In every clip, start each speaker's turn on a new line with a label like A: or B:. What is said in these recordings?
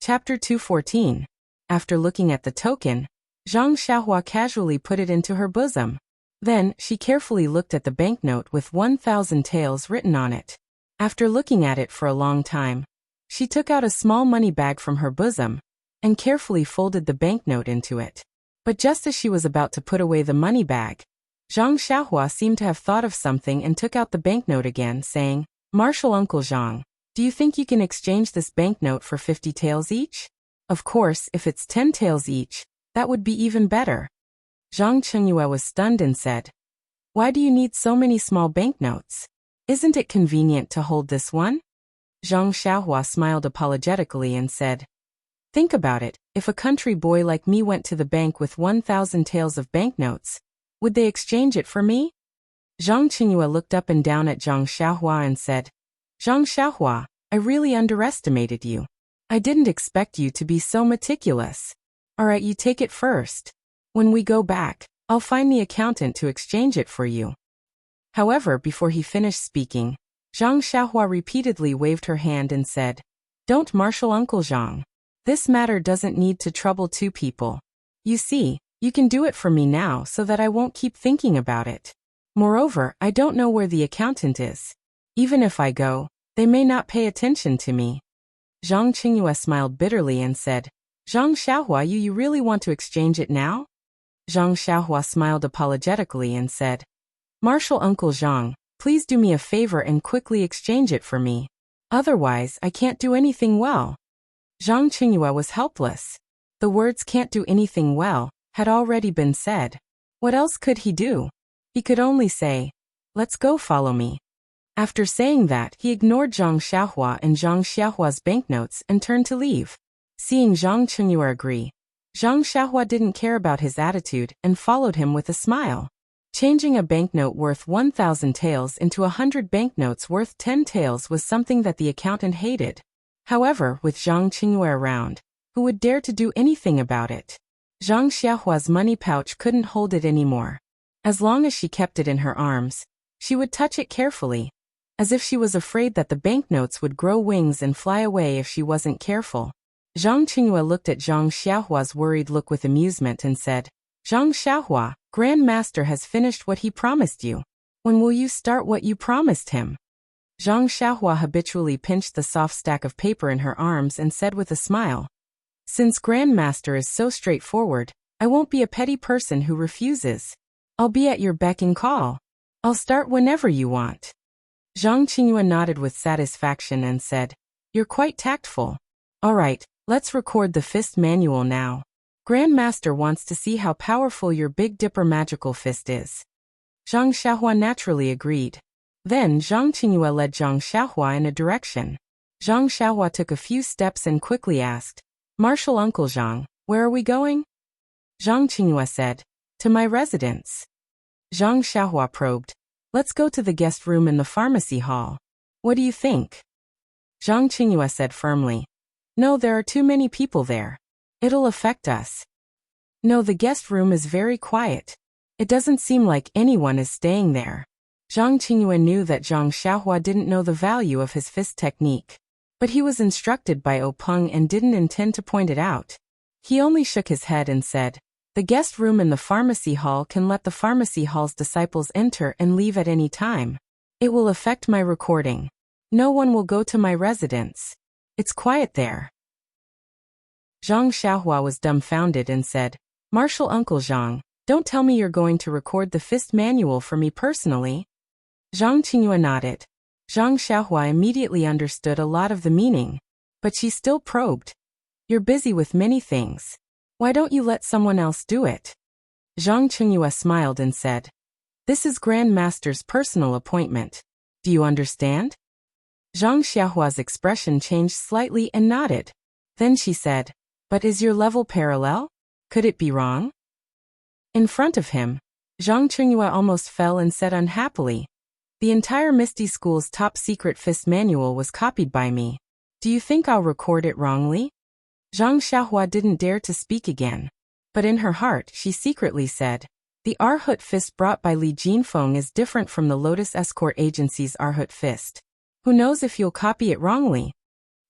A: Chapter 214. After looking at the token, Zhang Xiaohua casually put it into her bosom. Then, she carefully looked at the banknote with 1,000 taels written on it. After looking at it for a long time, she took out a small money bag from her bosom and carefully folded the banknote into it. But just as she was about to put away the money bag, Zhang Xiaohua seemed to have thought of something and took out the banknote again, saying, "Marshal Uncle Zhang, do you think you can exchange this banknote for 50 taels each? Of course, if it's 10 taels each, that would be even better." Zhang Chengyue was stunned and said, "Why do you need so many small banknotes? Isn't it convenient to hold this one?" Zhang Xiaohua smiled apologetically and said, "Think about it, if a country boy like me went to the bank with 1,000 taels of banknotes, would they exchange it for me?" Zhang Qingyue looked up and down at Zhang Xiaohua and said, "Zhang Xiaohua, I really underestimated you. I didn't expect you to be so meticulous. Alright, you take it first. When we go back, I'll find the accountant to exchange it for you." However, before he finished speaking, Zhang Xiaohua repeatedly waved her hand and said, "Don't, Marshal Uncle Zhang. This matter doesn't need to trouble two people. You see, you can do it for me now so that I won't keep thinking about it. Moreover, I don't know where the accountant is. Even if I go, they may not pay attention to me." Zhang Qingyue smiled bitterly and said, "Zhang Xiaohua, you really want to exchange it now?" Zhang Xiaohua smiled apologetically and said, "Marshal Uncle Zhang, please do me a favor and quickly exchange it for me. Otherwise, I can't do anything well." Zhang Qingyue was helpless. The words "can't do anything well" had already been said. What else could he do? He could only say, "Let's go, follow me." After saying that, he ignored Zhang Xiaohua and Zhang Xiaohua's banknotes and turned to leave. Seeing Zhang Qingyue agree, Zhang Xiaohua didn't care about his attitude and followed him with a smile. Changing a banknote worth 1,000 taels into 100 banknotes worth 10 taels was something that the accountant hated. However, with Zhang Qingyue around, who would dare to do anything about it? Zhang Xiaohua's money pouch couldn't hold it anymore. As long as she kept it in her arms, she would touch it carefully, as if she was afraid that the banknotes would grow wings and fly away if she wasn't careful. Zhang Qingyue looked at Zhang Xiaohua's worried look with amusement and said, "Zhang Xiaohua, Grand Master has finished what he promised you. When will you start what you promised him?" Zhang Xiaohua habitually pinched the soft stack of paper in her arms and said with a smile, "Since Grand Master is so straightforward, I won't be a petty person who refuses. I'll be at your beck and call. I'll start whenever you want." Zhang Qingyue nodded with satisfaction and said, "You're quite tactful. Alright, let's record the fist manual now. Grand Master wants to see how powerful your Big Dipper magical fist is." Zhang Xiaohua naturally agreed. Then Zhang Qingyue led Zhang Xiaohua in a direction. Zhang Xiaohua took a few steps and quickly asked, "Marshal Uncle Zhang, where are we going?" Zhang Qingyue said, "To my residence." Zhang Xiaohua probed, "Let's go to the guest room in the pharmacy hall. What do you think?" Zhang Qingyue said firmly, "No, there are too many people there. It'll affect us." "No, the guest room is very quiet. It doesn't seem like anyone is staying there." Zhang Qingyue knew that Zhang Xiaohua didn't know the value of his fist technique, but he was instructed by Peng and didn't intend to point it out. He only shook his head and said, "The guest room in the pharmacy hall can let the pharmacy hall's disciples enter and leave at any time. It will affect my recording. No one will go to my residence. It's quiet there." Zhang Xiaohua was dumbfounded and said, "Marshal Uncle Zhang, don't tell me you're going to record the fist manual for me personally?" Zhang Qingyue nodded. Zhang Xiaohua immediately understood a lot of the meaning, but she still probed, "You're busy with many things. Why don't you let someone else do it?" Zhang Qingyue smiled and said, "This is Grand Master's personal appointment. Do you understand?" Zhang Xiaohua's expression changed slightly and nodded. Then she said, "But is your level parallel? Could it be wrong?" In front of him, Zhang Qingyue almost fell and said unhappily, "The entire Misty School's top secret fist manual was copied by me. Do you think I'll record it wrongly?" Zhang Xiaohua didn't dare to speak again, but in her heart she secretly said, "The Arhut fist brought by Li Jinfeng is different from the Lotus Escort Agency's Arhut fist. Who knows if you'll copy it wrongly?"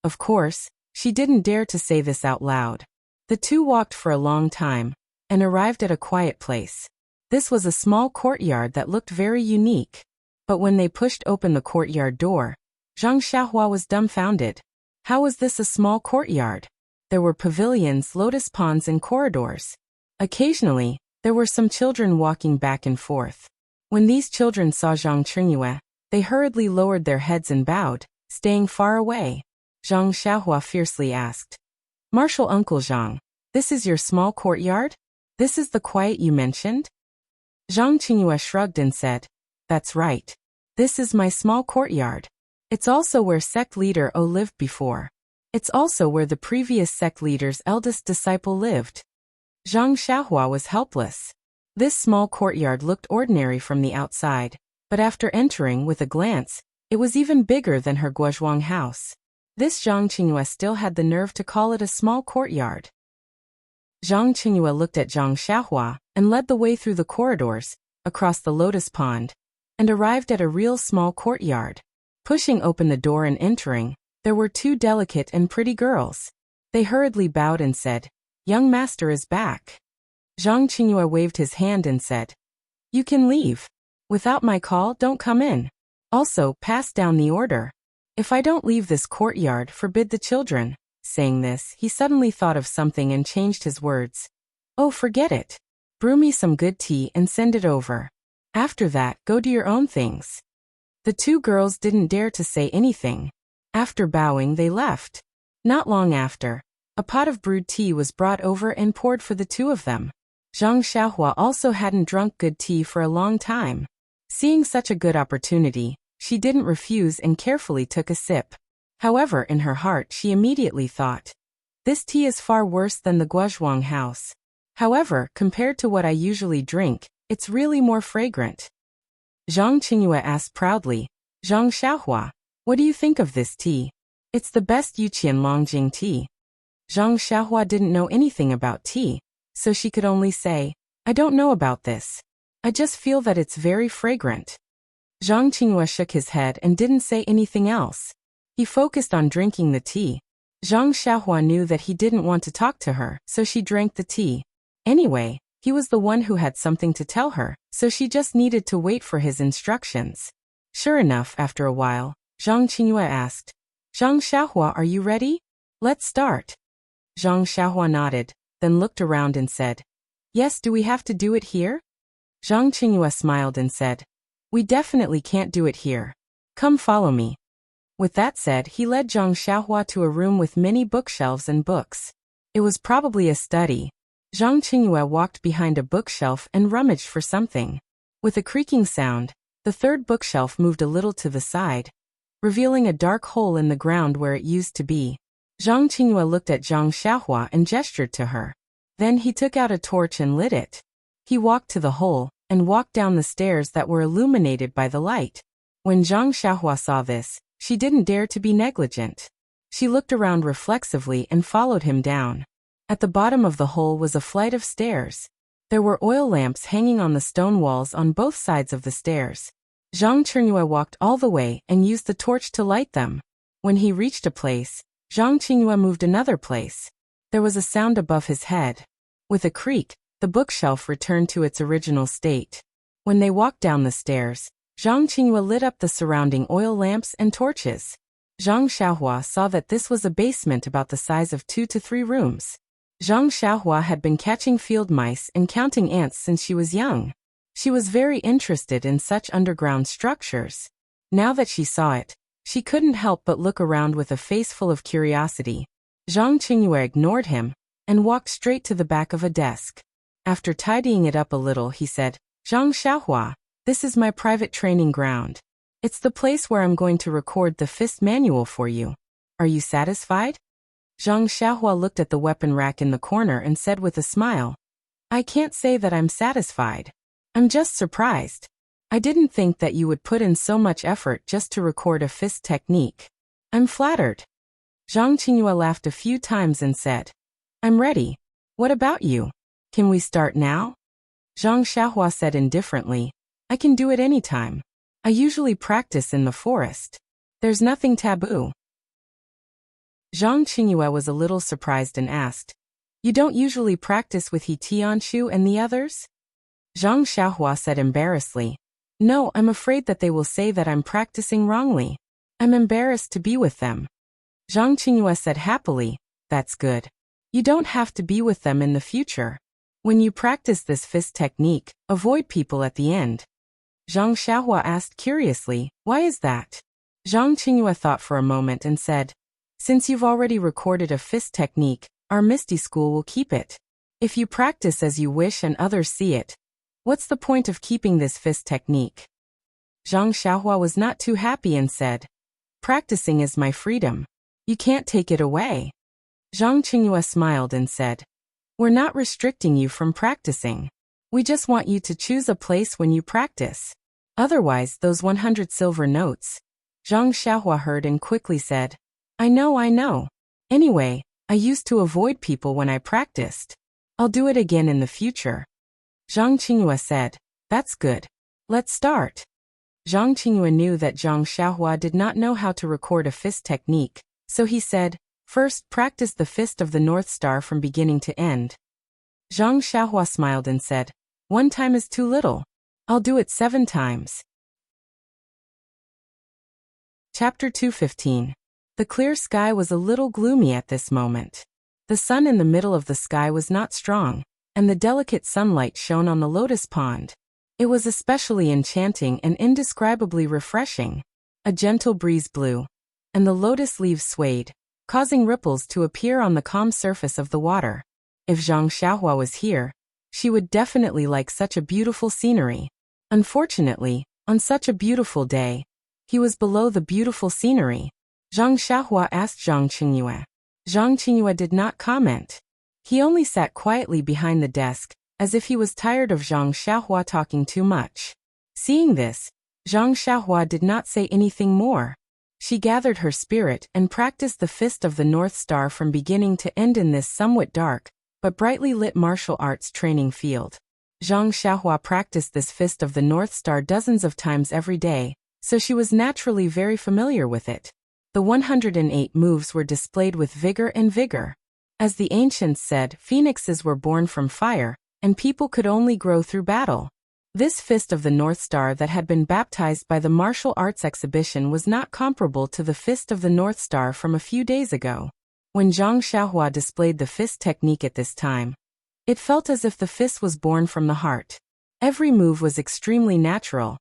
A: Of course, She didn't dare to say this out loud. The two walked for a long time and arrived at a quiet place. This was a small courtyard that looked very unique. But when they pushed open the courtyard door, Zhang Xiaohua was dumbfounded. How was this a small courtyard? There were pavilions, lotus ponds, and corridors. Occasionally, there were some children walking back and forth. When these children saw Zhang Qingyue, they hurriedly lowered their heads and bowed, staying far away. Zhang Xiaohua fiercely asked, "Martial Uncle Zhang, this is your small courtyard? This is the quiet you mentioned?" Zhang Qingyue shrugged and said, "That's right. This is my small courtyard. It's also where sect leader O lived before. It's also where the previous sect leader's eldest disciple lived." Zhang Xiaohua was helpless. This small courtyard looked ordinary from the outside, but after entering with a glance, it was even bigger than her Guozhuang house. This Zhang Qingyue still had the nerve to call it a small courtyard. Zhang Qingyue looked at Zhang Xiaohua and led the way through the corridors, across the lotus pond, and arrived at a real small courtyard. Pushing open the door and entering, there were two delicate and pretty girls. They hurriedly bowed and said, "Young master is back." Zhang Qingyue waved his hand and said, "You can leave. Without my call, don't come in. Also, pass down the order. If I don't leave this courtyard, forbid the children." Saying this, he suddenly thought of something and changed his words. "Oh, forget it. Brew me some good tea and send it over. After that, go do your own things." The two girls didn't dare to say anything. After bowing, they left. Not long after, a pot of brewed tea was brought over and poured for the two of them. Zhang Xiaohua also hadn't drunk good tea for a long time. Seeing such a good opportunity, she didn't refuse and carefully took a sip. However, in her heart she immediately thought, "This tea is far worse than the Guozhuang house. However, compared to what I usually drink, it's really more fragrant." Zhang Qingyue asked proudly, "Zhang Xiaohua, what do you think of this tea? It's the best Yuqian Longjing tea." Zhang Xiaohua didn't know anything about tea, so she could only say, "I don't know about this. I just feel that it's very fragrant." Zhang Qingyue shook his head and didn't say anything else. He focused on drinking the tea. Zhang Xiaohua knew that he didn't want to talk to her, so she drank the tea. Anyway, he was the one who had something to tell her, so she just needed to wait for his instructions. Sure enough, after a while, Zhang Qingyue asked, "Zhang Xiaohua, are you ready? Let's start." Zhang Xiaohua nodded, then looked around and said, "Yes, do we have to do it here?" Zhang Qingyue smiled and said, "We definitely can't do it here. Come follow me." With that said, he led Zhang Xiaohua to a room with many bookshelves and books. It was probably a study. Zhang Qingyue walked behind a bookshelf and rummaged for something. With a creaking sound, the third bookshelf moved a little to the side, revealing a dark hole in the ground where it used to be. Zhang Qingyue looked at Zhang Xiaohua and gestured to her. Then he took out a torch and lit it. He walked to the hole and walked down the stairs that were illuminated by the light. When Zhang Xiaohua saw this, she didn't dare to be negligent. She looked around reflexively and followed him down. At the bottom of the hole was a flight of stairs. There were oil lamps hanging on the stone walls on both sides of the stairs. Zhang Qingyue walked all the way and used the torch to light them. When he reached a place, Zhang Qingyue moved another place. There was a sound above his head. With a creak, the bookshelf returned to its original state. When they walked down the stairs, Zhang Qingyue lit up the surrounding oil lamps and torches. Zhang Xiaohua saw that this was a basement about the size of 2 to 3 rooms. Zhang Xiaohua had been catching field mice and counting ants since she was young. She was very interested in such underground structures. Now that she saw it, she couldn't help but look around with a face full of curiosity. Zhang Qingyue ignored him and walked straight to the back of a desk. After tidying it up a little, he said, "Zhang Xiaohua, this is my private training ground. It's the place where I'm going to record the fist manual for you. Are you satisfied?" Zhang Xiaohua looked at the weapon rack in the corner and said with a smile, "I can't say that I'm satisfied. I'm just surprised. I didn't think that you would put in so much effort just to record a fist technique. I'm flattered." Zhang Qingyue laughed a few times and said, "I'm ready. What about you? Can we start now?" Zhang Xiaohua said indifferently, "I can do it anytime. I usually practice in the forest. There's nothing taboo." Zhang Qingyue was a little surprised and asked, "You don't usually practice with He Tianshu and the others?" Zhang Xiaohua said embarrassedly, "No, I'm afraid that they will say that I'm practicing wrongly. I'm embarrassed to be with them." Zhang Qingyue said happily, "That's good. You don't have to be with them in the future. When you practice this fist technique, avoid people at the end." Zhang Xiaohua asked curiously, "Why is that?" Zhang Qingyue thought for a moment and said, "Since you've already recorded a fist technique, our Misty School will keep it. If you practice as you wish and others see it, what's the point of keeping this fist technique?" Zhang Xiaohua was not too happy and said, "Practicing is my freedom. You can't take it away." Zhang Qingyue smiled and said, "We're not restricting you from practicing. We just want you to choose a place when you practice. Otherwise, those 100 silver notes." Zhang Xiaohua heard and quickly said, I know. Anyway, I used to avoid people when I practiced. I'll do it again in the future." Zhang Qingyue said, "That's good. Let's start." Zhang Qingyue knew that Zhang Xiaohua did not know how to record a fist technique, so he said, "First, practice the fist of the North Star from beginning to end." Zhang Xiaohua smiled and said, "1 time is too little. I'll do it 7 times. Chapter 215. The clear sky was a little gloomy at this moment. The sun in the middle of the sky was not strong, and the delicate sunlight shone on the lotus pond. It was especially enchanting and indescribably refreshing. A gentle breeze blew, and the lotus leaves swayed, causing ripples to appear on the calm surface of the water. If Zhang Xiaohua was here, she would definitely like such a beautiful scenery. Unfortunately, on such a beautiful day, he was below the beautiful scenery. Zhang Xiaohua asked Zhang Qingyue. Zhang Qingyue did not comment. He only sat quietly behind the desk, as if he was tired of Zhang Xiaohua talking too much. Seeing this, Zhang Xiaohua did not say anything more. She gathered her spirit and practiced the fist of the North Star from beginning to end in this somewhat dark, but brightly lit martial arts training field. Zhang Xiaohua practiced this fist of the North Star dozens of times every day, so she was naturally very familiar with it. The 108 moves were displayed with vigor and vigor. As the ancients said, phoenixes were born from fire, and people could only grow through battle. This fist of the North Star that had been baptized by the martial arts exhibition was not comparable to the fist of the North Star from a few days ago. When Zhang Xiaohua displayed the fist technique at this time, it felt as if the fist was born from the heart. Every move was extremely natural,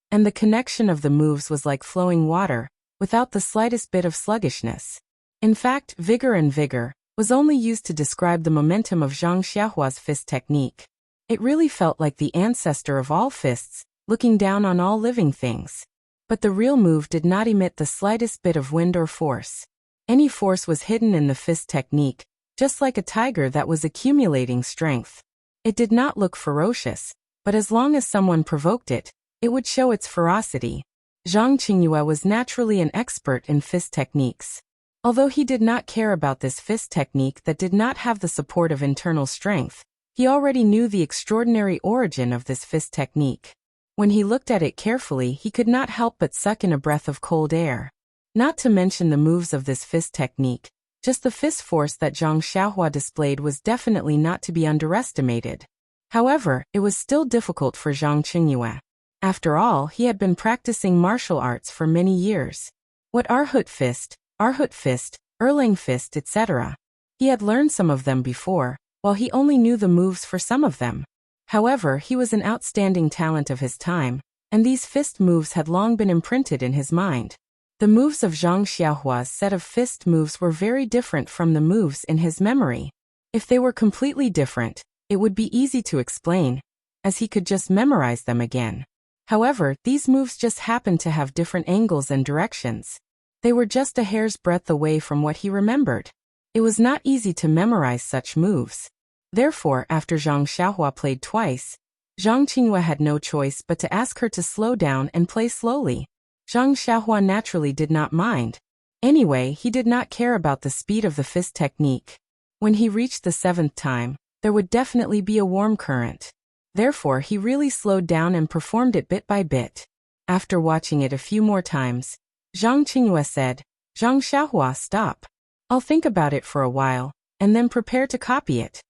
A: and the connection of the moves was like flowing water, without the slightest bit of sluggishness. In fact, vigor and vigor was only used to describe the momentum of Zhang Xiaohua's fist technique. It really felt like the ancestor of all fists, looking down on all living things. But the real move did not emit the slightest bit of wind or force. Any force was hidden in the fist technique, just like a tiger that was accumulating strength. It did not look ferocious, but as long as someone provoked it, it would show its ferocity. Zhang Qingyue was naturally an expert in fist techniques. Although he did not care about this fist technique that did not have the support of internal strength, he already knew the extraordinary origin of this fist technique. When he looked at it carefully, he could not help but suck in a breath of cold air. Not to mention the moves of this fist technique, just the fist force that Zhang Xiaohua displayed was definitely not to be underestimated. However, it was still difficult for Zhang Qingyue. After all, he had been practicing martial arts for many years. What Arhut fist, Erlang fist, etc. He had learned some of them before, while he only knew the moves for some of them. However, he was an outstanding talent of his time, and these fist moves had long been imprinted in his mind. The moves of Zhang Xiaohua's set of fist moves were very different from the moves in his memory. If they were completely different, it would be easy to explain, as he could just memorize them again. However, these moves just happened to have different angles and directions. They were just a hair's breadth away from what he remembered. It was not easy to memorize such moves. Therefore, after Zhang Xiaohua played twice, Zhang Qingyue had no choice but to ask her to slow down and play slowly. Zhang Xiaohua naturally did not mind. Anyway, he did not care about the speed of the fist technique. When he reached the 7th time, there would definitely be a warm current. Therefore, he really slowed down and performed it bit by bit. After watching it a few more times, Zhang Qingyue said, "Zhang Xiaohua, stop. I'll think about it for a while, and then prepare to copy it.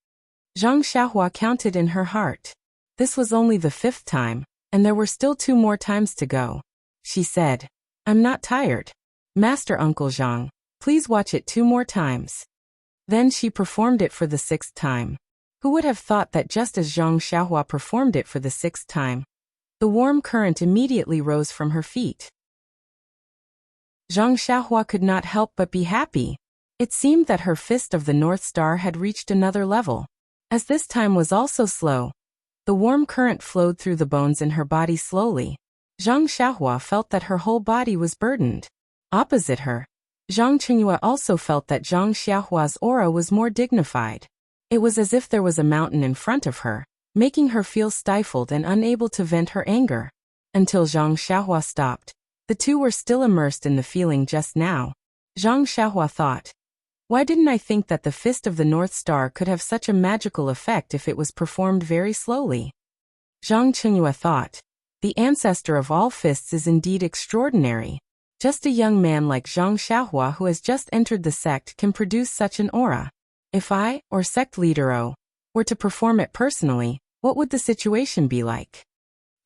A: Zhang Xiaohua counted in her heart. This was only the 5th time, and there were still 2 more times to go. She said, I'm not tired. Master Uncle Zhang, please watch it 2 more times. Then she performed it for the 6th time. Who would have thought that just as Zhang Xiaohua performed it for the 6th time, the warm current immediately rose from her feet. Zhang Xiaohua could not help but be happy. It seemed that her fist of the North Star had reached another level. As this time was also slow, the warm current flowed through the bones in her body slowly. Zhang Xiaohua felt that her whole body was burdened. Opposite her, Zhang Qingyue also felt that Zhang Xiaohua's aura was more dignified. It was as if there was a mountain in front of her, making her feel stifled and unable to vent her anger. Until Zhang Xiaohua stopped. The two were still immersed in the feeling just now. Zhang Xiaohua thought, why didn't I think that the fist of the North Star could have such a magical effect if it was performed very slowly? Zhang Qingyue thought, the ancestor of all fists is indeed extraordinary. Just a young man like Zhang Xiaohua who has just entered the sect can produce such an aura. If I, or sect leader O, were to perform it personally, what would the situation be like?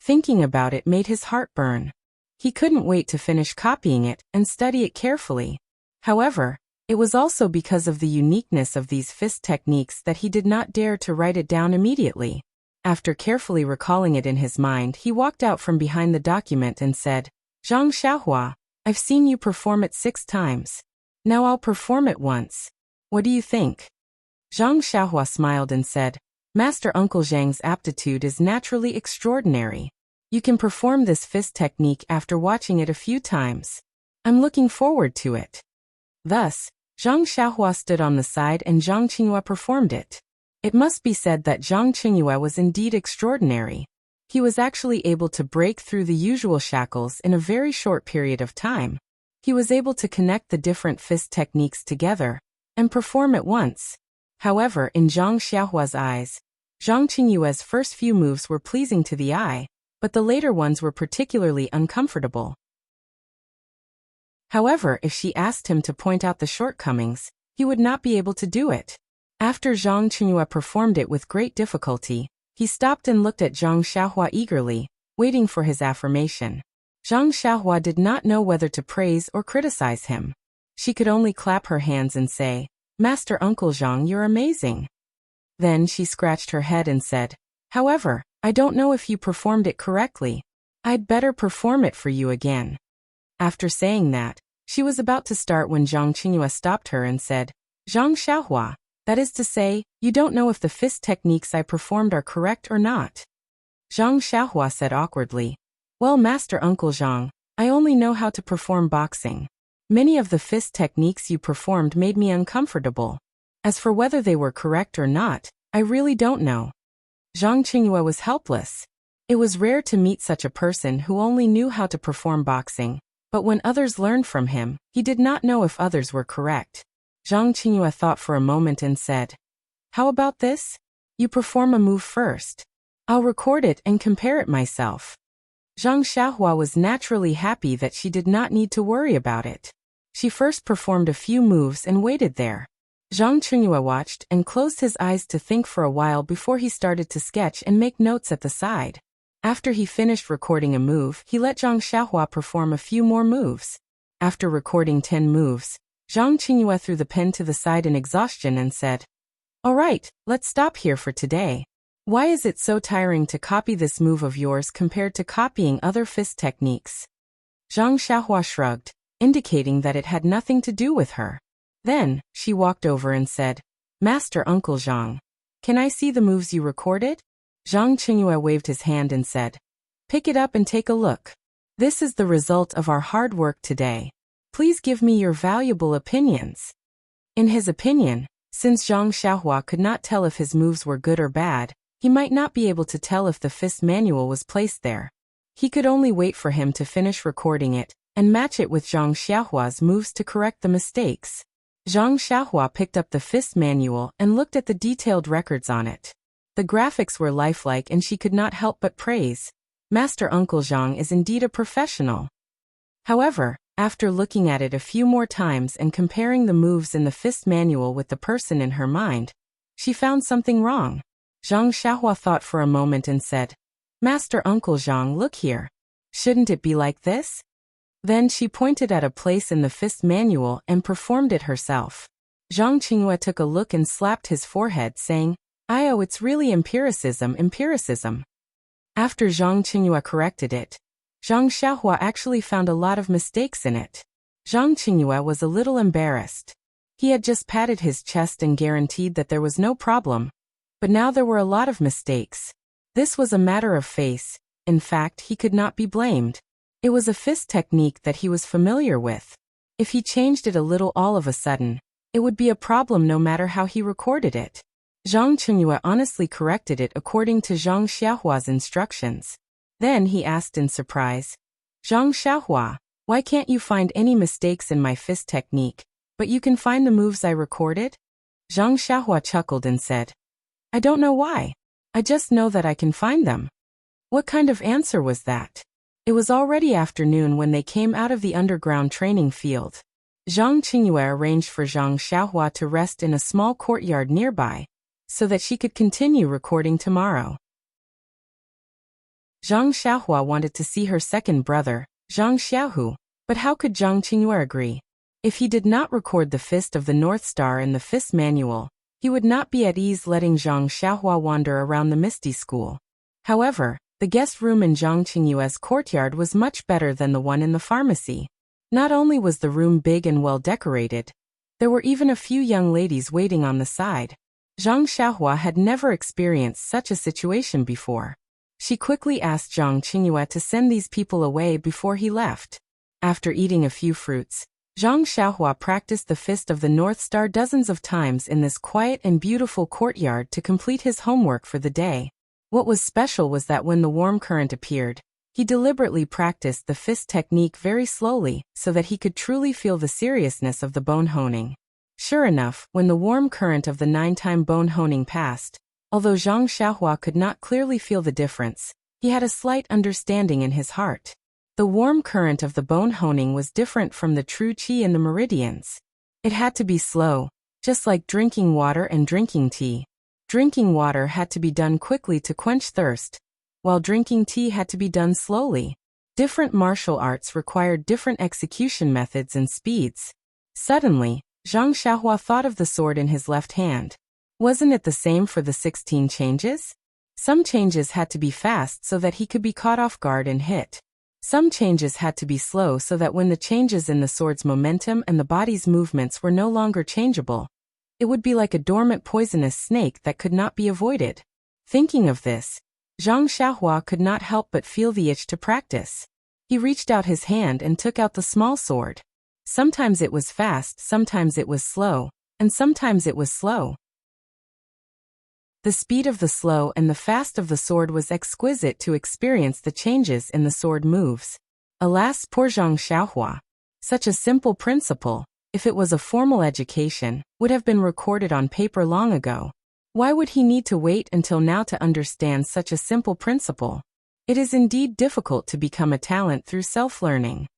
A: Thinking about it made his heart burn. He couldn't wait to finish copying it and study it carefully. However, it was also because of the uniqueness of these fist techniques that he did not dare to write it down immediately. After carefully recalling it in his mind, he walked out from behind the document and said, Zhang Xiaohua, I've seen you perform it 6 times. Now I'll perform it once. What do you think? Zhang Xiaohua smiled and said, Master Uncle Zhang's aptitude is naturally extraordinary. You can perform this fist technique after watching it a few times. I'm looking forward to it. Thus, Zhang Xiaohua stood on the side and Zhang Qingyue performed it. It must be said that Zhang Qingyue was indeed extraordinary. He was actually able to break through the usual shackles in a very short period of time. He was able to connect the different fist techniques together and perform at once. However, in Zhang Xiaohua's eyes, Zhang Qingyue's first few moves were pleasing to the eye, but the later ones were particularly uncomfortable. However, if she asked him to point out the shortcomings, he would not be able to do it. After Zhang Qingyue performed it with great difficulty, he stopped and looked at Zhang Xiaohua eagerly, waiting for his affirmation. Zhang Xiaohua did not know whether to praise or criticize him. She could only clap her hands and say, Master Uncle Zhang, you're amazing. Then she scratched her head and said, however, I don't know if you performed it correctly. I'd better perform it for you again. After saying that, she was about to start when Zhang Qingyue stopped her and said, Zhang Xiaohua, that is to say, you don't know if the fist techniques I performed are correct or not. Zhang Xiaohua said awkwardly, well, Master Uncle Zhang, I only know how to perform boxing. Many of the fist techniques you performed made me uncomfortable. As for whether they were correct or not, I really don't know. Zhang Qingyue was helpless. It was rare to meet such a person who only knew how to perform boxing, but when others learned from him, he did not know if others were correct. Zhang Qingyue thought for a moment and said, how about this? You perform a move first. I'll record it and compare it myself. Zhang Xiaohua was naturally happy that she did not need to worry about it. She first performed a few moves and waited there. Zhang Qingyue watched and closed his eyes to think for a while before he started to sketch and make notes at the side. After he finished recording a move, he let Zhang Xiaohua perform a few more moves. After recording 10 moves, Zhang Qingyue threw the pen to the side in exhaustion and said, all right, let's stop here for today. Why is it so tiring to copy this move of yours compared to copying other fist techniques? Zhang Xiaohua shrugged, indicating that it had nothing to do with her. Then, she walked over and said, Master Uncle Zhang, can I see the moves you recorded? Zhang Qingyue waved his hand and said, pick it up and take a look. This is the result of our hard work today. Please give me your valuable opinions. In his opinion, since Zhang Xiaohua could not tell if his moves were good or bad, he might not be able to tell if the fist manual was placed there. He could only wait for him to finish recording it and match it with Zhang Xiaohua's moves to correct the mistakes. Zhang Xiaohua picked up the fist manual and looked at the detailed records on it. The graphics were lifelike and she could not help but praise. Master Uncle Zhang is indeed a professional. However, After looking at it a few more times and comparing the moves in the fist manual with the person in her mind, she found something wrong. Zhang Xiaohua thought for a moment and said, "Master Uncle Zhang, look here. Shouldn't it be like this?" Then she pointed at a place in the fist manual and performed it herself. Zhang Qingyue took a look and slapped his forehead, saying, "Oh, it's really empiricism. After Zhang Qingyue corrected it, Zhang Xiaohua actually found a lot of mistakes in it. Zhang Qingyue was a little embarrassed. He had just patted his chest and guaranteed that there was no problem, but now there were a lot of mistakes. This was a matter of face. In fact, he could not be blamed. It was a fist technique that he was familiar with. If he changed it a little all of a sudden, it would be a problem no matter how he recorded it. Zhang Qingyue honestly corrected it according to Zhang Xiaohua's instructions. Then he asked in surprise, "Zhang Xiaohua, why can't you find any mistakes in my fist technique, but you can find the moves I recorded?" Zhang Xiaohua chuckled and said, "I don't know why. I just know that I can find them." What kind of answer was that? It was already afternoon when they came out of the underground training field. Zhang Qingyue arranged for Zhang Xiaohua to rest in a small courtyard nearby, so that she could continue recording tomorrow. Zhang Xiaohua wanted to see her second brother, Zhang Xiaohu, but how could Zhang Qingyue agree? If he did not record the Fist of the North Star in the Fist Manual, he would not be at ease letting Zhang Xiaohua wander around the Misty School. However, the guest room in Zhang Qingyue's courtyard was much better than the one in the pharmacy. Not only was the room big and well decorated, there were even a few young ladies waiting on the side. Zhang Xiaohua had never experienced such a situation before. She quickly asked Zhang Qingyue to send these people away before he left. After eating a few fruits, Zhang Xiaohua practiced the Fist of the North Star dozens of times in this quiet and beautiful courtyard to complete his homework for the day. What was special was that when the warm current appeared, he deliberately practiced the fist technique very slowly so that he could truly feel the seriousness of the bone honing. Sure enough, when the warm current of the 9-time bone honing passed, although Zhang Xiaohua could not clearly feel the difference, he had a slight understanding in his heart. The warm current of the bone honing was different from the true qi in the meridians. It had to be slow, just like drinking water and drinking tea. Drinking water had to be done quickly to quench thirst, while drinking tea had to be done slowly. Different martial arts required different execution methods and speeds. Suddenly, Zhang Xiaohua thought of the sword in his left hand. Wasn't it the same for the 16 changes? Some changes had to be fast so that he could be caught off guard and hit. Some changes had to be slow so that when the changes in the sword's momentum and the body's movements were no longer changeable, it would be like a dormant poisonous snake that could not be avoided. Thinking of this, Zhang Xiaohua could not help but feel the itch to practice. He reached out his hand and took out the small sword. Sometimes it was fast, sometimes it was slow, and sometimes it was slow. The speed of the slow and the fast of the sword was exquisite to experience the changes in the sword moves. Alas, poor Zhang Xiaohua. Such a simple principle, if it was a formal education, would have been recorded on paper long ago. Why would he need to wait until now to understand such a simple principle? It is indeed difficult to become a talent through self-learning.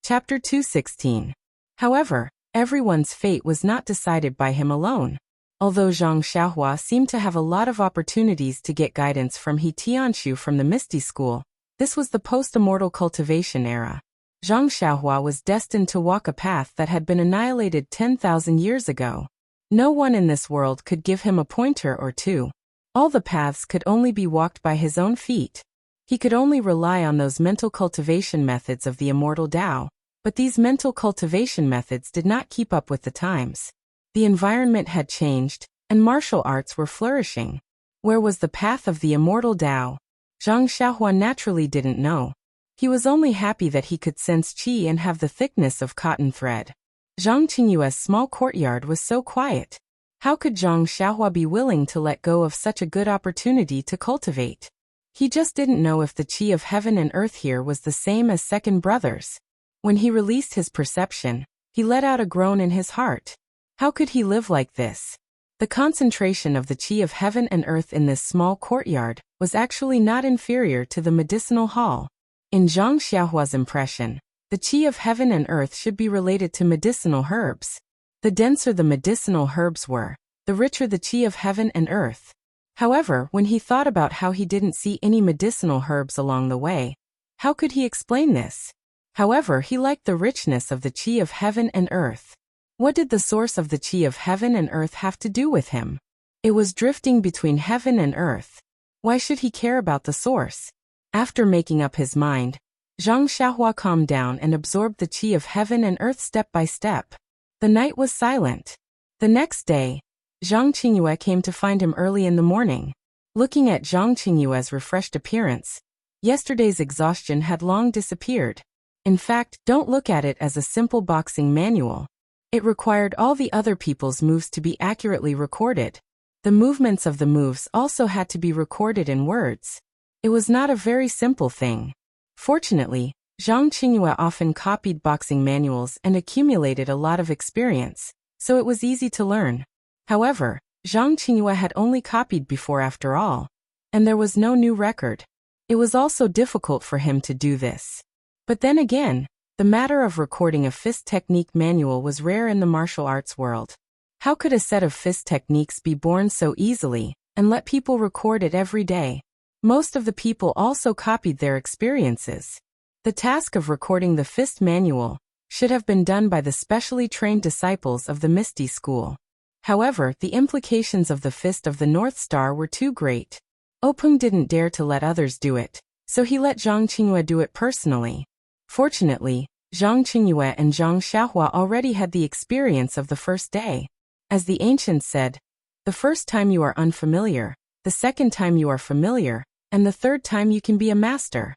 A: Chapter 216. However, everyone's fate was not decided by him alone. Although Zhang Xiaohua seemed to have a lot of opportunities to get guidance from He Tianshu from the Misty School, this was the post-immortal cultivation era. Zhang Xiaohua was destined to walk a path that had been annihilated 10,000 years ago. No one in this world could give him a pointer or two. All the paths could only be walked by his own feet. He could only rely on those mental cultivation methods of the immortal Tao. But these mental cultivation methods did not keep up with the times. The environment had changed, and martial arts were flourishing. Where was the path of the immortal Tao? Zhang Xiaohua naturally didn't know. He was only happy that he could sense qi and have the thickness of cotton thread. Zhang Qingyue's small courtyard was so quiet. How could Zhang Xiaohua be willing to let go of such a good opportunity to cultivate? He just didn't know if the qi of heaven and earth here was the same as second brothers. When he released his perception, he let out a groan in his heart. How could he live like this? The concentration of the qi of heaven and earth in this small courtyard was actually not inferior to the medicinal hall. In Zhang Xiaohua's impression, the qi of heaven and earth should be related to medicinal herbs. The denser the medicinal herbs were, the richer the qi of heaven and earth. However, when he thought about how he didn't see any medicinal herbs along the way, how could he explain this? However, he liked the richness of the qi of heaven and earth. What did the source of the qi of heaven and earth have to do with him? It was drifting between heaven and earth. Why should he care about the source? After making up his mind, Zhang Xiaohua calmed down and absorbed the qi of heaven and earth step by step. The night was silent. The next day, Zhang Qingyue came to find him early in the morning. Looking at Zhang Qingyue's refreshed appearance, yesterday's exhaustion had long disappeared. In fact, don't look at it as a simple boxing manual. It required all the other people's moves to be accurately recorded. The movements of the moves also had to be recorded in words. It was not a very simple thing. Fortunately, Zhang Qingyue often copied boxing manuals and accumulated a lot of experience, so it was easy to learn. However, Zhang Qingyue had only copied before after all, and there was no new record. It was also difficult for him to do this. But then again, the matter of recording a fist technique manual was rare in the martial arts world. How could a set of fist techniques be born so easily, and let people record it every day? Most of the people also copied their experiences. The task of recording the fist manual should have been done by the specially trained disciples of the Misty School. However, the implications of the Fist of the North Star were too great. Openg didn't dare to let others do it, so he let Zhang Qingyue do it personally. Fortunately, Zhang Qingyue and Zhang Xiaohua already had the experience of the first day. As the ancients said, the first time you are unfamiliar, the second time you are familiar, and the third time you can be a master.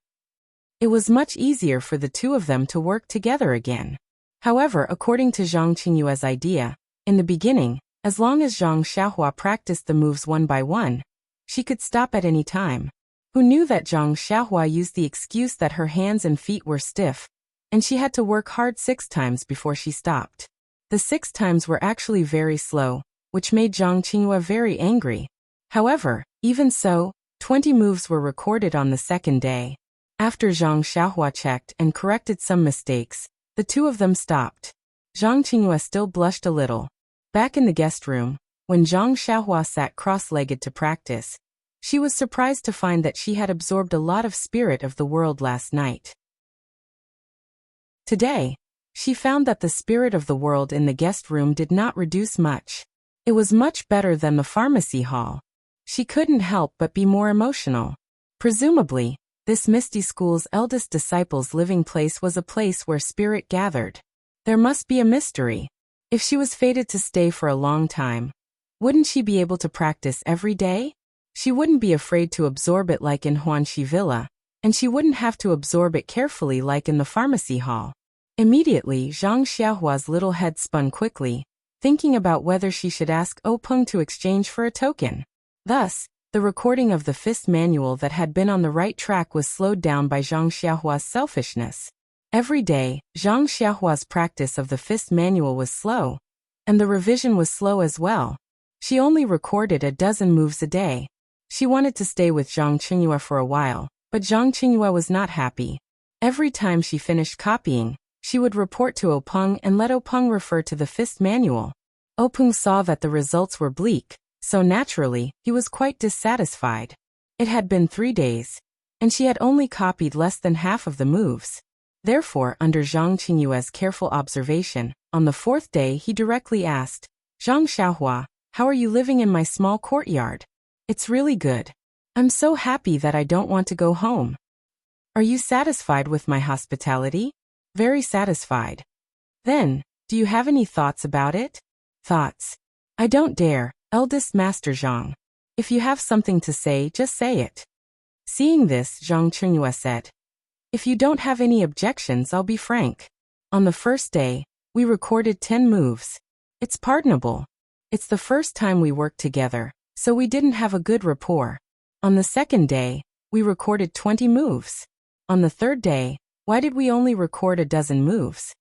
A: It was much easier for the two of them to work together again. However, according to Zhang Qingyue's idea, in the beginning, as long as Zhang Xiaohua practiced the moves one by one, she could stop at any time. Who knew that Zhang Xiaohua used the excuse that her hands and feet were stiff, and she had to work hard 6 times before she stopped. The 6 times were actually very slow, which made Zhang Qingyue very angry. However, even so, 20 moves were recorded on the second day. After Zhang Xiaohua checked and corrected some mistakes, the two of them stopped. Zhang Qingyue still blushed a little. Back in the guest room, when Zhang Xiaohua sat cross-legged to practice, she was surprised to find that she had absorbed a lot of spirit of the world last night. Today, she found that the spirit of the world in the guest room did not reduce much. It was much better than the pharmacy hall. She couldn't help but be more emotional. Presumably, this Misty School's eldest disciple's living place was a place where spirit gathered. There must be a mystery. If she was fated to stay for a long time, wouldn't she be able to practice every day? She wouldn't be afraid to absorb it like in Huanxi Villa, and she wouldn't have to absorb it carefully like in the pharmacy hall. Immediately, Zhang Xiaohua's little head spun quickly, thinking about whether she should ask Openg to exchange for a token. Thus, the recording of the fist manual that had been on the right track was slowed down by Zhang Xiaohua's selfishness. Every day, Zhang Xiaohua's practice of the fist manual was slow, and the revision was slow as well. She only recorded a dozen moves a day. She wanted to stay with Zhang Qingyue for a while, but Zhang Qingyue was not happy. Every time she finished copying, she would report to Openg and let Openg refer to the fist manual. Openg saw that the results were bleak, so naturally, he was quite dissatisfied. It had been 3 days, and she had only copied less than half of the moves. Therefore, under Zhang Qingyue's careful observation, on the 4th day he directly asked, "Zhang Xiaohua, how are you living in my small courtyard? It's really good. I'm so happy that I don't want to go home. Are you satisfied with my hospitality?" "Very satisfied." "Then, do you have any thoughts about it?" "Thoughts? I don't dare, eldest Master Zhang. If you have something to say, just say it." Seeing this, Zhang Qingyue said, "If you don't have any objections, I'll be frank. On the first day, we recorded 10 moves. It's pardonable. It's the first time we worked together, so we didn't have a good rapport. On the second day, we recorded 20 moves. On the third day, why did we only record a dozen moves?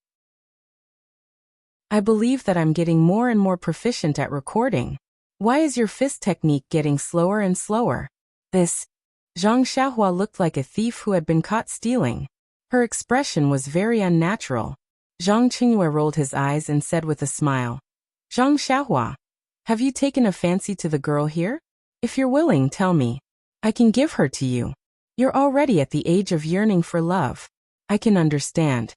A: I believe that I'm getting more and more proficient at recording. Why is your fist technique getting slower and slower?" This Zhang Xiaohua looked like a thief who had been caught stealing. Her expression was very unnatural. Zhang Qingyue rolled his eyes and said with a smile, Zhang Xiaohua, have you taken a fancy to the girl here? If you're willing, tell me. I can give her to you. You're already at the age of yearning for love. I can understand.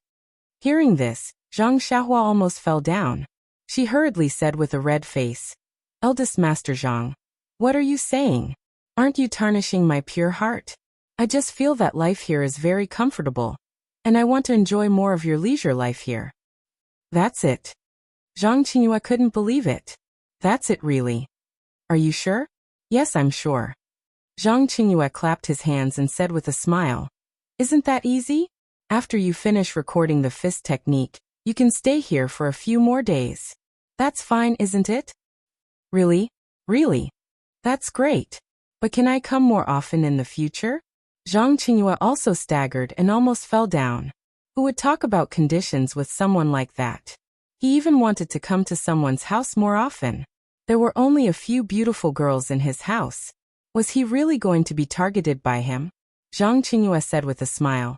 A: Hearing this, Zhang Xiaohua almost fell down. She hurriedly said with a red face, Eldest Master Zhang, what are you saying? Aren't you tarnishing my pure heart? I just feel that life here is very comfortable, and I want to enjoy more of your leisure life here. That's it. Zhang Qingyue couldn't believe it. That's it really. Are you sure? Yes, I'm sure. Zhang Qingyue clapped his hands and said with a smile, Isn't that easy? After you finish recording the fist technique, you can stay here for a few more days. That's fine, isn't it? Really? Really? That's great. But can I come more often in the future? Zhang Qingyue also staggered and almost fell down. Who would talk about conditions with someone like that? He even wanted to come to someone's house more often. There were only a few beautiful girls in his house. Was he really going to be targeted by him? Zhang Qingyue said with a smile.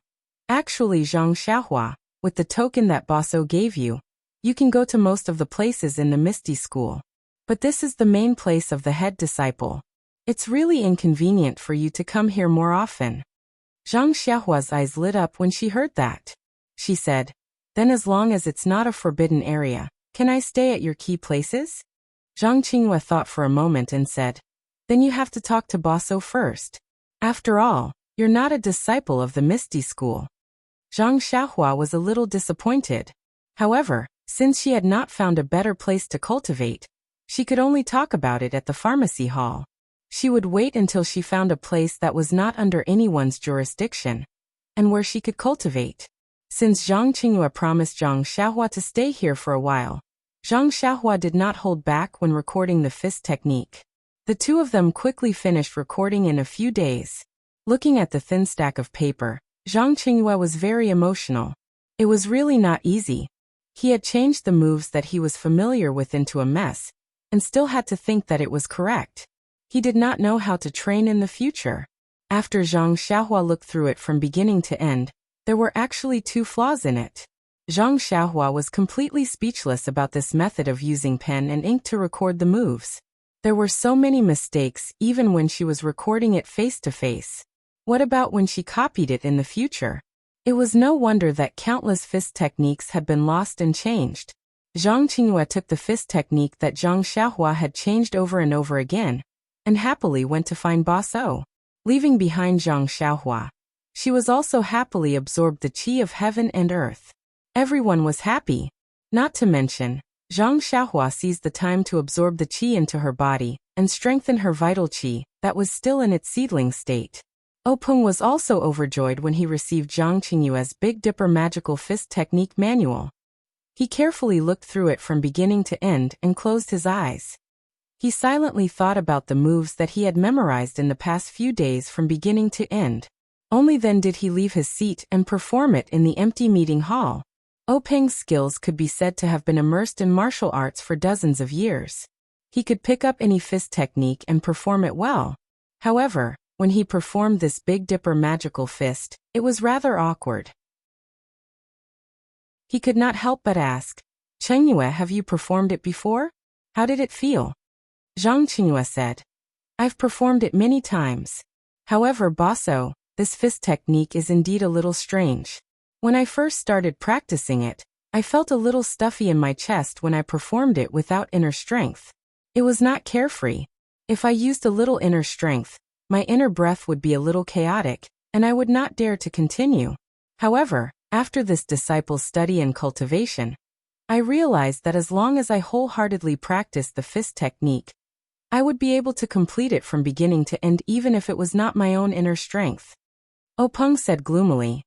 A: Actually, Zhang Xiaohua, with the token that Baso gave you, you can go to most of the places in the Misty School. But this is the main place of the head disciple. It's really inconvenient for you to come here more often. Zhang Xiaohua's eyes lit up when she heard that. She said, Then as long as it's not a forbidden area, can I stay at your key places? Zhang Qingyue thought for a moment and said, Then you have to talk to Baso first. After all, you're not a disciple of the Misty School. Zhang Xiaohua was a little disappointed. However, since she had not found a better place to cultivate, she could only talk about it at the pharmacy hall. She would wait until she found a place that was not under anyone's jurisdiction, and where she could cultivate. Since Zhang Qingyue promised Zhang Xiaohua to stay here for a while, Zhang Xiaohua did not hold back when recording the fist technique. The two of them quickly finished recording in a few days. Looking at the thin stack of paper, Zhang Qingyue was very emotional. It was really not easy. He had changed the moves that he was familiar with into a mess, and still had to think that it was correct. He did not know how to train in the future. After Zhang Xiaohua looked through it from beginning to end, there were actually 2 flaws in it. Zhang Xiaohua was completely speechless about this method of using pen and ink to record the moves. There were so many mistakes even when she was recording it face to face. What about when she copied it in the future? It was no wonder that countless fist techniques had been lost and changed. Zhang Qingyue took the fist technique that Zhang Xiaohua had changed over and over again, and happily went to find Baso, leaving behind Zhang Xiaohua. She was also happily absorbed the qi of heaven and earth. Everyone was happy. Not to mention, Zhang Xiaohua seized the time to absorb the qi into her body and strengthen her vital qi that was still in its seedling state. Openg was also overjoyed when he received Zhang Qingyue's Big Dipper Magical Fist Technique Manual. He carefully looked through it from beginning to end and closed his eyes. He silently thought about the moves that he had memorized in the past few days from beginning to end. Only then did he leave his seat and perform it in the empty meeting hall. Openg's skills could be said to have been immersed in martial arts for dozens of years. He could pick up any fist technique and perform it well. However, when he performed this Big Dipper magical fist, it was rather awkward. He could not help but ask, Qingyue, have you performed it before? How did it feel? Zhang Qingyue said, I've performed it many times. However, Baso, this fist technique is indeed a little strange. When I first started practicing it, I felt a little stuffy in my chest when I performed it without inner strength. It was not carefree. If I used a little inner strength, my inner breath would be a little chaotic, and I would not dare to continue. However, after this disciple's study and cultivation, I realized that as long as I wholeheartedly practiced the fist technique, I would be able to complete it from beginning to end even if it was not my own inner strength. Openg said gloomily,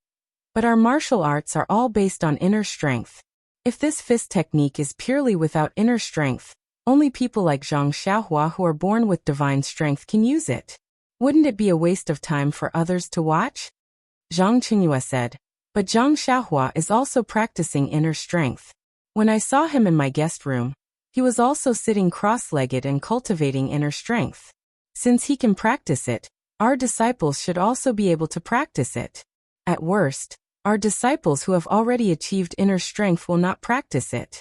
A: But our martial arts are all based on inner strength. If this fist technique is purely without inner strength, only people like Zhang Xiaohua who are born with divine strength can use it. Wouldn't it be a waste of time for others to watch? Zhang Qingyue said, But Zhang Xiaohua is also practicing inner strength. When I saw him in my guest room, he was also sitting cross-legged and cultivating inner strength. Since he can practice it, our disciples should also be able to practice it. At worst, our disciples who have already achieved inner strength will not practice it.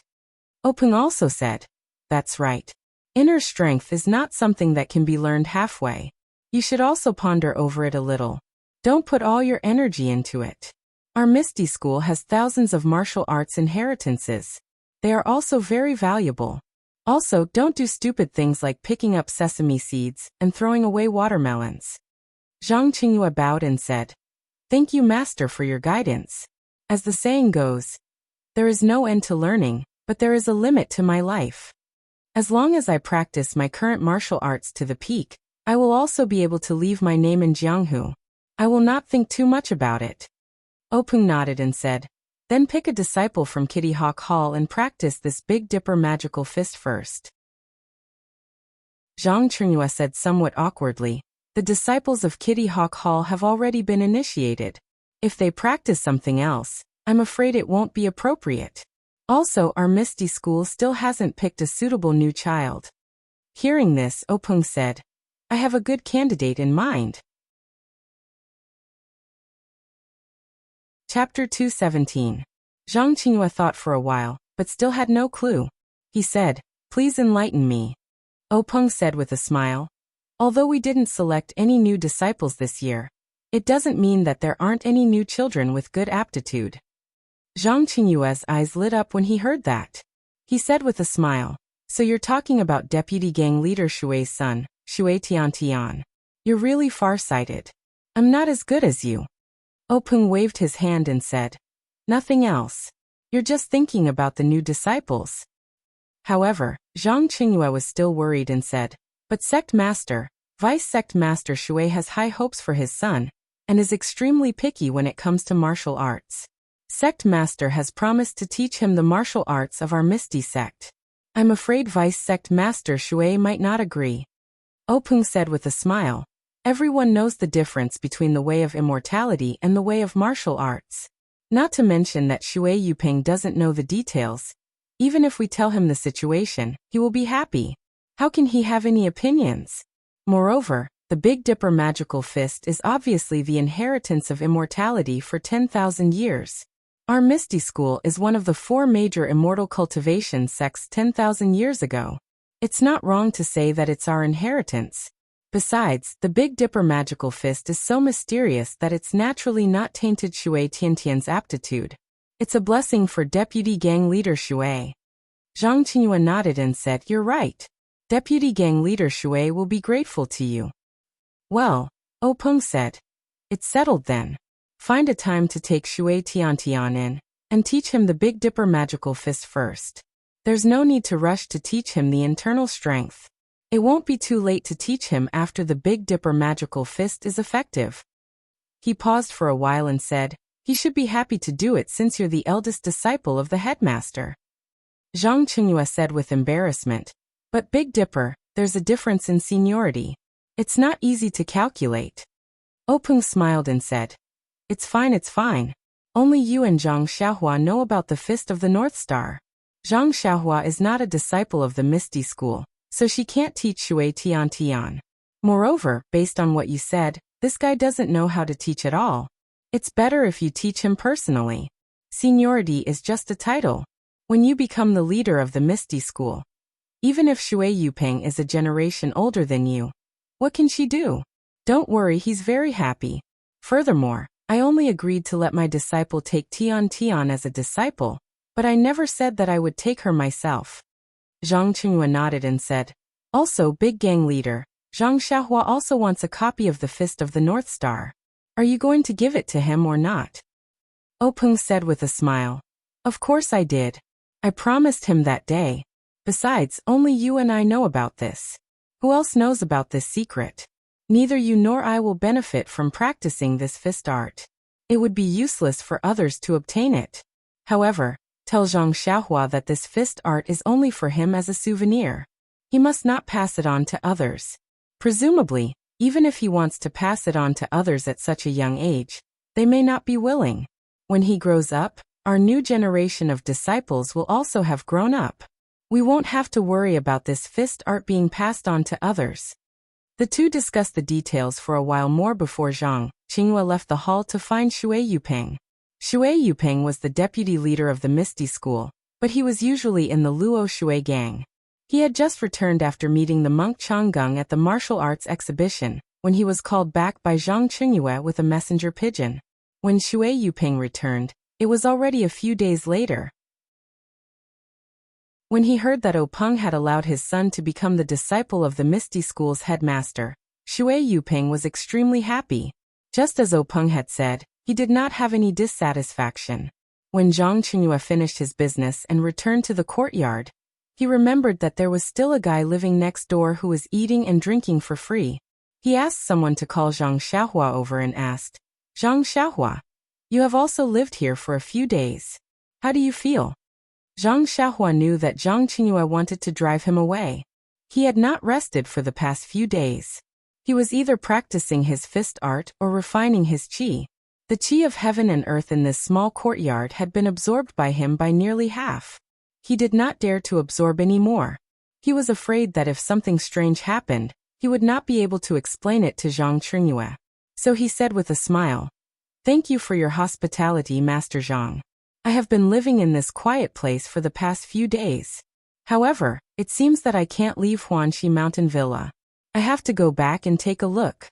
A: Openg also said, that's right. Inner strength is not something that can be learned halfway. You should also ponder over it a little. Don't put all your energy into it. Our Misty School has thousands of martial arts inheritances. They are also very valuable. Also, don't do stupid things like picking up sesame seeds and throwing away watermelons. Zhang Qingyue bowed and said, thank you, Master, for your guidance. As the saying goes, there is no end to learning, but there is a limit to my life. As long as I practice my current martial arts to the peak, I will also be able to leave my name in Jianghu. I will not think too much about it. Openg nodded and said, then pick a disciple from Kitty Hawk Hall and practice this Big Dipper magical fist first. Zhang Qingyue said somewhat awkwardly, the disciples of Kitty Hawk Hall have already been initiated. If they practice something else, I'm afraid it won't be appropriate. Also, our Misty School still hasn't picked a suitable new child. Hearing this, Openg said, I have a good candidate in mind. Chapter 217. Zhang Qingyue thought for a while, but still had no clue. He said, please enlighten me. Openg said with a smile, although we didn't select any new disciples this year, it doesn't mean that there aren't any new children with good aptitude. Zhang Qingyue's eyes lit up when he heard that. He said with a smile, so you're talking about Deputy Gang Leader Shui's son, Shui Tiantian. You're really far-sighted. I'm not as good as you. Openg waved his hand and said, nothing else. You're just thinking about the new disciples. However, Zhang Qingyue was still worried and said, but Sect Master, Vice Sect Master Shui has high hopes for his son, and is extremely picky when it comes to martial arts. Sect Master has promised to teach him the martial arts of our Misty Sect. I'm afraid Vice Sect Master Shui might not agree. Openg said with a smile, everyone knows the difference between the way of immortality and the way of martial arts. Not to mention that Shui Yuping doesn't know the details. Even if we tell him the situation, he will be happy. How can he have any opinions? Moreover, the Big Dipper magical fist is obviously the inheritance of immortality for 10,000 years. Our Misty School is one of the 4 major immortal cultivation sects 10,000 years ago. It's not wrong to say that it's our inheritance. Besides, the Big Dipper magical fist is so mysterious that it's naturally not tainted Shui Tiantian's aptitude. It's a blessing for Deputy Gang Leader Shui. Zhang Qingyue nodded and said, you're right. Deputy Gang Leader Shui will be grateful to you. Well, Openg said, it's settled then. Find a time to take Shui Tiantian in, and teach him the Big Dipper magical fist first. There's no need to rush to teach him the internal strength. It won't be too late to teach him after the Big Dipper magical fist is effective. He paused for a while and said, he should be happy to do it since you're the eldest disciple of the headmaster. Zhang Qingyue said with embarrassment, but Big Dipper, there's a difference in seniority. It's not easy to calculate. Openg smiled and said, it's fine. Only you and Zhang Xiaohua know about the Fist of the North Star. Zhang Xiaohua is not a disciple of the Misty School, so she can't teach Shui Tiantian. Moreover, based on what you said, this guy doesn't know how to teach at all. It's better if you teach him personally. Seniority is just a title. When you become the leader of the Misty School, even if Shui Yuping is a generation older than you, what can she do? Don't worry, he's very happy. Furthermore, I only agreed to let my disciple take Tian as a disciple, but I never said that I would take her myself. Zhang Qingyue nodded and said, also Big Gang Leader, Zhang Xiaohua also wants a copy of the Fist of the North Star. Are you going to give it to him or not? Openg said with a smile, of course I did. I promised him that day. Besides, only you and I know about this. Who else knows about this secret? Neither you nor I will benefit from practicing this fist art. It would be useless for others to obtain it. However, tell Zhang Xiaohua that this fist art is only for him as a souvenir. He must not pass it on to others. Presumably, even if he wants to pass it on to others at such a young age, they may not be willing. When he grows up, our new generation of disciples will also have grown up. We won't have to worry about this fist art being passed on to others. The two discussed the details for a while more before Zhang Qingyue left the hall to find Shui Yupeng. Shui Yupeng was the deputy leader of the Misty School, but he was usually in the Luo Shui gang. He had just returned after meeting the monk Changgung at the martial arts exhibition, when he was called back by Zhang Qingyue with a messenger pigeon. When Shui Yupeng returned, it was already a few days later. When he heard that Peng had allowed his son to become the disciple of the Misty School's headmaster, Shui Yupeng was extremely happy. Just as Peng had said, he did not have any dissatisfaction. When Zhang Qingyue finished his business and returned to the courtyard, he remembered that there was still a guy living next door who was eating and drinking for free. He asked someone to call Zhang Xiaohua over and asked, "Zhang Xiaohua, you have also lived here for a few days. How do you feel?" Zhang Xiaohua knew that Zhang Qingyue wanted to drive him away. He had not rested for the past few days. He was either practicing his fist art or refining his qi. The qi of heaven and earth in this small courtyard had been absorbed by him by nearly half. He did not dare to absorb any more. He was afraid that if something strange happened, he would not be able to explain it to Zhang Qingyue. So he said with a smile, "Thank you for your hospitality, Master Zhang. I have been living in this quiet place for the past few days. However, it seems that I can't leave Huanxi Mountain Villa. I have to go back and take a look."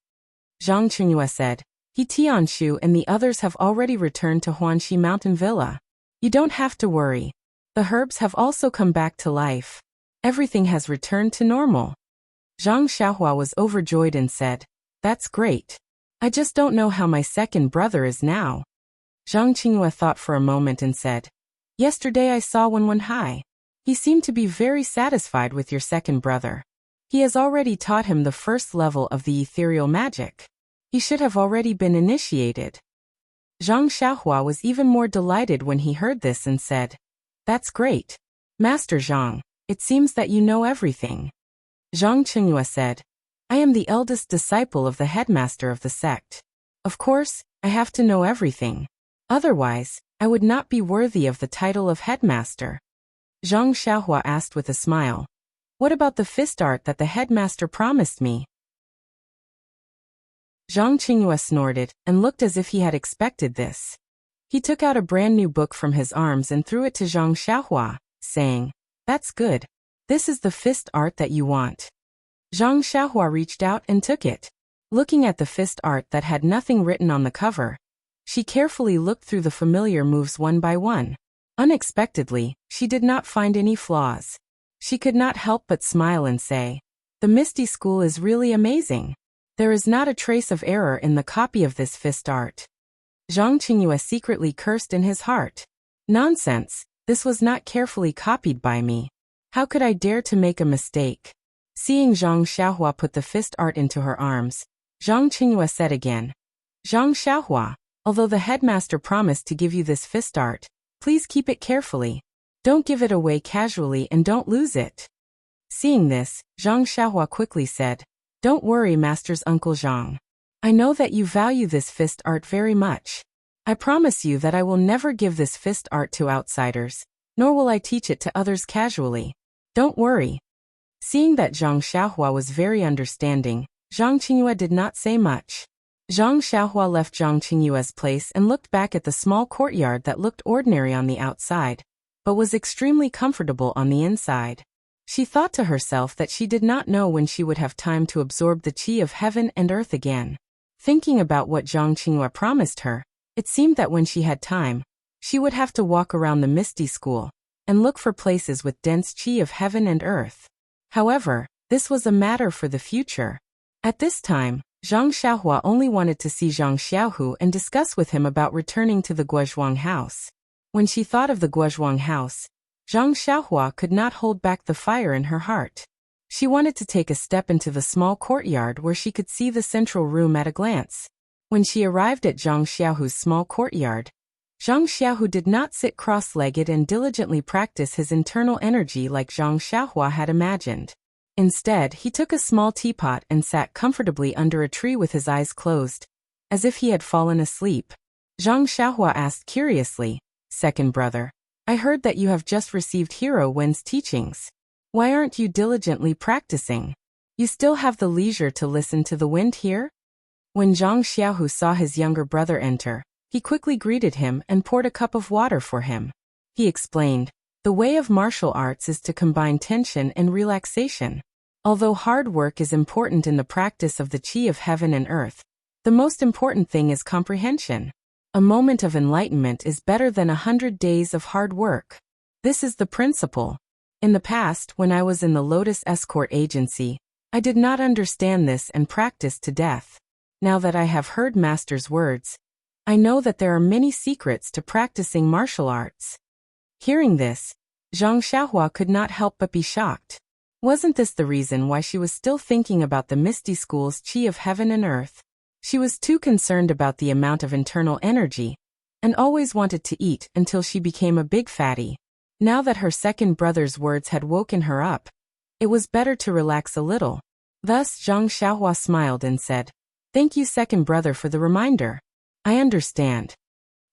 A: Zhang Qingyue said, "He Tianshu and the others have already returned to Huanxi Mountain Villa. You don't have to worry. The herbs have also come back to life. Everything has returned to normal." Zhang Xiaohua was overjoyed and said, "That's great. I just don't know how my second brother is now." Zhang Qingyue thought for a moment and said, "Yesterday I saw Wenwenhai. He seemed to be very satisfied with your second brother. He has already taught him the first level of the ethereal magic. He should have already been initiated." Zhang Xiaohua was even more delighted when he heard this and said, "That's great. Master Zhang, it seems that you know everything." Zhang Qingyue said, "I am the eldest disciple of the headmaster of the sect. Of course, I have to know everything. Otherwise, I would not be worthy of the title of headmaster." Zhang Xiaohua asked with a smile, "What about the fist art that the headmaster promised me?" Zhang Qingyue snorted and looked as if he had expected this. He took out a brand new book from his arms and threw it to Zhang Xiaohua, saying, "That's good. This is the fist art that you want." Zhang Xiaohua reached out and took it. Looking at the fist art that had nothing written on the cover, she carefully looked through the familiar moves one by one. Unexpectedly, she did not find any flaws. She could not help but smile and say, "The Misty School is really amazing. There is not a trace of error in the copy of this fist art." Zhang Qingyue secretly cursed in his heart. "Nonsense, this was not carefully copied by me. How could I dare to make a mistake?" Seeing Zhang Xiaohua put the fist art into her arms, Zhang Qingyue said again, "Zhang Xiaohua, although the headmaster promised to give you this fist art, please keep it carefully. Don't give it away casually and don't lose it." Seeing this, Zhang Xiaohua quickly said, "Don't worry, Master's Uncle Zhang. I know that you value this fist art very much. I promise you that I will never give this fist art to outsiders, nor will I teach it to others casually. Don't worry." Seeing that Zhang Xiaohua was very understanding, Zhang Qingyue did not say much. Zhang Xiaohua left Zhang Qingyue's place and looked back at the small courtyard that looked ordinary on the outside, but was extremely comfortable on the inside. She thought to herself that she did not know when she would have time to absorb the qi of heaven and earth again. Thinking about what Zhang Qingyue promised her, it seemed that when she had time, she would have to walk around the Misty School and look for places with dense qi of heaven and earth. However, this was a matter for the future. At this time, Zhang Xiaohua only wanted to see Zhang Xiaohu and discuss with him about returning to the Guozhuang house. When she thought of the Guozhuang house, Zhang Xiaohua could not hold back the fire in her heart. She wanted to take a step into the small courtyard where she could see the central room at a glance. When she arrived at Zhang Xiaohu's small courtyard, Zhang Xiaohu did not sit cross-legged and diligently practice his internal energy like Zhang Xiaohua had imagined. Instead, he took a small teapot and sat comfortably under a tree with his eyes closed, as if he had fallen asleep. Zhang Xiaohua asked curiously, "Second brother, I heard that you have just received Hero Wen's teachings. Why aren't you diligently practicing?" You still have the leisure to listen to the wind here? When Zhang Xiaohu saw his younger brother enter, he quickly greeted him and poured a cup of water for him. He explained, the way of martial arts is to combine tension and relaxation. Although hard work is important in the practice of the qi of heaven and earth, the most important thing is comprehension. A moment of enlightenment is better than 100 days of hard work. This is the principle. In the past, when I was in the Lotus Escort Agency, I did not understand this and practiced to death. Now that I have heard Master's words, I know that there are many secrets to practicing martial arts. Hearing this, Zhang Xiaohua could not help but be shocked. Wasn't this the reason why she was still thinking about the Misty School's qi of heaven and earth? She was too concerned about the amount of internal energy, and always wanted to eat until she became a big fatty. Now that her second brother's words had woken her up, it was better to relax a little. Thus Zhang Xiaohua smiled and said, "Thank you, second brother, for the reminder. I understand."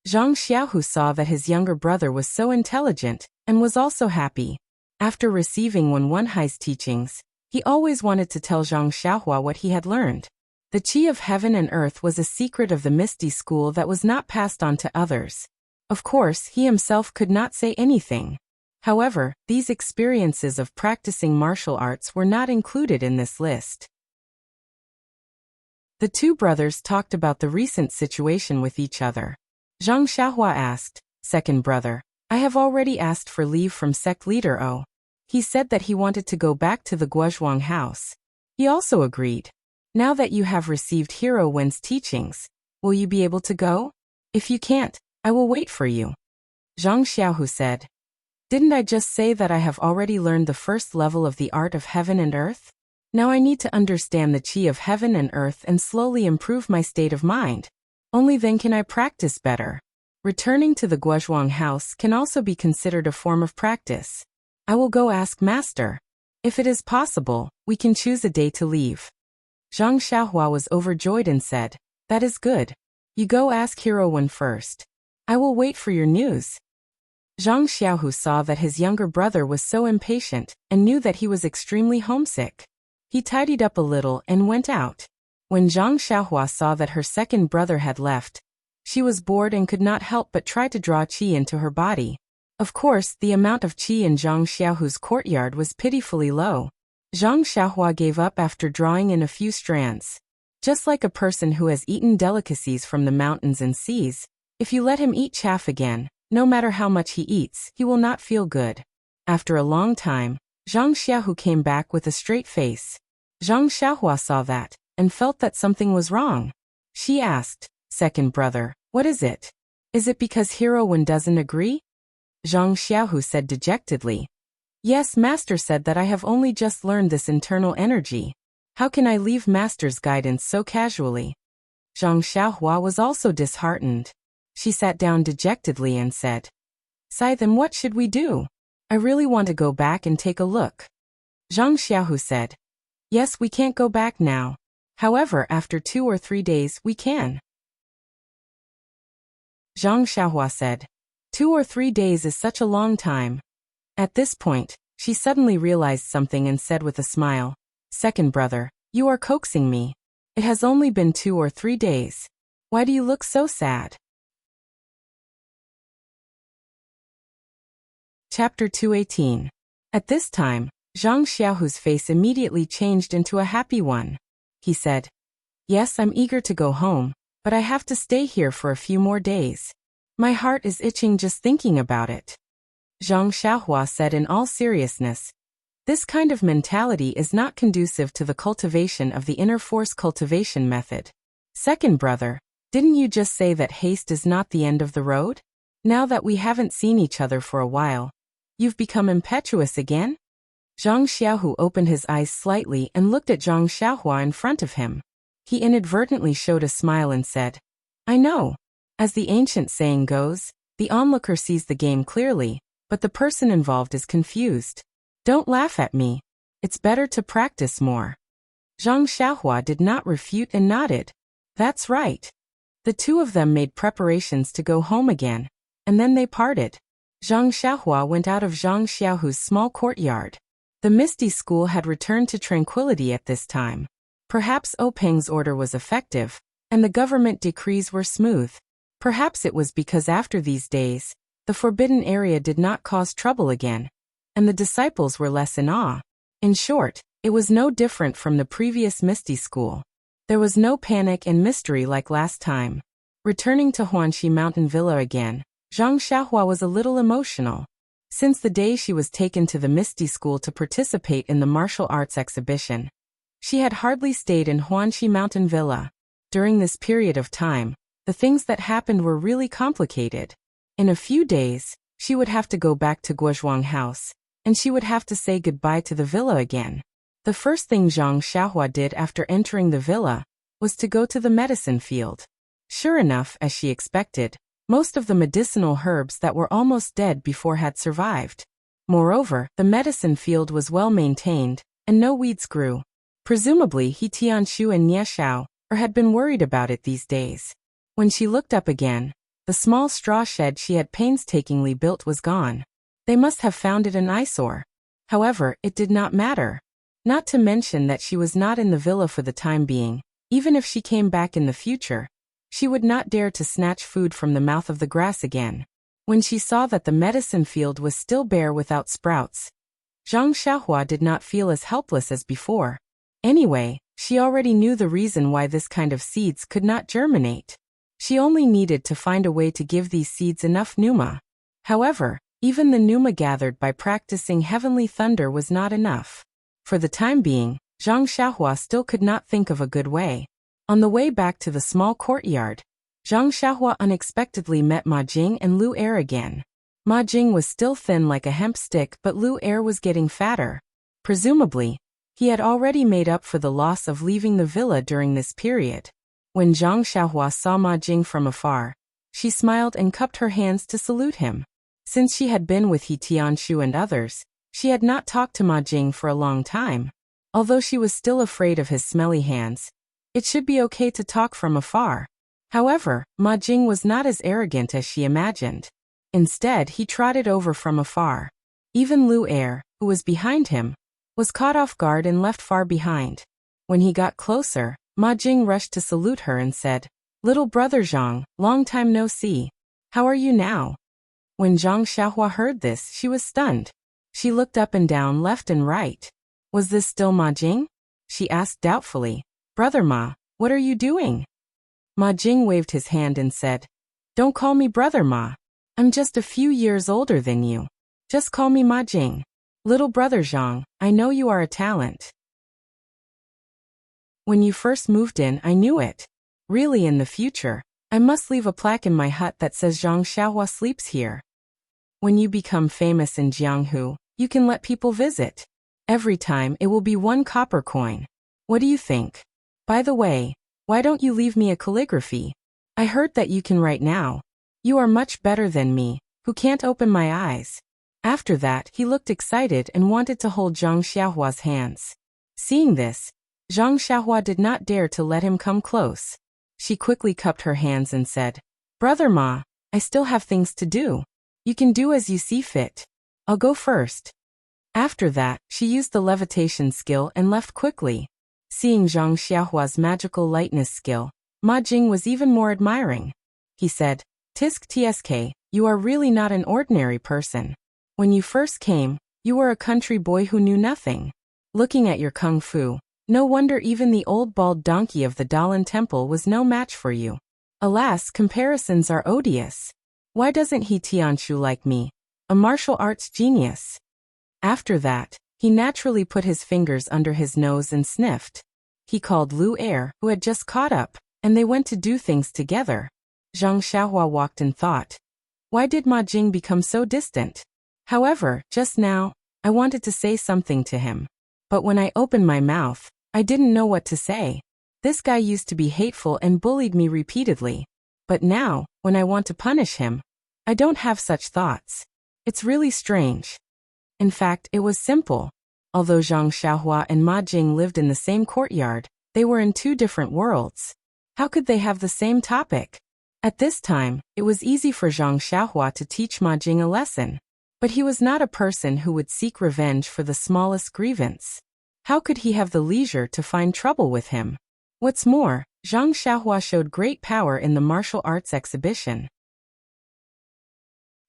A: Zhang Xiaohu saw that his younger brother was so intelligent, and was also happy. After receiving Wenhai's teachings, he always wanted to tell Zhang Xiaohua what he had learned. The qi of heaven and earth was a secret of the Misty School that was not passed on to others. Of course, he himself could not say anything. However, these experiences of practicing martial arts were not included in this list. The two brothers talked about the recent situation with each other. Zhang Xiaohua asked, "Second brother, I have already asked for leave from sect leader O. He said that he wanted to go back to the Guozhuang house. He also agreed. Now that you have received Hero Wen's teachings, will you be able to go? If you can't, I will wait for you." Zhang Xiaohu said, "Didn't I just say that I have already learned the first level of the art of heaven and earth? Now I need to understand the qi of heaven and earth and slowly improve my state of mind. Only then can I practice better. Returning to the Guozhuang house can also be considered a form of practice. I will go ask Master. If it is possible, we can choose a day to leave." Zhang Xiaohua was overjoyed and said, "That is good. You go ask Hero Wen first. I will wait for your news." Zhang Xiaohu saw that his younger brother was so impatient, and knew that he was extremely homesick. He tidied up a little and went out. When Zhang Xiaohua saw that her second brother had left, she was bored and could not help but try to draw qi into her body. Of course, the amount of qi in Zhang Xiaohu's courtyard was pitifully low. Zhang Xiaohua gave up after drawing in a few strands. Just like a person who has eaten delicacies from the mountains and seas, if you let him eat chaff again, no matter how much he eats, he will not feel good. After a long time, Zhang Xiaohu came back with a straight face. Zhang Xiaohua saw that, and felt that something was wrong. She asked, "Second brother, what is it? Is it because Hero Wen doesn't agree?" Zhang Xiaohu said dejectedly, "Yes, Master said that I have only just learned this internal energy. How can I leave Master's guidance so casually?" Zhang Xiaohua was also disheartened. She sat down dejectedly and said, "Sai, then what should we do? I really want to go back and take a look." Zhang Xiaohu said, "Yes, we can't go back now. However, after 2 or 3 days, we can." Zhang Xiaohua said, 2 or 3 days is such a long time." At this point, she suddenly realized something and said with a smile, "Second brother, you are coaxing me. It has only been 2 or 3 days. Why do you look so sad?" Chapter 218. At this time, Zhang Xiaohu's face immediately changed into a happy one. He said, "Yes, I'm eager to go home, but I have to stay here for a few more days. My heart is itching just thinking about it." Zhang Xiaohua said in all seriousness, "This kind of mentality is not conducive to the cultivation of the inner force cultivation method. Second brother, didn't you just say that haste is not the end of the road? Now that we haven't seen each other for a while, you've become impetuous again?" Zhang Xiaohu opened his eyes slightly and looked at Zhang Xiaohua in front of him. He inadvertently showed a smile and said, "I know. As the ancient saying goes, the onlooker sees the game clearly, but the person involved is confused. Don't laugh at me. It's better to practice more." Zhang Xiaohua did not refute and nodded. "That's right." The two of them made preparations to go home again, and then they parted. Zhang Xiaohua went out of Zhang Xiaohu's small courtyard. The Misty School had returned to tranquility at this time. Perhaps Openg's order was effective, and the government decrees were smooth. Perhaps it was because after these days, the forbidden area did not cause trouble again, and the disciples were less in awe. In short, it was no different from the previous Misty School. There was no panic and mystery like last time. Returning to Huanxi Mountain Villa again, Zhang Xiaohua was a little emotional. Since the day she was taken to the Misty School to participate in the martial arts exhibition, she had hardly stayed in Huanxi Mountain Villa. During this period of time, the things that happened were really complicated. In a few days, she would have to go back to Guozhuang House, and she would have to say goodbye to the villa again. The first thing Zhang Xiaohua did after entering the villa was to go to the medicine field. Sure enough, as she expected, most of the medicinal herbs that were almost dead before had survived. Moreover, the medicine field was well maintained, and no weeds grew. Presumably He Tianshu and Nieshao had been worried about it these days. When she looked up again, the small straw shed she had painstakingly built was gone. They must have found it an eyesore. However, it did not matter. Not to mention that she was not in the villa for the time being. Even if she came back in the future, she would not dare to snatch food from the mouth of the grass again. When she saw that the medicine field was still bare without sprouts, Zhang Xiaohua did not feel as helpless as before. Anyway, she already knew the reason why this kind of seeds could not germinate. She only needed to find a way to give these seeds enough pneuma. However, even the pneuma gathered by practicing heavenly thunder was not enough. For the time being, Zhang Xiaohua still could not think of a good way. On the way back to the small courtyard, Zhang Xiaohua unexpectedly met Ma Jing and Lu Er again. Ma Jing was still thin like a hemp stick, but Lu Er was getting fatter. Presumably, he had already made up for the loss of leaving the villa during this period. When Zhang Xiaohua saw Ma Jing from afar, she smiled and cupped her hands to salute him. Since she had been with He Tianshu and others, she had not talked to Ma Jing for a long time. Although she was still afraid of his smelly hands, it should be okay to talk from afar. However, Ma Jing was not as arrogant as she imagined. Instead, he trotted over from afar. Even Lu Er, who was behind him, was caught off guard and left far behind. When he got closer, Ma Jing rushed to salute her and said, "Little brother Zhang, long time no see. How are you now?" When Zhang Xiaohua heard this, she was stunned. She looked up and down, left and right. Was this still Ma Jing? She asked doubtfully. "Brother Ma, what are you doing?" Ma Jing waved his hand and said, "Don't call me Brother Ma. I'm just a few years older than you. Just call me Ma Jing. Little brother Zhang, I know you are a talent. When you first moved in, I knew it. Really, in the future, I must leave a plaque in my hut that says Zhang Xiaohua sleeps here. When you become famous in Jianghu, you can let people visit. Every time it will be 1 copper coin. What do you think? By the way, why don't you leave me a calligraphy? I heard that you can write now. You are much better than me, who can't open my eyes." After that, he looked excited and wanted to hold Zhang Xiaohua's hands. Seeing this, Zhang Xiaohua did not dare to let him come close. She quickly cupped her hands and said, "Brother Ma, I still have things to do. You can do as you see fit. I'll go first." After that, she used the levitation skill and left quickly. Seeing Zhang Xiaohua's magical lightness skill, Ma Jing was even more admiring. He said, "Tisk Tsk, you are really not an ordinary person. When you first came, you were a country boy who knew nothing. Looking at your kung fu, no wonder even the old bald donkey of the Dalan Temple was no match for you. Alas, comparisons are odious. Why doesn't He Tianshu like me, a martial arts genius?" After that, he naturally put his fingers under his nose and sniffed. He called Lu Er, who had just caught up, and they went to do things together. Zhang Xiaohua walked in thought. Why did Ma Jing become so distant? However, just now, I wanted to say something to him. But when I opened my mouth, I didn't know what to say. This guy used to be hateful and bullied me repeatedly. But now, when I want to punish him, I don't have such thoughts. It's really strange. In fact, it was simple. Although Zhang Xiaohua and Ma Jing lived in the same courtyard, they were in 2 different worlds. How could they have the same topic? At this time, it was easy for Zhang Xiaohua to teach Ma Jing a lesson. But he was not a person who would seek revenge for the smallest grievance. How could he have the leisure to find trouble with him? What's more, Zhang Xiaohua showed great power in the martial arts exhibition.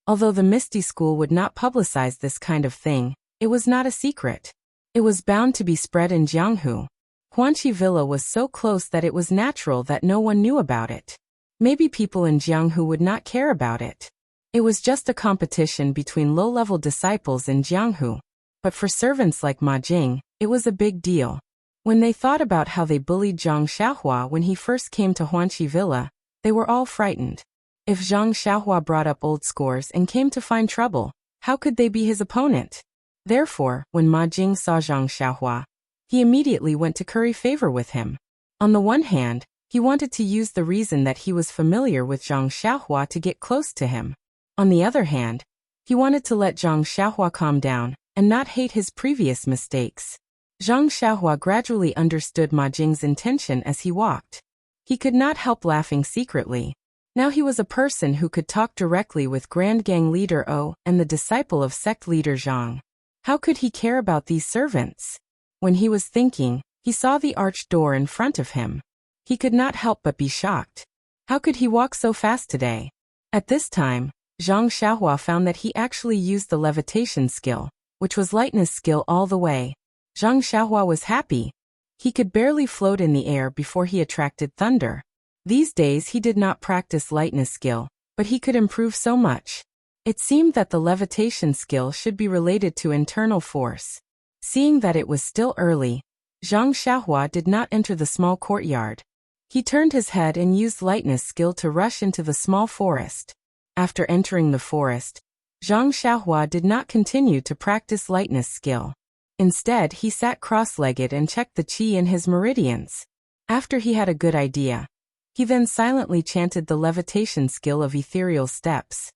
A: Although the Misty School would not publicize this kind of thing, it was not a secret. It was bound to be spread in Jianghu. Huanqi Villa was so close that it was natural that no one knew about it. Maybe people in Jianghu would not care about it. It was just a competition between low-level disciples in Jianghu. But for servants like Ma Jing, it was a big deal. When they thought about how they bullied Zhang Xiaohua when he first came to Huanqi Villa, they were all frightened. If Zhang Xiaohua brought up old scores and came to find trouble, how could they be his opponent? Therefore, when Ma Jing saw Zhang Xiaohua, he immediately went to curry favor with him. On the one hand, he wanted to use the reason that he was familiar with Zhang Xiaohua to get close to him. On the other hand, he wanted to let Zhang Xiaohua calm down and not hate his previous mistakes. Zhang Xiaohua gradually understood Ma Jing's intention as he walked. He could not help laughing secretly. Now he was a person who could talk directly with Grand Gang leader O and the disciple of sect leader Zhang. How could he care about these servants? When he was thinking, he saw the arched door in front of him. He could not help but be shocked. How could he walk so fast today? At this time, Zhang Xiaohua found that he actually used the levitation skill, which was lightness skill all the way. Zhang Xiaohua was happy. He could barely float in the air before he attracted thunder. These days he did not practice lightness skill, but he could improve so much. It seemed that the levitation skill should be related to internal force. Seeing that it was still early, Zhang Xiaohua did not enter the small courtyard. He turned his head and used lightness skill to rush into the small forest. After entering the forest, Zhang Xiaohua did not continue to practice lightness skill. Instead, he sat cross-legged and checked the qi in his meridians. After he had a good idea, he then silently chanted the levitation skill of ethereal steps.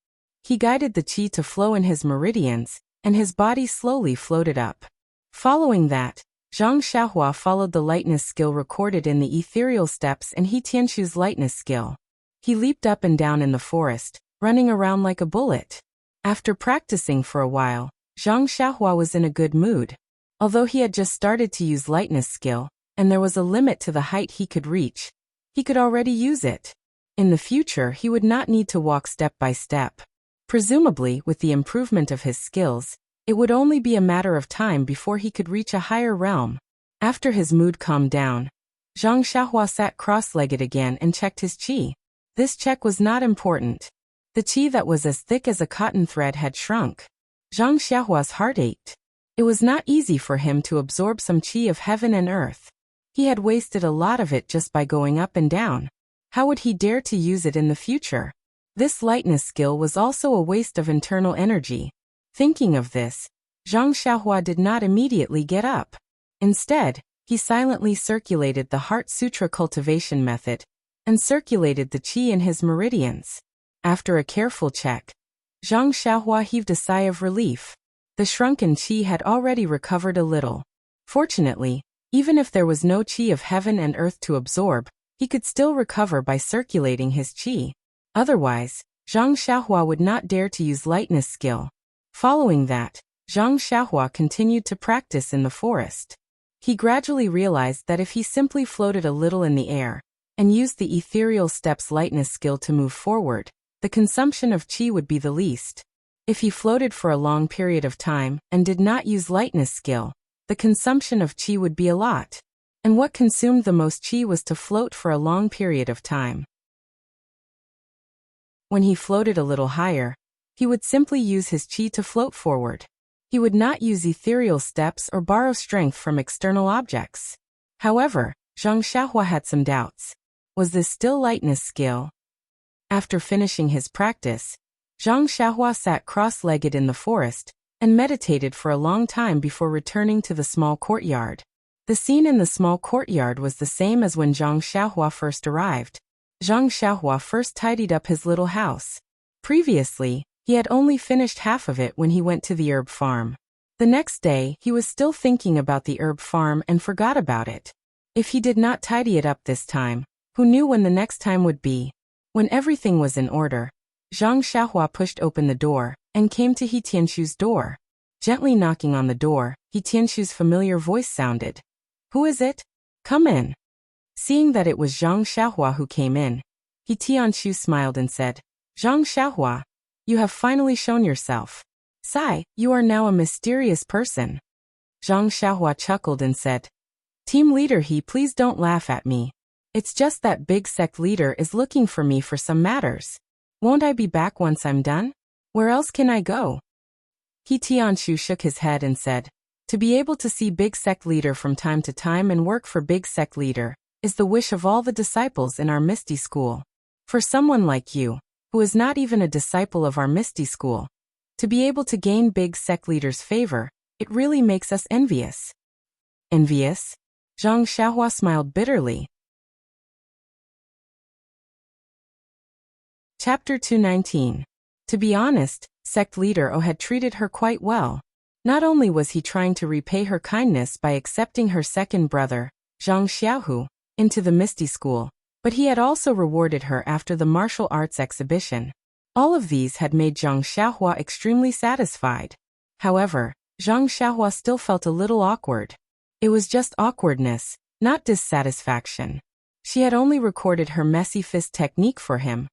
A: He guided the qi to flow in his meridians, and his body slowly floated up. Following that, Zhang Xiaohua followed the lightness skill recorded in the ethereal steps and He Tianshu's lightness skill. He leaped up and down in the forest, running around like a bullet. After practicing for a while, Zhang Xiaohua was in a good mood. Although he had just started to use lightness skill, and there was a limit to the height he could reach, he could already use it. In the future, he would not need to walk step by step. Presumably, with the improvement of his skills, it would only be a matter of time before he could reach a higher realm. After his mood calmed down, Zhang Xiaohua sat cross-legged again and checked his qi. This check was not important. The qi that was as thick as a cotton thread had shrunk. Zhang Xiaohua's heart ached. It was not easy for him to absorb some qi of heaven and earth. He had wasted a lot of it just by going up and down. How would he dare to use it in the future? This lightness skill was also a waste of internal energy. Thinking of this, Zhang Xiaohua did not immediately get up. Instead, he silently circulated the Heart Sutra cultivation method and circulated the qi in his meridians. After a careful check, Zhang Xiaohua heaved a sigh of relief. The shrunken qi had already recovered a little. Fortunately, even if there was no qi of heaven and earth to absorb, he could still recover by circulating his qi. Otherwise, Zhang Xiaohua would not dare to use lightness skill. Following that, Zhang Xiaohua continued to practice in the forest. He gradually realized that if he simply floated a little in the air and used the ethereal steps lightness skill to move forward, the consumption of qi would be the least. If he floated for a long period of time and did not use lightness skill, the consumption of qi would be a lot. And what consumed the most qi was to float for a long period of time. When he floated a little higher, he would simply use his qi to float forward. He would not use ethereal steps or borrow strength from external objects. However, Zhang Xiaohua had some doubts. Was this still lightness skill? After finishing his practice, Zhang Xiaohua sat cross-legged in the forest and meditated for a long time before returning to the small courtyard. The scene in the small courtyard was the same as when Zhang Xiaohua first arrived. Zhang Xiaohua first tidied up his little house. Previously, he had only finished half of it when he went to the herb farm. The next day, he was still thinking about the herb farm and forgot about it. If he did not tidy it up this time, who knew when the next time would be? When everything was in order, Zhang Xiaohua pushed open the door and came to He Tianshu's door. Gently knocking on the door, He Tianshu's familiar voice sounded. "Who is it? Come in." Seeing that it was Zhang Xiaohua who came in, He Tianshu smiled and said, "Zhang Xiaohua, you have finally shown yourself. Sai, you are now a mysterious person." Zhang Xiaohua chuckled and said, "Team leader He, please don't laugh at me. It's just that big sect leader is looking for me for some matters. Won't I be back once I'm done? Where else can I go?" He Tianshu shook his head and said, "To be able to see big sect leader from time to time and work for big sect leader is the wish of all the disciples in our Misty School. For someone like you, who is not even a disciple of our Misty School, to be able to gain big sect leader's favor, it really makes us envious." "Envious?" Zhang Xiaohua smiled bitterly. Chapter 219. To be honest, sect leader O had treated her quite well. Not only was he trying to repay her kindness by accepting her second brother, Zhang Xiaohu, into the Misty School, but he had also rewarded her after the martial arts exhibition. All of these had made Zhang Xiaohua extremely satisfied. However, Zhang Xiaohua still felt a little awkward. It was just awkwardness, not dissatisfaction. She had only recorded her messy fist technique for him,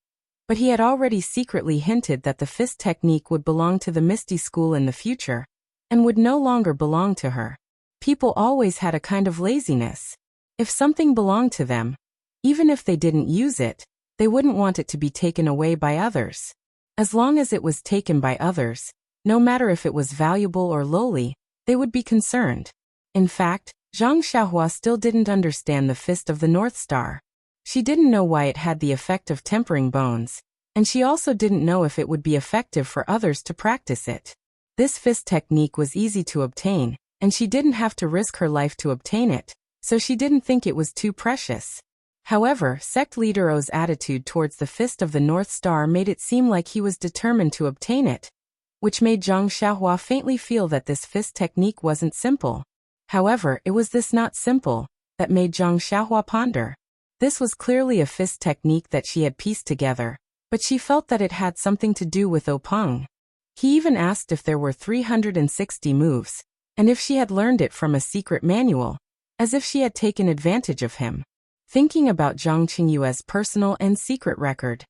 A: but he had already secretly hinted that the fist technique would belong to the Misty School in the future, and would no longer belong to her. People always had a kind of laziness. If something belonged to them, even if they didn't use it, they wouldn't want it to be taken away by others. As long as it was taken by others, no matter if it was valuable or lowly, they would be concerned. In fact, Zhang Xiaohua still didn't understand the Fist of the North Star. She didn't know why it had the effect of tempering bones, and she also didn't know if it would be effective for others to practice it. This fist technique was easy to obtain, and she didn't have to risk her life to obtain it, so she didn't think it was too precious. However, sect leader O's attitude towards the Fist of the North Star made it seem like he was determined to obtain it, which made Zhang Xiaohua faintly feel that this fist technique wasn't simple. However, it was this not simple that made Zhang Xiaohua ponder. This was clearly a fist technique that she had pieced together, but she felt that it had something to do with Openg. He even asked if there were 360 moves, and if she had learned it from a secret manual, as if she had taken advantage of him. Thinking about Zhang Qingyue's personal and secret record,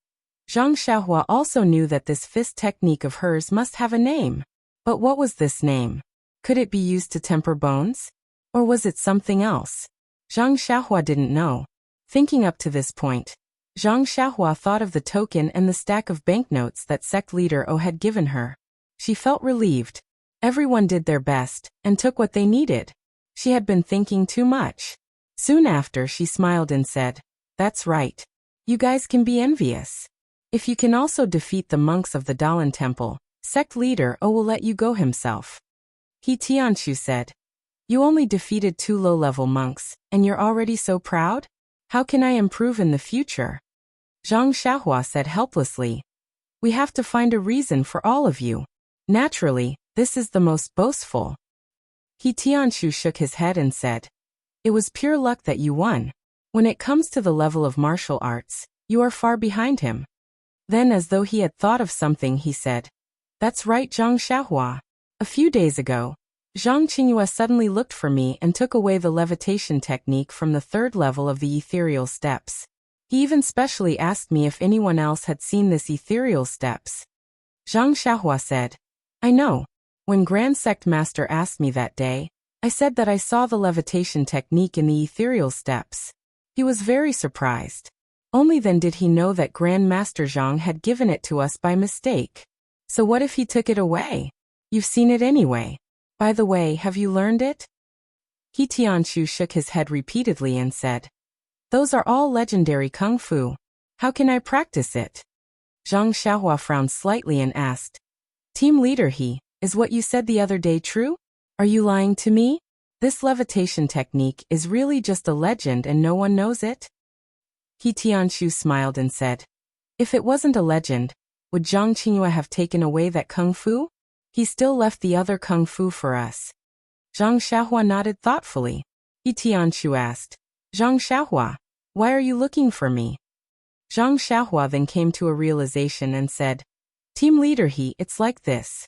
A: Zhang Xiaohua also knew that this fist technique of hers must have a name. But what was this name? Could it be used to temper bones? Or was it something else? Zhang Xiaohua didn't know. Thinking up to this point, Zhang Xiaohua thought of the token and the stack of banknotes that sect leader O had given her. She felt relieved. Everyone did their best and took what they needed. She had been thinking too much. Soon after, she smiled and said, "That's right. You guys can be envious. If you can also defeat the monks of the Dalan Temple, sect leader O will let you go himself." He Tianshu said, "You only defeated 2 low-level monks, and you're already so proud? How can I improve in the future?" Zhang Xiaohua said helplessly, "We have to find a reason for all of you. Naturally, this is the most boastful." He Tianshu shook his head and said, "It was pure luck that you won. When it comes to the level of martial arts, you are far behind him." Then, as though he had thought of something, he said, "That's right, Zhang Xiaohua. A few days ago, Zhang Qingyue suddenly looked for me and took away the levitation technique from the 3rd level of the ethereal steps. He even specially asked me if anyone else had seen this ethereal steps." Zhang Xiaohua said, "I know. When Grand Sect Master asked me that day, I said that I saw the levitation technique in the ethereal steps. He was very surprised. Only then did he know that Grand Master Zhang had given it to us by mistake. So what if he took it away? You've seen it anyway. By the way, have you learned it?" He Tianshu shook his head repeatedly and said, "Those are all legendary kung fu. How can I practice it?" Zhang Xiaohua frowned slightly and asked, "Team leader He, is what you said the other day true? Are you lying to me? This levitation technique is really just a legend and no one knows it?" He Tianshu smiled and said, "If it wasn't a legend, would Zhang Qingyue have taken away that kung fu? He still left the other kung fu for us." Zhang Xiaohua nodded thoughtfully. He Tianshu asked, "Zhang Xiaohua, why are you looking for me?" Zhang Xiaohua then came to a realization and said, Team leader it's like this.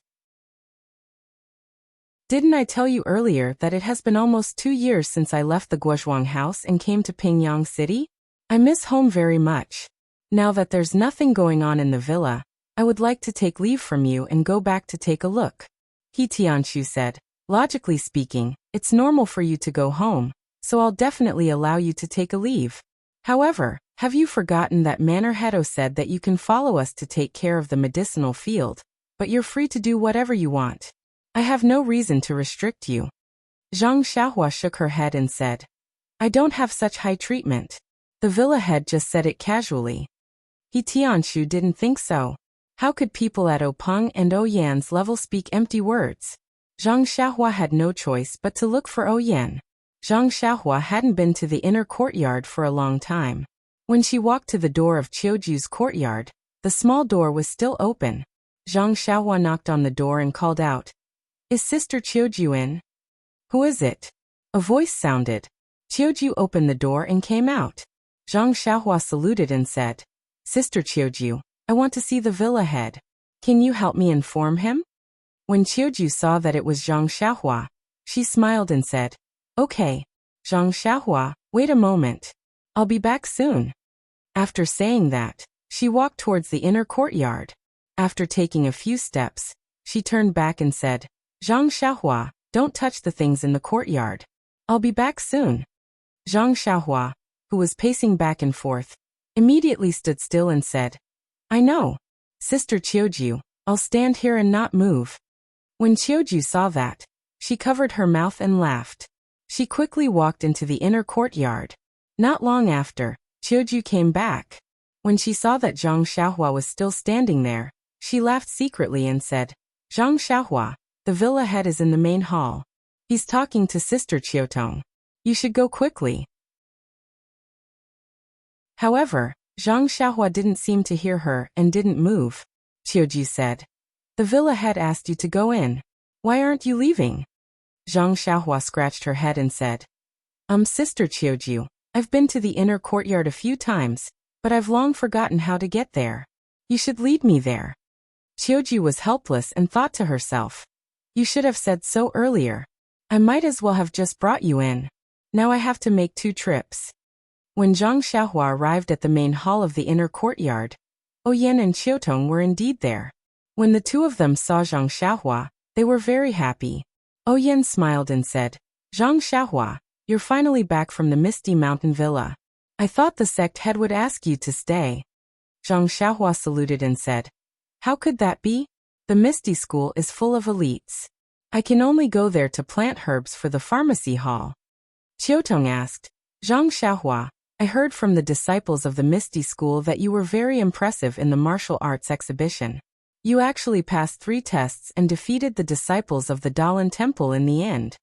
A: Didn't I tell you earlier that it has been almost 2 years since I left the Guozhuang house and came to Pingyang City? I miss home very much. Now that there's nothing going on in the villa, I would like to take leave from you and go back to take a look. He Tianshu said, logically speaking, it's normal for you to go home, so I'll definitely allow you to take a leave. However, have you forgotten that Manor Hedo said that you can follow us to take care of the medicinal field, but you're free to do whatever you want. I have no reason to restrict you. Zhang Xiaohua shook her head and said, I don't have such high treatment. The villa head just said it casually. He Tianshu didn't think so. How could people at Openg and Oyan's level speak empty words? Zhang Xiaohua had no choice but to look for Oyan. Zhang Xiaohua hadn't been to the inner courtyard for a long time. When she walked to the door of Qiuju's courtyard, the small door was still open. Zhang Xiaohua knocked on the door and called out, Is Sister Qiuju in? Who is it? A voice sounded. Qiuju opened the door and came out. Zhang Xiaohua saluted and said, Sister Qiuju, I want to see the villa head. Can you help me inform him? When Qiuju saw that it was Zhang Xiaohua, she smiled and said, Okay, Zhang Xiaohua, wait a moment. I'll be back soon. After saying that, she walked towards the inner courtyard. After taking a few steps, she turned back and said, Zhang Xiaohua, don't touch the things in the courtyard. I'll be back soon. Zhang Xiaohua, who was pacing back and forth, immediately stood still and said, I know. Sister Qiuju, I'll stand here and not move. When Qiuju saw that, she covered her mouth and laughed. She quickly walked into the inner courtyard. Not long after, Qiuju came back. When she saw that Zhang Xiaohua was still standing there, she laughed secretly and said, Zhang Xiaohua, the villa head is in the main hall. He's talking to Sister Qiutong. You should go quickly. However, Zhang Xiaohua didn't seem to hear her and didn't move. Qiuju said, The villa head asked you to go in. Why aren't you leaving? Zhang Xiaohua scratched her head and said, Sister Qiuju, I've been to the inner courtyard a few times, but I've long forgotten how to get there. You should lead me there. Qiuju was helpless and thought to herself, You should have said so earlier. I might as well have just brought you in. Now I have to make 2 trips. When Zhang Xiaohua arrived at the main hall of the inner courtyard, Oyan and Qiutong were indeed there. When the two of them saw Zhang Xiaohua, they were very happy. Oyan smiled and said, Zhang Xiaohua, you're finally back from the Misty Mountain Villa. I thought the sect head would ask you to stay. Zhang Xiaohua saluted and said, How could that be? The Misty School is full of elites. I can only go there to plant herbs for the pharmacy hall. Qiutong asked, Zhang Xiaohua, I heard from the disciples of the Misty School that you were very impressive in the martial arts exhibition. You actually passed 3 tests and defeated the disciples of the Dalan Temple in the end.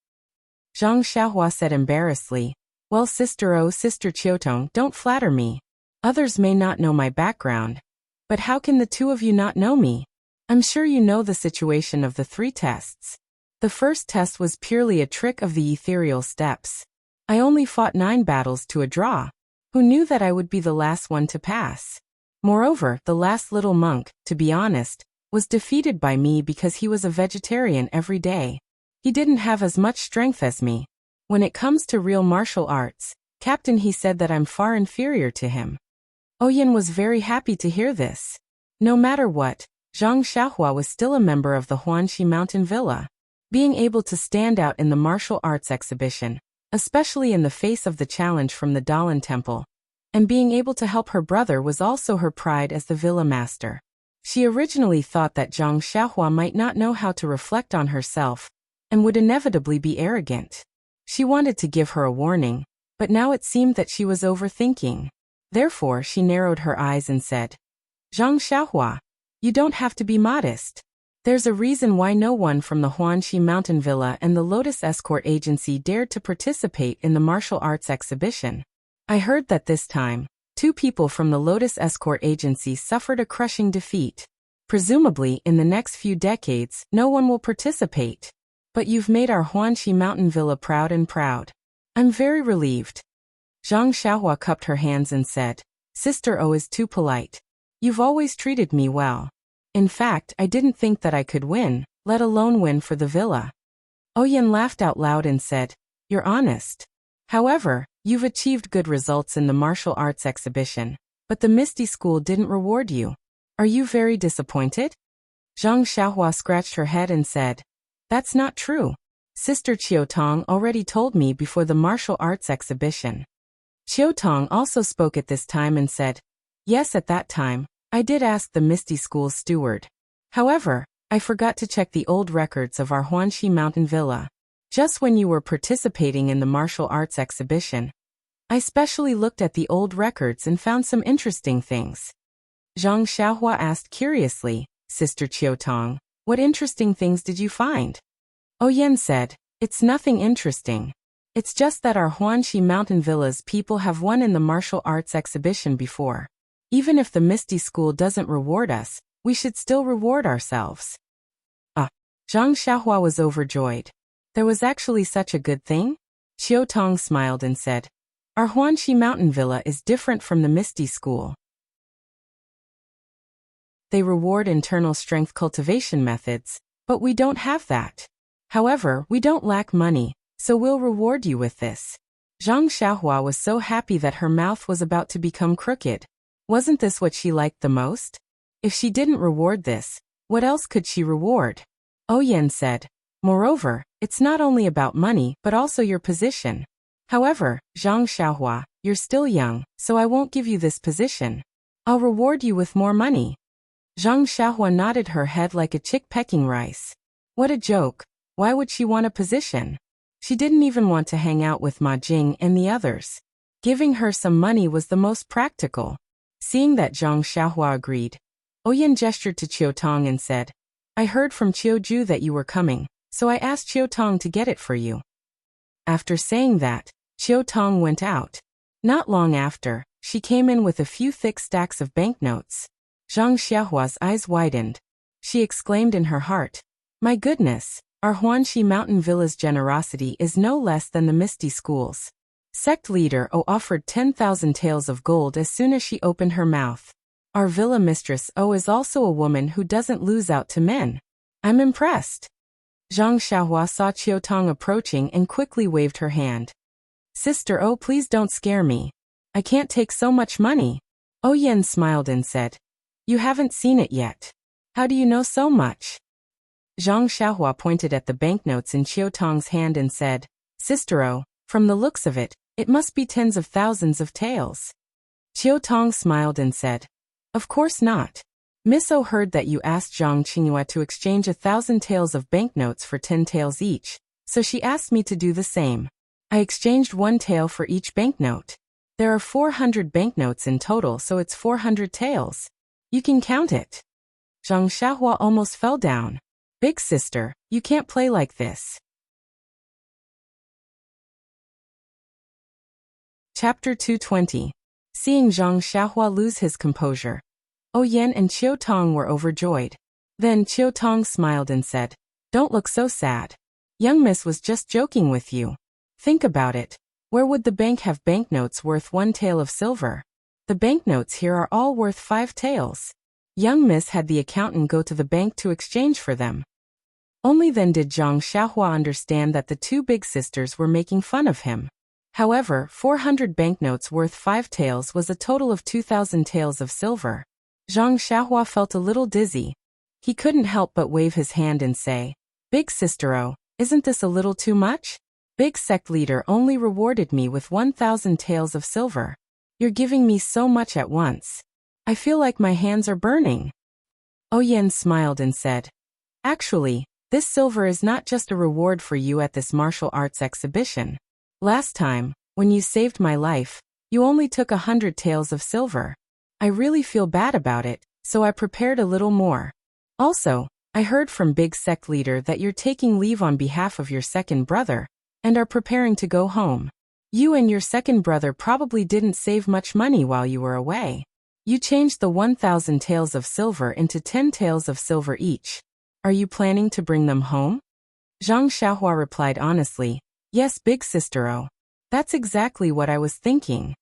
A: Zhang Xiaohua said embarrassedly, Well, Sister Qiutong, don't flatter me. Others may not know my background. But how can the 2 of you not know me? I'm sure you know the situation of the 3 tests. The first test was purely a trick of the ethereal steps. I only fought 9 battles to a draw. Who knew that I would be the last one to pass? Moreover, the last little monk, to be honest, was defeated by me because he was a vegetarian every day. He didn't have as much strength as me. When it comes to real martial arts, Captain, he said that I'm far inferior to him. Oyan was very happy to hear this. No matter what, Zhang Xiaohua was still a member of the Huanxi Mountain Villa. Being able to stand out in the martial arts exhibition, especially in the face of the challenge from the Dalan Temple, and being able to help her brother was also her pride as the villa master. She originally thought that Zhang Xiaohua might not know how to reflect on herself, and would inevitably be arrogant. She wanted to give her a warning, but now it seemed that she was overthinking. Therefore she narrowed her eyes and said, Zhang Xiaohua, you don't have to be modest. There's a reason why no one from the Huanxi Mountain Villa and the Lotus Escort Agency dared to participate in the martial arts exhibition. I heard that this time, 2 people from the Lotus Escort Agency suffered a crushing defeat. Presumably, in the next few decades, no one will participate. But you've made our Huanxi Mountain Villa proud and proud. I'm very relieved. Zhang Xiaohua cupped her hands and said, Sister O is too polite. You've always treated me well. In fact, I didn't think that I could win, let alone win for the villa. Oyen laughed out loud and said, "You're honest. However, you've achieved good results in the martial arts exhibition, but the Misty School didn't reward you. Are you very disappointed?" Zhang Xiaohua scratched her head and said, "That's not true. Sister Qiutong already told me before the martial arts exhibition." Qiutong also spoke at this time and said, "Yes, at that time, I did ask the Misty School's steward. However, I forgot to check the old records of our Huanxi Mountain Villa. Just when you were participating in the martial arts exhibition, I specially looked at the old records and found some interesting things." Zhang Xiaohua asked curiously, "Sister Qiutong, what interesting things did you find?" Oyen said, "It's nothing interesting. It's just that our Huanxi Mountain Villa's people have won in the martial arts exhibition before. Even if the Misty School doesn't reward us, we should still reward ourselves." Zhang Xiaohua was overjoyed. There was actually such a good thing? Qiutong smiled and said, "Our Huanxi Mountain Villa is different from the Misty School. They reward internal strength cultivation methods, but we don't have that. However, we don't lack money, so we'll reward you with this." Zhang Xiaohua was so happy that her mouth was about to become crooked. Wasn't this what she liked the most? If she didn't reward this, what else could she reward? Oyen said, "Moreover, it's not only about money but also your position. However, Zhang Xiaohua, you're still young, so I won't give you this position. I'll reward you with more money." Zhang Xiaohua nodded her head like a chick pecking rice. What a joke. Why would she want a position? She didn't even want to hang out with Ma Jing and the others. Giving her some money was the most practical. Seeing that Zhang Xiaohua agreed, Oyen gestured to Qiutong and said, "I heard from Qiuju that you were coming, so I asked Qiutong to get it for you." After saying that, Qiutong went out. Not long after, she came in with a few thick stacks of banknotes. Zhang Xiaohua's eyes widened. She exclaimed in her heart, "My goodness, our Huanxi Mountain Villa's generosity is no less than the Misty School's." Sect leader O offered 10,000 taels of gold as soon as she opened her mouth. Our villa mistress O is also a woman who doesn't lose out to men. I'm impressed. Zhang Xiaohua saw Qiutong approaching and quickly waved her hand. "Sister O, please don't scare me. I can't take so much money." Oyen smiled and said, "You haven't seen it yet. How do you know so much?" Zhang Xiaohua pointed at the banknotes in Qiutong's hand and said, "Sister O, from the looks of it, it must be tens of thousands of taels." Qiutong smiled and said, "Of course not. Miss O heard that you asked Zhang Qinghua to exchange 1,000 taels of banknotes for 10 taels each, so she asked me to do the same. I exchanged 1 tael for each banknote. There are 400 banknotes in total, so it's 400 taels. You can count it." Zhang Xiaohua almost fell down. "Big sister, you can't play like this." Chapter 220. Seeing Zhang Xiaohua lose his composure, Oyen and Qiutong were overjoyed. Then Qiutong smiled and said, "Don't look so sad. Young miss was just joking with you. Think about it. Where would the bank have banknotes worth 1 tael of silver? The banknotes here are all worth 5 taels. Young miss had the accountant go to the bank to exchange for them." Only then did Zhang Xiaohua understand that the two big sisters were making fun of him. However, 400 banknotes worth 5 taels was a total of 2,000 taels of silver. Zhang Xiaohua felt a little dizzy. He couldn't help but wave his hand and say, "Big sister O, isn't this a little too much? Big sect leader only rewarded me with 1,000 taels of silver. You're giving me so much at once. I feel like my hands are burning." Oyen smiled and said, "Actually, this silver is not just a reward for you at this martial arts exhibition. Last time, when you saved my life, you only took 100 taels of silver. I really feel bad about it, so I prepared a little more. Also, I heard from Big Sect Leader that you're taking leave on behalf of your second brother, and are preparing to go home. You and your second brother probably didn't save much money while you were away. You changed the 1,000 taels of silver into 10 taels of silver each. Are you planning to bring them home?" Zhang Xiaohua replied honestly, "Yes, big sister O. That's exactly what I was thinking."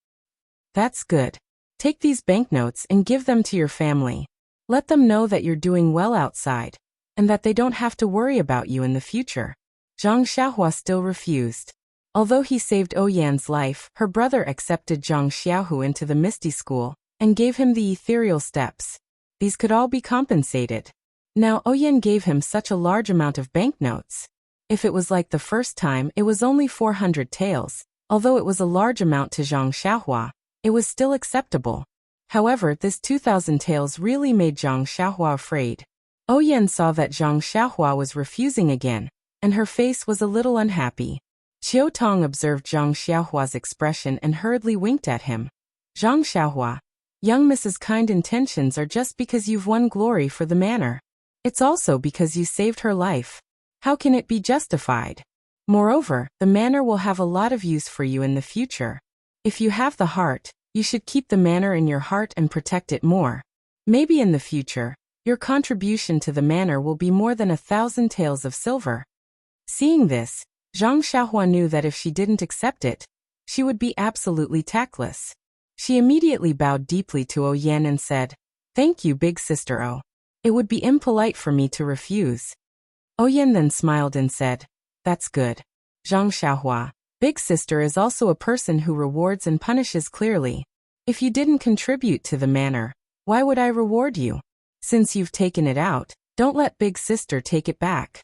A: "That's good. Take these banknotes and give them to your family. Let them know that you're doing well outside, and that they don't have to worry about you in the future. Zhang Xiaohua still refused. Although he saved Oyan's life, her brother accepted Zhang Xiaohu into the Misty School and gave him the ethereal steps. These could all be compensated. Now Oyan gave him such a large amount of banknotes. If it was like the first time, it was only 400 taels. Although it was a large amount to Zhang Xiaohua, it was still acceptable. However, this 2,000 taels really made Zhang Xiaohua afraid. Oyan saw that Zhang Xiaohua was refusing again, and her face was a little unhappy. Qiu Tong observed Zhang Xiaohua's expression and hurriedly winked at him. Zhang Xiaohua, young Mrs. Kind intentions are just because you've won glory for the manor. It's also because you saved her life. How can it be justified? Moreover, the manor will have a lot of use for you in the future. If you have the heart, you should keep the manor in your heart and protect it more. Maybe in the future, your contribution to the manor will be more than 1,000 taels of silver. Seeing this, Zhang Xiaohua knew that if she didn't accept it, she would be absolutely tactless. She immediately bowed deeply to Oyan and said, "Thank you, big sister O. It would be impolite for me to refuse." Oyan then smiled and said, "That's good. Zhang Xiaohua, big sister is also a person who rewards and punishes clearly. If you didn't contribute to the manor, why would I reward you? Since you've taken it out, don't let big sister take it back."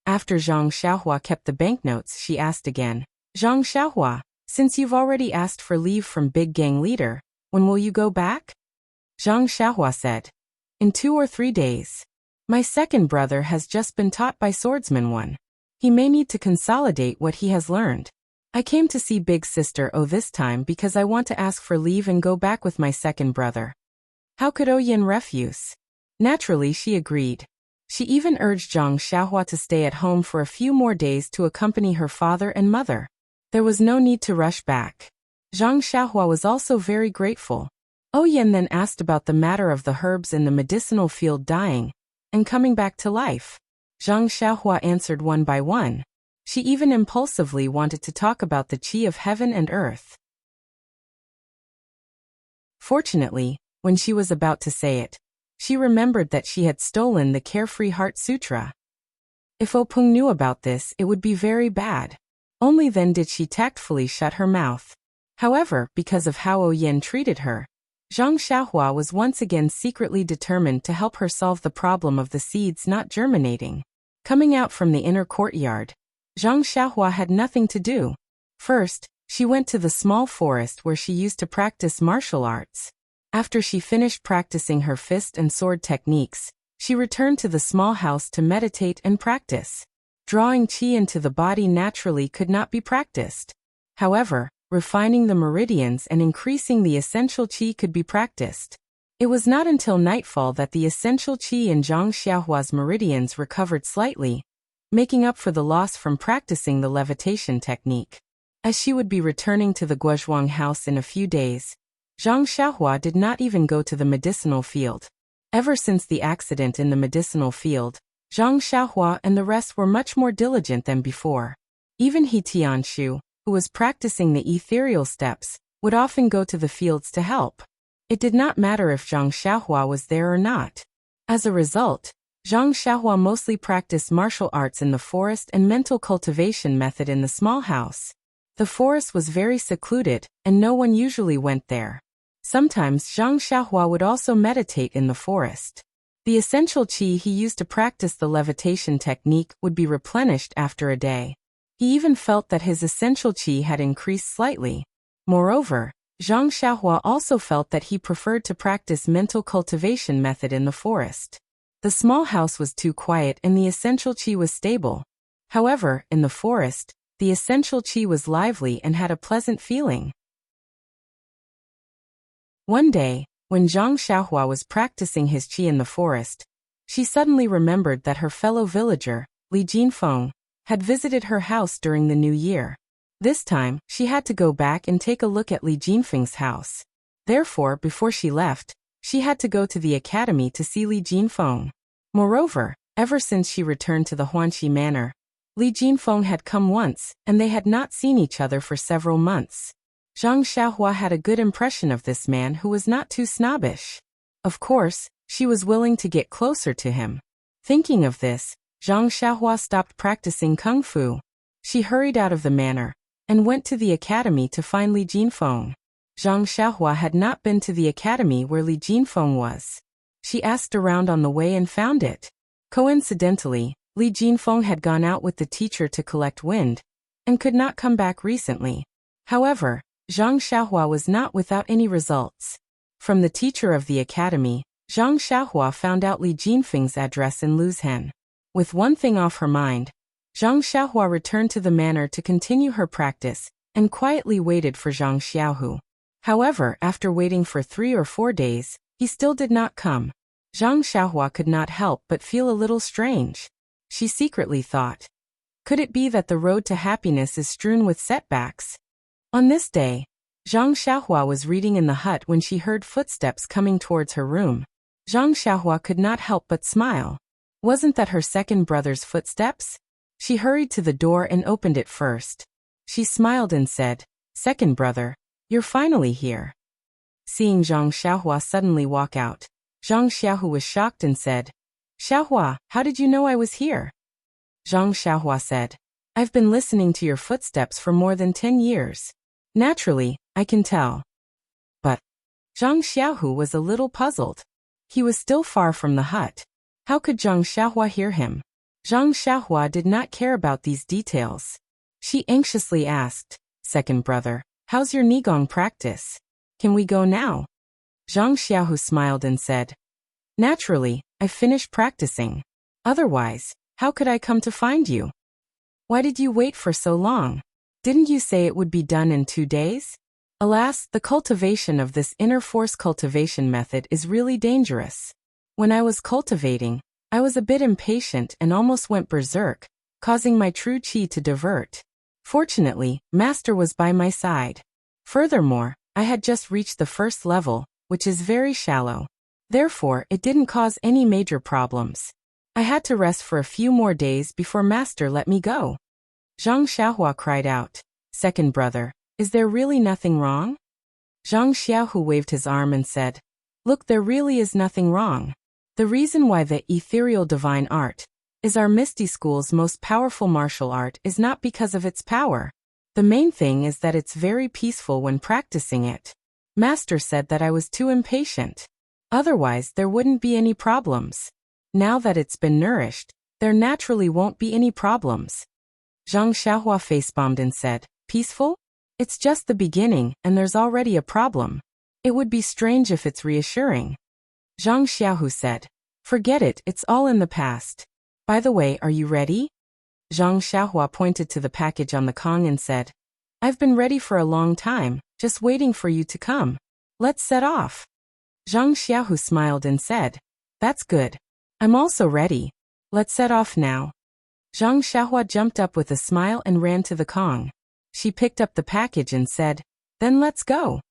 A: After Zhang Xiaohua kept the banknotes, she asked again, "Zhang Xiaohua, since you've already asked for leave from big gang leader, when will you go back?" Zhang Xiaohua said, "In 2 or 3 days. My second brother has just been taught by swordsman 1. He may need to consolidate what he has learned. I came to see big sister O this time because I want to ask for leave and go back with my second brother." How could Oyan refuse? Naturally, she agreed. She even urged Zhang Xiaohua to stay at home for a few more days to accompany her father and mother. There was no need to rush back. Zhang Xiaohua was also very grateful. Oyan then asked about the matter of the herbs in the medicinal field dying and coming back to life. Zhang Xiaohua answered one by one. She even impulsively wanted to talk about the qi of heaven and earth. Fortunately, when she was about to say it, she remembered that she had stolen the Carefree Heart Sutra. If Openg knew about this, it would be very bad. Only then did she tactfully shut her mouth. However, because of how Oyan treated her, Zhang Xiaohua was once again secretly determined to help her solve the problem of the seeds not germinating. Coming out from the inner courtyard, Zhang Xiaohua had nothing to do. First, she went to the small forest where she used to practice martial arts. After she finished practicing her fist and sword techniques, she returned to the small house to meditate and practice. Drawing qi into the body naturally could not be practiced. However, refining the meridians and increasing the essential qi could be practiced. It was not until nightfall that the essential qi in Zhang Xiaohua's meridians recovered slightly, making up for the loss from practicing the levitation technique. As she would be returning to the Guozhuang house in a few days, Zhang Xiaohua did not even go to the medicinal field. Ever since the accident in the medicinal field, Zhang Xiaohua and the rest were much more diligent than before. Even He Tianshu, who was practicing the ethereal steps, would often go to the fields to help. It did not matter if Zhang Xiaohua was there or not. As a result, Zhang Xiaohua mostly practiced martial arts in the forest and mental cultivation method in the small house. The forest was very secluded, and no one usually went there. Sometimes Zhang Xiaohua would also meditate in the forest. The essential qi he used to practice the levitation technique would be replenished after a day. He even felt that his essential qi had increased slightly. Moreover, Zhang Xiaohua also felt that he preferred to practice mental cultivation method in the forest. The small house was too quiet and the essential qi was stable. However, in the forest, the essential qi was lively and had a pleasant feeling. One day, when Zhang Xiaohua was practicing his qi in the forest, she suddenly remembered that her fellow villager, Li Jinfeng, had visited her house during the New Year. This time, she had to go back and take a look at Li Jinfeng's house. Therefore, before she left, she had to go to the academy to see Li Jinfeng. Moreover, ever since she returned to the Huanxi manor, Li Jinfeng had come once, and they had not seen each other for several months. Zhang Xiaohua had a good impression of this man who was not too snobbish. Of course, She was willing to get closer to him. Thinking of this, Zhang Xiaohua stopped practicing kung fu. She hurried out of the manor and went to the academy to find Li Jinfeng. Zhang Xiaohua had not been to the academy where Li Jinfeng was. She asked around on the way and found it. Coincidentally, Li Jinfeng had gone out with the teacher to collect wind and could not come back recently. However, Zhang Xiaohua was not without any results. From the teacher of the academy, Zhang Xiaohua found out Li Jinfeng's address in Luzhen. With one thing off her mind, Zhang Xiaohua returned to the manor to continue her practice and quietly waited for Zhang Xiaohu. However, after waiting for 3 or 4 days, he still did not come. Zhang Xiaohua could not help but feel a little strange. She secretly thought, could it be that the road to happiness is strewn with setbacks? On this day, Zhang Xiaohua was reading in the hut when she heard footsteps coming towards her room. Zhang Xiaohua could not help but smile. Wasn't that her second brother's footsteps? She hurried to the door and opened it first. She smiled and said, "Second brother, you're finally here." Seeing Zhang Xiaohua suddenly walk out, Zhang Xiaohu was shocked and said, "Xiaohua, how did you know I was here?" Zhang Xiaohua said, "I've been listening to your footsteps for more than 10 years. Naturally, I can tell." But Zhang Xiaohu was a little puzzled. He was still far from the hut. How could Zhang Xiaohua hear him? Zhang Xiaohua did not care about these details. She anxiously asked, "Second brother, how's your Nigong practice? Can we go now?" Zhang Xiaohu smiled and said, "Naturally, I finished practicing. Otherwise, how could I come to find you? Why did you wait for so long? Didn't you say it would be done in 2 days? Alas, the cultivation of this inner force cultivation method is really dangerous. When I was cultivating, I was a bit impatient and almost went berserk, causing my true qi to divert. Fortunately, Master was by my side. Furthermore, I had just reached the first level, which is very shallow. Therefore, it didn't cause any major problems. I had to rest for a few more days before Master let me go." Zhang Xiaohua cried out, "Second brother, is there really nothing wrong?" Zhang Xiaohu waved his arm and said, "Look, there really is nothing wrong. The reason why the ethereal divine art is our Misty School's most powerful martial art is not because of its power. The main thing is that it's very peaceful when practicing it. Master said that I was too impatient. Otherwise, there wouldn't be any problems. Now that it's been nourished, there naturally won't be any problems." Zhang Xiaohua face-bombed and said, "Peaceful? It's just the beginning, and there's already a problem. It would be strange if it's reassuring." Zhang Xiaohu said, "Forget it, it's all in the past. By the way, are you ready?" Zhang Xiaohua pointed to the package on the Kong and said, "I've been ready for a long time, just waiting for you to come. Let's set off." Zhang Xiaohu smiled and said, "That's good. I'm also ready. Let's set off now." Zhang Xiaohua jumped up with a smile and ran to the Kong. She picked up the package and said, "Then let's go."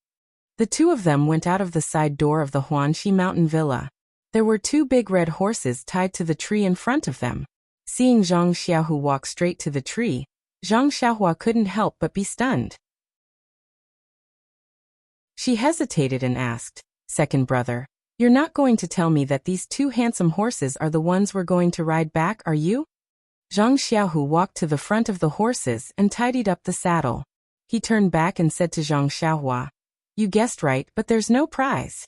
A: The two of them went out of the side door of the Huanxi Mountain Villa. There were 2 big red horses tied to the tree in front of them. Seeing Zhang Xiaohu walk straight to the tree, Zhang Xiaohua couldn't help but be stunned. She hesitated and asked, "Second brother, you're not going to tell me that these 2 handsome horses are the ones we're going to ride back, are you?" Zhang Xiaohu walked to the front of the horses and tidied up the saddle. He turned back and said to Zhang Xiaohua, "You guessed right, but there's no prize."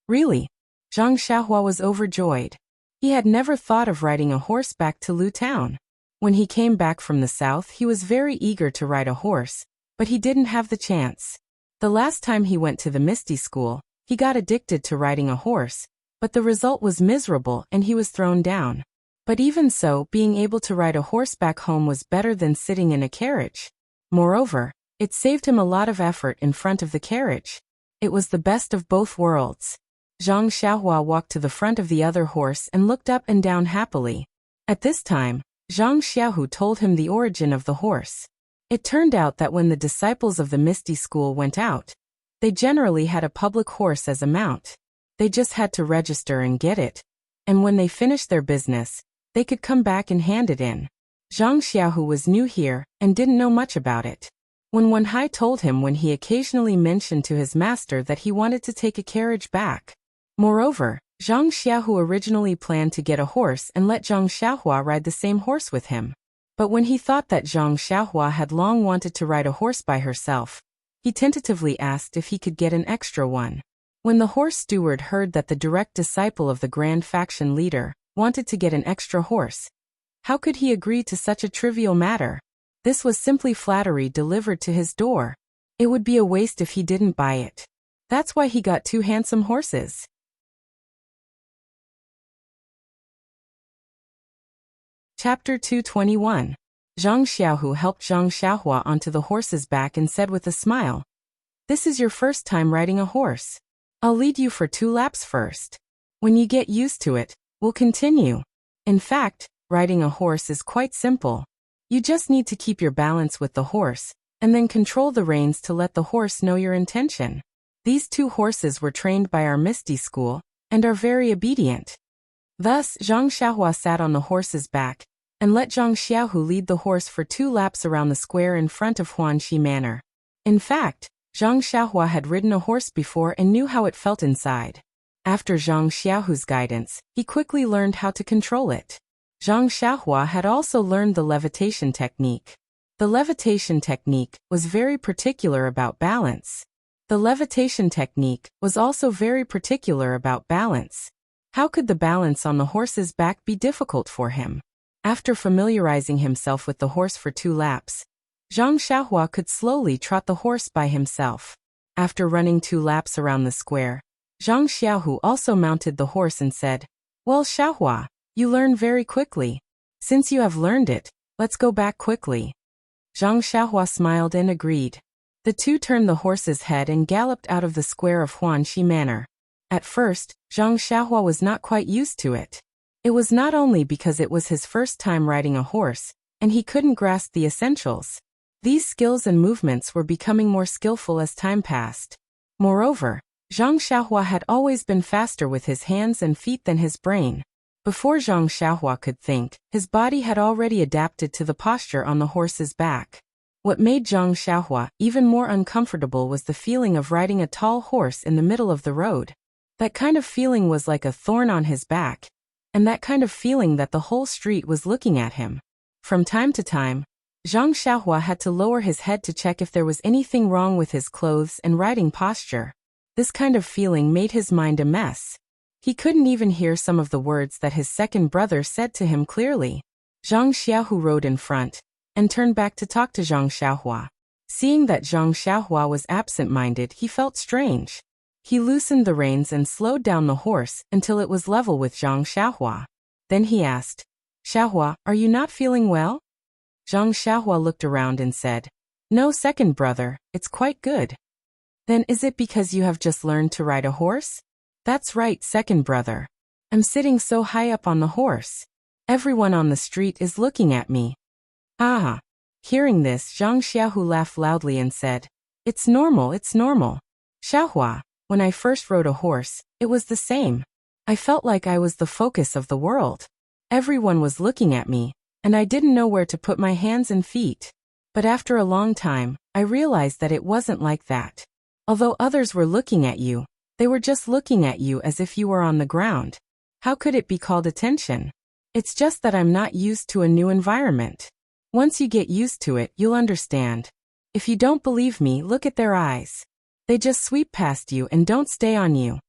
A: Really? Zhang Xiaohua was overjoyed. He had never thought of riding a horse back to Lu Town. When he came back from the south, he was very eager to ride a horse, but he didn't have the chance. The last time he went to the Misty School, he got addicted to riding a horse, but the result was miserable and he was thrown down. But even so, being able to ride a horse back home was better than sitting in a carriage. Moreover, it saved him a lot of effort in front of the carriage. It was the best of both worlds. Zhang Xiaohua walked to the front of the other horse and looked up and down happily. At this time, Zhang Xiaohu told him the origin of the horse. It turned out that when the disciples of the Misty School went out, they generally had a public horse as a mount. They just had to register and get it. And when they finished their business, they could come back and hand it in. Zhang Xiaohu was new here and didn't know much about it. When Wenhai told him when he occasionally mentioned to his master that he wanted to take a carriage back. Moreover, Zhang Xiaohu originally planned to get a horse and let Zhang Xiaohua ride the same horse with him. But when he thought that Zhang Xiaohua had long wanted to ride a horse by herself, he tentatively asked if he could get an extra one. When the horse steward heard that the direct disciple of the Grand Faction leader wanted to get an extra horse, how could he agree to such a trivial matter? This was simply flattery delivered to his door. It would be a waste if he didn't buy it. That's why he got 2 handsome horses. Chapter 221. Zhang Xiaohu helped Zhang Xiaohua onto the horse's back and said with a smile, "This is your first time riding a horse. I'll lead you for 2 laps first. When you get used to it, we'll continue. In fact, riding a horse is quite simple. You just need to keep your balance with the horse, and then control the reins to let the horse know your intention. These 2 horses were trained by our Misty school, and are very obedient." Thus, Zhang Xiaohua sat on the horse's back, and let Zhang Xiaohu lead the horse for 2 laps around the square in front of Huanxi Manor. In fact, Zhang Xiaohua had ridden a horse before and knew how it felt inside. After Zhang Xiaohu's guidance, he quickly learned how to control it. Zhang Xiaohua had also learned the levitation technique. The levitation technique was very particular about balance. The levitation technique was also very particular about balance. How could the balance on the horse's back be difficult for him? After familiarizing himself with the horse for 2 laps, Zhang Xiaohua could slowly trot the horse by himself. After running 2 laps around the square, Zhang Xiaohu also mounted the horse and said, "Well, Xiaohua, you learn very quickly. Since you have learned it, let's go back quickly." Zhang Xiaohua smiled and agreed. The 2 turned the horse's head and galloped out of the square of Huanxi Manor. At first, Zhang Xiaohua was not quite used to it. It was not only because it was his first time riding a horse, and he couldn't grasp the essentials. These skills and movements were becoming more skillful as time passed. Moreover, Zhang Xiaohua had always been faster with his hands and feet than his brain. Before Zhang Xiaohua could think, his body had already adapted to the posture on the horse's back. What made Zhang Xiaohua even more uncomfortable was the feeling of riding a tall horse in the middle of the road. That kind of feeling was like a thorn on his back, and that kind of feeling that the whole street was looking at him. From time to time, Zhang Xiaohua had to lower his head to check if there was anything wrong with his clothes and riding posture. This kind of feeling made his mind a mess. He couldn't even hear some of the words that his second brother said to him clearly. Zhang Xiaohu rode in front, and turned back to talk to Zhang Xiaohua. Seeing that Zhang Xiaohua was absent-minded, he felt strange. He loosened the reins and slowed down the horse until it was level with Zhang Xiaohua. Then he asked, "Xiaohua, are you not feeling well?" Zhang Xiaohua looked around and said, "No, second brother, it's quite good." "Then is it because you have just learned to ride a horse?" "That's right, second brother. I'm sitting so high up on the horse. Everyone on the street is looking at me." "Ah." Hearing this, Zhang Xiaohu laughed loudly and said, "It's normal, it's normal. Xiaohua, when I first rode a horse, it was the same. I felt like I was the focus of the world. Everyone was looking at me, and I didn't know where to put my hands and feet. But after a long time, I realized that it wasn't like that. Although others were looking at you, they were just looking at you as if you were on the ground. How could it be called attention? It's just that I'm not used to a new environment. Once you get used to it, you'll understand. If you don't believe me, look at their eyes. They just sweep past you and don't stay on you."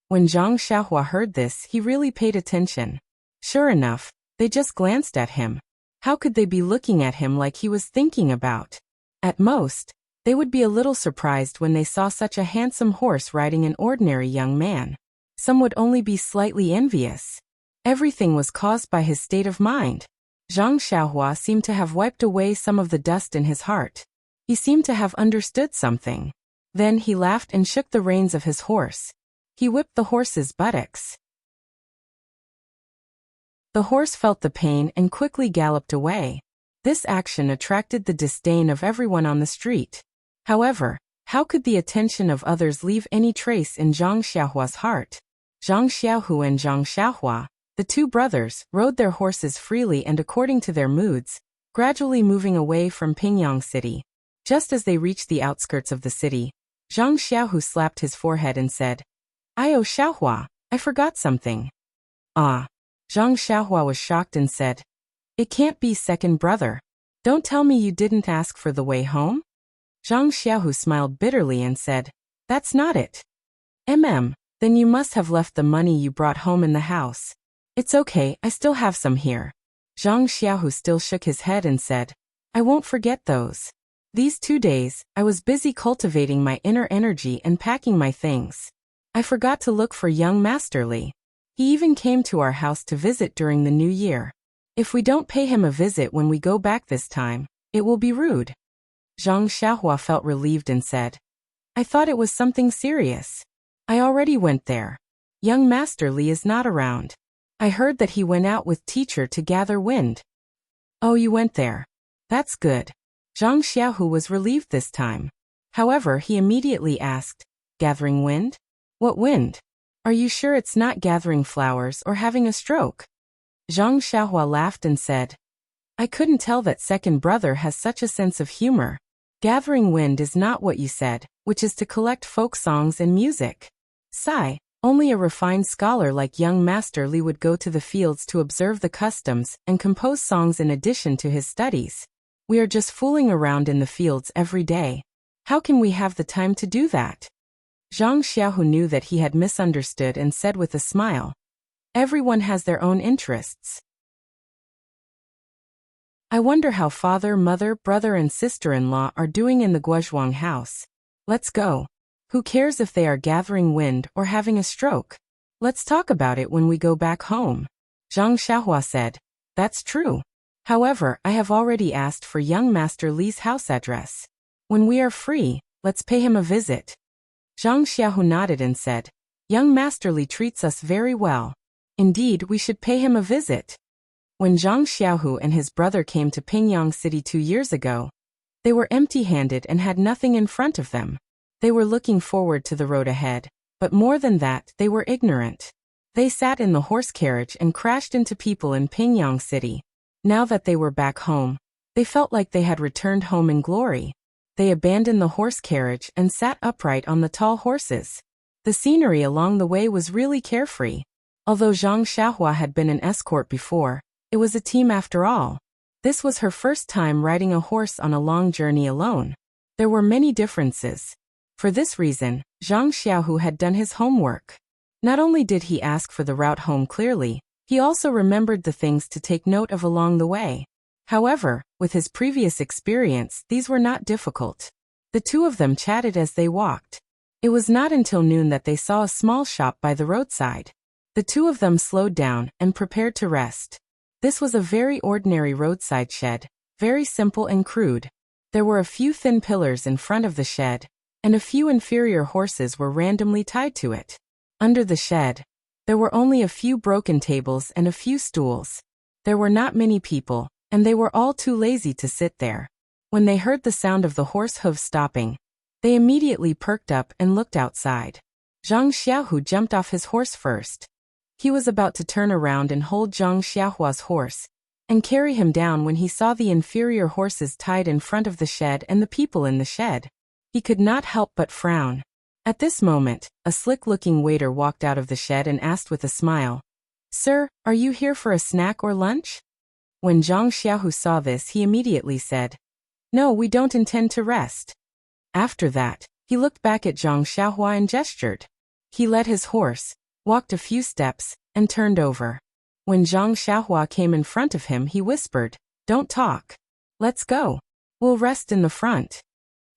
A: When Zhang Xiaohua heard this, he really paid attention. Sure enough, they just glanced at him. How could they be looking at him like he was thinking about? At most, they would be a little surprised when they saw such a handsome horse riding an ordinary young man. Some would only be slightly envious. Everything was caused by his state of mind. Zhang Xiaohua seemed to have wiped away some of the dust in his heart. He seemed to have understood something. Then he laughed and shook the reins of his horse. He whipped the horse's buttocks. The horse felt the pain and quickly galloped away. This action attracted the disdain of everyone on the street. However, how could the attention of others leave any trace in Zhang Xiaohua's heart? Zhang Xiaohu and Zhang Xiaohua, the 2 brothers, rode their horses freely and according to their moods, gradually moving away from Pingyang City. Just as they reached the outskirts of the city, Zhang Xiaohu slapped his forehead and said, "Ayo Xiaohua, I forgot something. Ah. Zhang Xiaohua was shocked and said, It can't be second brother. Don't tell me you didn't ask for the way home? Zhang Xiaohu smiled bitterly and said, That's not it. Then you must have left the money you brought home in the house. It's okay, I still have some here. Zhang Xiaohu still shook his head and said, I won't forget those. These 2 days, I was busy cultivating my inner energy and packing my things. I forgot to look for young Master Li. He even came to our house to visit during the new year. If we don't pay him a visit when we go back this time, it will be rude. Zhang Xiaohua felt relieved and said, I thought it was something serious. I already went there. Young Master Li is not around. I heard that he went out with teacher to gather wind. Oh, you went there. That's good. Zhang Xiaohu was relieved this time. However, he immediately asked, Gathering wind? What wind? Are you sure it's not gathering flowers or having a stroke? Zhang Xiaohua laughed and said, I couldn't tell that second brother has such a sense of humor. Gathering wind is not what you said, which is to collect folk songs and music. Sigh, only a refined scholar like young Master Li would go to the fields to observe the customs and compose songs in addition to his studies. We are just fooling around in the fields every day. How can we have the time to do that? Zhang Xiaohu knew that he had misunderstood and said with a smile, Everyone has their own interests. I wonder how father, mother, brother and sister-in-law are doing in the Guozhuang house. Let's go. Who cares if they are gathering wind or having a stroke? Let's talk about it when we go back home. Zhang Xiaohua said, That's true. However, I have already asked for young Master Li's house address. When we are free, let's pay him a visit. Zhang Xiaohu nodded and said, Young Master Li treats us very well. Indeed, we should pay him a visit. When Zhang Xiaohu and his brother came to Pingyang City 2 years ago, they were empty-handed and had nothing in front of them. They were looking forward to the road ahead, but more than that, they were ignorant. They sat in the horse carriage and crashed into people in Pingyang City. Now that they were back home, they felt like they had returned home in glory. They abandoned the horse carriage and sat upright on the tall horses. The scenery along the way was really carefree. Although Zhang Xiaohua had been an escort before, it was a team after all. This was her first time riding a horse on a long journey alone. There were many differences. For this reason, Zhang Xiaohu had done his homework. Not only did he ask for the route home clearly, he also remembered the things to take note of along the way. However, with his previous experience, these were not difficult. The two of them chatted as they walked. It was not until noon that they saw a small shop by the roadside. The two of them slowed down and prepared to rest. This was a very ordinary roadside shed, very simple and crude. There were a few thin pillars in front of the shed, and a few inferior horses were randomly tied to it. Under the shed, there were only a few broken tables and a few stools. There were not many people, and they were all too lazy to sit there. When they heard the sound of the horse hooves stopping, they immediately perked up and looked outside. Zhang Xiaohu jumped off his horse first. He was about to turn around and hold Zhang Xiaohua's horse and carry him down when he saw the inferior horses tied in front of the shed and the people in the shed. He could not help but frown. At this moment, a slick-looking waiter walked out of the shed and asked with a smile, Sir, are you here for a snack or lunch? When Zhang Xiaohu saw this, he immediately said, No, we don't intend to rest. After that, he looked back at Zhang Xiaohua and gestured. He led his horse, walked a few steps, and turned over. When Zhang Xiaohua came in front of him, he whispered, Don't talk. Let's go. We'll rest in the front.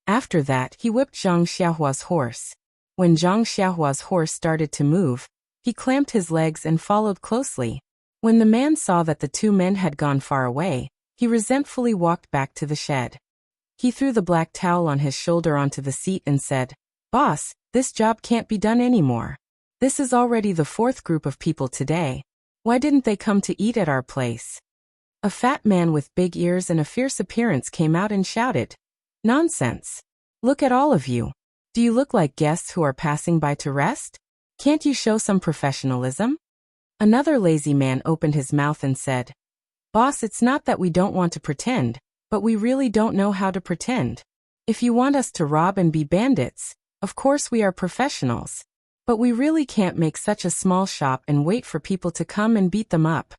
A: After that, he whipped Zhang Xiaohua's horse. When Zhang Xiaohua's horse started to move, he clamped his legs and followed closely. When the man saw that the two men had gone far away, he resentfully walked back to the shed. He threw the black towel on his shoulder onto the seat and said, Boss, this job can't be done anymore. This is already the 4th group of people today. Why didn't they come to eat at our place? A fat man with big ears and a fierce appearance came out and shouted, Nonsense. Look at all of you. Do you look like guests who are passing by to rest? Can't you show some professionalism? Another lazy man opened his mouth and said, Boss, it's not that we don't want to pretend, but we really don't know how to pretend. If you want us to rob and be bandits, of course we are professionals. But we really can't make such a small shop and wait for people to come and beat them up.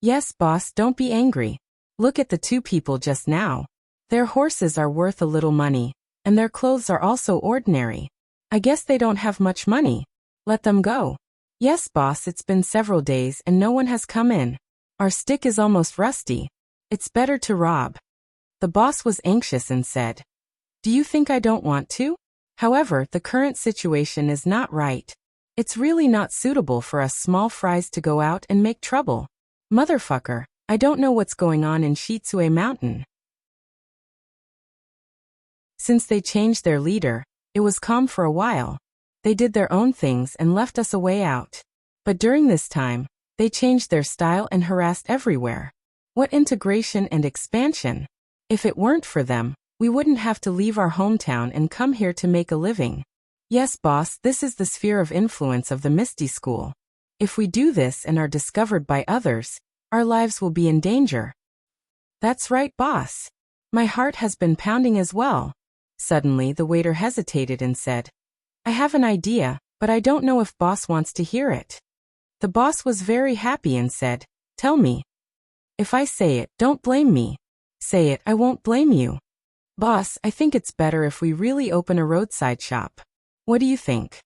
A: Yes, boss, don't be angry. Look at the two people just now. Their horses are worth a little money, and their clothes are also ordinary. I guess they don't have much money. Let them go. Yes, boss, it's been several days and no one has come in. Our stick is almost rusty. It's better to rob. The boss was anxious and said, Do you think I don't want to? However, the current situation is not right. It's really not suitable for us small fries to go out and make trouble. Motherfucker, I don't know what's going on in Shitsue Mountain. Since they changed their leader, it was calm for a while. They did their own things and left us a way out. But during this time, they changed their style and harassed everywhere. What integration and expansion! If it weren't for them, we wouldn't have to leave our hometown and come here to make a living. Yes, boss, this is the sphere of influence of the Misty School. If we do this and are discovered by others, our lives will be in danger. That's right, boss. My heart has been pounding as well. Suddenly, the waiter hesitated and said, I have an idea, but I don't know if boss wants to hear it. The boss was very happy and said, Tell me. If I say it, don't blame me. Say it, I won't blame you. Boss, I think it's better if we really open a roadside shop. What do you think?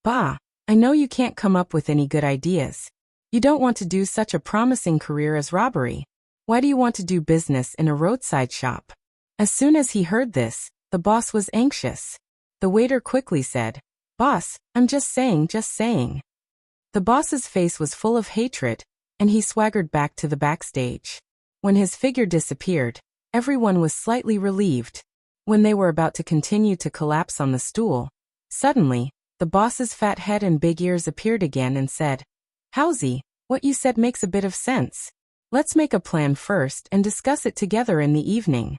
A: Bah, I know you can't come up with any good ideas. You don't want to do such a promising career as robbery. Why do you want to do business in a roadside shop? As soon as he heard this, the boss was anxious. The waiter quickly said, Boss, I'm just saying. The boss's face was full of hatred, and he swaggered back to the backstage. When his figure disappeared, everyone was slightly relieved. When they were about to continue to collapse on the stool, suddenly, the boss's fat head and big ears appeared again and said, Howsy, what you said makes a bit of sense. Let's make a plan first and discuss it together in the evening.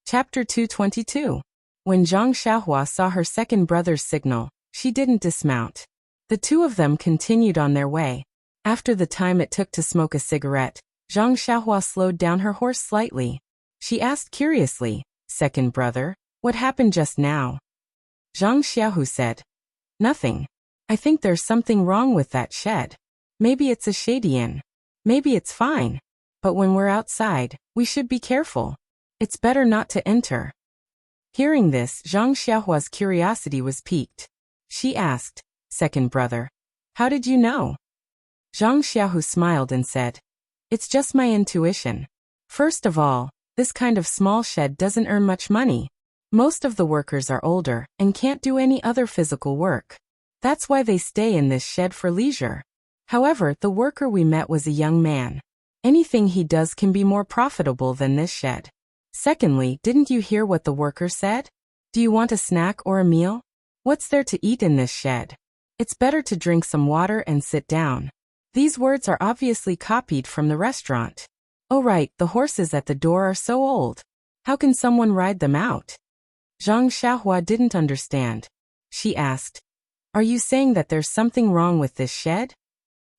A: Chapter 222. When Zhang Xiaohua saw her second brother's signal, she didn't dismount. The two of them continued on their way. After the time it took to smoke a cigarette, Zhang Xiaohua slowed down her horse slightly. She asked curiously, Second brother, what happened just now? Zhang Xiaohu said, Nothing. I think there's something wrong with that shed. Maybe it's a shady inn. Maybe it's fine. But when we're outside, we should be careful. It's better not to enter. Hearing this, Zhang Xiaohua's curiosity was piqued. She asked, Second brother, how did you know? Zhang Xiaohu smiled and said, It's just my intuition. First of all, this kind of small shed doesn't earn much money. Most of the workers are older and can't do any other physical work. That's why they stay in this shed for leisure. However, the worker we met was a young man. Anything he does can be more profitable than this shed. Secondly, didn't you hear what the worker said? Do you want a snack or a meal? What's there to eat in this shed? It's better to drink some water and sit down. These words are obviously copied from the restaurant. Oh right, the horses at the door are so old. How can someone ride them out? Zhang Xiaohua didn't understand. She asked, Are you saying that there's something wrong with this shed?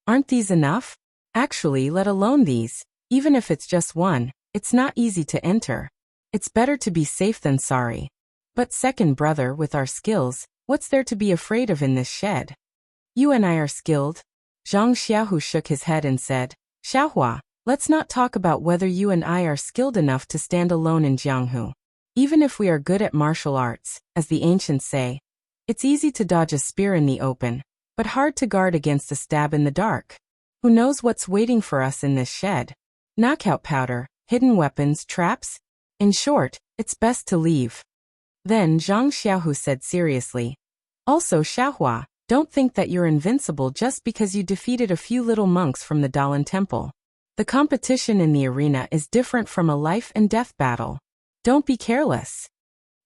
A: Aren't these enough? Actually, let alone these, even if it's just one, it's not easy to enter. It's better to be safe than sorry. But second brother, with our skills, what's there to be afraid of in this shed? You and I are skilled. Zhang Xiaohu shook his head and said, Xiaohua, let's not talk about whether you and I are skilled enough to stand alone in Jianghu. Even if we are good at martial arts, as the ancients say, it's easy to dodge a spear in the open, but hard to guard against a stab in the dark. Who knows what's waiting for us in this shed? Knockout powder, hidden weapons, traps? In short, it's best to leave. Then Zhang Xiaohu said seriously, Also Xiaohua, don't think that you're invincible just because you defeated a few little monks from the Dalan Temple. The competition in the arena is different from a life and death battle. Don't be careless.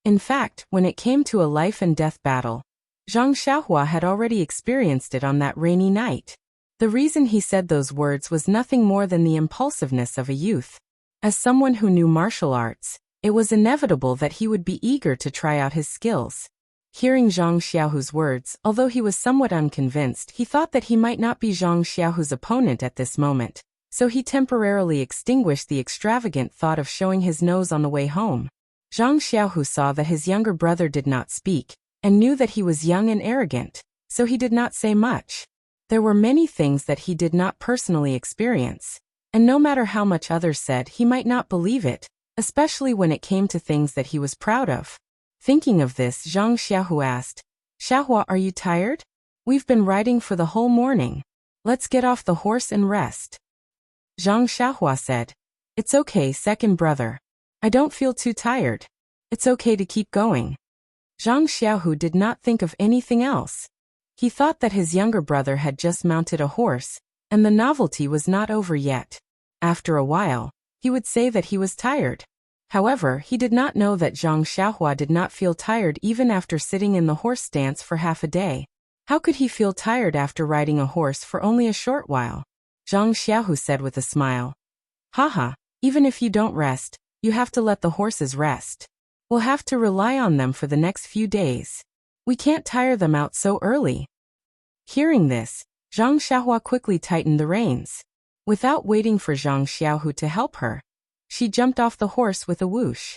A: In fact, when it came to a life and death battle, Zhang Xiaohua had already experienced it on that rainy night. The reason he said those words was nothing more than the impulsiveness of a youth. As someone who knew martial arts, it was inevitable that he would be eager to try out his skills. Hearing Zhang Xiaohu's words, although he was somewhat unconvinced, he thought that he might not be Zhang Xiaohu's opponent at this moment, so he temporarily extinguished the extravagant thought of showing his nose on the way home. Zhang Xiaohu saw that his younger brother did not speak, and knew that he was young and arrogant, so he did not say much. There were many things that he did not personally experience, and no matter how much others said, he might not believe it, especially when it came to things that he was proud of. Thinking of this, Zhang Xiaohu asked, "Xiahua, are you tired? We've been riding for the whole morning. Let's get off the horse and rest." Zhang Xiaohua said, "It's okay, second brother. I don't feel too tired. It's okay to keep going." Zhang Xiaohu did not think of anything else. He thought that his younger brother had just mounted a horse, and the novelty was not over yet. After a while, he would say that he was tired. However, he did not know that Zhang Xiaohua did not feel tired even after sitting in the horse stance for half a day. How could he feel tired after riding a horse for only a short while? Zhang Xiaohu said with a smile, "Haha, even if you don't rest, you have to let the horses rest. We'll have to rely on them for the next few days. We can't tire them out so early." Hearing this, Zhang Xiaohua quickly tightened the reins. Without waiting for Zhang Xiaohu to help her, she jumped off the horse with a whoosh.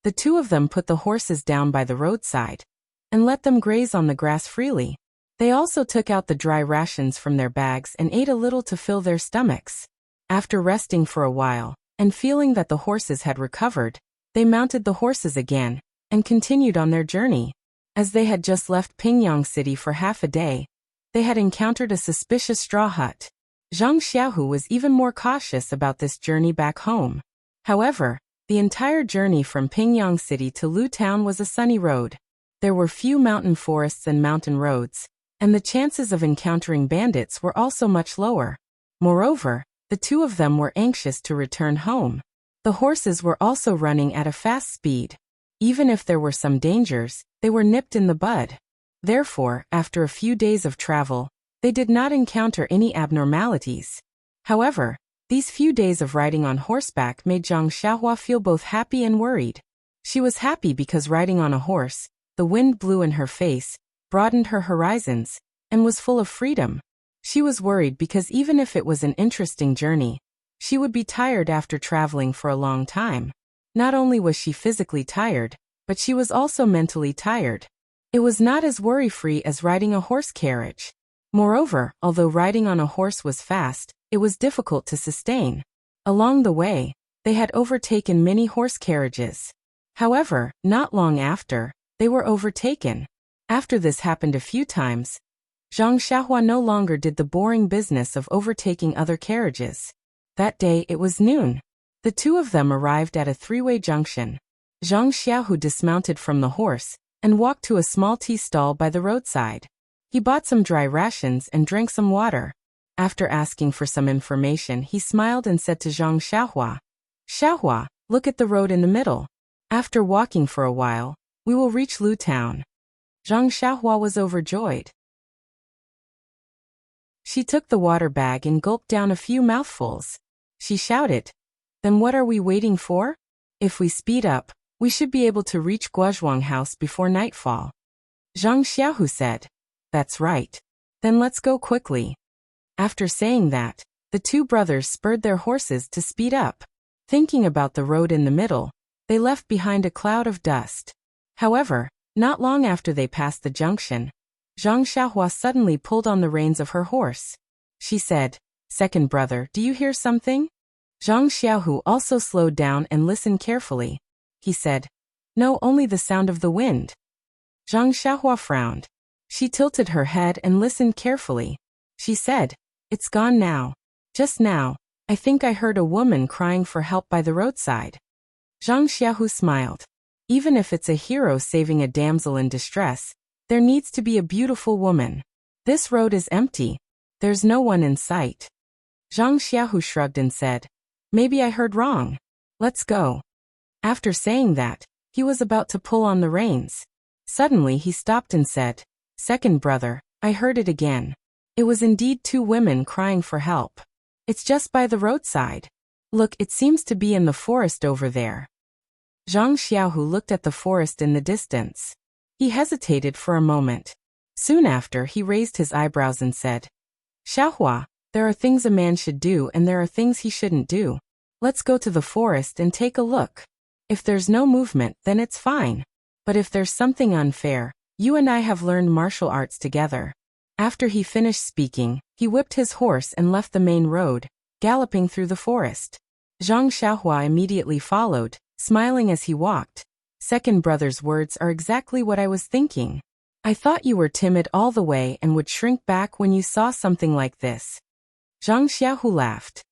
A: The two of them put the horses down by the roadside and let them graze on the grass freely. They also took out the dry rations from their bags and ate a little to fill their stomachs. After resting for a while and feeling that the horses had recovered, they mounted the horses again and continued on their journey. As they had just left Pingyang City for half a day, they had encountered a suspicious straw hut. Zhang Xiaohu was even more cautious about this journey back home. However, the entire journey from Pingyang City to Lu Town was a sunny road. There were few mountain forests and mountain roads, and the chances of encountering bandits were also much lower. Moreover, the two of them were anxious to return home. The horses were also running at a fast speed. Even if there were some dangers, they were nipped in the bud. Therefore, after a few days of travel, they did not encounter any abnormalities. However, these few days of riding on horseback made Zhang Xiaohua feel both happy and worried. She was happy because riding on a horse, the wind blew in her face, broadened her horizons, and was full of freedom. She was worried because even if it was an interesting journey, she would be tired after traveling for a long time. Not only was she physically tired, but she was also mentally tired. It was not as worry-free as riding a horse carriage. Moreover, although riding on a horse was fast, it was difficult to sustain. Along the way, they had overtaken many horse carriages. However, not long after, they were overtaken. After this happened a few times, Zhang Xiaohua no longer did the boring business of overtaking other carriages. That day it was noon. The two of them arrived at a three-way junction. Zhang Xiaohu dismounted from the horse and walked to a small tea stall by the roadside. He bought some dry rations and drank some water. After asking for some information, he smiled and said to Zhang Xiaohua, "Xiaohua, look at the road in the middle. After walking for a while, we will reach Lu Town." Zhang Xiaohua was overjoyed. She took the water bag and gulped down a few mouthfuls. She shouted, "Then what are we waiting for? If we speed up, we should be able to reach Guozhuang House before nightfall." Zhang Xiaohu said, "That's right. Then let's go quickly." After saying that, the two brothers spurred their horses to speed up. Thinking about the road in the middle, they left behind a cloud of dust. However, not long after they passed the junction, Zhang Xiaohua suddenly pulled on the reins of her horse. She said, "Second brother, do you hear something?" Zhang Xiaohu also slowed down and listened carefully. He said, "No, only the sound of the wind." Zhang Xiaohua frowned. She tilted her head and listened carefully. She said, "It's gone now. Just now, I think I heard a woman crying for help by the roadside." Zhang Xiaohu smiled. Even if it's a hero saving a damsel in distress, there needs to be a beautiful woman. This road is empty. There's no one in sight. Zhang Xiaohu shrugged and said, "Maybe I heard wrong. Let's go." After saying that, he was about to pull on the reins. Suddenly he stopped and said, "Second brother, I heard it again. It was indeed two women crying for help. It's just by the roadside. Look, it seems to be in the forest over there." Zhang Xiaohu looked at the forest in the distance. He hesitated for a moment. Soon after, he raised his eyebrows and said, "Xiaohua, there are things a man should do and there are things he shouldn't do. Let's go to the forest and take a look. If there's no movement, then it's fine. But if there's something unfair, you and I have learned martial arts together." After he finished speaking, he whipped his horse and left the main road, galloping through the forest. Zhang Xiaohua immediately followed, smiling as he walked. "Second brother's words are exactly what I was thinking. I thought you were timid all the way and would shrink back when you saw something like this." Zhang Xiaohu laughed.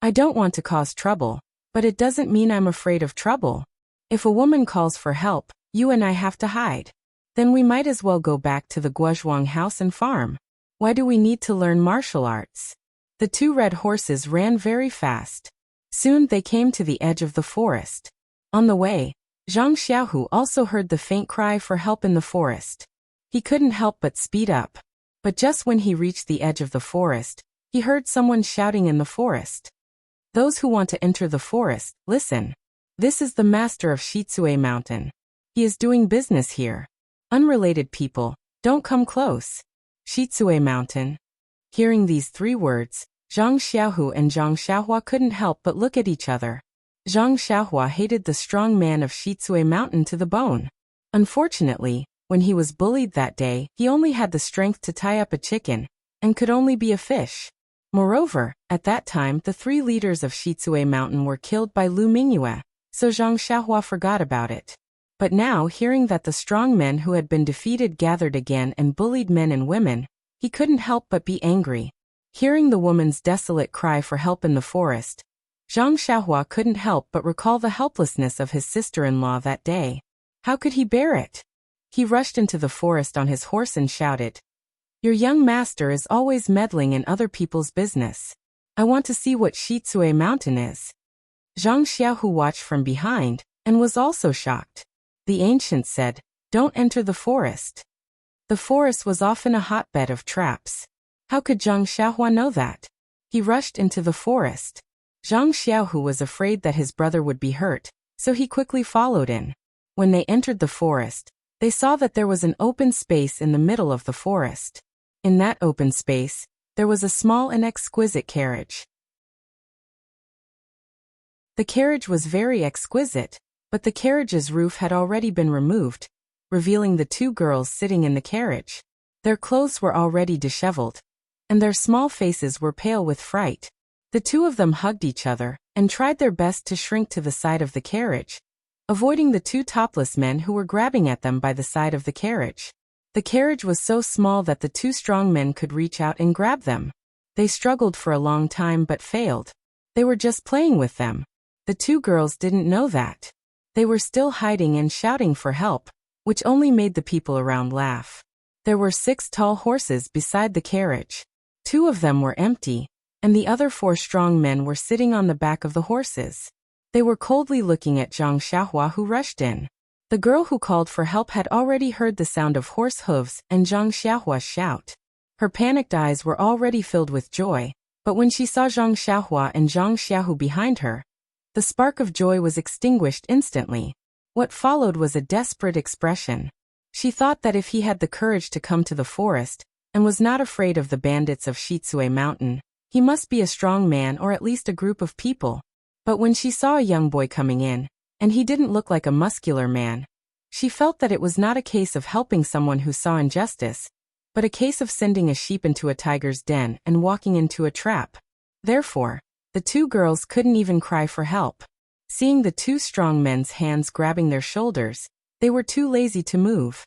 A: "I don't want to cause trouble, but it doesn't mean I'm afraid of trouble. If a woman calls for help, you and I have to hide. Then we might as well go back to the Guozhuang house and farm. Why do we need to learn martial arts?" The two red horses ran very fast. Soon they came to the edge of the forest. On the way, Zhang Xiaohu also heard the faint cry for help in the forest. He couldn't help but speed up. But just when he reached the edge of the forest, he heard someone shouting in the forest. "Those who want to enter the forest, listen. This is the master of Shitsue Mountain. He is doing business here. Unrelated people, don't come close. Shitsue Mountain." Hearing these three words, Zhang Xiaohu and Zhang Xiaohua couldn't help but look at each other. Zhang Xiaohua hated the strong man of Shitsue Mountain to the bone. Unfortunately, when he was bullied that day, he only had the strength to tie up a chicken, and could only be a fish. Moreover, at that time the three leaders of Shitsue Mountain were killed by Lu Mingyue, so Zhang Xiaohua forgot about it. But now, hearing that the strong men who had been defeated gathered again and bullied men and women, he couldn't help but be angry. Hearing the woman's desolate cry for help in the forest, Zhang Xiaohua couldn't help but recall the helplessness of his sister-in-law that day. How could he bear it? He rushed into the forest on his horse and shouted, "Your young master is always meddling in other people's business. I want to see what Shitsue Mountain is." Zhang Xiaohu watched from behind, and was also shocked. The ancient said, "Don't enter the forest." The forest was often a hotbed of traps. How could Zhang Xiaohua know that? He rushed into the forest. Zhang Xiaohu was afraid that his brother would be hurt, so he quickly followed in. When they entered the forest, they saw that there was an open space in the middle of the forest. In that open space, there was a small and exquisite carriage. The carriage was very exquisite, but the carriage's roof had already been removed, revealing the two girls sitting in the carriage. Their clothes were already disheveled, and their small faces were pale with fright. The two of them hugged each other, and tried their best to shrink to the side of the carriage, avoiding the two topless men who were grabbing at them by the side of the carriage. The carriage was so small that the two strong men could reach out and grab them. They struggled for a long time but failed. They were just playing with them. The two girls didn't know that. They were still hiding and shouting for help, which only made the people around laugh. There were 6 tall horses beside the carriage. 2 of them were empty, and the other 4 strong men were sitting on the back of the horses. They were coldly looking at Zhang Xiaohua, who rushed in. The girl who called for help had already heard the sound of horse hooves and Zhang Xiaohua's shout. Her panicked eyes were already filled with joy, but when she saw Zhang Xiaohua and Zhang Xiaohu behind her, the spark of joy was extinguished instantly. What followed was a desperate expression. She thought that if he had the courage to come to the forest, and was not afraid of the bandits of Shitsue Mountain, he must be a strong man or at least a group of people. But when she saw a young boy coming in, and he didn't look like a muscular man, she felt that it was not a case of helping someone who saw injustice, but a case of sending a sheep into a tiger's den and walking into a trap. Therefore, the two girls couldn't even cry for help. Seeing the 2 strong men's hands grabbing their shoulders, they were too lazy to move.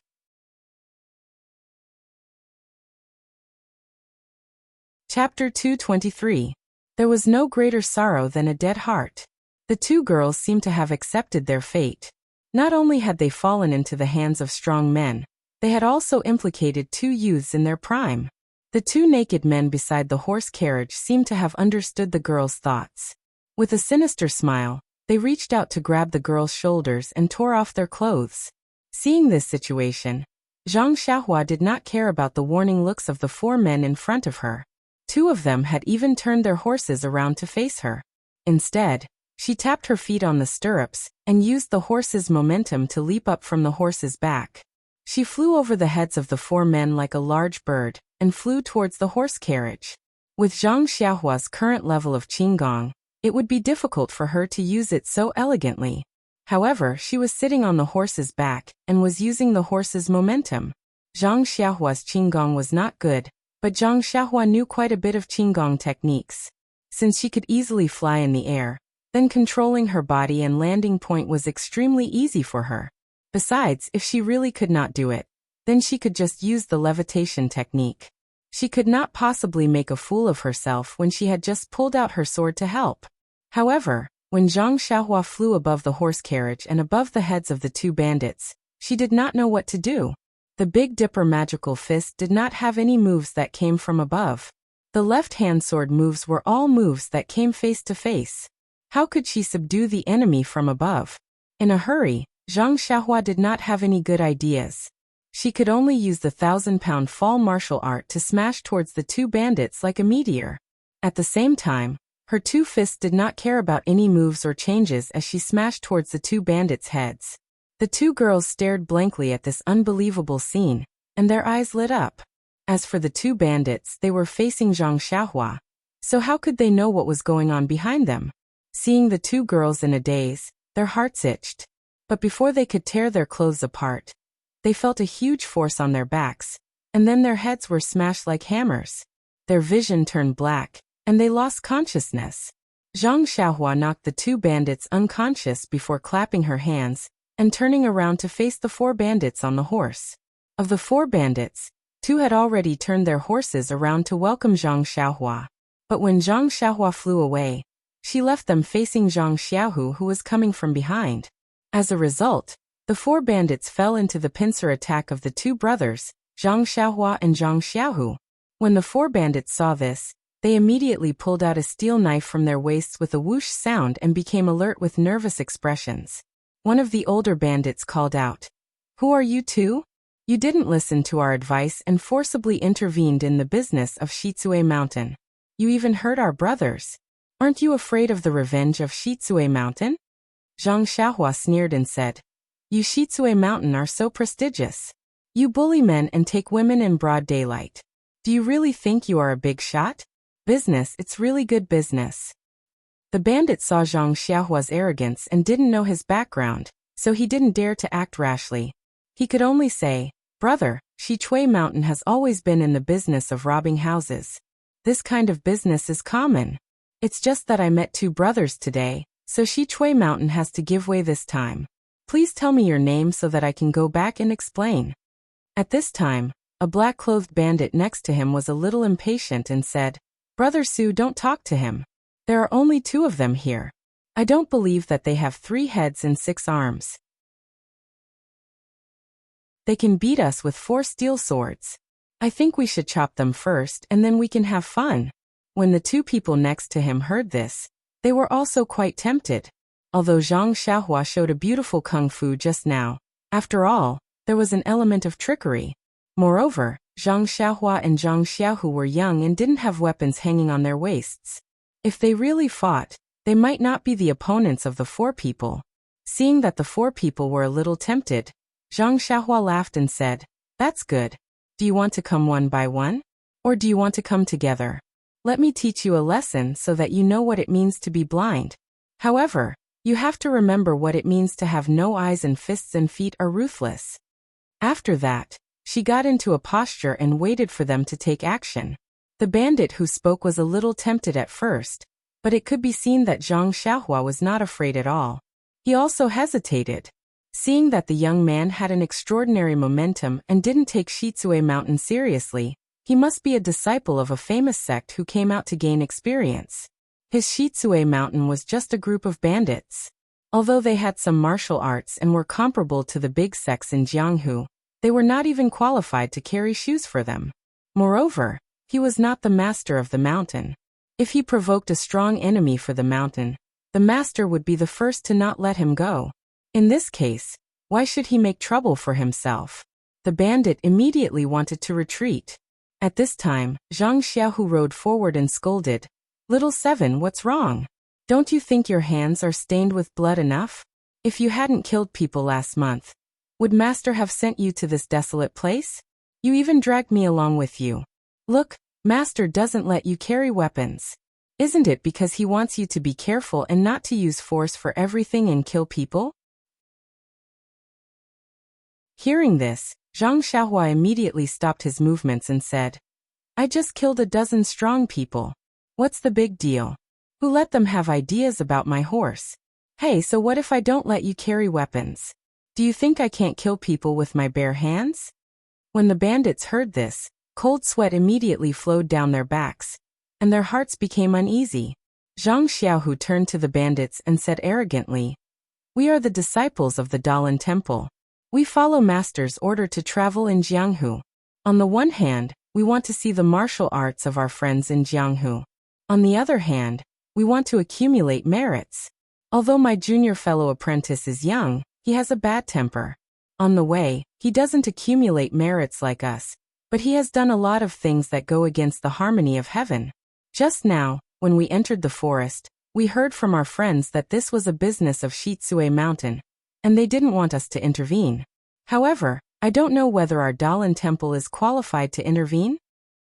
A: Chapter 223. There was no greater sorrow than a dead heart. The 2 girls seemed to have accepted their fate. Not only had they fallen into the hands of strong men, they had also implicated 2 youths in their prime. The 2 naked men beside the horse carriage seemed to have understood the girls' thoughts. With a sinister smile, they reached out to grab the girls' shoulders and tore off their clothes. Seeing this situation, Zhang Xiaohua did not care about the warning looks of the 4 men in front of her. 2 of them had even turned their horses around to face her. Instead, she tapped her feet on the stirrups and used the horse's momentum to leap up from the horse's back. She flew over the heads of the 4 men like a large bird and flew towards the horse carriage. With Zhang Xiaohua's current level of qinggong, It would be difficult for her to use it so elegantly. However, she was sitting on the horse's back and was using the horse's momentum. Zhang Xiaohua's qigong was not good, but Zhang Xiaohua knew quite a bit of qigong techniques. Since she could easily fly in the air, then controlling her body and landing point was extremely easy for her. Besides, if she really could not do it, then she could just use the levitation technique. She could not possibly make a fool of herself when she had just pulled out her sword to help. However, when Zhang Xiaohua flew above the horse carriage and above the heads of the two bandits, she did not know what to do. The Big Dipper magical fist did not have any moves that came from above. The left-hand sword moves were all moves that came face to face. How could she subdue the enemy from above? In a hurry, Zhang Xiaohua did not have any good ideas. She could only use the 1,000-pound fall martial art to smash towards the two bandits like a meteor. At the same time, her two fists did not care about any moves or changes as she smashed towards the two bandits' heads. The two girls stared blankly at this unbelievable scene, and their eyes lit up. As for the two bandits, they were facing Zhang Xiaohua. So how could they know what was going on behind them? Seeing the two girls in a daze, their hearts itched. But before they could tear their clothes apart, they felt a huge force on their backs, and then their heads were smashed like hammers. Their vision turned black, and they lost consciousness. Zhang Xiaohua knocked the two bandits unconscious before clapping her hands and turning around to face the four bandits on the horse. Of the four bandits, two had already turned their horses around to welcome Zhang Xiaohua. But when Zhang Xiaohua flew away, she left them facing Zhang Xiaohu, who was coming from behind. As a result, the four bandits fell into the pincer attack of the two brothers, Zhang Xiaohua and Zhang Xiaohu. When the four bandits saw this, they immediately pulled out a steel knife from their waists with a whoosh sound and became alert with nervous expressions. One of the older bandits called out, "Who are you two? You didn't listen to our advice and forcibly intervened in the business of Shitsue Mountain. You even hurt our brothers. Aren't you afraid of the revenge of Shitsue Mountain?" Zhang Xiaohua sneered and said, "You Shitsue Mountain are so prestigious. You bully men and take women in broad daylight. Do you really think you are a big shot? Business, it's really good business." The bandit saw Zhang Xiaohua's arrogance and didn't know his background, so he didn't dare to act rashly. He could only say, "Brother, Shitsue Mountain has always been in the business of robbing houses. This kind of business is common. It's just that I met two brothers today, so Shitsue Mountain has to give way this time. Please tell me your name so that I can go back and explain." At this time, a black-clothed bandit next to him was a little impatient and said, "Brother Su, don't talk to him. There are only two of them here. I don't believe that they have 3 heads and 6 arms. They can beat us with 4 steel swords. I think we should chop them first and then we can have fun." When the two people next to him heard this, they were also quite tempted. Although Zhang Xiaohua showed a beautiful kung fu just now, after all, there was an element of trickery. Moreover, Zhang Xiaohua and Zhang Xiaohu were young and didn't have weapons hanging on their waists. If they really fought, they might not be the opponents of the 4 people. Seeing that the 4 people were a little tempted, Zhang Xiaohua laughed and said, "That's good. Do you want to come one by one? Or do you want to come together? Let me teach you a lesson so that you know what it means to be blind. However, you have to remember what it means to have no eyes and fists and feet are ruthless." After that, she got into a posture and waited for them to take action. The bandit who spoke was a little tempted at first, but it could be seen that Zhang Xiaohua was not afraid at all. He also hesitated. Seeing that the young man had an extraordinary momentum and didn't take Shitsue Mountain seriously, he must be a disciple of a famous sect who came out to gain experience. His Shitsue Mountain was just a group of bandits. Although they had some martial arts and were comparable to the big sects in Jianghu, they were not even qualified to carry shoes for them. Moreover, he was not the master of the mountain. If he provoked a strong enemy for the mountain, the master would be the first to not let him go. In this case, why should he make trouble for himself? The bandit immediately wanted to retreat. At this time, Zhang Xiaohu rode forward and scolded, "Little Seven, what's wrong? Don't you think your hands are stained with blood enough? If you hadn't killed people last month, would Master have sent you to this desolate place? You even dragged me along with you. Look, Master doesn't let you carry weapons. Isn't it because he wants you to be careful and not to use force for everything and kill people? Hearing this, Zhang Xiaohua immediately stopped his movements and said, I just killed a dozen strong people. What's the big deal? Who let them have ideas about my horse? Hey, so what if I don't let you carry weapons? Do you think I can't kill people with my bare hands? When the bandits heard this, cold sweat immediately flowed down their backs, and their hearts became uneasy. Zhang Xiaohu turned to the bandits and said arrogantly, We are the disciples of the Dalan Temple. We follow Master's order to travel in Jianghu. On the one hand, we want to see the martial arts of our friends in Jianghu. On the other hand, we want to accumulate merits. Although my junior fellow apprentice is young, he has a bad temper. On the way, he doesn't accumulate merits like us, but he has done a lot of things that go against the harmony of heaven. Just now, when we entered the forest, we heard from our friends that this was a business of Shitsue Mountain, and they didn't want us to intervene. However, I don't know whether our Dalan temple is qualified to intervene.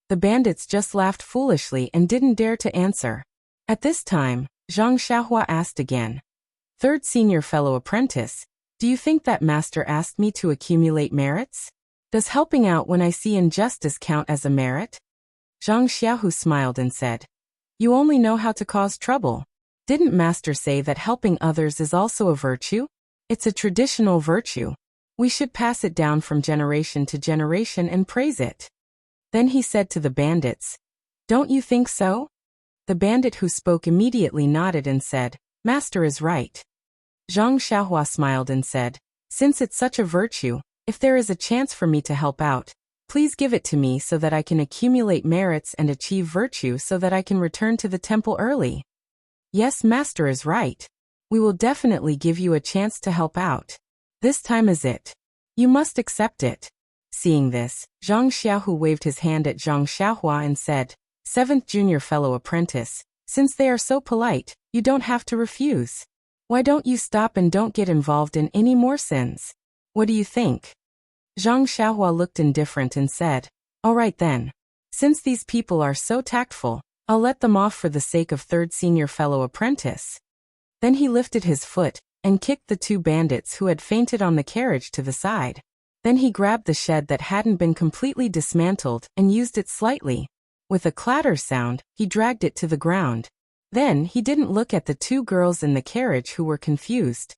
A: The bandits just laughed foolishly and didn't dare to answer. At this time, Zhang Xiaohua asked again. Third senior fellow apprentice, do you think that master asked me to accumulate merits? Does helping out when I see injustice count as a merit? Zhang Xiaohu smiled and said, You only know how to cause trouble. Didn't master say that helping others is also a virtue? It's a traditional virtue. We should pass it down from generation to generation and praise it. Then he said to the bandits, Don't you think so? The bandit who spoke immediately nodded and said, Master is right. Zhang Xiaohua smiled and said, Since it's such a virtue, if there is a chance for me to help out, please give it to me so that I can accumulate merits and achieve virtue so that I can return to the temple early. Yes, Master is right. We will definitely give you a chance to help out. This time is it. You must accept it. Seeing this, Zhang Xiaohu waved his hand at Zhang Xiaohua and said, Seventh junior fellow apprentice, since they are so polite, you don't have to refuse. Why don't you stop and don't get involved in any more sins? What do you think? Zhang Xiaohua looked indifferent and said, All right then. Since these people are so tactful, I'll let them off for the sake of third senior fellow apprentice. Then he lifted his foot and kicked the two bandits who had fainted on the carriage to the side. Then he grabbed the shed that hadn't been completely dismantled and used it slightly. With a clatter sound, he dragged it to the ground. Then he didn't look at the two girls in the carriage who were confused.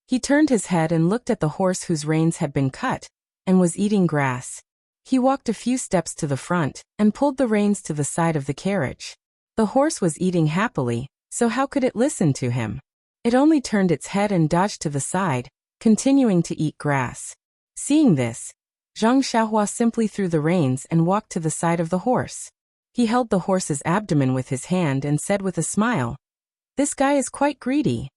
A: He turned his head and looked at the horse whose reins had been cut and was eating grass. He walked a few steps to the front and pulled the reins to the side of the carriage. The horse was eating happily, so how could it listen to him? It only turned its head and dodged to the side, continuing to eat grass. Seeing this, Zhang Xiaohua simply threw the reins and walked to the side of the horse. He held the horse's abdomen with his hand and said with a smile, This guy is quite greedy.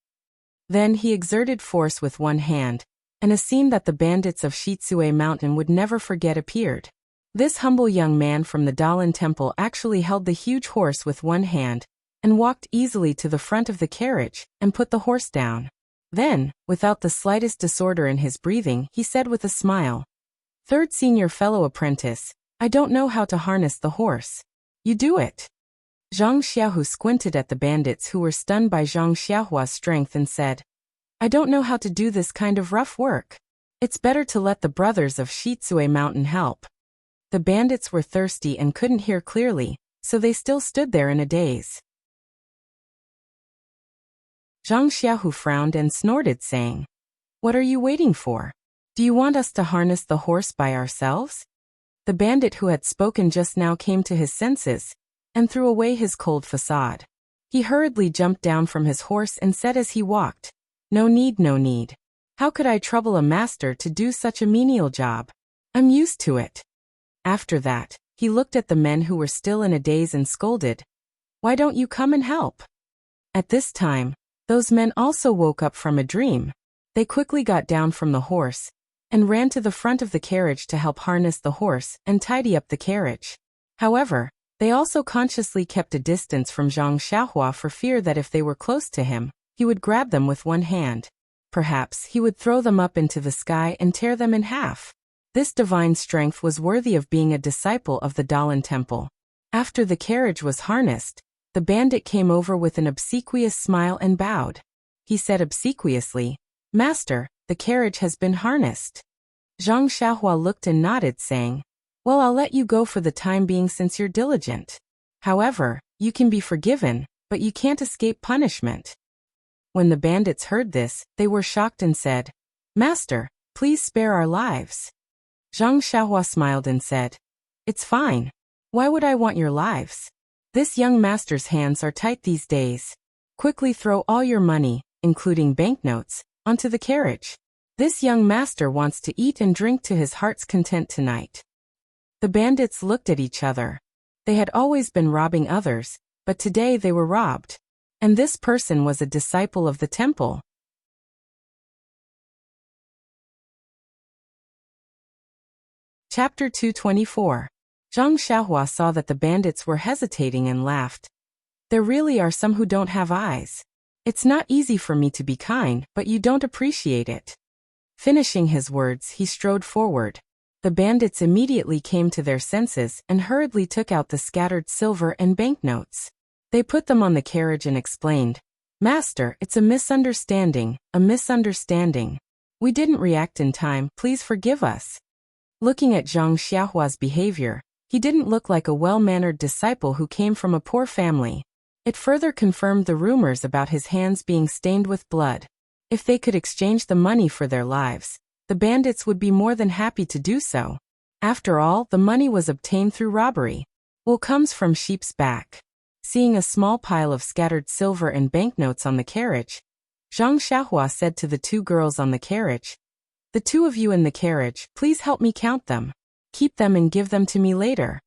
A: Then he exerted force with one hand, and a scene that the bandits of Shitsue Mountain would never forget appeared. This humble young man from the Dalan Temple actually held the huge horse with one hand, and walked easily to the front of the carriage, and put the horse down. Then, without the slightest disorder in his breathing, he said with a smile, Third senior fellow apprentice, I don't know how to harness the horse. You do it. Zhang Xiaohu squinted at the bandits who were stunned by Zhang Xiaohua's strength and said, I don't know how to do this kind of rough work. It's better to let the brothers of Shitsue Mountain help. The bandits were thirsty and couldn't hear clearly, so they still stood there in a daze. Zhang Xiaohu frowned and snorted, saying, What are you waiting for? Do you want us to harness the horse by ourselves? The bandit who had spoken just now came to his senses and threw away his cold facade. He hurriedly jumped down from his horse and said as he walked, No need, no need. How could I trouble a master to do such a menial job? I'm used to it. After that, he looked at the men who were still in a daze and scolded, Why don't you come and help? At this time, those men also woke up from a dream. They quickly got down from the horse and ran to the front of the carriage to help harness the horse and tidy up the carriage. However, they also consciously kept a distance from Zhang Xiaohua for fear that if they were close to him, he would grab them with one hand. Perhaps he would throw them up into the sky and tear them in half. This divine strength was worthy of being a disciple of the Dalan Temple. After the carriage was harnessed, The bandit came over with an obsequious smile and bowed. He said obsequiously, "Master, the carriage has been harnessed." Zhang Xiaohua looked and nodded, saying, "Well, I'll let you go for the time being since you're diligent. However, you can be forgiven, but you can't escape punishment." When the bandits heard this, they were shocked and said, "Master, please spare our lives." Zhang Xiaohua smiled and said, "It's fine. Why would I want your lives? This young master's hands are tight these days. Quickly throw all your money, including banknotes, onto the carriage. This young master wants to eat and drink to his heart's content tonight." The bandits looked at each other. They had always been robbing others, but today they were robbed. And this person was a disciple of the temple. Chapter 224. Zhang Xiaohua saw that the bandits were hesitating and laughed. "There really are some who don't have eyes. It's not easy for me to be kind, but you don't appreciate it." Finishing his words, he strode forward. The bandits immediately came to their senses and hurriedly took out the scattered silver and banknotes. They put them on the carriage and explained, "Master, it's a misunderstanding, a misunderstanding. We didn't react in time, please forgive us." Looking at Zhang Xiaohua's behavior, he didn't look like a well-mannered disciple who came from a poor family. It further confirmed the rumors about his hands being stained with blood. If they could exchange the money for their lives, the bandits would be more than happy to do so. After all, the money was obtained through robbery. Wool comes from sheep's back. Seeing a small pile of scattered silver and banknotes on the carriage, Zhang Xiaohua said to the two girls on the carriage, "The two of you in the carriage, please help me count them. Keep them and give them to me later."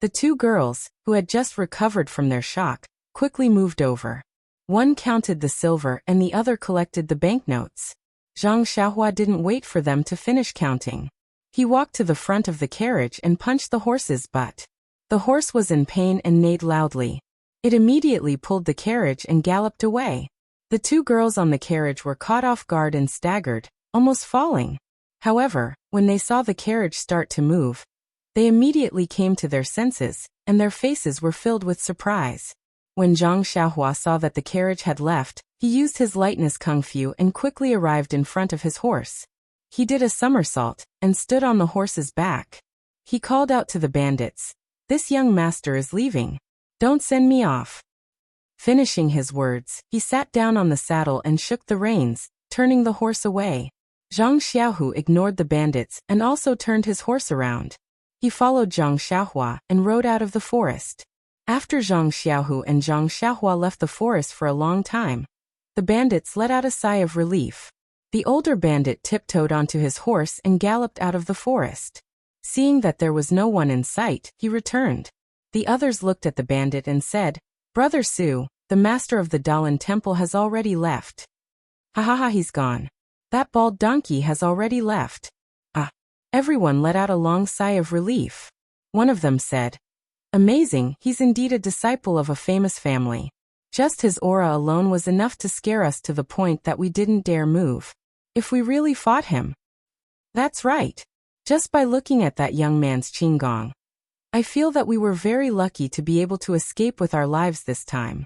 A: The two girls, who had just recovered from their shock, quickly moved over. One counted the silver and the other collected the banknotes. Zhang Xiaohua didn't wait for them to finish counting. He walked to the front of the carriage and punched the horse's butt. The horse was in pain and neighed loudly. It immediately pulled the carriage and galloped away. The two girls on the carriage were caught off guard and staggered, almost falling. However, when they saw the carriage start to move, they immediately came to their senses, and their faces were filled with surprise. When Zhang Xiaohua saw that the carriage had left, he used his lightness kung fu and quickly arrived in front of his horse. He did a somersault and stood on the horse's back. He called out to the bandits, "This young master is leaving. Don't send me off." Finishing his words, he sat down on the saddle and shook the reins, turning the horse away. Zhang Xiaohu ignored the bandits and also turned his horse around. He followed Zhang Xiaohua and rode out of the forest. After Zhang Xiaohu and Zhang Xiaohua left the forest for a long time, the bandits let out a sigh of relief. The older bandit tiptoed onto his horse and galloped out of the forest. Seeing that there was no one in sight, he returned. The others looked at the bandit and said, "Brother Su, the master of the Dalan temple has already left." "Ha ha ha, he's gone. That bald donkey has already left." Ah! Everyone let out a long sigh of relief. One of them said, "Amazing, he's indeed a disciple of a famous family. Just his aura alone was enough to scare us to the point that we didn't dare move. If we really fought him." "That's right. Just by looking at that young man's qinggong, I feel that we were very lucky to be able to escape with our lives this time.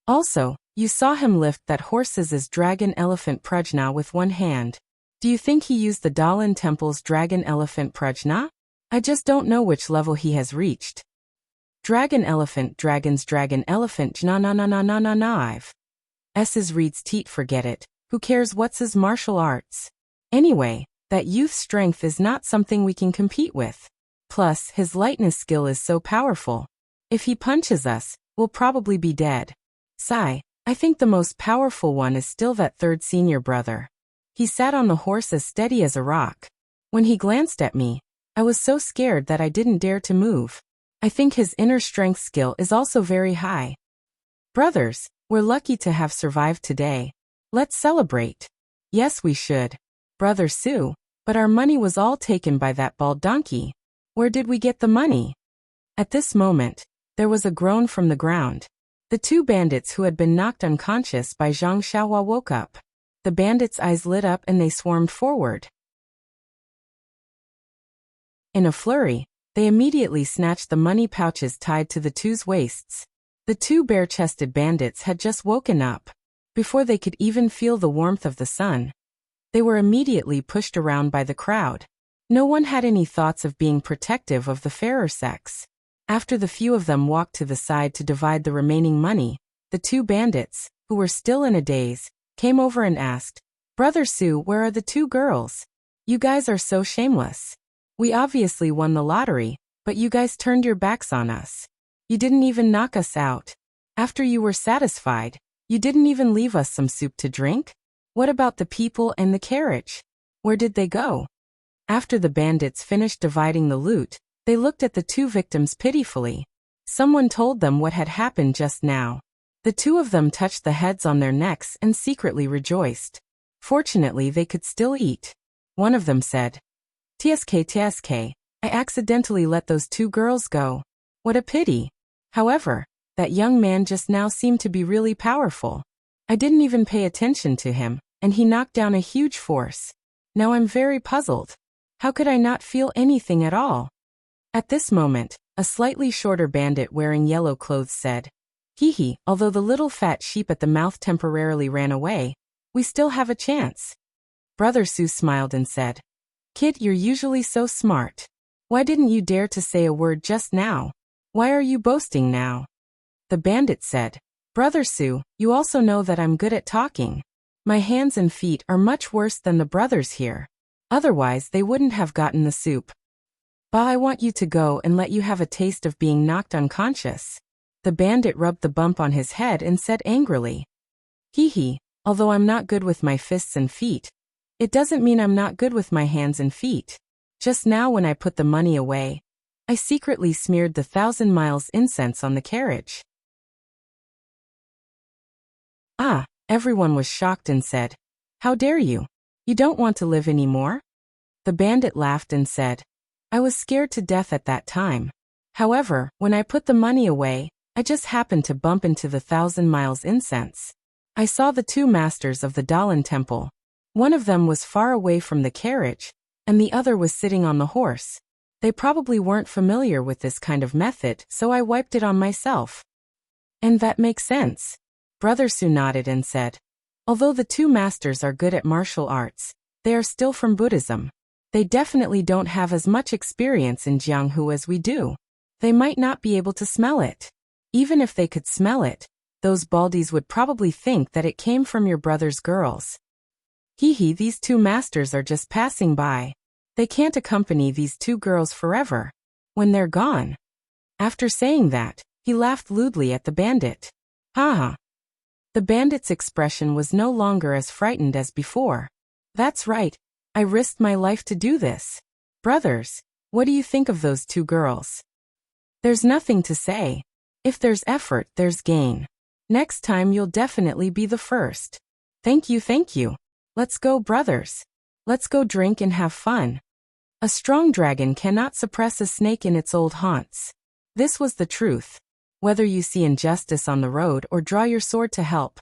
A: Also, you saw him lift that horse's dragon elephant prajna with one hand. Do you think he used the Dalan temple's dragon elephant prajna? I just don't know which level he has reached." Dragon elephant dragon's dragon elephant jna na na na na na na I've. S's reads teat forget it, who cares what's his martial arts? Anyway, that youth's strength is not something we can compete with. Plus, his lightness skill is so powerful. If he punches us, we'll probably be dead. Sigh, I think the most powerful one is still that third senior brother. He sat on the horse as steady as a rock. When he glanced at me, I was so scared that I didn't dare to move. I think his inner strength skill is also very high. Brothers, we're lucky to have survived today. Let's celebrate." "Yes, we should. Brother Su, but our money was all taken by that bald donkey. Where did we get the money?" At this moment, there was a groan from the ground. The two bandits who had been knocked unconscious by Zhang Xiaohua woke up. The bandits' eyes lit up and they swarmed forward. In a flurry, they immediately snatched the money pouches tied to the two's waists. The two bare-chested bandits had just woken up. Before they could even feel the warmth of the sun, they were immediately pushed around by the crowd. No one had any thoughts of being protective of the fairer sex. After the few of them walked to the side to divide the remaining money, the two bandits, who were still in a daze, came over and asked, "Brother Sue, where are the two girls? You guys are so shameless. We obviously won the lottery, but you guys turned your backs on us. You didn't even knock us out. After you were satisfied, you didn't even leave us some soup to drink? What about the people and the carriage? Where did they go?" After the bandits finished dividing the loot, they looked at the two victims pitifully. Someone told them what had happened just now. The two of them touched the heads on their necks and secretly rejoiced. Fortunately, they could still eat. One of them said, "TSK, I accidentally let those two girls go. What a pity. However, that young man just now seemed to be really powerful. I didn't even pay attention to him, and he knocked down a huge force. Now I'm very puzzled. How could I not feel anything at all?" At this moment, a slightly shorter bandit wearing yellow clothes said, "Hee, although the little fat sheep at the mouth temporarily ran away, we still have a chance." Brother Sue smiled and said, "Kid, you're usually so smart. Why didn't you dare to say a word just now? Why are you boasting now?" The bandit said, "Brother Sue, you also know that I'm good at talking. My hands and feet are much worse than the brothers here. Otherwise, they wouldn't have gotten the soup. But I want you to go and let you have a taste of being knocked unconscious." The bandit rubbed the bump on his head and said angrily, "Hee, although I'm not good with my fists and feet, it doesn't mean I'm not good with my hands and feet. Just now when I put the money away, I secretly smeared the 1,000 miles incense on the carriage." Everyone was shocked and said, "How dare you? You don't want to live anymore?" The bandit laughed and said, "I was scared to death at that time. However, when I put the money away, I just happened to bump into the 1,000 miles incense. I saw the two masters of the Dalan temple. One of them was far away from the carriage, and the other was sitting on the horse. They probably weren't familiar with this kind of method, so I wiped it on myself." "And that makes sense." Brother Sue nodded and said, "Although the two masters are good at martial arts, they are still from Buddhism. They definitely don't have as much experience in Jianghu as we do. They might not be able to smell it. Even if they could smell it, those baldies would probably think that it came from your brother's girls. Hee, these two masters are just passing by. They can't accompany these two girls forever. When they're gone." After saying that, he laughed lewdly at the bandit. "Ha." The bandit's expression was no longer as frightened as before. "That's right. I risked my life to do this. Brothers, what do you think of those two girls?" "There's nothing to say. If there's effort, there's gain. Next time you'll definitely be the first. Thank you. Let's go, brothers. Let's go drink and have fun. A strong dragon cannot suppress a snake in its old haunts." This was the truth. Whether you see injustice on the road or draw your sword to help,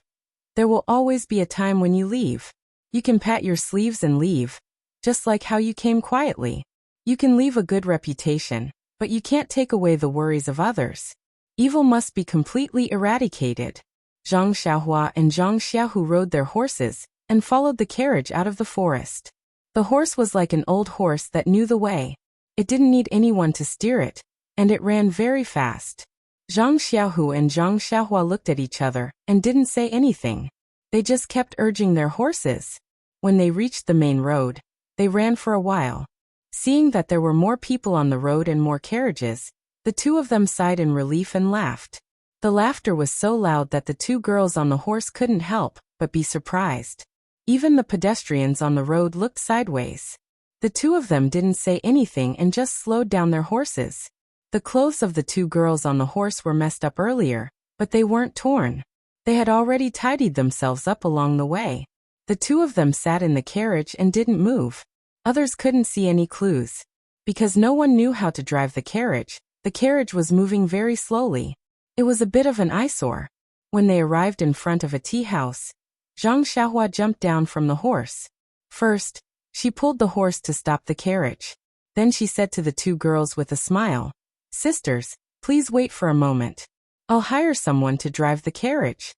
A: there will always be a time when you leave. You can pat your sleeves and leave, just like how you came quietly. You can leave a good reputation, but you can't take away the worries of others. Evil must be completely eradicated. Zhang Xiaohua and Zhang Xiaohu rode their horses and followed the carriage out of the forest. The horse was like an old horse that knew the way. It didn't need anyone to steer it, and it ran very fast. Zhang Xiaohu and Zhang Xiaohua looked at each other and didn't say anything. They just kept urging their horses. When they reached the main road, they ran for a while. Seeing that there were more people on the road and more carriages, the two of them sighed in relief and laughed. The laughter was so loud that the two girls on the horse couldn't help but be surprised. Even the pedestrians on the road looked sideways. The two of them didn't say anything and just slowed down their horses. The clothes of the two girls on the horse were messed up earlier, but they weren't torn. They had already tidied themselves up along the way. The two of them sat in the carriage and didn't move. Others couldn't see any clues. Because no one knew how to drive the carriage was moving very slowly. It was a bit of an eyesore. When they arrived in front of a tea house, Zhang Xiaohua jumped down from the horse. First, she pulled the horse to stop the carriage. Then she said to the two girls with a smile, "Sisters, please wait for a moment. I'll hire someone to drive the carriage."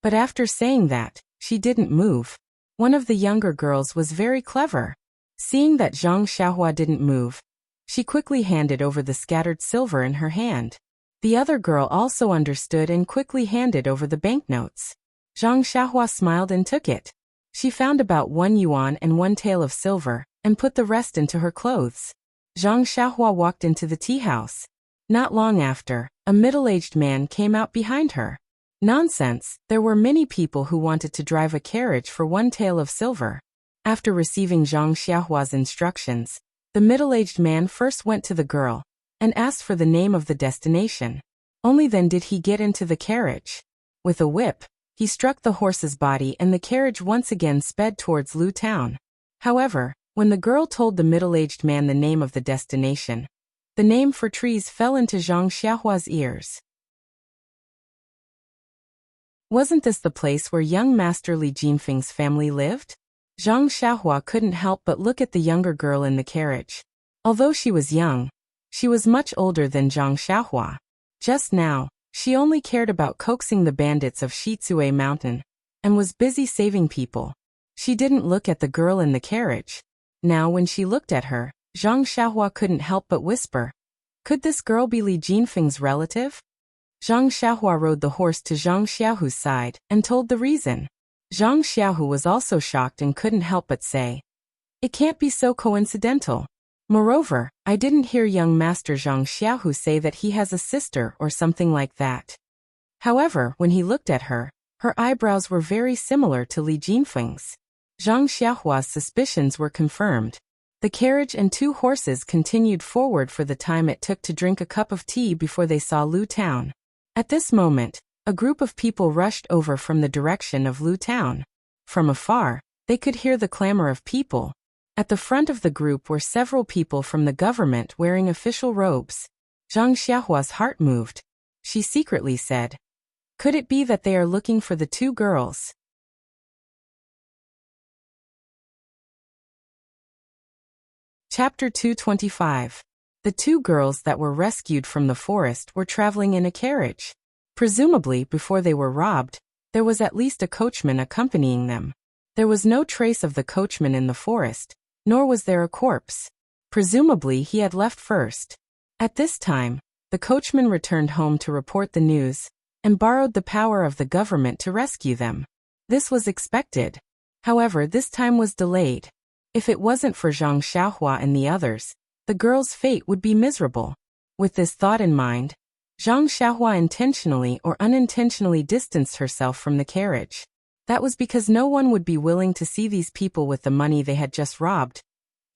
A: But after saying that, she didn't move. One of the younger girls was very clever. Seeing that Zhang Xiaohua didn't move, she quickly handed over the scattered silver in her hand. The other girl also understood and quickly handed over the banknotes. Zhang Xiaohua smiled and took it. She found about 1 yuan and 1 tael of silver, and put the rest into her clothes. Zhang Xiaohua walked into the tea house. Not long after, a middle-aged man came out behind her. Nonsense, there were many people who wanted to drive a carriage for 1 tael of silver. After receiving Zhang Xiaohua's instructions, the middle-aged man first went to the girl and asked for the name of the destination. Only then did he get into the carriage. With a whip, he struck the horse's body and the carriage once again sped towards Lu town. However, when the girl told the middle-aged man the name of the destination, the name for trees fell into Zhang Xiaohua's ears. Wasn't this the place where young Master Li Jinfeng's family lived? Zhang Xiaohua couldn't help but look at the younger girl in the carriage. Although she was young, she was much older than Zhang Xiaohua. Just now, she only cared about coaxing the bandits of Shizue Mountain, and was busy saving people. She didn't look at the girl in the carriage. Now when she looked at her, Zhang Xiaohua couldn't help but whisper, "Could this girl be Li Jinfeng's relative?" Zhang Xiaohua rode the horse to Zhang Xiaohu's side and told the reason. Zhang Xiaohu was also shocked and couldn't help but say, "It can't be so coincidental. Moreover, I didn't hear young Master Zhang Xiaohu say that he has a sister or something like that." However, when he looked at her, her eyebrows were very similar to Li Jinfeng's. Zhang Xiaohua's suspicions were confirmed. The carriage and 2 horses continued forward for the time it took to drink a cup of tea before they saw Lu town. At this moment, a group of people rushed over from the direction of Lu town. From afar, they could hear the clamor of people. At the front of the group were several people from the government wearing official robes. Zhang Xiaohua's heart moved. She secretly said, "Could it be that they are looking for the 2 girls?" Chapter 225. The 2 girls that were rescued from the forest were traveling in a carriage. Presumably, before they were robbed, there was at least a coachman accompanying them. There was no trace of the coachman in the forest, nor was there a corpse. Presumably, he had left first. At this time, the coachman returned home to report the news, and borrowed the power of the government to rescue them. This was expected. However, this time was delayed. If it wasn't for Zhang Xiaohua and the others, the girl's fate would be miserable. With this thought in mind, Zhang Xiaohua intentionally or unintentionally distanced herself from the carriage. That was because no one would be willing to see these people with the money they had just robbed,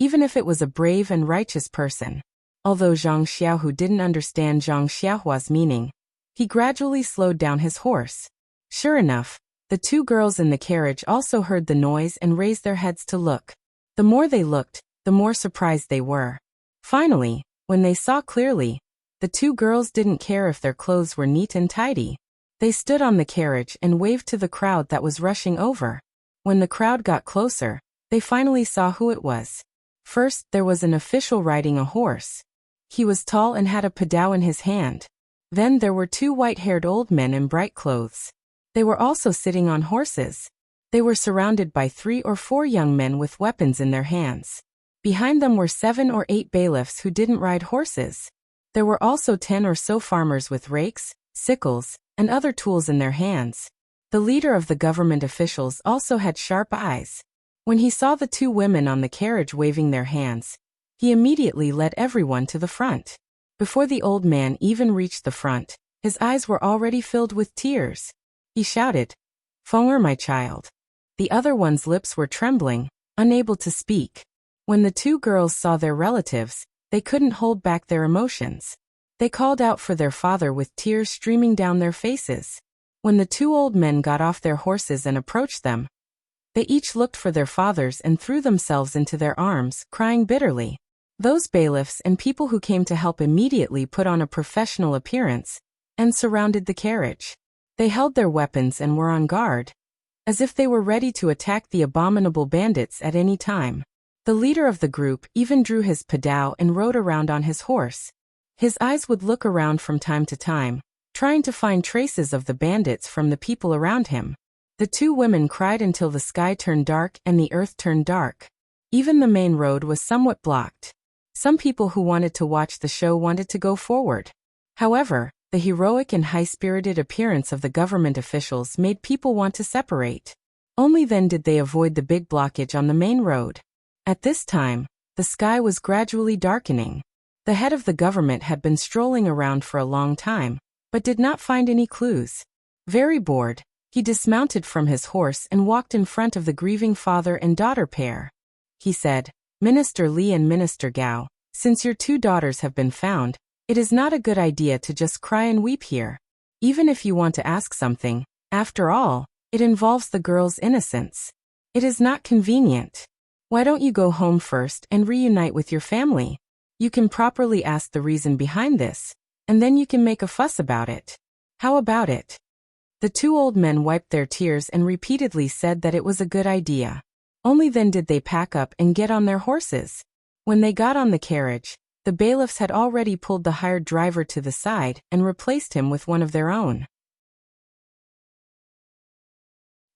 A: even if it was a brave and righteous person. Although Zhang Xiaohu didn't understand Zhang Xiaohua's meaning, he gradually slowed down his horse. Sure enough, the 2 girls in the carriage also heard the noise and raised their heads to look. The more they looked, the more surprised they were. Finally, when they saw clearly, the 2 girls didn't care if their clothes were neat and tidy. They stood on the carriage and waved to the crowd that was rushing over. When the crowd got closer, they finally saw who it was. First, there was an official riding a horse. He was tall and had a padao in his hand. Then there were 2 white-haired old men in bright clothes. They were also sitting on horses. They were surrounded by 3 or 4 young men with weapons in their hands. Behind them were 7 or 8 bailiffs who didn't ride horses. There were also 10 or so farmers with rakes, sickles, and other tools in their hands. The leader of the government officials also had sharp eyes. When he saw the 2 women on the carriage waving their hands, he immediately led everyone to the front. Before the old man even reached the front, his eyes were already filled with tears. He shouted, "Feng'er, my child." The other one's lips were trembling, unable to speak. When the 2 girls saw their relatives, they couldn't hold back their emotions. They called out for their father with tears streaming down their faces. When the 2 old men got off their horses and approached them, they each looked for their fathers and threw themselves into their arms, crying bitterly. Those bailiffs and people who came to help immediately put on a professional appearance and surrounded the carriage. They held their weapons and were on guard, as if they were ready to attack the abominable bandits at any time. The leader of the group even drew his padao and rode around on his horse. His eyes would look around from time to time, trying to find traces of the bandits from the people around him. The two women cried until the sky turned dark and the earth turned dark. Even the main road was somewhat blocked. Some people who wanted to watch the show wanted to go forward. However, the heroic and high-spirited appearance of the government officials made people want to separate. Only then did they avoid the big blockage on the main road. At this time, the sky was gradually darkening. The head of the government had been strolling around for a long time, but did not find any clues. Very bored, he dismounted from his horse and walked in front of the grieving father and daughter pair. He said, "Minister Li and Minister Gao, since your two daughters have been found, it is not a good idea to just cry and weep here. Even if you want to ask something, after all, it involves the girl's innocence. It is not convenient. Why don't you go home first and reunite with your family? You can properly ask the reason behind this, and then you can make a fuss about it. How about it?" The two old men wiped their tears and repeatedly said that it was a good idea. Only then did they pack up and get on their horses. When they got on the carriage, the bailiffs had already pulled the hired driver to the side and replaced him with one of their own.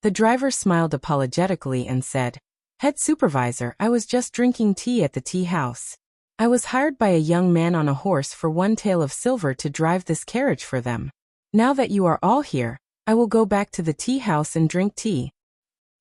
A: The driver smiled apologetically and said, "Head supervisor, I was just drinking tea at the tea house. I was hired by a young man on a horse for 1 tael of silver to drive this carriage for them. Now that you are all here, I will go back to the tea house and drink tea."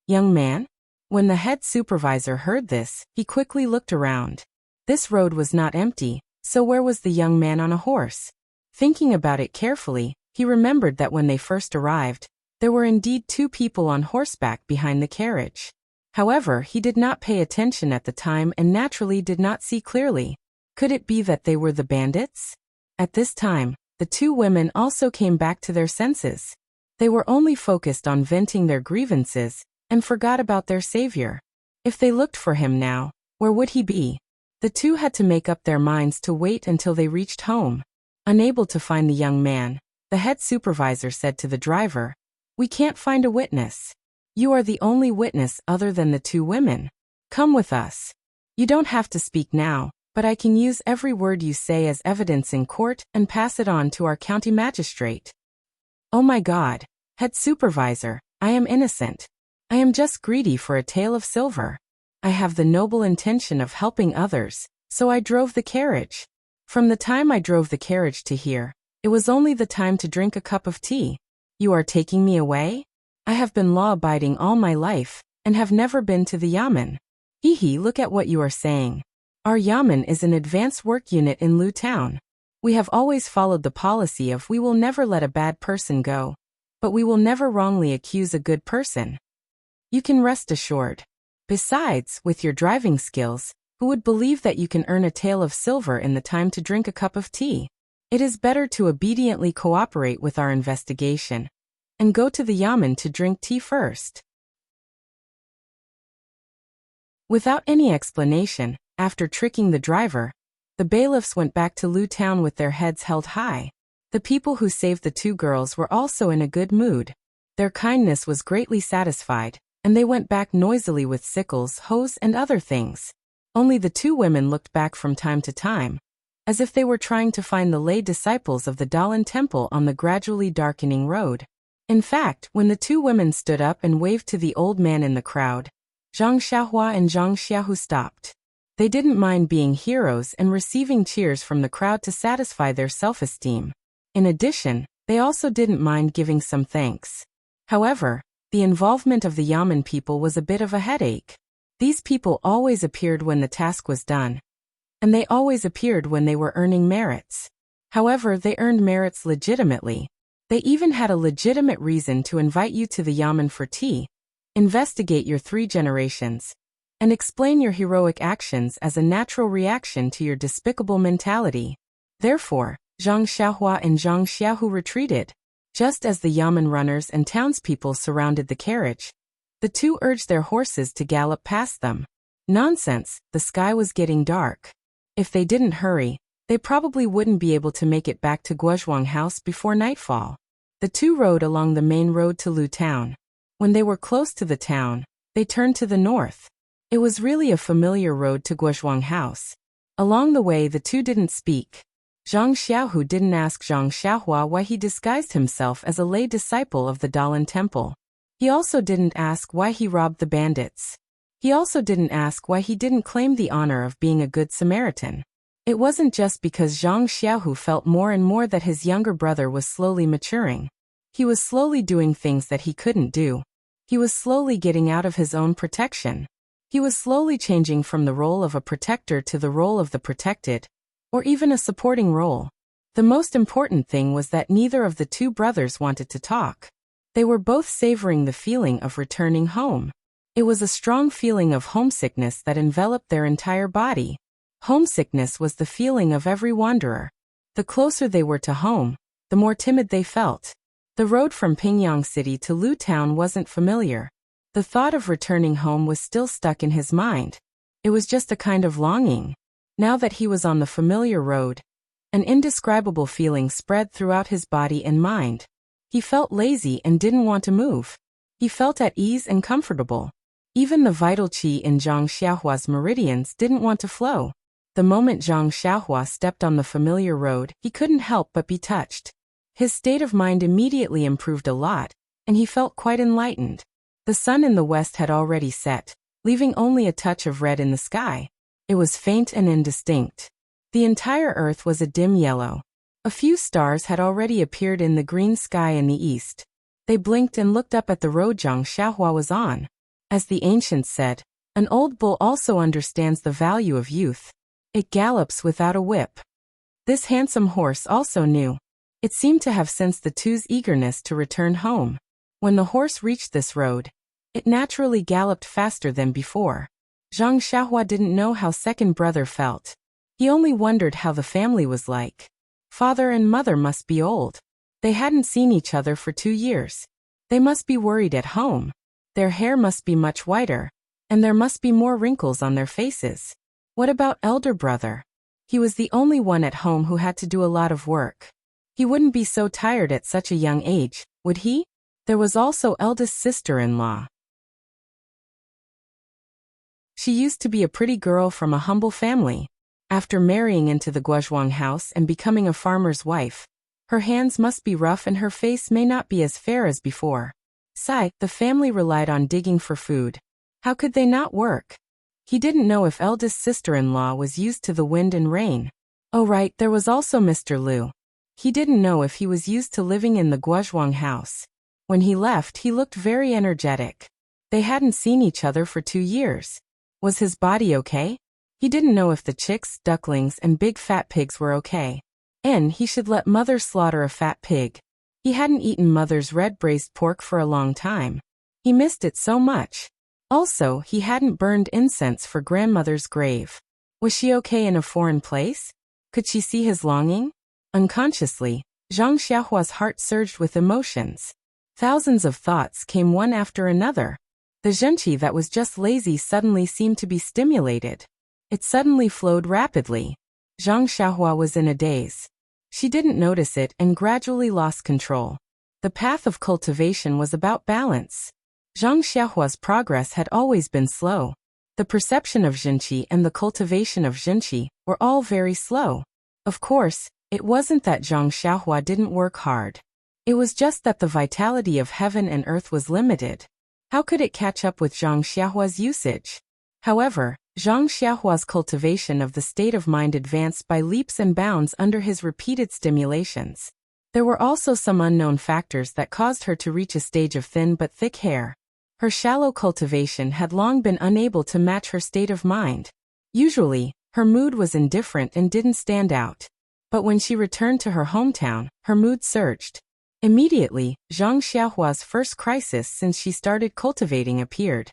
A: Young man? When the head supervisor heard this, he quickly looked around. This road was not empty, so where was the young man on a horse? Thinking about it carefully, he remembered that when they first arrived, there were indeed 2 people on horseback behind the carriage. However, he did not pay attention at the time and naturally did not see clearly. Could it be that they were the bandits? At this time, the 2 women also came back to their senses. They were only focused on venting their grievances and forgot about their savior. If they looked for him now, where would he be? The 2 had to make up their minds to wait until they reached home. Unable to find the young man, the head supervisor said to the driver, "We can't find a witness. You are the only witness other than the 2 women. Come with us. You don't have to speak now, but I can use every word you say as evidence in court and pass it on to our county magistrate." "Oh my God, head supervisor, I am innocent. I am just greedy for a tael of silver. I have the noble intention of helping others, so I drove the carriage. From the time I drove the carriage to here, it was only the time to drink a cup of tea. You are taking me away? I have been law-abiding all my life, and have never been to the yamen." "Hehe, look at what you are saying. Our yamen is an advanced work unit in Lu Town. We have always followed the policy of we will never let a bad person go, but we will never wrongly accuse a good person. You can rest assured. Besides, with your driving skills, who would believe that you can earn a tael of silver in the time to drink a cup of tea? It is better to obediently cooperate with our investigation and go to the yamen to drink tea first." Without any explanation, after tricking the driver, the bailiffs went back to Lu Town with their heads held high. The people who saved the 2 girls were also in a good mood. Their kindness was greatly satisfied, and they went back noisily with sickles, hoes, and other things. Only the 2 women looked back from time to time, as if they were trying to find the lay disciples of the Dalan temple on the gradually darkening road. In fact, when the 2 women stood up and waved to the old man in the crowd, Zhang Xiaohua and Zhang Xiaohu stopped. They didn't mind being heroes and receiving cheers from the crowd to satisfy their self-esteem. In addition, they also didn't mind giving some thanks. However, the involvement of the yamen people was a bit of a headache. These people always appeared when the task was done, and they always appeared when they were earning merits. However, they earned merits legitimately. They even had a legitimate reason to invite you to the yamen for tea, investigate your 3 generations, and explain your heroic actions as a natural reaction to your despicable mentality. Therefore, Zhang Xiaohua and Zhang Xiaohu retreated. Just as the yamen runners and townspeople surrounded the carriage, the 2 urged their horses to gallop past them. Nonsense, the sky was getting dark. If they didn't hurry, they probably wouldn't be able to make it back to Guozhuang House before nightfall. The 2 rode along the main road to Lu Town. When they were close to the town, they turned to the north. It was really a familiar road to Guozhuang House. Along the way, the 2 didn't speak. Zhang Xiaohu didn't ask Zhang Xiaohua why he disguised himself as a lay disciple of the Dalan Temple. He also didn't ask why he robbed the bandits. He also didn't ask why he didn't claim the honor of being a good Samaritan. It wasn't just because Zhang Xiaohu felt more and more that his younger brother was slowly maturing. He was slowly doing things that he couldn't do. He was slowly getting out of his own protection. He was slowly changing from the role of a protector to the role of the protected, or even a supporting role. The most important thing was that neither of the two brothers wanted to talk. They were both savoring the feeling of returning home. It was a strong feeling of homesickness that enveloped their entire body. Homesickness was the feeling of every wanderer. The closer they were to home, the more timid they felt. The road from Pingyang City to Lu Town wasn't familiar. The thought of returning home was still stuck in his mind. It was just a kind of longing. Now that he was on the familiar road, an indescribable feeling spread throughout his body and mind. He felt lazy and didn't want to move. He felt at ease and comfortable. Even the vital qi in Zhang Xiaohua's meridians didn't want to flow. The moment Zhang Xiaohua stepped on the familiar road, he couldn't help but be touched. His state of mind immediately improved a lot, and he felt quite enlightened. The sun in the west had already set, leaving only a touch of red in the sky. It was faint and indistinct. The entire earth was a dim yellow. A few stars had already appeared in the green sky in the east. They blinked and looked up at the road Zhang Xiaohua was on. As the ancients said, an old bull also understands the value of youth. It gallops without a whip. This handsome horse also knew. It seemed to have sensed the two's eagerness to return home. When the horse reached this road, it naturally galloped faster than before. Zhang Xiaohua didn't know how second brother felt. He only wondered how the family was like. Father and mother must be old. They hadn't seen each other for 2 years. They must be worried at home. Their hair must be much whiter, and there must be more wrinkles on their faces. What about elder brother? He was the only one at home who had to do a lot of work. He wouldn't be so tired at such a young age, would he? There was also eldest sister-in-law. She used to be a pretty girl from a humble family. After marrying into the Guozhuang house and becoming a farmer's wife, her hands must be rough and her face may not be as fair as before. The family relied on digging for food. How could they not work? He didn't know if eldest sister-in-law was used to the wind and rain. Oh right, there was also Mr. Liu. He didn't know if he was used to living in the Guozhuang house. When he left, he looked very energetic. They hadn't seen each other for 2 years. Was his body okay? He didn't know if the chicks, ducklings, and big fat pigs were okay. And he should let mother slaughter a fat pig. He hadn't eaten mother's red braised pork for a long time. He missed it so much. Also, he hadn't burned incense for grandmother's grave. Was she okay in a foreign place? Could she see his longing? Unconsciously, Zhang Xiaohua's heart surged with emotions. Thousands of thoughts came one after another. The zhenqi that was just lazy suddenly seemed to be stimulated. It suddenly flowed rapidly. Zhang Xiaohua was in a daze. She didn't notice it and gradually lost control. The path of cultivation was about balance. Zhang Xiaohua's progress had always been slow. The perception of zhenqi and the cultivation of zhenqi were all very slow. Of course, it wasn't that Zhang Xiaohua didn't work hard. It was just that the vitality of heaven and earth was limited. How could it catch up with Zhang Xiaohua's usage? However, Zhang Xiaohua's cultivation of the state of mind advanced by leaps and bounds under his repeated stimulations. There were also some unknown factors that caused her to reach a stage of thin but thick hair. Her shallow cultivation had long been unable to match her state of mind. Usually, her mood was indifferent and didn't stand out. But when she returned to her hometown, her mood surged. Immediately, Zhang Xiaohua's first crisis since she started cultivating appeared.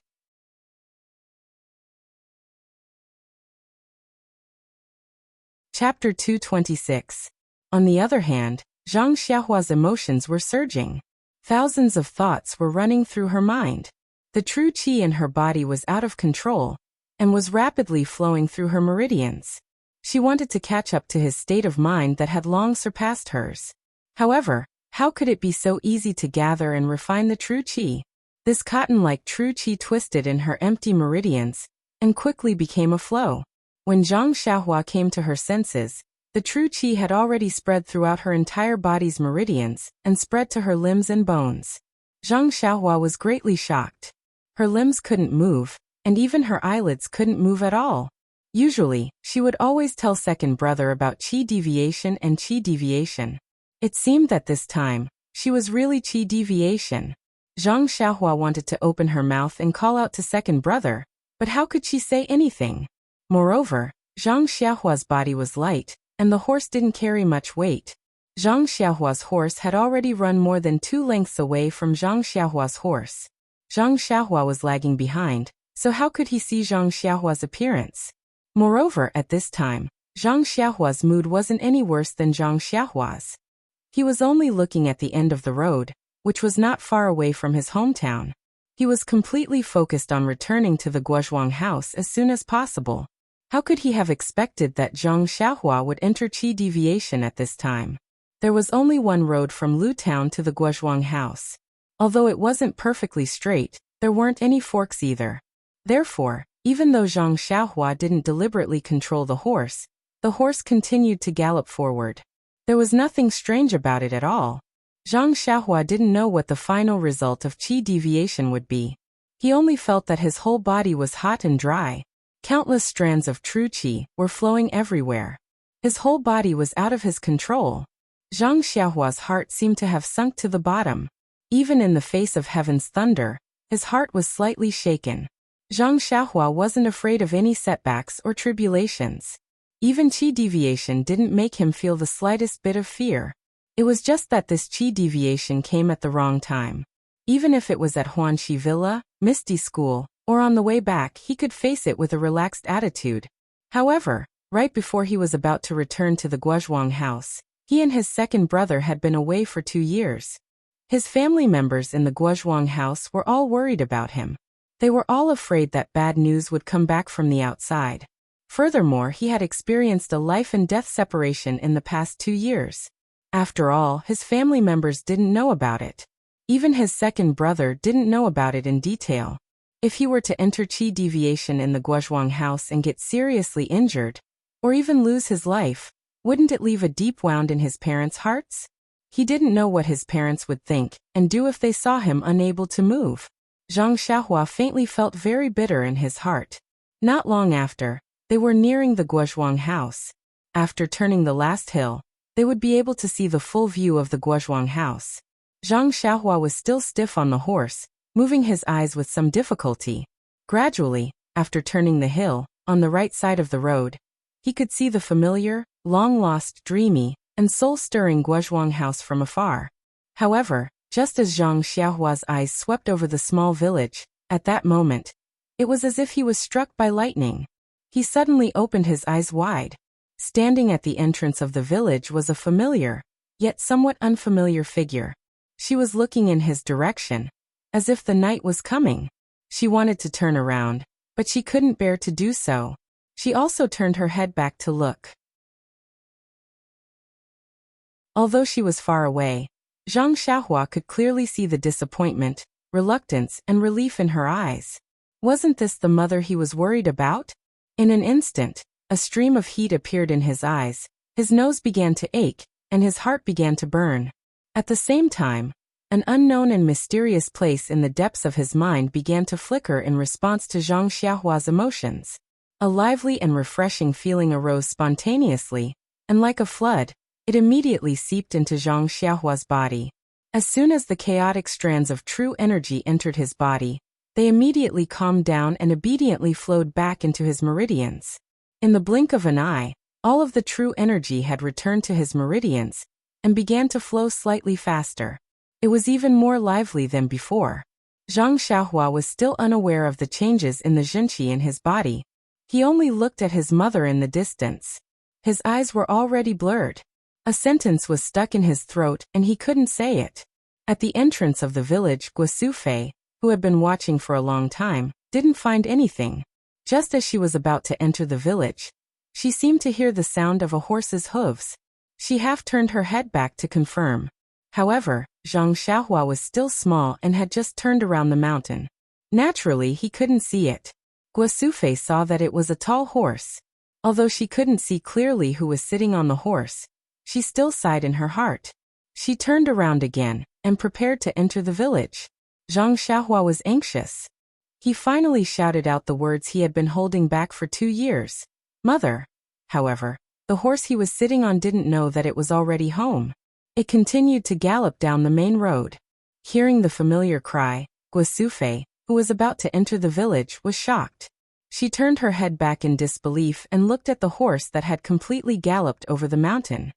A: Chapter 226. On the other hand, Zhang Xiaohua's emotions were surging. Thousands of thoughts were running through her mind. The true qi in her body was out of control and was rapidly flowing through her meridians. She wanted to catch up to his state of mind that had long surpassed hers. However, how could it be so easy to gather and refine the true qi? This cotton-like true qi twisted in her empty meridians and quickly became a flow. When Zhang Xiaohua came to her senses, The true qi had already spread throughout her entire body's meridians and spread to her limbs and bones. Zhang Xiaohua was greatly shocked. Her limbs couldn't move, and even her eyelids couldn't move at all. Usually, she would always tell second brother about qi deviation and qi deviation. It seemed that this time, she was really qi deviation. Zhang Xiaohua wanted to open her mouth and call out to second brother, but how could she say anything? Moreover, Zhang Xiaohua's body was light, and the horse didn't carry much weight. Zhang Xiaohua's horse had already run more than 2 lengths away from Zhang Xiaohua's horse. Zhang Xiaohua was lagging behind, so how could he see Zhang Xiaohua's appearance? Moreover, at this time, Zhang Xiaohua's mood wasn't any worse than Zhang Xiaohua's. He was only looking at the end of the road, which was not far away from his hometown. He was completely focused on returning to the Guozhuang house as soon as possible. How could he have expected that Zhang Xiaohua would enter qi deviation at this time? There was only one road from Lu Town to the Guozhuang house. Although it wasn't perfectly straight, there weren't any forks either. Therefore, even though Zhang Xiaohua didn't deliberately control the horse continued to gallop forward. There was nothing strange about it at all. Zhang Xiaohua didn't know what the final result of qi deviation would be. He only felt that his whole body was hot and dry. Countless strands of true qi were flowing everywhere. His whole body was out of his control. Zhang Xiaohua's heart seemed to have sunk to the bottom. Even in the face of heaven's thunder, his heart was slightly shaken. Zhang Xiaohua wasn't afraid of any setbacks or tribulations. Even qi deviation didn't make him feel the slightest bit of fear. It was just that this qi deviation came at the wrong time. Even if it was at Huanxi Villa, Misty School, or on the way back, he could face it with a relaxed attitude. However, right before he was about to return to the Guozhuang house, he and his second brother had been away for 2 years. His family members in the Guozhuang house were all worried about him. They were all afraid that bad news would come back from the outside. Furthermore, he had experienced a life and death separation in the past 2 years. After all, his family members didn't know about it. Even his second brother didn't know about it in detail. If he were to enter qi deviation in the Guozhuang house and get seriously injured, or even lose his life, wouldn't it leave a deep wound in his parents' hearts? He didn't know what his parents would think and do if they saw him unable to move. Zhang Xiaohua faintly felt very bitter in his heart. Not long after, they were nearing the Guozhuang house. After turning the last hill, they would be able to see the full view of the Guozhuang house. Zhang Xiaohua was still stiff on the horse, moving his eyes with some difficulty. Gradually, after turning the hill, on the right side of the road, he could see the familiar, long-lost, dreamy, and soul-stirring Guozhuang house from afar. However, just as Zhang Xiaohua's eyes swept over the small village, at that moment, it was as if he was struck by lightning. He suddenly opened his eyes wide. Standing at the entrance of the village was a familiar, yet somewhat unfamiliar figure. She was looking in his direction, as if the night was coming. She wanted to turn around, but she couldn't bear to do so. She also turned her head back to look. Although she was far away, Zhang Xiaohua could clearly see the disappointment, reluctance, and relief in her eyes. Wasn't this the mother he was worried about? In an instant, a stream of heat appeared in his eyes, his nose began to ache, and his heart began to burn. At the same time, an unknown and mysterious place in the depths of his mind began to flicker in response to Zhang Xiaohua's emotions. A lively and refreshing feeling arose spontaneously, and like a flood, it immediately seeped into Zhang Xiaohua's body. As soon as the chaotic strands of true energy entered his body, they immediately calmed down and obediently flowed back into his meridians. In the blink of an eye, all of the true energy had returned to his meridians and began to flow slightly faster. It was even more lively than before. Zhang Xiaohua was still unaware of the changes in the zhenqi in his body. He only looked at his mother in the distance. His eyes were already blurred. A sentence was stuck in his throat and he couldn't say it. At the entrance of the village, Guosufei, who had been watching for a long time, didn't find anything. Just as she was about to enter the village, she seemed to hear the sound of a horse's hooves. She half turned her head back to confirm. However, Zhang Xiaohua was still small and had just turned around the mountain. Naturally, he couldn't see it. Guosufei saw that it was a tall horse. Although she couldn't see clearly who was sitting on the horse, she still sighed in her heart. She turned around again and prepared to enter the village. Zhang Xiaohua was anxious. He finally shouted out the words he had been holding back for 2 years. Mother. However, the horse he was sitting on didn't know that it was already home. It continued to gallop down the main road. Hearing the familiar cry, Guosufei, who was about to enter the village, was shocked. She turned her head back in disbelief and looked at the horse that had completely galloped over the mountain.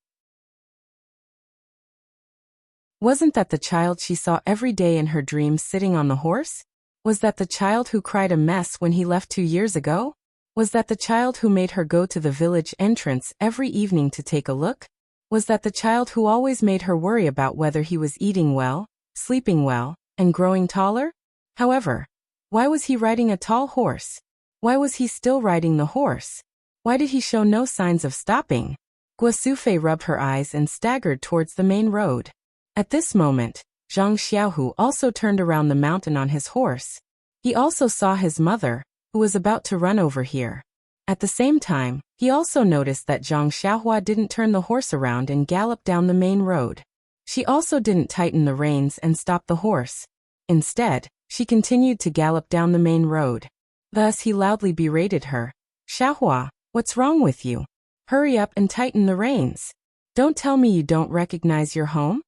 A: Wasn't that the child she saw every day in her dreams sitting on the horse? Was that the child who cried a mess when he left 2 years ago? Was that the child who made her go to the village entrance every evening to take a look? Was that the child who always made her worry about whether he was eating well, sleeping well, and growing taller? However, why was he riding a tall horse? Why was he still riding the horse? Why did he show no signs of stopping? Guosufei rubbed her eyes and staggered towards the main road. At this moment, Zhang Xiaohu also turned around the mountain on his horse. He also saw his mother, who was about to run over here. At the same time, he also noticed that Zhang Xiaohua didn't turn the horse around and gallop down the main road. She also didn't tighten the reins and stop the horse. Instead, she continued to gallop down the main road. Thus he loudly berated her. Xiaohua, what's wrong with you? Hurry up and tighten the reins. Don't tell me you don't recognize your home?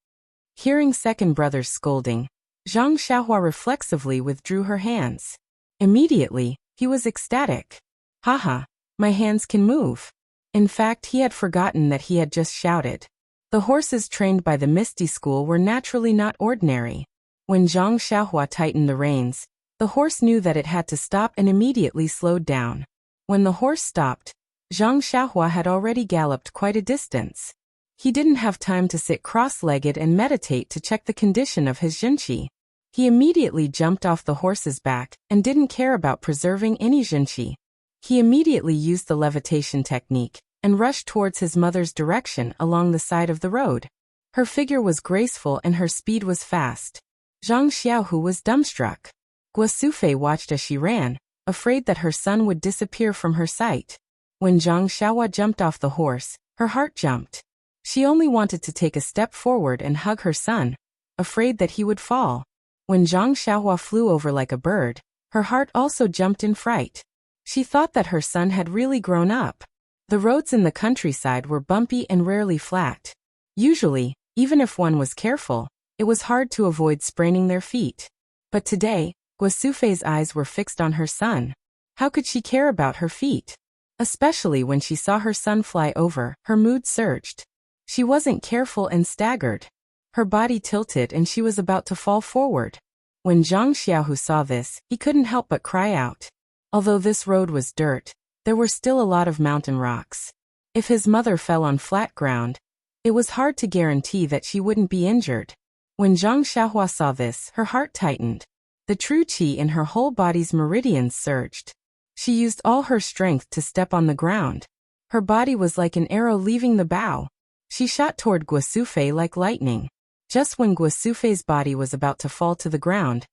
A: Hearing second brother's scolding, Zhang Xiaohua reflexively withdrew her hands. Immediately, he was ecstatic. Haha, my hands can move. In fact, he had forgotten that he had just shouted. The horses trained by the Misty School were naturally not ordinary. When Zhang Xiaohua tightened the reins, the horse knew that it had to stop and immediately slowed down. When the horse stopped, Zhang Xiaohua had already galloped quite a distance. He didn't have time to sit cross-legged and meditate to check the condition of his zhenqi. He immediately jumped off the horse's back and didn't care about preserving any zhenqi. He immediately used the levitation technique and rushed towards his mother's direction along the side of the road. Her figure was graceful and her speed was fast. Zhang Xiaohu was dumbstruck. Guosufei watched as she ran, afraid that her son would disappear from her sight. When Zhang Xiaohua jumped off the horse, her heart jumped. She only wanted to take a step forward and hug her son, afraid that he would fall. When Zhang Xiaohua flew over like a bird, her heart also jumped in fright. She thought that her son had really grown up. The roads in the countryside were bumpy and rarely flat. Usually, even if one was careful, it was hard to avoid spraining their feet. But today, Guosufei's eyes were fixed on her son. How could she care about her feet? Especially when she saw her son fly over, her mood surged. She wasn't careful and staggered. Her body tilted and she was about to fall forward. When Zhang Xiaohu saw this, he couldn't help but cry out. Although this road was dirt, there were still a lot of mountain rocks. If his mother fell on flat ground, it was hard to guarantee that she wouldn't be injured. When Zhang Xiaohua saw this, her heart tightened. The true qi in her whole body's meridians surged. She used all her strength to step on the ground. Her body was like an arrow leaving the bow. She shot toward Guosufei like lightning. Just when Guosufei's body was about to fall to the ground,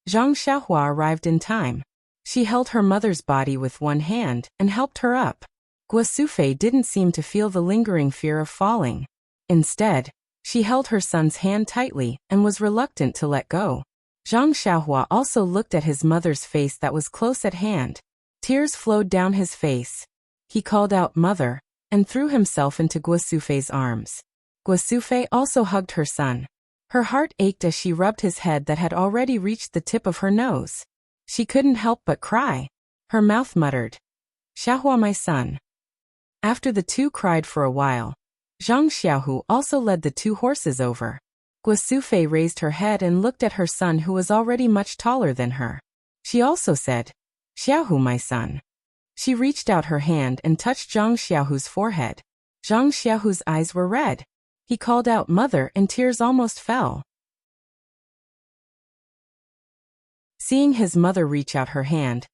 A: Zhang Xiaohua arrived in time. She held her mother's body with one hand and helped her up. Guosufei didn't seem to feel the lingering fear of falling. Instead, she held her son's hand tightly and was reluctant to let go. Zhang Xiaohua also looked at his mother's face that was close at hand. Tears flowed down his face. He called out "Mother," and threw himself into Guosufei's arms. Guosufei also hugged her son. Her heart ached as she rubbed his head that had already reached the tip of her nose. She couldn't help but cry. Her mouth muttered, "Xiaohua, my son." After the two cried for a while, Zhang Xiaohu also led the 2 horses over. Guosufei raised her head and looked at her son who was already much taller than her. She also said, "Xiaohu, my son." She reached out her hand and touched Zhang Xiaohu's forehead. Zhang Xiaohu's eyes were red. He called out "Mother" and tears almost fell. Seeing his mother reach out her hand,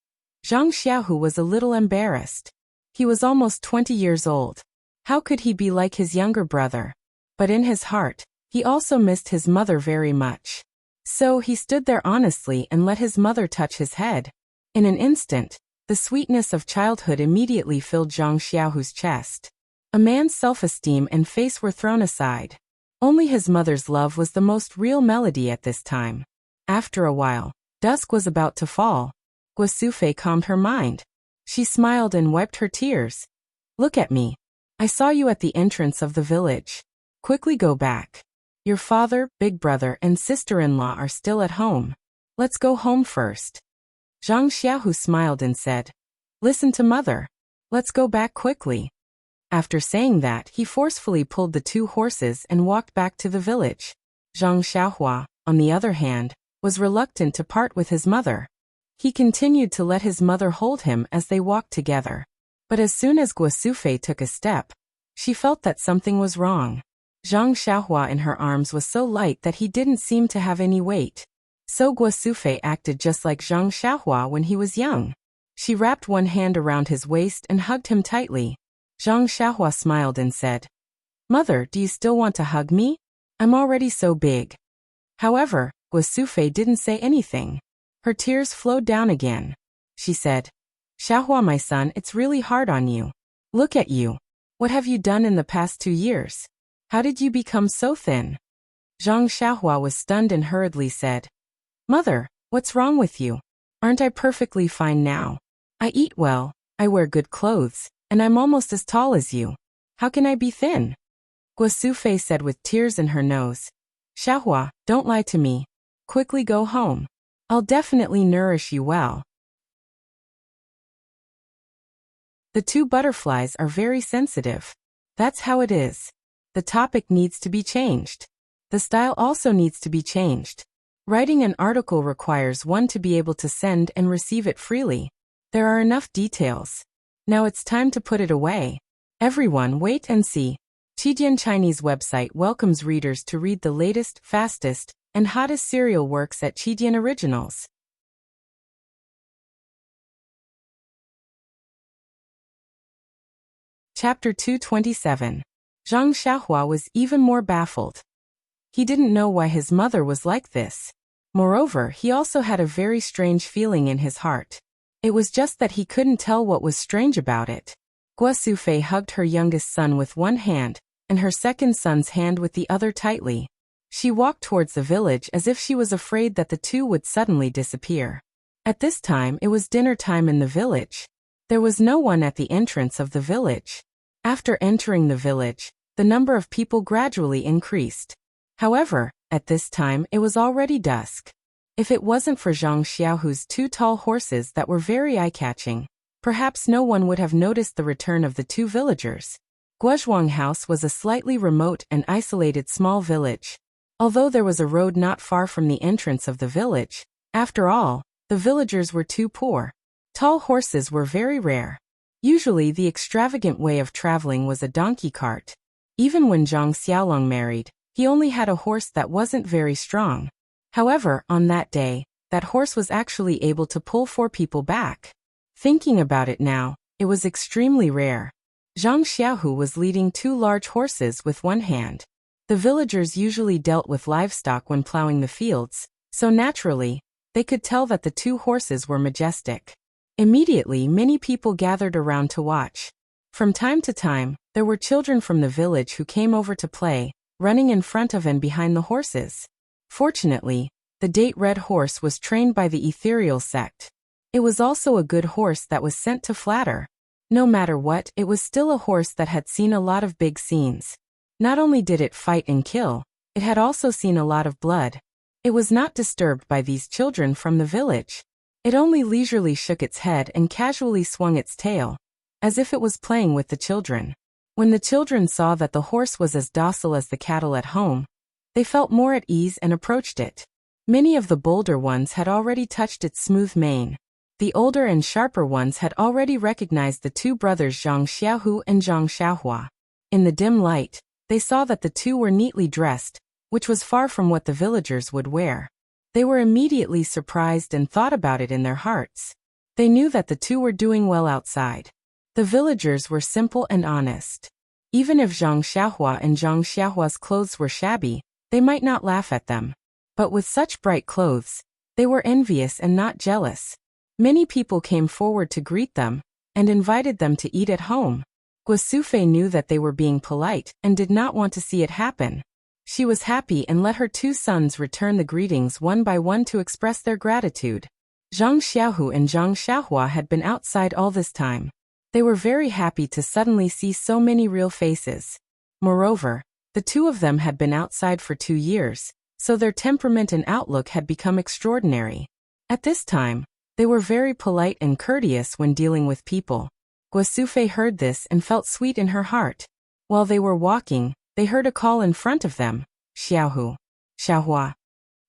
A: Zhang Xiaohu was a little embarrassed. He was almost 20 years old. How could he be like his younger brother? But in his heart, he also missed his mother very much. So he stood there honestly and let his mother touch his head. In an instant, The sweetness of childhood immediately filled Zhang Xiaohu's chest. A man's self-esteem and face were thrown aside. Only his mother's love was the most real melody at this time. After a while, dusk was about to fall. Guosufei calmed her mind. She smiled and wiped her tears. Look at me. I saw you at the entrance of the village. Quickly go back. Your father, big brother, and sister-in-law are still at home. Let's go home first. Zhang Xiaohu smiled and said, Listen to mother. Let's go back quickly. After saying that, he forcefully pulled the 2 horses and walked back to the village. Zhang Xiaohua, on the other hand, was reluctant to part with his mother. He continued to let his mother hold him as they walked together. But as soon as Guosufei took a step, she felt that something was wrong. Zhang Xiaohua in her arms was so light that he didn't seem to have any weight. So Guosufei acted just like Zhang Xiaohua when he was young. She wrapped one hand around his waist and hugged him tightly. Zhang Xiaohua smiled and said, Mother, do you still want to hug me? I'm already so big. However, Guosufei didn't say anything. Her tears flowed down again. She said, Xiaohua, my son, it's really hard on you. Look at you. What have you done in the past 2 years? How did you become so thin? Zhang Xiaohua was stunned and hurriedly said, Mother, what's wrong with you? Aren't I perfectly fine now? I eat well, I wear good clothes, and I'm almost as tall as you. How can I be thin? Guosufei said with tears in her nose, Xiaohua, don't lie to me. Quickly go home. I'll definitely nourish you well. The 2 butterflies are very sensitive. That's how it is. The topic needs to be changed. The style also needs to be changed. Writing an article requires one to be able to send and receive it freely. There are enough details. Now it's time to put it away. Everyone wait and see. Qidian Chinese website welcomes readers to read the latest, fastest, and hottest serial works at Qidian Originals. Chapter 227. Zhang Xiaohua was even more baffled. He didn't know why his mother was like this. Moreover, he also had a very strange feeling in his heart. It was just that he couldn't tell what was strange about it. Guosufei hugged her youngest son with one hand, and her second son's hand with the other tightly. She walked towards the village as if she was afraid that the 2 would suddenly disappear. At this time, it was dinner time in the village. There was no one at the entrance of the village. After entering the village, the number of people gradually increased. However, at this time it was already dusk. If it wasn't for Zhang Xiaohu's 2 tall horses that were very eye-catching, perhaps no one would have noticed the return of the 2 villagers. Guozhuang House was a slightly remote and isolated small village. Although there was a road not far from the entrance of the village, after all, the villagers were too poor. Tall horses were very rare. Usually the extravagant way of traveling was a donkey cart. Even when Zhang Xiaolong married, he only had a horse that wasn't very strong. However, on that day, that horse was actually able to pull 4 people back. Thinking about it now, it was extremely rare. Zhang Xiaohu was leading 2 large horses with one hand. The villagers usually dealt with livestock when plowing the fields, so naturally, they could tell that the 2 horses were majestic. Immediately, many people gathered around to watch. From time to time, there were children from the village who came over to play, running in front of and behind the horses. Fortunately, the date red horse was trained by the ethereal sect. It was also a good horse that was sent to flatter. No matter what, it was still a horse that had seen a lot of big scenes. Not only did it fight and kill, it had also seen a lot of blood. It was not disturbed by these children from the village. It only leisurely shook its head and casually swung its tail, as if it was playing with the children. When the children saw that the horse was as docile as the cattle at home, they felt more at ease and approached it. Many of the bolder ones had already touched its smooth mane. The older and sharper ones had already recognized the 2 brothers Zhang Xiaohu and Zhang Xiaohua. In the dim light, they saw that the 2 were neatly dressed, which was far from what the villagers would wear. They were immediately surprised and thought about it in their hearts. They knew that the 2 were doing well outside. The villagers were simple and honest. Even if Zhang Xiaohua and Zhang Xiaohua's clothes were shabby, they might not laugh at them. But with such bright clothes, they were envious and not jealous. Many people came forward to greet them and invited them to eat at home. Guosufei knew that they were being polite and did not want to see it happen. She was happy and let her two sons return the greetings one by one to express their gratitude. Zhang Xiaohu and Zhang Xiaohua had been outside all this time. They were very happy to suddenly see so many real faces. Moreover, the two of them had been outside for 2 years, so their temperament and outlook had become extraordinary. At this time, they were very polite and courteous when dealing with people. Guosufei heard this and felt sweet in her heart. While they were walking, they heard a call in front of them. Xiaohu. Xiaohua.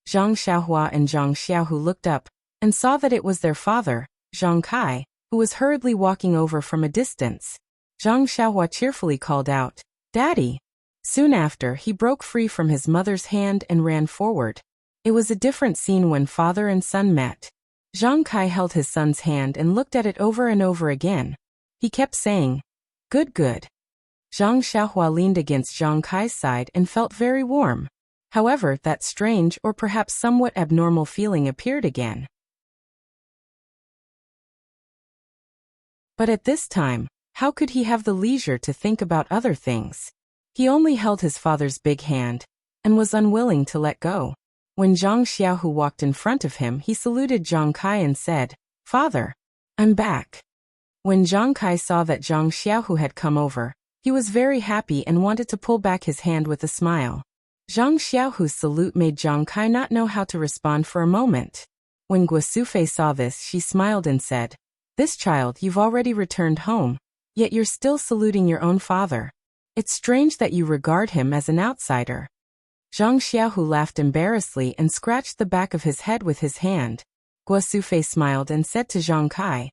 A: Zhang Xiaohua and Zhang Xiaohu looked up and saw that it was their father, Zhang Kai, who was hurriedly walking over from a distance. Zhang Xiaohua cheerfully called out, "Daddy!" Soon after, he broke free from his mother's hand and ran forward. It was a different scene when father and son met. Zhang Kai held his son's hand and looked at it over and over again. He kept saying, "Good, good." Zhang Xiaohua leaned against Zhang Kai's side and felt very warm. However, that strange or perhaps somewhat abnormal feeling appeared again. But at this time, how could he have the leisure to think about other things? He only held his father's big hand and was unwilling to let go. When Zhang Xiaohu walked in front of him, he saluted Zhang Kai and said, "Father, I'm back." When Zhang Kai saw that Zhang Xiaohu had come over, he was very happy and wanted to pull back his hand with a smile. Zhang Xiaohu's salute made Zhang Kai not know how to respond for a moment. When Guosufei saw this, she smiled and said, "This child, you've already returned home, yet you're still saluting your own father. It's strange that you regard him as an outsider." Zhang Xiaohu laughed embarrassedly and scratched the back of his head with his hand. Guosufei smiled and said to Zhang Kai,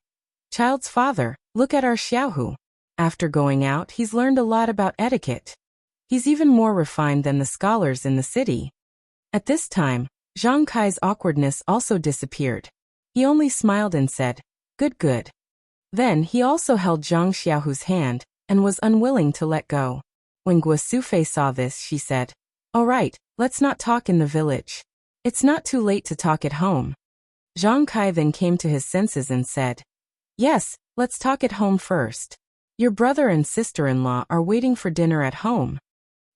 A: "Child's father, look at our Xiaohu. After going out, he's learned a lot about etiquette. He's even more refined than the scholars in the city." At this time, Zhang Kai's awkwardness also disappeared. He only smiled and said, "Good, good." Then he also held Zhang Xiaohu's hand and was unwilling to let go. When Guosufei saw this, she said, "All right, let's not talk in the village. It's not too late to talk at home." Zhang Kai then came to his senses and said, "Yes, let's talk at home first. Your brother and sister-in-law are waiting for dinner at home."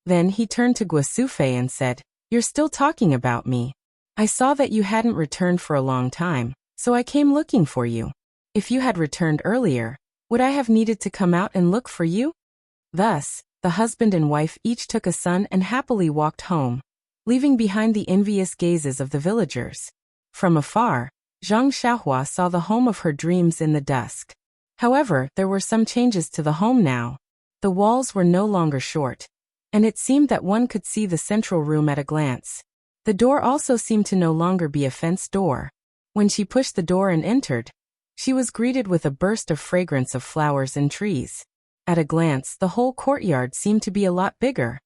A: Then he turned to Guosufei and said, "You're still talking about me. I saw that you hadn't returned for a long time, so I came looking for you. If you had returned earlier, would I have needed to come out and look for you?" Thus, the husband and wife each took a son and happily walked home, leaving behind the envious gazes of the villagers. From afar, Zhang Xiaohua saw the home of her dreams in the dusk. However, there were some changes to the home now. The walls were no longer short, and it seemed that one could see the central room at a glance. The door also seemed to no longer be a fenced door. When she pushed the door and entered, she was greeted with a burst of fragrance of flowers and trees. At a glance, the whole courtyard seemed to be a lot bigger.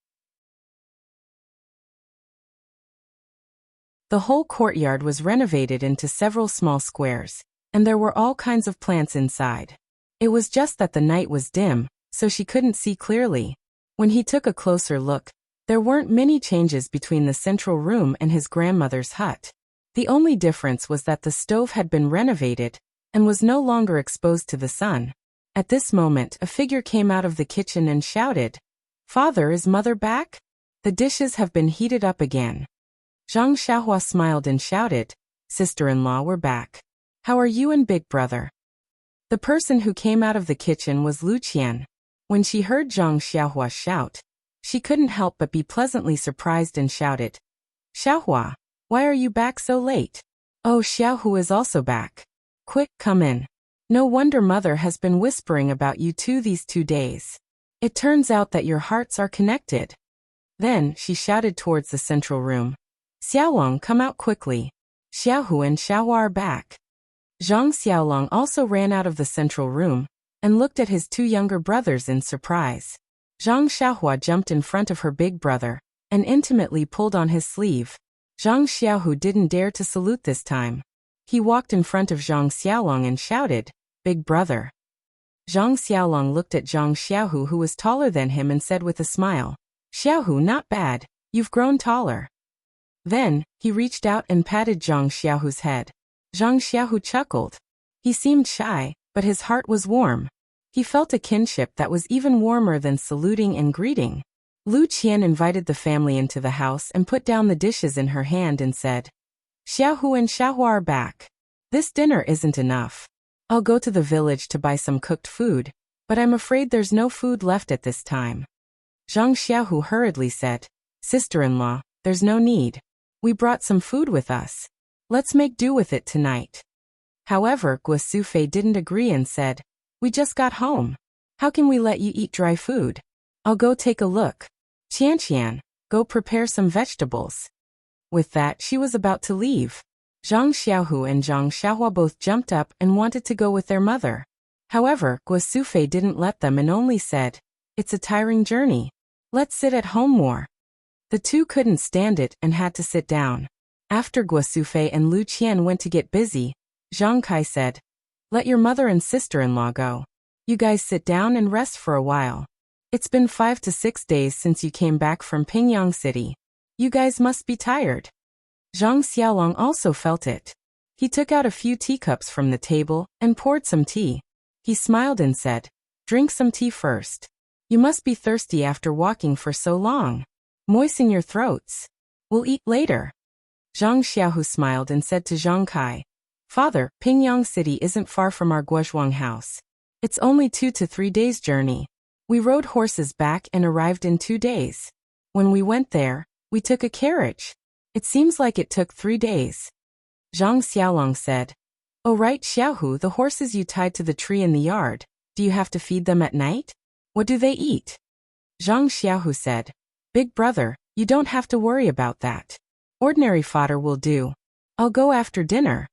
A: The whole courtyard was renovated into several small squares, and there were all kinds of plants inside. It was just that the night was dim, so she couldn't see clearly. When he took a closer look, there weren't many changes between the central room and his grandmother's hut. The only difference was that the stove had been renovated and was no longer exposed to the sun. At this moment, a figure came out of the kitchen and shouted, "Father, is mother back? The dishes have been heated up again." Zhang Xiaohua smiled and shouted, "Sister-in-law, we're back. How are you and big brother?" The person who came out of the kitchen was Lu Qian. When she heard Zhang Xiaohua shout, she couldn't help but be pleasantly surprised and shouted, "Xiaohua, why are you back so late?" "Oh, Xiaohu is also back. Quick, come in. No wonder mother has been whispering about you two these 2 days. It turns out that your hearts are connected." Then she shouted towards the central room, "Xiaolong, come out quickly. Xiaohu and Xiaohua are back." Zhang Xiaolong also ran out of the central room and looked at his 2 younger brothers in surprise. Zhang Xiaohua jumped in front of her big brother and intimately pulled on his sleeve. Zhang Xiaohu didn't dare to salute this time. He walked in front of Zhang Xiaolong and shouted, "Big brother." Zhang Xiaolong looked at Zhang Xiaohu, who was taller than him, and said with a smile, "Xiaohu, not bad, you've grown taller." Then, he reached out and patted Zhang Xiaohu's head. Zhang Xiaohu chuckled. He seemed shy, but his heart was warm. He felt a kinship that was even warmer than saluting and greeting. Lu Qian invited the family into the house and put down the dishes in her hand and said, Xiaohu and Xiaohua are back. This dinner isn't enough. I'll go to the village to buy some cooked food, but I'm afraid there's no food left at this time. Zhang Xiaohu hurriedly said, Sister-in-law, there's no need. We brought some food with us. Let's make do with it tonight. However, Guo Sufei didn't agree and said, We just got home. How can we let you eat dry food? I'll go take a look. Qian, go prepare some vegetables. With that, she was about to leave. Zhang Xiaohu and Zhang Xiaohua both jumped up and wanted to go with their mother. However, Guo Sufei didn't let them and only said, It's a tiring journey. Let's sit at home more. The two couldn't stand it and had to sit down. After Guo Sufei and Lu Qian went to get busy, Zhang Kai said, Let your mother and sister-in-law go. You guys sit down and rest for a while. It's been 5 to 6 days since you came back from Pingyang City. You guys must be tired. Zhang Xiaolong also felt it. He took out a few teacups from the table and poured some tea. He smiled and said, Drink some tea first. You must be thirsty after walking for so long. Moisten your throats. We'll eat later. Zhang Xiaohu smiled and said to Zhang Kai, Father, Pingyang City isn't far from our Guozhuang house. It's only 2 to 3 days' journey. We rode horses back and arrived in 2 days. When we went there, we took a carriage. It seems like it took 3 days. Zhang Xiaolong said, Oh right, Xiaohu, the horses you tied to the tree in the yard, do you have to feed them at night? What do they eat? Zhang Xiaohu said, Big brother, you don't have to worry about that. Ordinary fodder will do. I'll go after dinner.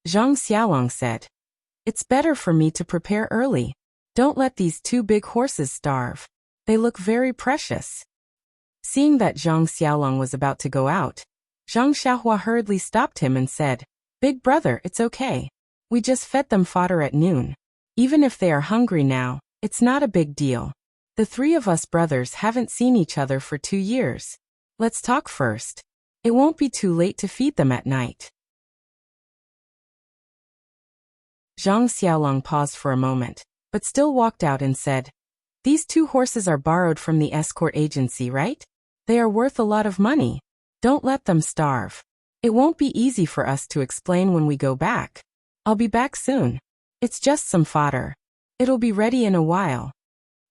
A: Zhang Xiaolong said, It's better for me to prepare early. Don't let these 2 big horses starve. They look very precious. Seeing that Zhang Xiaolong was about to go out, Zhang Xiaohua hurriedly stopped him and said, Big brother, it's okay. We just fed them fodder at noon. Even if they are hungry now, it's not a big deal. The 3 of us brothers haven't seen each other for 2 years. Let's talk first. It won't be too late to feed them at night. Zhang Xiaolong paused for a moment, but still walked out and said, These 2 horses are borrowed from the escort agency, right? They are worth a lot of money. Don't let them starve. It won't be easy for us to explain when we go back. I'll be back soon. It's just some fodder. It'll be ready in a while.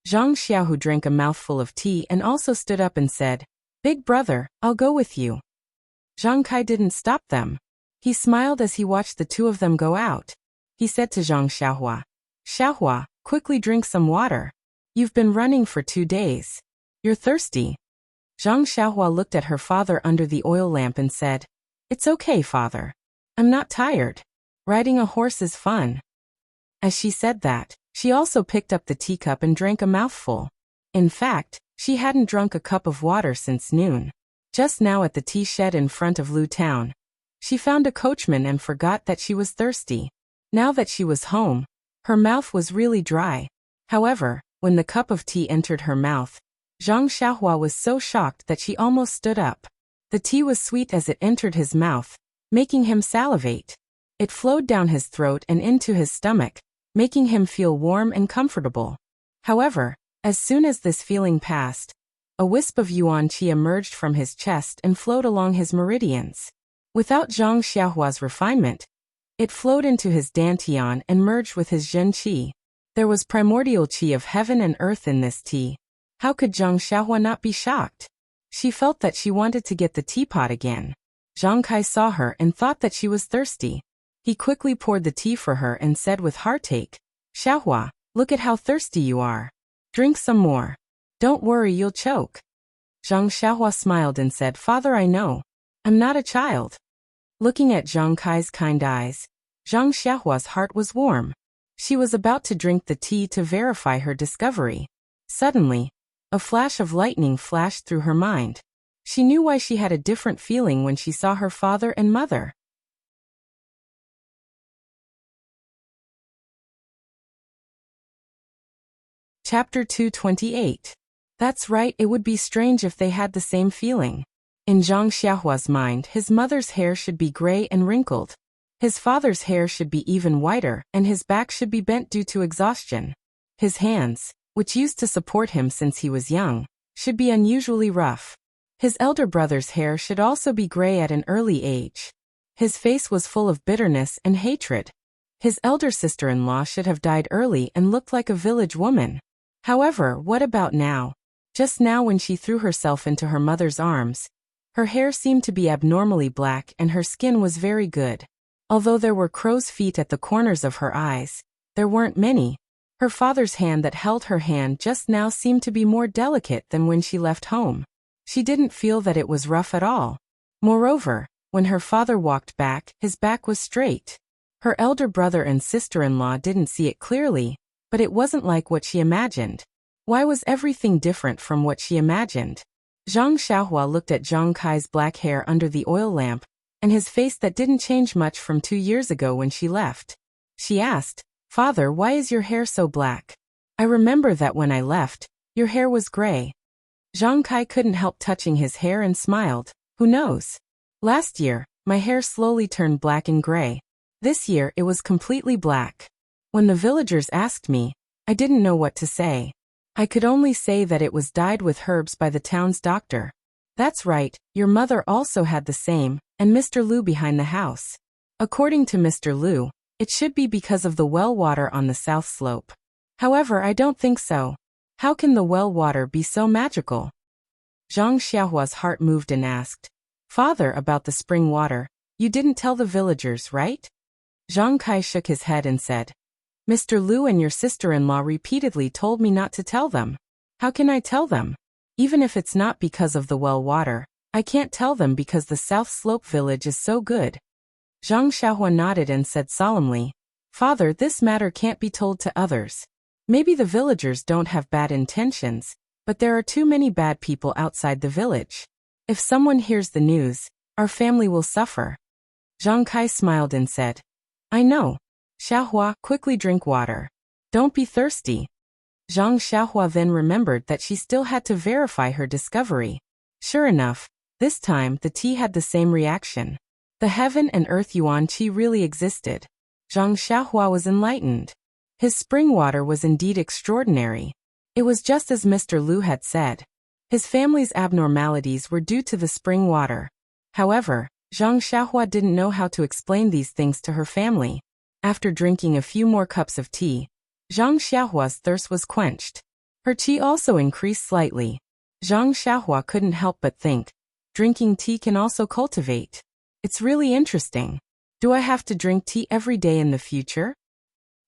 A: Zhang Xiaohu drank a mouthful of tea and also stood up and said, Big brother, I'll go with you. Zhang Kai didn't stop them. He smiled as he watched the 2 of them go out. He said to Zhang Xiaohua, Xiaohua, quickly drink some water. You've been running for 2 days. You're thirsty. Zhang Xiaohua looked at her father under the oil lamp and said, It's okay, father. I'm not tired. Riding a horse is fun. As she said that, she also picked up the teacup and drank a mouthful. In fact, she hadn't drunk a cup of water since noon. Just now at the tea shed in front of Lu Town, she found a coachman and forgot that she was thirsty. Now that she was home, her mouth was really dry. However, when the cup of tea entered her mouth, Zhang Xiaohua was so shocked that she almost stood up. The tea was sweet as it entered his mouth, making him salivate. It flowed down his throat and into his stomach, making him feel warm and comfortable. However, as soon as this feeling passed, a wisp of yuan qi emerged from his chest and flowed along his meridians. Without Zhang Xiaohua's refinement, it flowed into his dantian and merged with his zhen qi. There was primordial qi of heaven and earth in this tea. How could Zhang Xiaohua not be shocked? She felt that she wanted to get the teapot again. Zhang Kai saw her and thought that she was thirsty. He quickly poured the tea for her and said with heartache, Xiaohua, look at how thirsty you are. Drink some more. Don't worry, you'll choke. Zhang Xiaohua smiled and said, Father, I know. I'm not a child. Looking at Zhang Kai's kind eyes, Zhang Xiaohua's heart was warm. She was about to drink the tea to verify her discovery. Suddenly, a flash of lightning flashed through her mind. She knew why she had a different feeling when she saw her father and mother. Chapter 228. That's right, it would be strange if they had the same feeling. In Zhang Xiaohua's mind, his mother's hair should be gray and wrinkled. His father's hair should be even whiter, and his back should be bent due to exhaustion. His hands, which used to support him since he was young, should be unusually rough. His elder brother's hair should also be gray at an early age. His face was full of bitterness and hatred. His elder sister-in-law should have died early and looked like a village woman. However, what about now? Just now when she threw herself into her mother's arms, her hair seemed to be abnormally black and her skin was very good. Although there were crow's feet at the corners of her eyes, there weren't many. Her father's hand that held her hand just now seemed to be more delicate than when she left home. She didn't feel that it was rough at all. Moreover, when her father walked back, his back was straight. Her elder brother and sister-in-law didn't see it clearly, but it wasn't like what she imagined. Why was everything different from what she imagined? Zhang Xiaohua looked at Zhang Kai's black hair under the oil lamp, and his face that didn't change much from 2 years ago when she left. She asked, "Father, why is your hair so black? I remember that when I left, your hair was gray." Zhang Kai couldn't help touching his hair and smiled. "Who knows? Last year, my hair slowly turned black and gray. This year it was completely black. When the villagers asked me, I didn't know what to say. I could only say that it was dyed with herbs by the town's doctor." "That's right, your mother also had the same, and Mr. Liu behind the house. According to Mr. Liu, it should be because of the well water on the south slope. However, I don't think so. How can the well water be so magical?" Zhang Xiaohua's heart moved and asked, "Father, about the spring water, you didn't tell the villagers, right?" Zhang Kai shook his head and said, "Mr. Liu and your sister-in-law repeatedly told me not to tell them. How can I tell them? Even if it's not because of the well water, I can't tell them because the South Slope village is so good." Zhang Xiaohua nodded and said solemnly, "Father, this matter can't be told to others. Maybe the villagers don't have bad intentions, but there are too many bad people outside the village. If someone hears the news, our family will suffer." Zhang Kai smiled and said, "I know. Xiaohua, quickly drink water. Don't be thirsty." Zhang Xiaohua then remembered that she still had to verify her discovery. Sure enough, this time the tea had the same reaction. The heaven and earth yuan qi really existed. Zhang Xiaohua was enlightened. His spring water was indeed extraordinary. It was just as Mr. Liu had said. His family's abnormalities were due to the spring water. However, Zhang Xiaohua didn't know how to explain these things to her family. After drinking a few more cups of tea, Zhang Xiaohua's thirst was quenched. Her qi also increased slightly. Zhang Xiaohua couldn't help but think, drinking tea can also cultivate. It's really interesting. Do I have to drink tea every day in the future?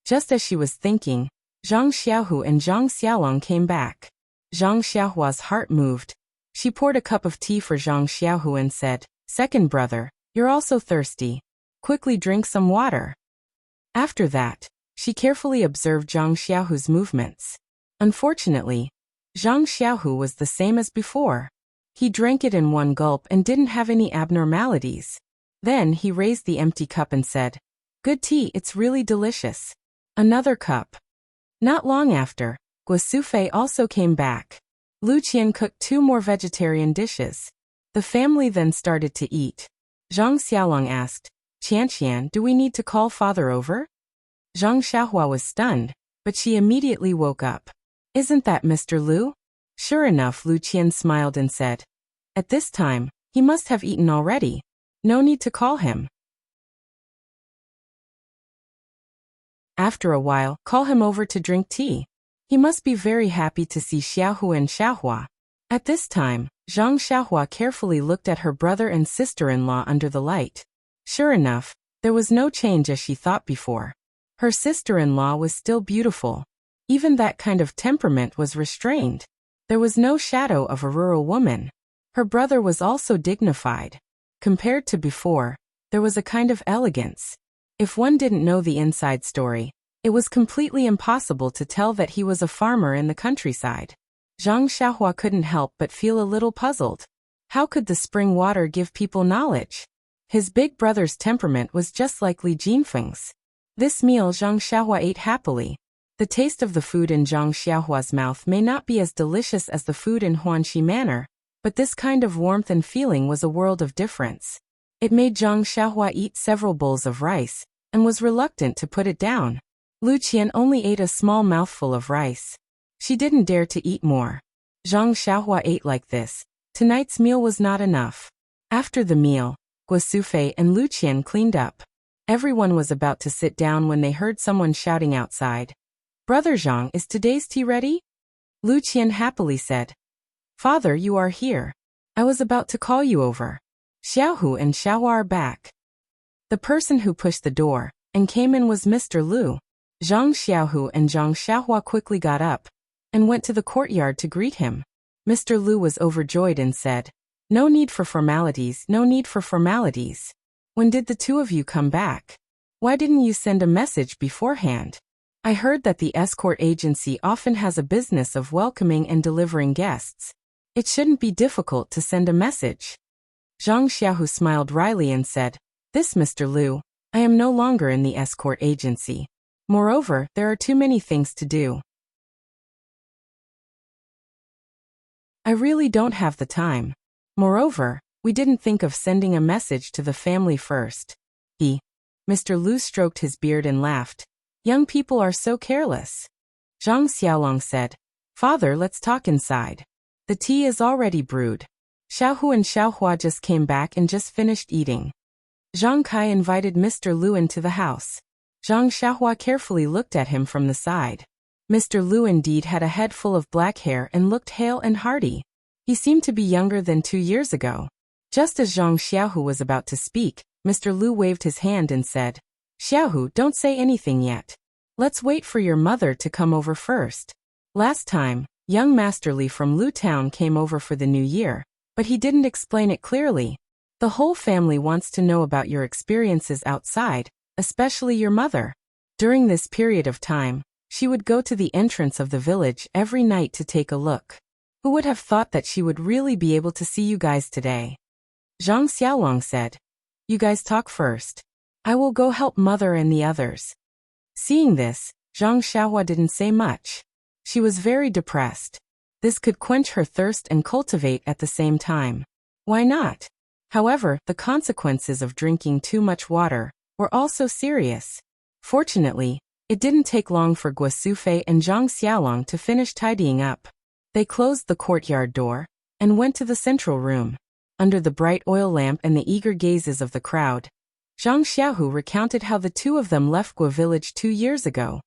A: Just as she was thinking, Zhang Xiaohu and Zhang Xiaolong came back. Zhang Xiaohua's heart moved. She poured a cup of tea for Zhang Xiaohu and said, "Second brother, you're also thirsty. Quickly drink some water." After that, she carefully observed Zhang Xiaohu's movements. Unfortunately, Zhang Xiaohu was the same as before. He drank it in one gulp and didn't have any abnormalities. Then he raised the empty cup and said, "Good tea, it's really delicious. Another cup." Not long after, Guo Sufei also came back. Lu Qian cooked 2 more vegetarian dishes. The family then started to eat. Zhang Xiaolong asked, "Qianqian, do we need to call father over?" Zhang Xiaohua was stunned, but she immediately woke up. "Isn't that Mr. Liu?" Sure enough, Lu Qian smiled and said, "At this time, he must have eaten already. No need to call him. After a while, call him over to drink tea. He must be very happy to see Xiaohu and Xiaohua." At this time, Zhang Xiaohua carefully looked at her brother and sister-in-law under the light. Sure enough, there was no change as she thought before. Her sister-in-law was still beautiful. Even that kind of temperament was restrained. There was no shadow of a rural woman. Her brother was also dignified. Compared to before, there was a kind of elegance. If one didn't know the inside story, it was completely impossible to tell that he was a farmer in the countryside. Zhang Xiaohua couldn't help but feel a little puzzled. How could the spring water give people knowledge? His big brother's temperament was just like Li Jinfeng's. This meal Zhang Xiaohua ate happily. The taste of the food in Zhang Xiaohua's mouth may not be as delicious as the food in Huanxi Manor, but this kind of warmth and feeling was a world of difference. It made Zhang Xiaohua eat several bowls of rice, and was reluctant to put it down. Lu Qian only ate a small mouthful of rice. She didn't dare to eat more. Zhang Xiaohua ate like this. Tonight's meal was not enough. After the meal, Guo Sufei and Lu Qian cleaned up. Everyone was about to sit down when they heard someone shouting outside. "Brother Zhang, is today's tea ready?" Lu Qian happily said, "Father, you are here. I was about to call you over. Xiaohu and Xiaohua are back." The person who pushed the door and came in was Mr. Lu. Zhang Xiaohu and Zhang Xiaohua quickly got up and went to the courtyard to greet him. Mr. Lu was overjoyed and said, "No need for formalities, no need for formalities. When did the two of you come back? Why didn't you send a message beforehand? I heard that the escort agency often has a business of welcoming and delivering guests. It shouldn't be difficult to send a message." Zhang Xiaohu smiled wryly and said, "This Mr. Lu, I am no longer in the escort agency. Moreover, there are too many things to do. I really don't have the time. Moreover, we didn't think of sending a message to the family first." Mr. Lu stroked his beard and laughed. "Young people are so careless." Zhang Xiaolong said, "Father, let's talk inside. The tea is already brewed. Xiaohu and Xiaohua just came back and just finished eating." Zhang Kai invited Mr. Lu into the house. Zhang Xiaohua carefully looked at him from the side. Mr. Lu indeed had a head full of black hair and looked hale and hearty. He seemed to be younger than 2 years ago. Just as Zhang Xiaohu was about to speak, Mr. Lu waved his hand and said, "Xiaohu, don't say anything yet. Let's wait for your mother to come over first. Last time, young Master Li from Lu Town came over for the new year, but he didn't explain it clearly. The whole family wants to know about your experiences outside, especially your mother. During this period of time, she would go to the entrance of the village every night to take a look. Who would have thought that she would really be able to see you guys today?" Zhang Xiaolong said, "You guys talk first. I will go help mother and the others." Seeing this, Zhang Xiaohua didn't say much. She was very depressed. This could quench her thirst and cultivate at the same time. Why not? However, the consequences of drinking too much water were also serious. Fortunately, it didn't take long for Guo Sufei and Zhang Xiaolong to finish tidying up. They closed the courtyard door and went to the central room. Under the bright oil lamp and the eager gazes of the crowd, Zhang Xiaohu recounted how the two of them left Guo village 2 years ago,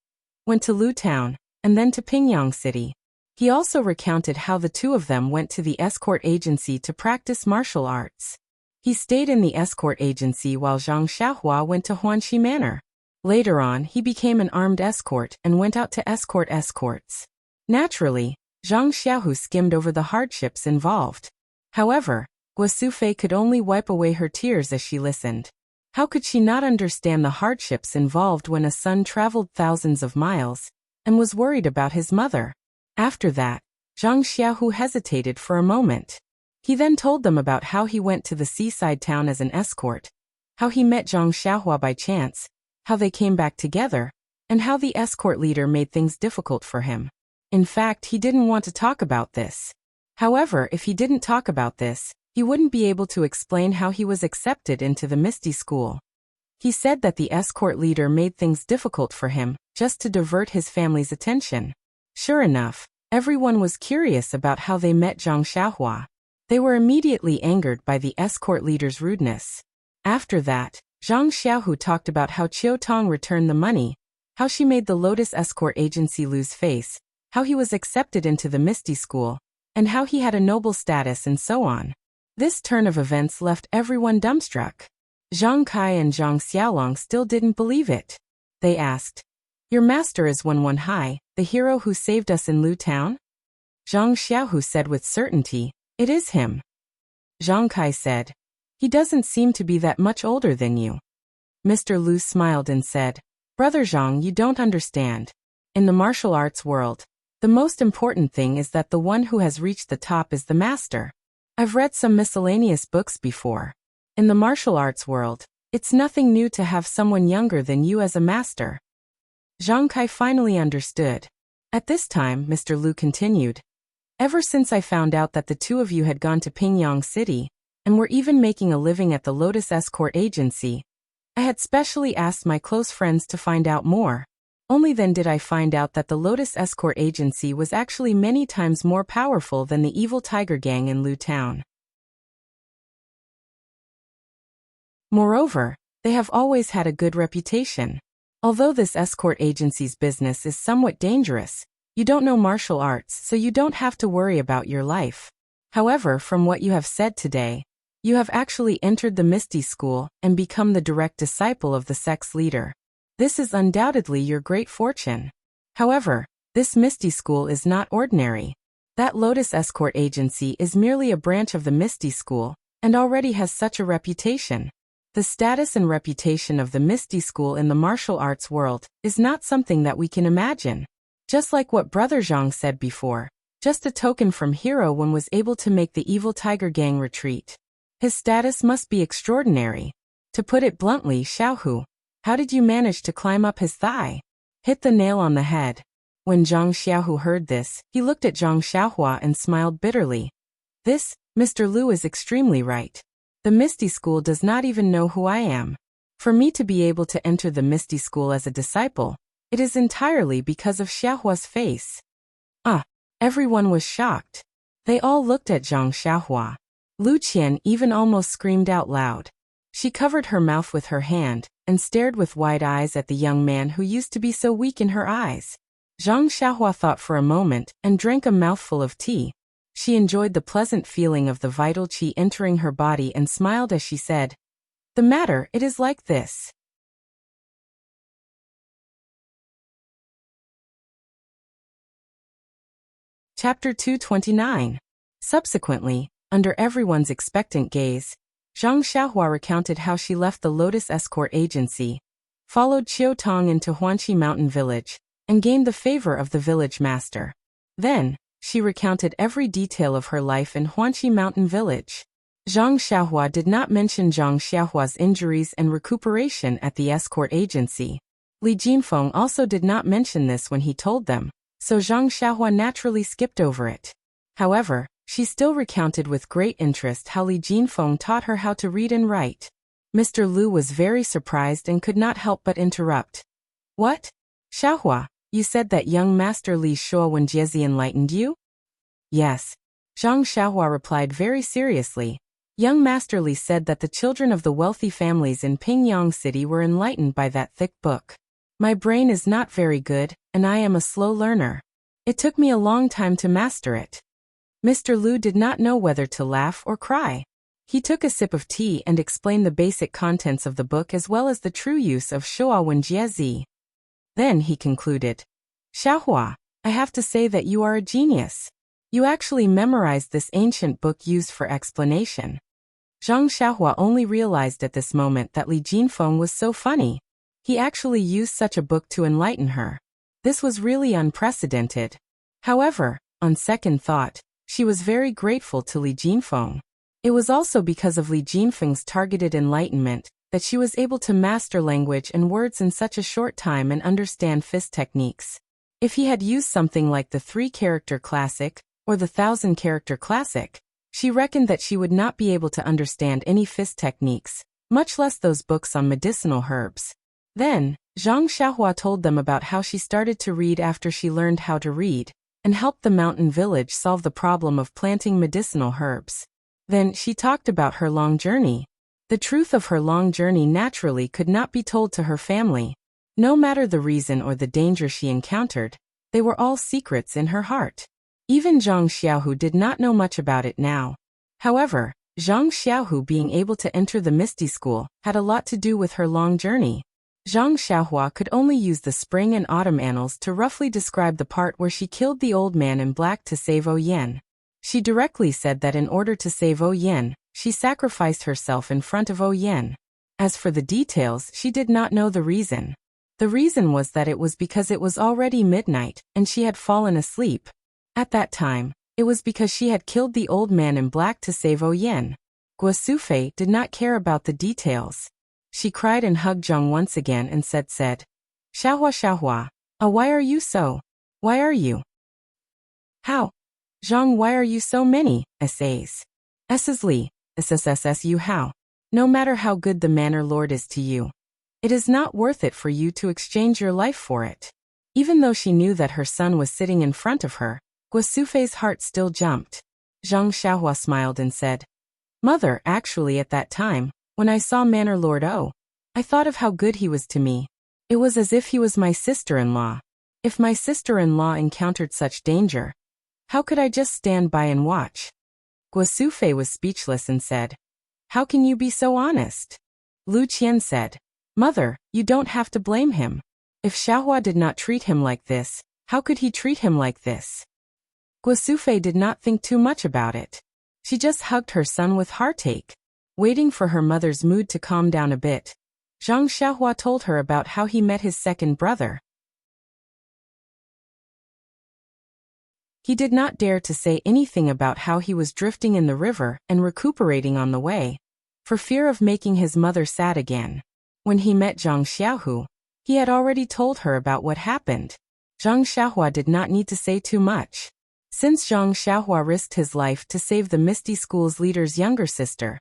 A: went to Lu Town, and then to Pingyang City. He also recounted how the two of them went to the escort agency to practice martial arts. He stayed in the escort agency while Zhang Xiaohua went to Huanxi Manor. Later on, he became an armed escort and went out to escort escorts. Naturally, Zhang Xiaohu skimmed over the hardships involved. However, Guo Sufei could only wipe away her tears as she listened. How could she not understand the hardships involved when a son traveled thousands of miles and was worried about his mother? After that, Zhang Xiaohu hesitated for a moment. He then told them about how he went to the seaside town as an escort, how he met Zhang Xiaohua by chance, how they came back together, and how the escort leader made things difficult for him. In fact, he didn't want to talk about this. However, if he didn't talk about this, he wouldn't be able to explain how he was accepted into the Misty School. He said that the escort leader made things difficult for him, just to divert his family's attention. Sure enough, everyone was curious about how they met Zhang Xiaohua. They were immediately angered by the escort leader's rudeness. After that, Zhang Xiaohu talked about how Qiu Tong returned the money, how she made the Lotus Escort Agency lose face, how he was accepted into the Misty School, and how he had a noble status and so on. This turn of events left everyone dumbstruck. Zhang Kai and Zhang Xiaolong still didn't believe it. They asked, "Your master is Wen Hai, the hero who saved us in Lu Town?" Zhang Xiaohu said with certainty, "It is him." Zhang Kai said, "He doesn't seem to be that much older than you." Mr. Lu smiled and said, "Brother Zhang, you don't understand. In the martial arts world, the most important thing is that the one who has reached the top is the master. I've read some miscellaneous books before. In the martial arts world, it's nothing new to have someone younger than you as a master." Zhang Kai finally understood. At this time, Mr. Lu continued, "Ever since I found out that the two of you had gone to Pingyang City, and were even making a living at the Lotus Escort Agency. I had specially asked my close friends to find out more. Only then did I find out that the Lotus Escort Agency was actually many times more powerful than the evil Tiger Gang in Lu Town. Moreover, they have always had a good reputation. Although this escort agency's business is somewhat dangerous, you don't know martial arts, so you don't have to worry about your life. However, from what you have said today, you have actually entered the Misty School and become the direct disciple of the sect's leader. This is undoubtedly your great fortune. However, this Misty School is not ordinary. That Lotus Escort Agency is merely a branch of the Misty School, and already has such a reputation. The status and reputation of the Misty School in the martial arts world is not something that we can imagine. Just like what Brother Zhang said before, just a token from Hero One was able to make the evil Tiger Gang retreat. His status must be extraordinary. To put it bluntly, Xiaohu, how did you manage to climb up his thigh? Hit the nail on the head. When Zhang Xiaohu heard this, he looked at Zhang Xiaohua and smiled bitterly. This, Mr. Lu is extremely right. The Misty School does not even know who I am. For me to be able to enter the Misty School as a disciple, it is entirely because of Xiaohua's face. Everyone was shocked. They all looked at Zhang Xiaohua. Lu Qian even almost screamed out loud. She covered her mouth with her hand and stared with wide eyes at the young man who used to be so weak in her eyes. Zhang Xiaohua thought for a moment and drank a mouthful of tea. She enjoyed the pleasant feeling of the vital qi entering her body and smiled as she said, "The matter, it is like this. Chapter 229. Subsequently, under everyone's expectant gaze, Zhang Xiaohua recounted how she left the Lotus Escort Agency, followed Qiu Tong into Huanqi Mountain Village, and gained the favor of the village master. Then, she recounted every detail of her life in Huanqi Mountain Village. Zhang Xiaohua did not mention Zhang Xiaohua's injuries and recuperation at the escort agency. Li Jinfeng also did not mention this when he told them, so Zhang Xiaohua naturally skipped over it. However, she still recounted with great interest how Li Jinfeng taught her how to read and write. Mr. Lu was very surprised and could not help but interrupt. "What? Xiaohua, you said that young Master Li Shuo Wenjiezi enlightened you?" "Yes." Zhang Xiaohua replied very seriously. Young Master Li said that the children of the wealthy families in Pingyang City were enlightened by that thick book. My brain is not very good, and I am a slow learner. It took me a long time to master it. Mr. Lu did not know whether to laugh or cry. He took a sip of tea and explained the basic contents of the book as well as the true use of Shuo Wenjiezi. Then he concluded, "Xiaohua, I have to say that you are a genius. You actually memorized this ancient book used for explanation." Zhang Xiaohua only realized at this moment that Li Jinfeng was so funny. He actually used such a book to enlighten her. This was really unprecedented. However, on second thought, she was very grateful to Li Jinfeng. It was also because of Li Jinfeng's targeted enlightenment that she was able to master language and words in such a short time and understand fist techniques. If he had used something like the 3-character classic or the 1,000-character classic, she reckoned that she would not be able to understand any fist techniques, much less those books on medicinal herbs. Then, Zhang Xiaohua told them about how she started to read after she learned how to read, and helped the mountain village solve the problem of planting medicinal herbs. Then she talked about her long journey. The truth of her long journey naturally could not be told to her family. No matter the reason or the danger she encountered, they were all secrets in her heart. Even Zhang Xiaohu did not know much about it now. However, Zhang Xiaohu being able to enter the Misty School had a lot to do with her long journey. Zhang Xiaohua could only use the spring and autumn annals to roughly describe the part where she killed the old man in black to save O Yen. She directly said that in order to save O Yen, she sacrificed herself in front of O Yen. As for the details, she did not know the reason. The reason was that it was because it was already midnight, and she had fallen asleep. At that time, it was because she had killed the old man in black to save O Yen. Guosufei did not care about the details. She cried and hugged Zhang once again and said, "Xiaohua, Xiaohua, why are you so? Why are you? How? Zhang, why are you so many essays? Li, SSSSU how? No matter how good the manor lord is to you, it is not worth it for you to exchange your life for it. Even though she knew that her son was sitting in front of her, Guosufei's heart still jumped. Zhang Xiaohua smiled and said, Mother, actually at that time, when I saw Manor Lord O, I thought of how good he was to me. It was as if he was my sister-in-law. If my sister-in-law encountered such danger, how could I just stand by and watch? Guosufei was speechless and said, How can you be so honest? Lu Qian said, Mother, you don't have to blame him. If Xiaohua did not treat him like this, how could he treat him like this? Guosufei did not think too much about it. She just hugged her son with heartache. Waiting for her mother's mood to calm down a bit, Zhang Xiaohua told her about how he met his second brother. He did not dare to say anything about how he was drifting in the river and recuperating on the way, for fear of making his mother sad again. When he met Zhang Xiaohu, he had already told her about what happened. Zhang Xiaohua did not need to say too much. Since Zhang Xiaohua risked his life to save the Misty School's leader's younger sister,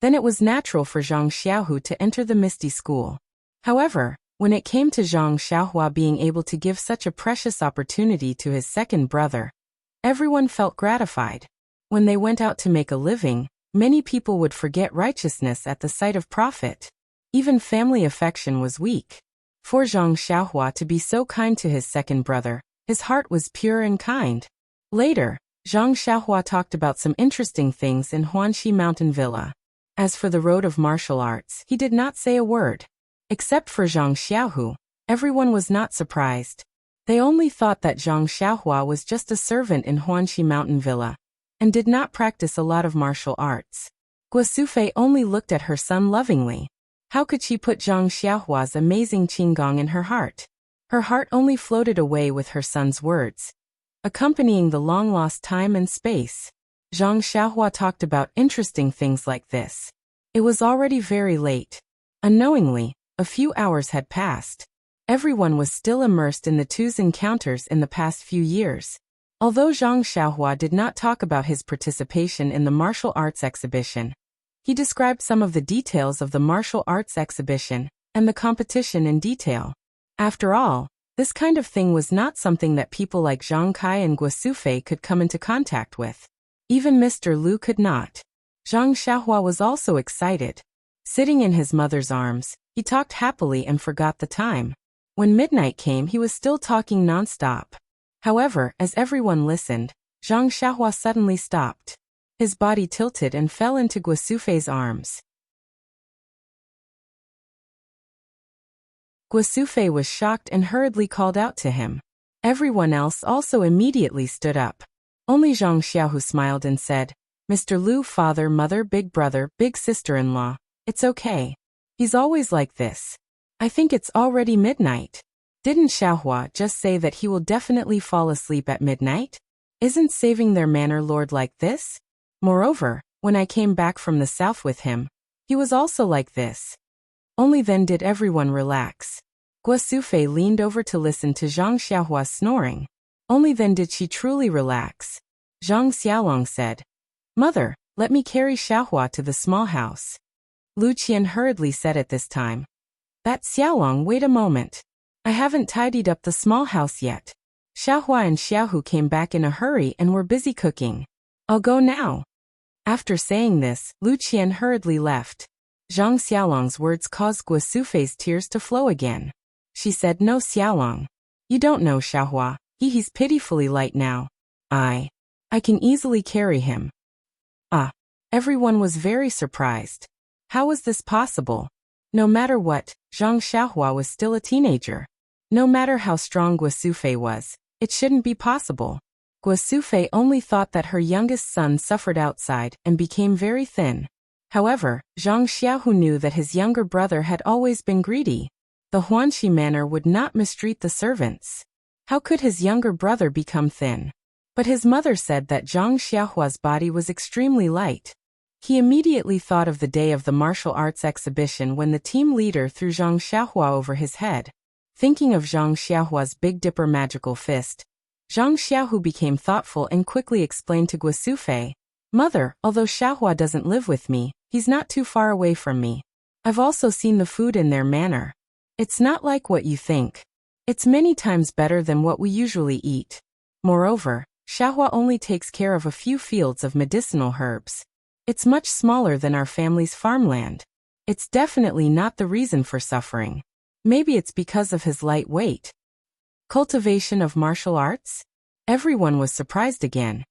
A: then it was natural for Zhang Xiaohu to enter the Misty School. However, when it came to Zhang Xiaohua being able to give such a precious opportunity to his second brother, everyone felt gratified. When they went out to make a living, many people would forget righteousness at the sight of profit. Even family affection was weak. For Zhang Xiaohua to be so kind to his second brother, his heart was pure and kind. Later, Zhang Xiaohua talked about some interesting things in Huanxi Mountain Villa. As for the road of martial arts, he did not say a word. Except for Zhang Xiaohu, everyone was not surprised. They only thought that Zhang Xiaohua was just a servant in Huanxi Mountain Villa, and did not practice a lot of martial arts. Guosufei only looked at her son lovingly. How could she put Zhang Xiaohua's amazing qigong in her heart? Her heart only floated away with her son's words, accompanying the long-lost time and space. Zhang Xiaohua talked about interesting things like this. It was already very late. Unknowingly, a few hours had passed. Everyone was still immersed in the two's encounters in the past few years. Although Zhang Xiaohua did not talk about his participation in the martial arts exhibition, he described some of the details of the martial arts exhibition and the competition in detail. After all, this kind of thing was not something that people like Zhang Kai and Guosufei could come into contact with. Even Mr. Lu could not. Zhang Xiaohua was also excited. Sitting in his mother's arms, he talked happily and forgot the time. When midnight came, he was still talking non-stop. However, as everyone listened, Zhang Xiaohua suddenly stopped. His body tilted and fell into Guosufei's arms. Guosufei was shocked and hurriedly called out to him. Everyone else also immediately stood up. Only Zhang Xiaohu smiled and said, Mr. Lu, father, mother, big brother, big sister-in-law, it's okay. He's always like this. I think it's already midnight. Didn't Xiaohua just say that he will definitely fall asleep at midnight? Isn't saving their manor lord like this? Moreover, when I came back from the south with him, he was also like this. Only then did everyone relax. Guosufei leaned over to listen to Zhang Xiaohua snoring. Only then did she truly relax. Zhang Xiaolong said, Mother, let me carry Xiaohua to the small house. Lu Qian hurriedly said at this time. That Xiaolong, wait a moment. I haven't tidied up the small house yet. Xiaohua and Xiaohu came back in a hurry and were busy cooking. I'll go now. After saying this, Lu Qian hurriedly left. Zhang Xiaolong's words caused Guosufei's tears to flow again. She said, No, Xiaolong. You don't know Xiaohua. He's pitifully light now. I can easily carry him. Everyone was very surprised. How was this possible? No matter what, Zhang Xiaohua was still a teenager. No matter how strong Guosufei was, it shouldn't be possible. Guosufei only thought that her youngest son suffered outside and became very thin. However, Zhang Xiaohu knew that his younger brother had always been greedy. The Huanxi manor would not mistreat the servants. How could his younger brother become thin? But his mother said that Zhang Xiaohua's body was extremely light. He immediately thought of the day of the martial arts exhibition when the team leader threw Zhang Xiaohua over his head. Thinking of Zhang Xiaohua's Big Dipper magical fist, Zhang Xiaohu became thoughtful and quickly explained to Guosufei, Mother, although Xiaohua doesn't live with me, he's not too far away from me. I've also seen the food in their manner. It's not like what you think. It's many times better than what we usually eat. Moreover, Xiaohua only takes care of a few fields of medicinal herbs. It's much smaller than our family's farmland. It's definitely not the reason for suffering. Maybe it's because of his light weight. Cultivation of martial arts? Everyone was surprised again.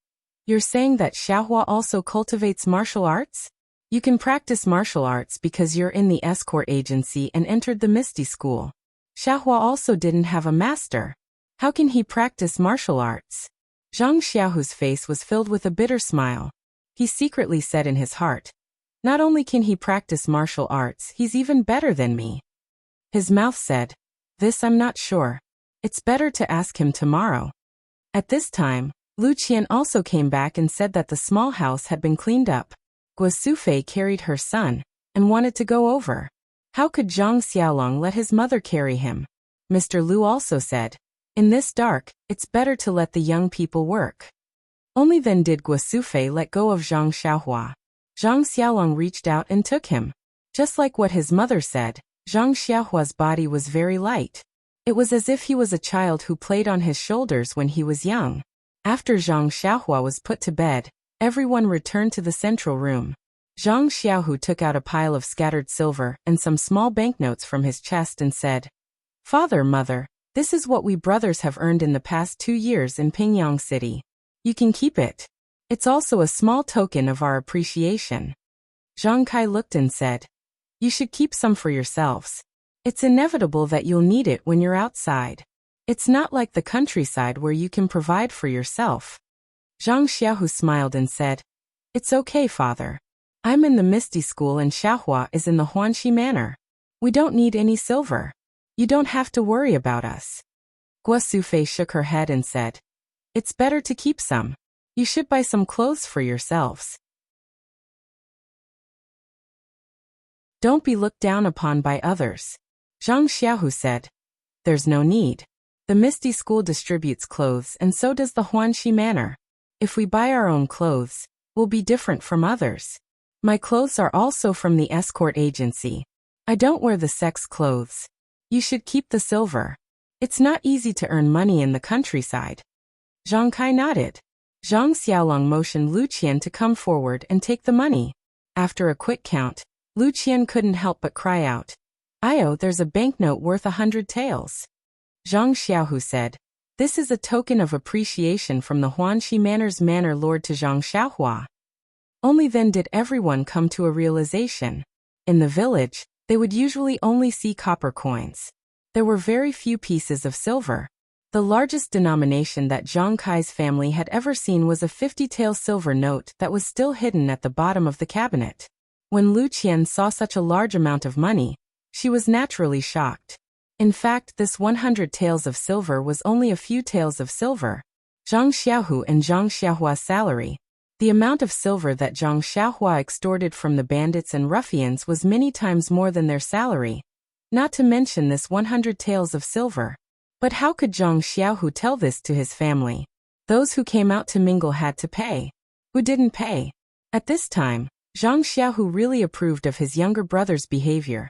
A: You're saying that Xiaohua also cultivates martial arts? You can practice martial arts because you're in the escort agency and entered the Misty School. Xiaohua also didn't have a master. How can he practice martial arts? Zhang Xiaohu's face was filled with a bitter smile. He secretly said in his heart, not only can he practice martial arts, he's even better than me. His mouth said, this I'm not sure. It's better to ask him tomorrow. At this time, Lu Qian also came back and said that the small house had been cleaned up. Guo Sufei carried her son and wanted to go over. How could Zhang Xiaolong let his mother carry him? Mr. Lu also said, in this dark, it's better to let the young people work. Only then did Guo Sufei let go of Zhang Xiaohua. Zhang Xiaolong reached out and took him. Just like what his mother said, Zhang Xiaohua's body was very light. It was as if he was a child who played on his shoulders when he was young. After Zhang Xiaohua was put to bed, everyone returned to the central room. Zhang Xiaohu took out a pile of scattered silver and some small banknotes from his chest and said, Father, Mother, this is what we brothers have earned in the past 2 years in Pingyang City. You can keep it. It's also a small token of our appreciation. Zhang Kai looked and said, you should keep some for yourselves. It's inevitable that you'll need it when you're outside. It's not like the countryside where you can provide for yourself. Zhang Xiaohu smiled and said, it's okay, Father. I'm in the Misty School and Xiaohua is in the Huanxi Manor. We don't need any silver. You don't have to worry about us. Guo Sufei shook her head and said, it's better to keep some. You should buy some clothes for yourselves. Don't be looked down upon by others. Zhang Xiaohu said, there's no need. The Misty School distributes clothes and so does the Huanxi Manor. If we buy our own clothes, we'll be different from others. My clothes are also from the escort agency. I don't wear the sex clothes. You should keep the silver. It's not easy to earn money in the countryside. Zhang Kai nodded. Zhang Xiaolong motioned Lu Qian to come forward and take the money. After a quick count, Lu Qian couldn't help but cry out, Io, there's a banknote worth 100 taels. Zhang Xiaohu said, this is a token of appreciation from the Huanxi Manor's manor lord to Zhang Xiaohua. Only then did everyone come to a realization. In the village, they would usually only see copper coins. There were very few pieces of silver. The largest denomination that Zhang Kai's family had ever seen was a 50-tael silver note that was still hidden at the bottom of the cabinet. When Lu Qian saw such a large amount of money, she was naturally shocked. In fact, this 100 taels of silver was only a few taels of silver. Zhang Xiaohu and Zhang Xiaohua's salary. The amount of silver that Zhang Xiaohua extorted from the bandits and ruffians was many times more than their salary. Not to mention this 100 taels of silver. But how could Zhang Xiaohu tell this to his family? Those who came out to mingle had to pay. Who didn't pay? At this time, Zhang Xiaohu really approved of his younger brother's behavior.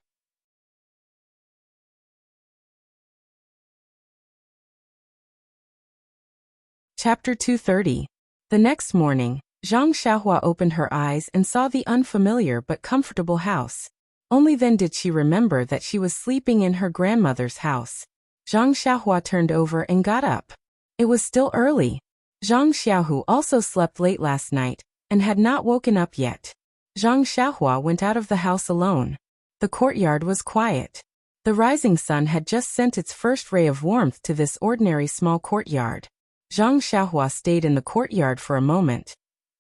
A: Chapter 230. The next morning, Zhang Xiaohua opened her eyes and saw the unfamiliar but comfortable house. Only then did she remember that she was sleeping in her grandmother's house. Zhang Xiaohua turned over and got up. It was still early. Zhang Xiaohu also slept late last night and had not woken up yet. Zhang Xiaohua went out of the house alone. The courtyard was quiet. The rising sun had just sent its first ray of warmth to this ordinary small courtyard. Zhang Xiaohua stayed in the courtyard for a moment,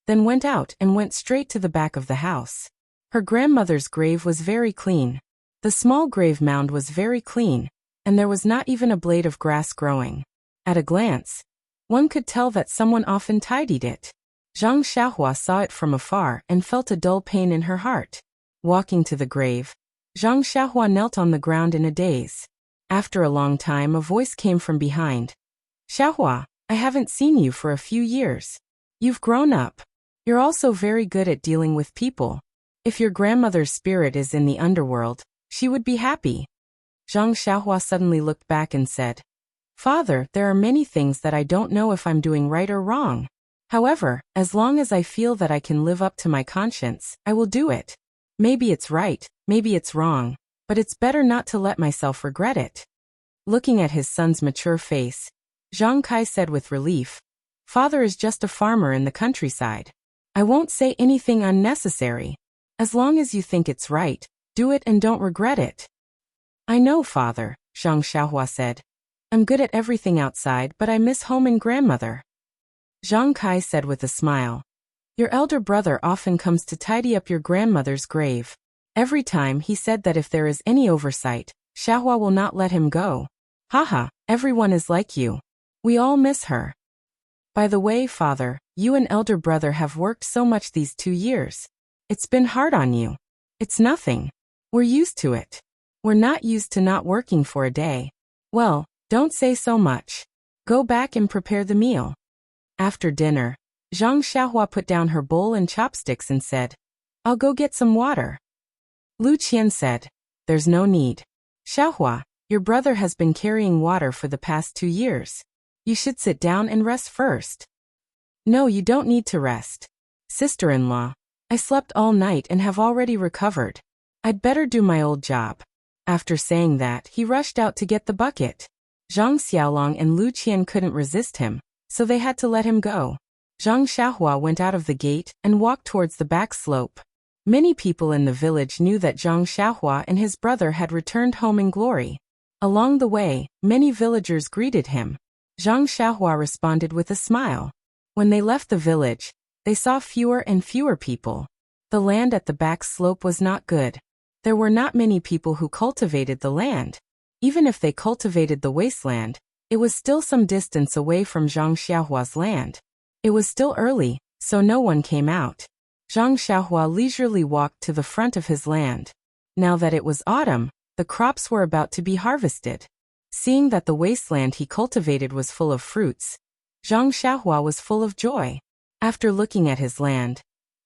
A: then went out and went straight to the back of the house. Her grandmother's grave was very clean. The small grave mound was very clean, and there was not even a blade of grass growing. At a glance, one could tell that someone often tidied it. Zhang Xiaohua saw it from afar and felt a dull pain in her heart. Walking to the grave, Zhang Xiaohua knelt on the ground in a daze. After a long time, a voice came from behind. Xiaohua, I haven't seen you for a few years. You've grown up. You're also very good at dealing with people. If your grandmother's spirit is in the underworld, she would be happy. Zhang Xiaohua suddenly looked back and said, Father, there are many things that I don't know if I'm doing right or wrong. However, as long as I feel that I can live up to my conscience, I will do it. Maybe it's right, maybe it's wrong, but it's better not to let myself regret it. Looking at his son's mature face, Zhang Kai said with relief, Father is just a farmer in the countryside. I won't say anything unnecessary. As long as you think it's right, do it and don't regret it. I know, Father, Zhang Xiaohua said. I'm good at everything outside, but I miss home and grandmother. Zhang Kai said with a smile, Your elder brother often comes to tidy up your grandmother's grave. Every time he said that if there is any oversight, Xiaohua will not let him go. Haha, everyone is like you. We all miss her. By the way, Father, you and elder brother have worked so much these 2 years. It's been hard on you. It's nothing. We're used to it. We're not used to not working for a day. Well, don't say so much. Go back and prepare the meal. After dinner, Zhang Xiaohua put down her bowl and chopsticks and said, I'll go get some water. Lu Qian said, There's no need. Xiaohua, your brother has been carrying water for the past 2 years. You should sit down and rest first. No, you don't need to rest. Sister-in-law, I slept all night and have already recovered. I'd better do my old job. After saying that, he rushed out to get the bucket. Zhang Xiaolong and Lu Qian couldn't resist him, so they had to let him go. Zhang Xiaohua went out of the gate and walked towards the back slope. Many people in the village knew that Zhang Xiaohua and his brother had returned home in glory. Along the way, many villagers greeted him. Zhang Xiaohua responded with a smile. When they left the village, they saw fewer and fewer people. The land at the back slope was not good. There were not many people who cultivated the land. Even if they cultivated the wasteland, it was still some distance away from Zhang Xiaohua's land. It was still early, so no one came out. Zhang Xiaohua leisurely walked to the front of his land. Now that it was autumn, the crops were about to be harvested. Seeing that the wasteland he cultivated was full of fruits, Zhang Xiaohua was full of joy. After looking at his land,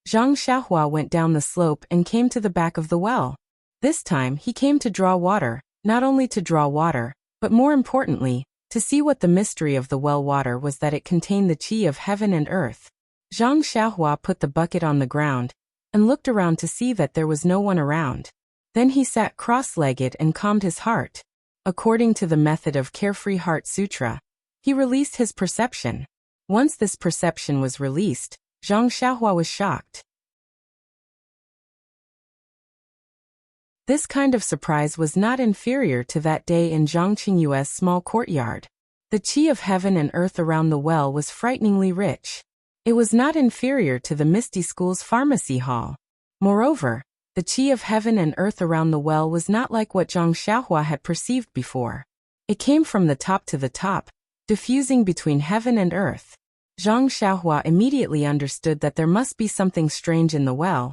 A: Zhang Xiaohua went down the slope and came to the back of the well. This time he came to draw water, not only to draw water, but more importantly, to see what the mystery of the well water was, that it contained the qi of heaven and earth. Zhang Xiaohua put the bucket on the ground and looked around to see that there was no one around. Then he sat cross-legged and calmed his heart. According to the method of Carefree Heart Sutra, he released his perception. Once this perception was released, Zhang Xiaohua was shocked. This kind of surprise was not inferior to that day in Zhang Qingyue's small courtyard. The qi of heaven and earth around the well was frighteningly rich. It was not inferior to the Misty School's pharmacy hall. Moreover, the qi of heaven and earth around the well was not like what Zhang Xiaohua had perceived before. It came from the top to the top, diffusing between heaven and earth. Zhang Xiaohua immediately understood that there must be something strange in the well,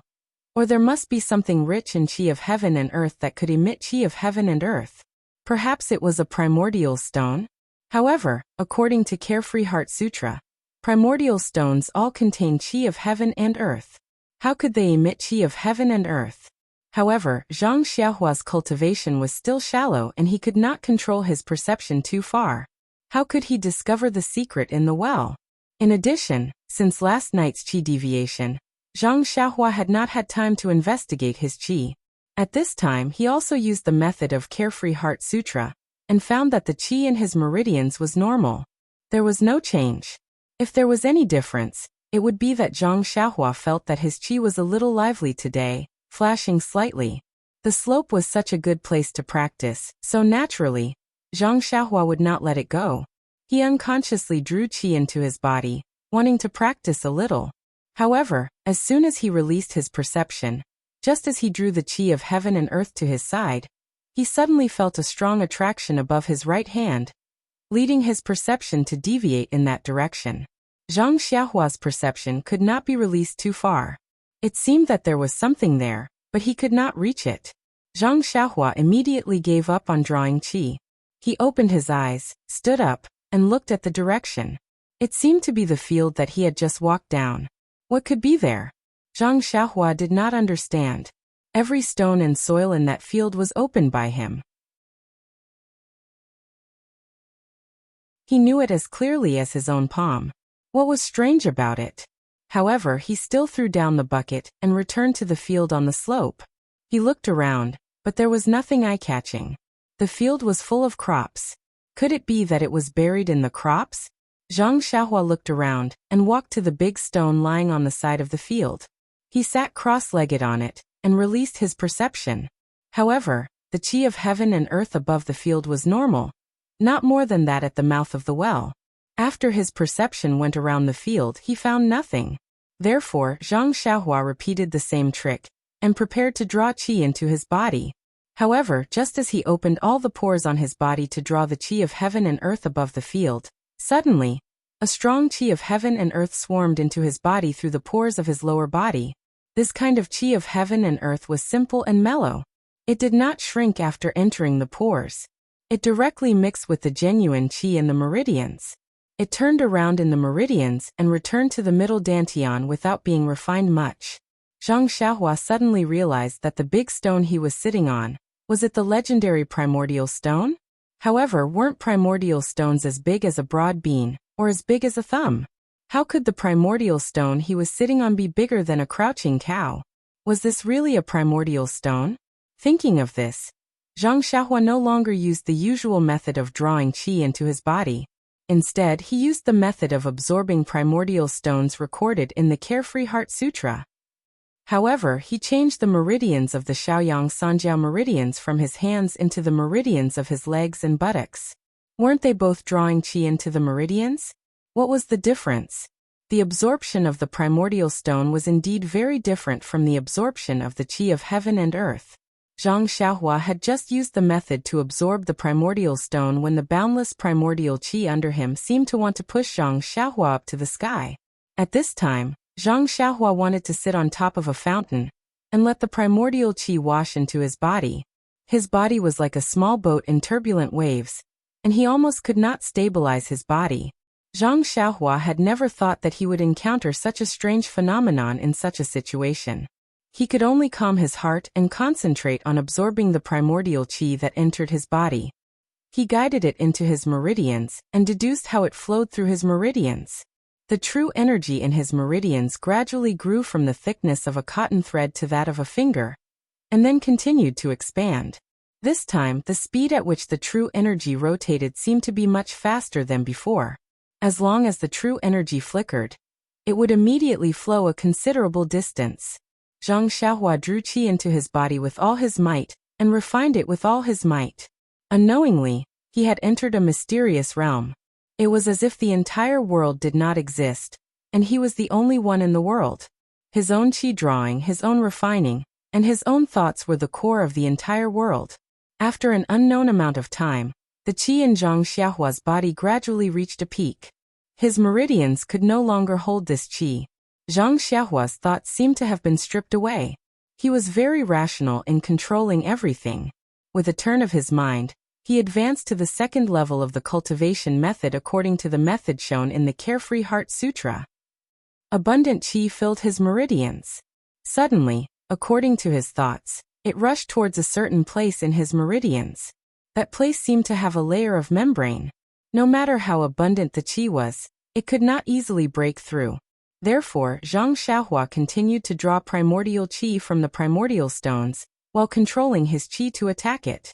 A: or there must be something rich in qi of heaven and earth that could emit qi of heaven and earth. Perhaps it was a primordial stone? However, according to Carefree Heart Sutra, primordial stones all contain qi of heaven and earth. How could they emit qi of heaven and earth? However, Zhang Xiaohua's cultivation was still shallow and he could not control his perception too far. How could he discover the secret in the well? In addition, since last night's qi deviation, Zhang Xiaohua had not had time to investigate his qi. At this time he also used the method of Carefree Heart Sutra, and found that the qi in his meridians was normal. There was no change. If there was any difference, it would be that Zhang Xiaohua felt that his qi was a little lively today, flashing slightly. The slope was such a good place to practice, so naturally, Zhang Xiaohua would not let it go. He unconsciously drew qi into his body, wanting to practice a little. However, as soon as he released his perception, just as he drew the qi of heaven and earth to his side, he suddenly felt a strong attraction above his right hand, leading his perception to deviate in that direction. Zhang Xiaohua's perception could not be released too far. It seemed that there was something there, but he could not reach it. Zhang Xiaohua immediately gave up on drawing qi. He opened his eyes, stood up, and looked at the direction. It seemed to be the field that he had just walked down. What could be there? Zhang Xiaohua did not understand. Every stone and soil in that field was opened by him. He knew it as clearly as his own palm. What was strange about it? However, he still threw down the bucket and returned to the field on the slope. He looked around, but there was nothing eye-catching. The field was full of crops. Could it be that it was buried in the crops? Zhang Xiaohua looked around and walked to the big stone lying on the side of the field. He sat cross-legged on it and released his perception. However, the chi of heaven and earth above the field was normal. Not more than that at the mouth of the well. After his perception went around the field, he found nothing. Therefore, Zhang Xiaohua repeated the same trick and prepared to draw qi into his body. However, just as he opened all the pores on his body to draw the qi of heaven and earth above the field, suddenly, a strong qi of heaven and earth swarmed into his body through the pores of his lower body. This kind of qi of heaven and earth was simple and mellow. It did not shrink after entering the pores. It directly mixed with the genuine qi in the meridians. It turned around in the meridians and returned to the middle dantian without being refined much. Zhang Xiaohua suddenly realized that the big stone he was sitting on, was it the legendary primordial stone? However, weren't primordial stones as big as a broad bean, or as big as a thumb? How could the primordial stone he was sitting on be bigger than a crouching cow? Was this really a primordial stone? Thinking of this, Zhang Xiaohua no longer used the usual method of drawing qi into his body. Instead, he used the method of absorbing primordial stones recorded in the Carefree Heart Sutra. However, he changed the meridians of the Shaoyang Sanjiao meridians from his hands into the meridians of his legs and buttocks. Weren't they both drawing qi into the meridians? What was the difference? The absorption of the primordial stone was indeed very different from the absorption of the qi of heaven and earth. Zhang Xiaohua had just used the method to absorb the primordial stone when the boundless primordial qi under him seemed to want to push Zhang Xiaohua up to the sky. At this time, Zhang Xiaohua wanted to sit on top of a fountain and let the primordial qi wash into his body. His body was like a small boat in turbulent waves, and he almost could not stabilize his body. Zhang Xiaohua had never thought that he would encounter such a strange phenomenon in such a situation. He could only calm his heart and concentrate on absorbing the primordial qi that entered his body. He guided it into his meridians and deduced how it flowed through his meridians. The true energy in his meridians gradually grew from the thickness of a cotton thread to that of a finger, and then continued to expand. This time, the speed at which the true energy rotated seemed to be much faster than before. As long as the true energy flickered, it would immediately flow a considerable distance. Zhang Xiaohua drew qi into his body with all his might, and refined it with all his might. Unknowingly, he had entered a mysterious realm. It was as if the entire world did not exist, and he was the only one in the world. His own qi drawing, his own refining, and his own thoughts were the core of the entire world. After an unknown amount of time, the qi in Zhang Xiaohua's body gradually reached a peak. His meridians could no longer hold this qi. Zhang Xiaohua's thoughts seemed to have been stripped away. He was very rational in controlling everything. With a turn of his mind, he advanced to the second level of the cultivation method according to the method shown in the Carefree Heart Sutra. Abundant qi filled his meridians. Suddenly, according to his thoughts, it rushed towards a certain place in his meridians. That place seemed to have a layer of membrane. No matter how abundant the qi was, it could not easily break through. Therefore, Zhang Xiaohua continued to draw primordial qi from the primordial stones, while controlling his qi to attack it.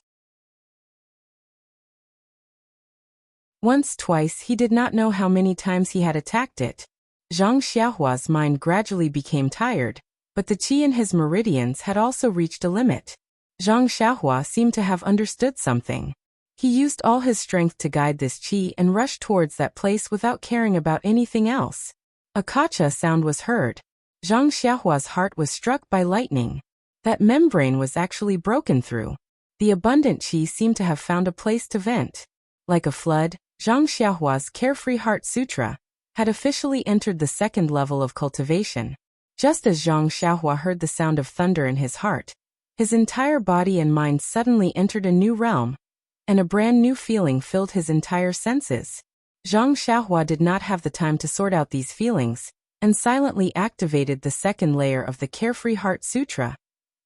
A: Once, twice, he did not know how many times he had attacked it. Zhang Xiaohua's mind gradually became tired, but the qi in his meridians had also reached a limit. Zhang Xiaohua seemed to have understood something. He used all his strength to guide this qi and rushed towards that place without caring about anything else. A kacha sound was heard. Zhang Xiaohua's heart was struck by lightning. That membrane was actually broken through. The abundant qi seemed to have found a place to vent. Like a flood, Zhang Xiaohua's Carefree Heart Sutra had officially entered the second level of cultivation. Just as Zhang Xiaohua heard the sound of thunder in his heart, his entire body and mind suddenly entered a new realm, and a brand new feeling filled his entire senses. Zhang Xiaohua did not have the time to sort out these feelings. and silently activated the second layer of the Carefree Heart Sutra,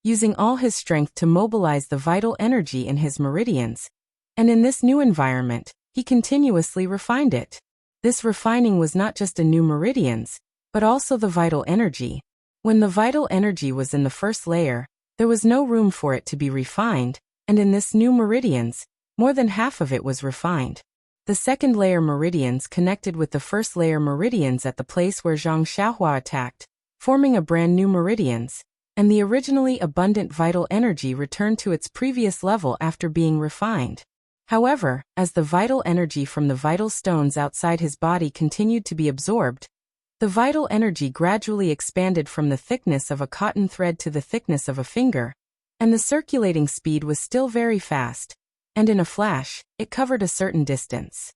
A: using all his strength to mobilize the vital energy in his meridians. And in this new environment, he continuously refined it. This refining was not just in new meridians, but also the vital energy. When the vital energy was in the first layer, there was no room for it to be refined, and in this new meridians, more than half of it was refined. The second layer meridians connected with the first layer meridians at the place where Zhang Xiaohua attacked, forming a brand new meridians, and the originally abundant vital energy returned to its previous level after being refined. However, as the vital energy from the vital stones outside his body continued to be absorbed, the vital energy gradually expanded from the thickness of a cotton thread to the thickness of a finger, and the circulating speed was still very fast, and in a flash, it covered a certain distance.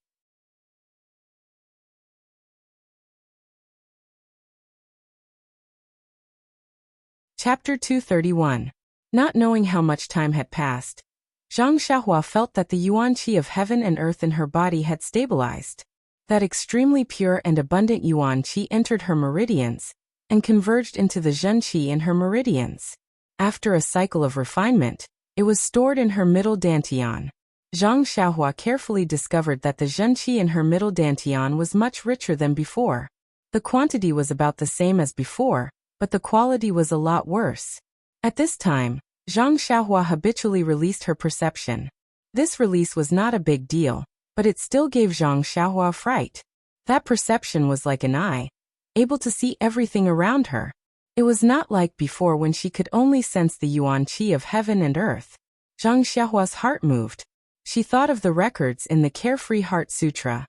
A: Chapter 231. Not knowing how much time had passed, Zhang Xiaohua felt that the yuan qi of heaven and earth in her body had stabilized. That extremely pure and abundant yuan qi entered her meridians and converged into the zhen qi in her meridians. After a cycle of refinement, it was stored in her middle dantian. Zhang Xiaohua carefully discovered that the zhen qi in her middle dantian was much richer than before. The quantity was about the same as before, but the quality was a lot worse. At this time, Zhang Xiaohua habitually released her perception. This release was not a big deal, but it still gave Zhang Xiaohua fright. That perception was like an eye, able to see everything around her. It was not like before when she could only sense the yuan qi of heaven and earth. Zhang Xiaohua's heart moved. She thought of the records in the Carefree Heart Sutra.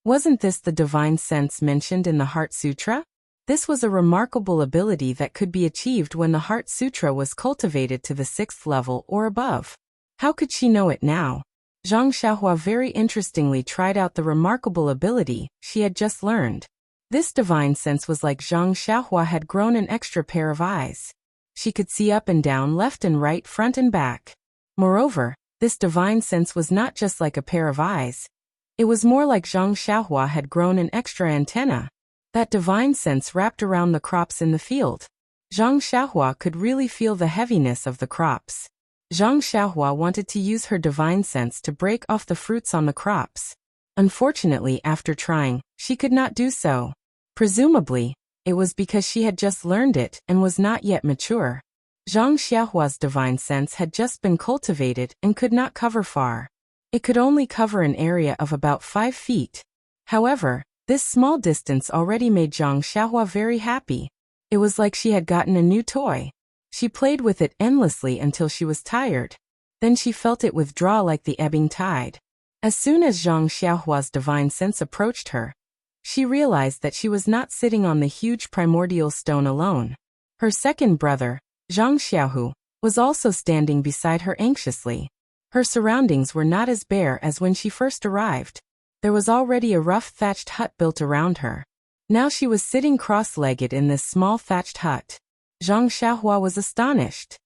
A: Wasn't this the divine sense mentioned in the Heart Sutra? This was a remarkable ability that could be achieved when the Heart Sutra was cultivated to the 6th level or above. How could she know it now? Zhang Xiaohua very interestingly tried out the remarkable ability she had just learned. This divine sense was like Zhang Xiaohua had grown an extra pair of eyes. She could see up and down, left and right, front and back. Moreover, this divine sense was not just like a pair of eyes. It was more like Zhang Xiaohua had grown an extra antenna. That divine sense wrapped around the crops in the field. Zhang Xiaohua could really feel the heaviness of the crops. Zhang Xiaohua wanted to use her divine sense to break off the fruits on the crops. Unfortunately, after trying, she could not do so. Presumably, it was because she had just learned it and was not yet mature. Zhang Xiaohua's divine sense had just been cultivated and could not cover far. It could only cover an area of about 5 feet. However, this small distance already made Zhang Xiaohua very happy. It was like she had gotten a new toy. She played with it endlessly until she was tired. Then she felt it withdraw like the ebbing tide. As soon as Zhang Xiaohua's divine sense approached her, she realized that she was not sitting on the huge primordial stone alone. Her second brother, Zhang Xiaohu, was also standing beside her anxiously. Her surroundings were not as bare as when she first arrived. There was already a rough thatched hut built around her. Now she was sitting cross-legged in this small thatched hut. Zhang Xiaohua was astonished.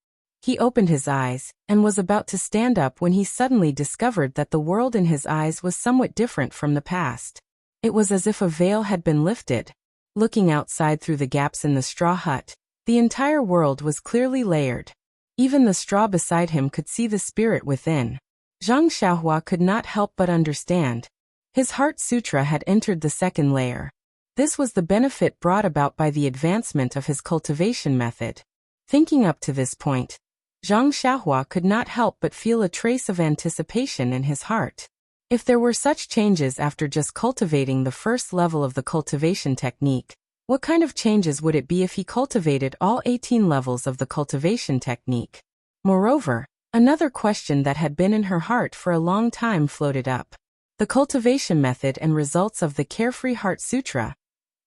A: He opened his eyes and was about to stand up when he suddenly discovered that the world in his eyes was somewhat different from the past. It was as if a veil had been lifted. Looking outside through the gaps in the straw hut, the entire world was clearly layered. Even the straw beside him could see the spirit within. Zhang Xiaohua could not help but understand. His Heart Sutra had entered the second layer. This was the benefit brought about by the advancement of his cultivation method. Thinking up to this point, Zhang Xiaohua could not help but feel a trace of anticipation in his heart. If there were such changes after just cultivating the first level of the cultivation technique, what kind of changes would it be if he cultivated all 18 levels of the cultivation technique? Moreover, another question that had been in her heart for a long time floated up. The cultivation method and results of the Carefree Heart Sutra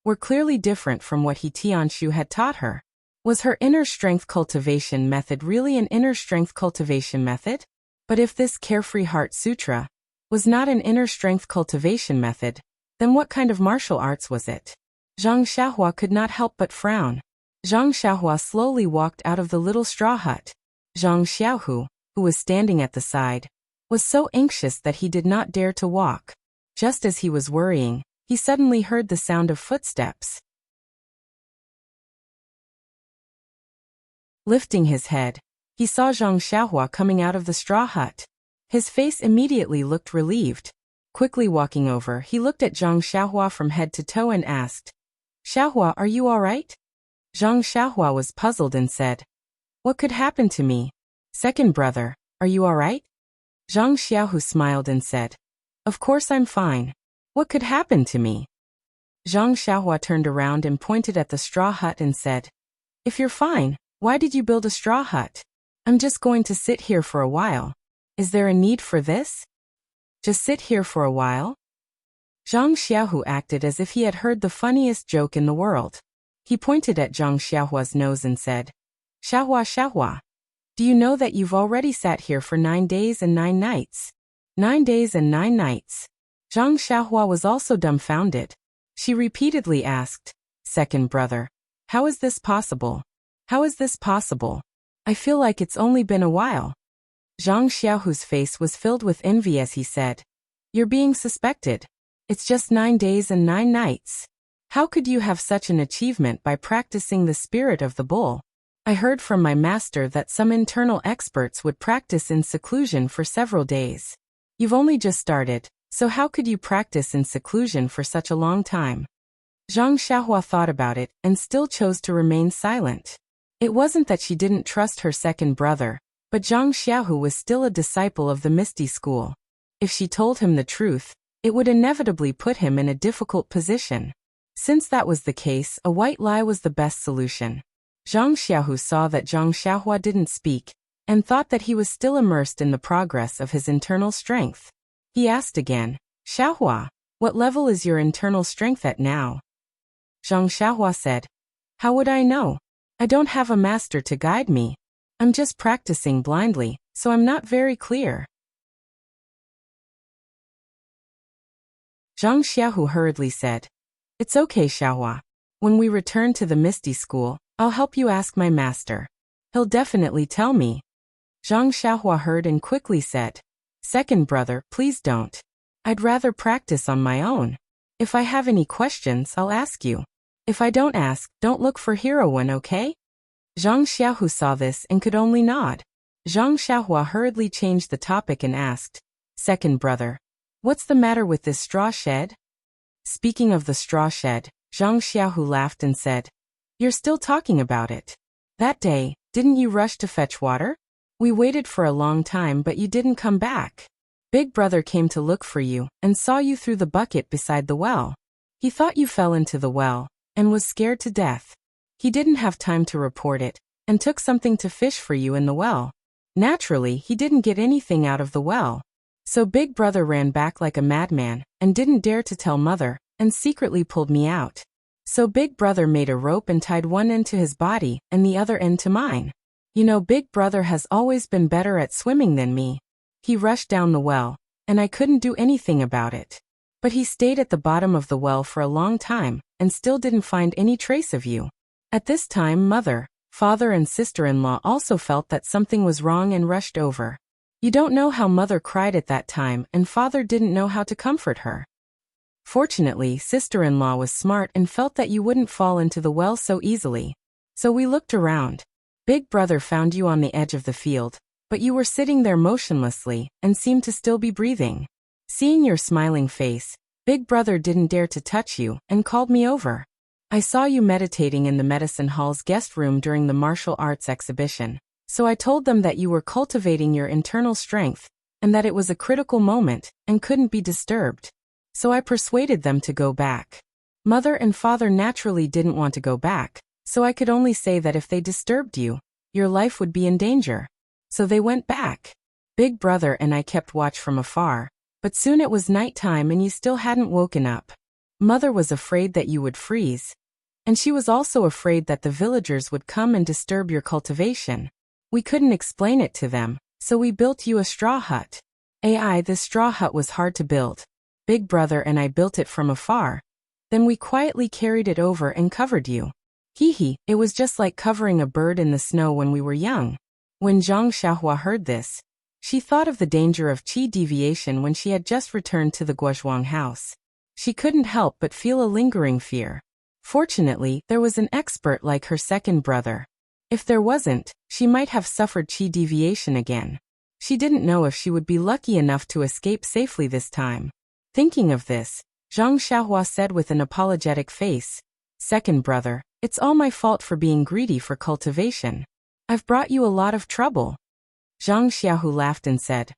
A: were clearly different from what He Tianshu had taught her. Was her inner strength cultivation method really an inner strength cultivation method? But if this Carefree Heart Sutra was not an inner strength cultivation method, then what kind of martial arts was it? Zhang Xiaohua could not help but frown. Zhang Xiaohua slowly walked out of the little straw hut. Zhang Xiaohu, who was standing at the side, was so anxious that he did not dare to walk. Just as he was worrying, he suddenly heard the sound of footsteps. Lifting his head, he saw Zhang Xiaohua coming out of the straw hut. His face immediately looked relieved. Quickly walking over, he looked at Zhang Xiaohua from head to toe and asked, "Xiaohua, are you all right?" Zhang Xiaohua was puzzled and said, "What could happen to me? Second brother, are you all right?" Zhang Xiaohu smiled and said, "Of course I'm fine. What could happen to me?" Zhang Xiaohua turned around and pointed at the straw hut and said, "If you're fine, why did you build a straw hut? I'm just going to sit here for a while. Is there a need for this? Just sit here for a while?" Zhang Xiaohu acted as if he had heard the funniest joke in the world. He pointed at Zhang Xiaohua's nose and said, "Xiaohua, Xiaohua, do you know that you've already sat here for 9 days and 9 nights? 9 days and 9 nights. Zhang Xiaohua was also dumbfounded. She repeatedly asked, "Second brother, how is this possible? How is this possible? I feel like it's only been a while." Zhang Xiaohu's face was filled with envy as he said, "You're being suspected. It's just 9 days and 9 nights. How could you have such an achievement by practicing the spirit of the bull? I heard from my master that some internal experts would practice in seclusion for several days. You've only just started, so how could you practice in seclusion for such a long time?" Zhang Xiaohua thought about it and still chose to remain silent. It wasn't that she didn't trust her second brother, but Zhang Xiaohu was still a disciple of the Misty School. If she told him the truth, it would inevitably put him in a difficult position. Since that was the case, a white lie was the best solution. Zhang Xiaohu saw that Zhang Xiaohua didn't speak, and thought that he was still immersed in the progress of his internal strength. He asked again, "Xiaohua, what level is your internal strength at now?" Zhang Xiaohua said, "How would I know? I don't have a master to guide me. I'm just practicing blindly, so I'm not very clear." Zhang Xiaohu hurriedly said, "It's okay, Xiaohua. When we return to the Misty School, I'll help you ask my master. He'll definitely tell me." Zhang Xiaohua heard and quickly said, "Second brother, please don't. I'd rather practice on my own. If I have any questions, I'll ask you. If I don't ask, don't look for heroine, okay?" Zhang Xiaohu saw this and could only nod. Zhang Xiaohua hurriedly changed the topic and asked, "Second brother, what's the matter with this straw shed?" Speaking of the straw shed, Zhang Xiaohu laughed and said, "You're still talking about it. That day, didn't you rush to fetch water? We waited for a long time but you didn't come back. Big brother came to look for you and saw you through the bucket beside the well. He thought you fell into the well and was scared to death. He didn't have time to report it and took something to fish for you in the well. Naturally, he didn't get anything out of the well. So big brother ran back like a madman and didn't dare to tell mother and secretly pulled me out. So big brother made a rope and tied one end to his body and the other end to mine. You know, big brother has always been better at swimming than me. He rushed down the well, and I couldn't do anything about it. But he stayed at the bottom of the well for a long time and still didn't find any trace of you. At this time, mother, father and sister-in-law also felt that something was wrong and rushed over. You don't know how mother cried at that time and father didn't know how to comfort her. Fortunately, sister-in-law was smart and felt that you wouldn't fall into the well so easily. So we looked around. Big brother found you on the edge of the field, but you were sitting there motionlessly and seemed to still be breathing. Seeing your smiling face, big brother didn't dare to touch you and called me over. I saw you meditating in the medicine hall's guest room during the martial arts exhibition, so I told them that you were cultivating your internal strength and that it was a critical moment and couldn't be disturbed. So I persuaded them to go back. Mother and father naturally didn't want to go back, so I could only say that if they disturbed you, your life would be in danger. So they went back. Big brother and I kept watch from afar, but soon it was night time and you still hadn't woken up. Mother was afraid that you would freeze. And she was also afraid that the villagers would come and disturb your cultivation. We couldn't explain it to them, so we built you a straw hut. This straw hut was hard to build. Big brother and I built it from afar. Then we quietly carried it over and covered you. It was just like covering a bird in the snow when we were young. When Zhang Xiaohua heard this, she thought of the danger of qi deviation when she had just returned to the Guozhuang house. She couldn't help but feel a lingering fear. Fortunately, there was an expert like her second brother. If there wasn't, she might have suffered qi deviation again. She didn't know if she would be lucky enough to escape safely this time. Thinking of this, Zhang Xiaohua said with an apologetic face, "Second brother, it's all my fault for being greedy for cultivation. I've brought you a lot of trouble." Zhang Xiaohu laughed and said,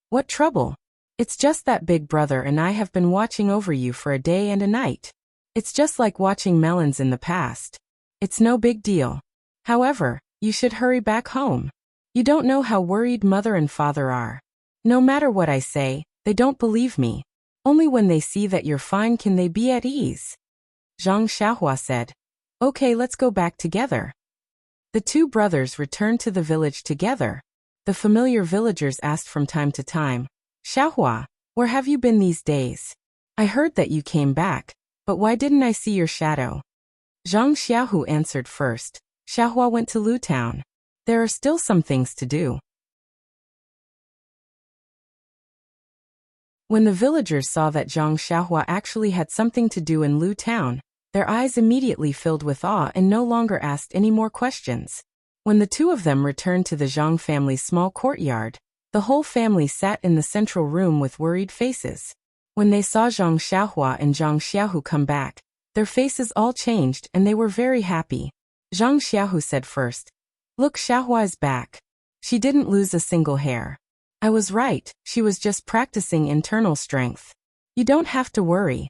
A: "What trouble? It's just that big brother and I have been watching over you for a day and a night. It's just like watching melons in the past. It's no big deal. However, you should hurry back home. You don't know how worried mother and father are. No matter what I say, they don't believe me. Only when they see that you're fine can they be at ease." Zhang Xiaohua said, "Okay, let's go back together." The two brothers returned to the village together. The familiar villagers asked from time to time, "Xiaohua, where have you been these days? I heard that you came back, but why didn't I see your shadow?" Zhang Xiaohu answered first, "Xiaohua went to Lu Town. There are still some things to do." When the villagers saw that Zhang Xiaohua actually had something to do in Lu Town, their eyes immediately filled with awe and no longer asked any more questions. When the two of them returned to the Zhang family's small courtyard, the whole family sat in the central room with worried faces. When they saw Zhang Xiaohua and Zhang Xiaohu come back, their faces all changed and they were very happy. Zhang Xiaohu said first, "Look, Xiaohua is back. She didn't lose a single hair. I was right, she was just practicing internal strength. You don't have to worry."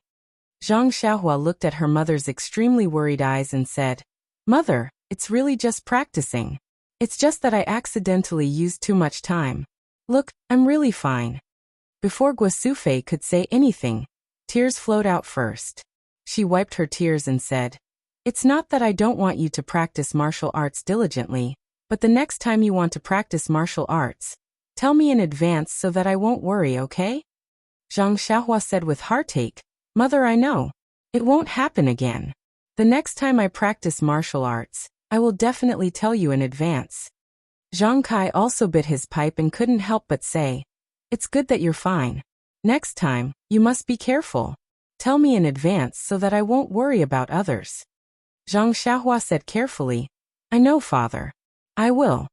A: Zhang Xiaohua looked at her mother's extremely worried eyes and said, "Mother, it's really just practicing. It's just that I accidentally used too much time. Look, I'm really fine." Before Guosufei could say anything, tears flowed out first. She wiped her tears and said, "It's not that I don't want you to practice martial arts diligently, but the next time you want to practice martial arts, tell me in advance so that I won't worry, okay?" Zhang Xiaohua said with heartache, "Mother, I know. It won't happen again. The next time I practice martial arts, I will definitely tell you in advance." Zhang Kai also bit his pipe and couldn't help but say, "It's good that you're fine. Next time, you must be careful. Tell me in advance so that I won't worry about others." Zhang Xiaohua said carefully, "I know, father. I will."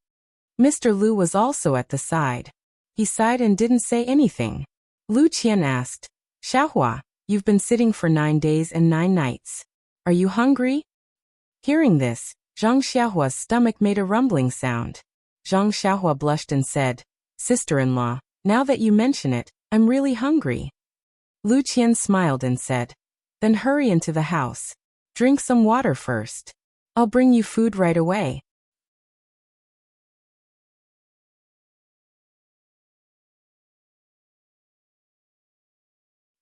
A: Mr. Lu was also at the side. He sighed and didn't say anything. Lu Qian asked, "Xiaohua, you've been sitting for 9 days and 9 nights. Are you hungry?" Hearing this, Zhang Xiaohua's stomach made a rumbling sound. Zhang Xiaohua blushed and said, "Sister-in-law, now that you mention it, I'm really hungry." Lu Qian smiled and said, "Then hurry into the house. Drink some water first. I'll bring you food right away."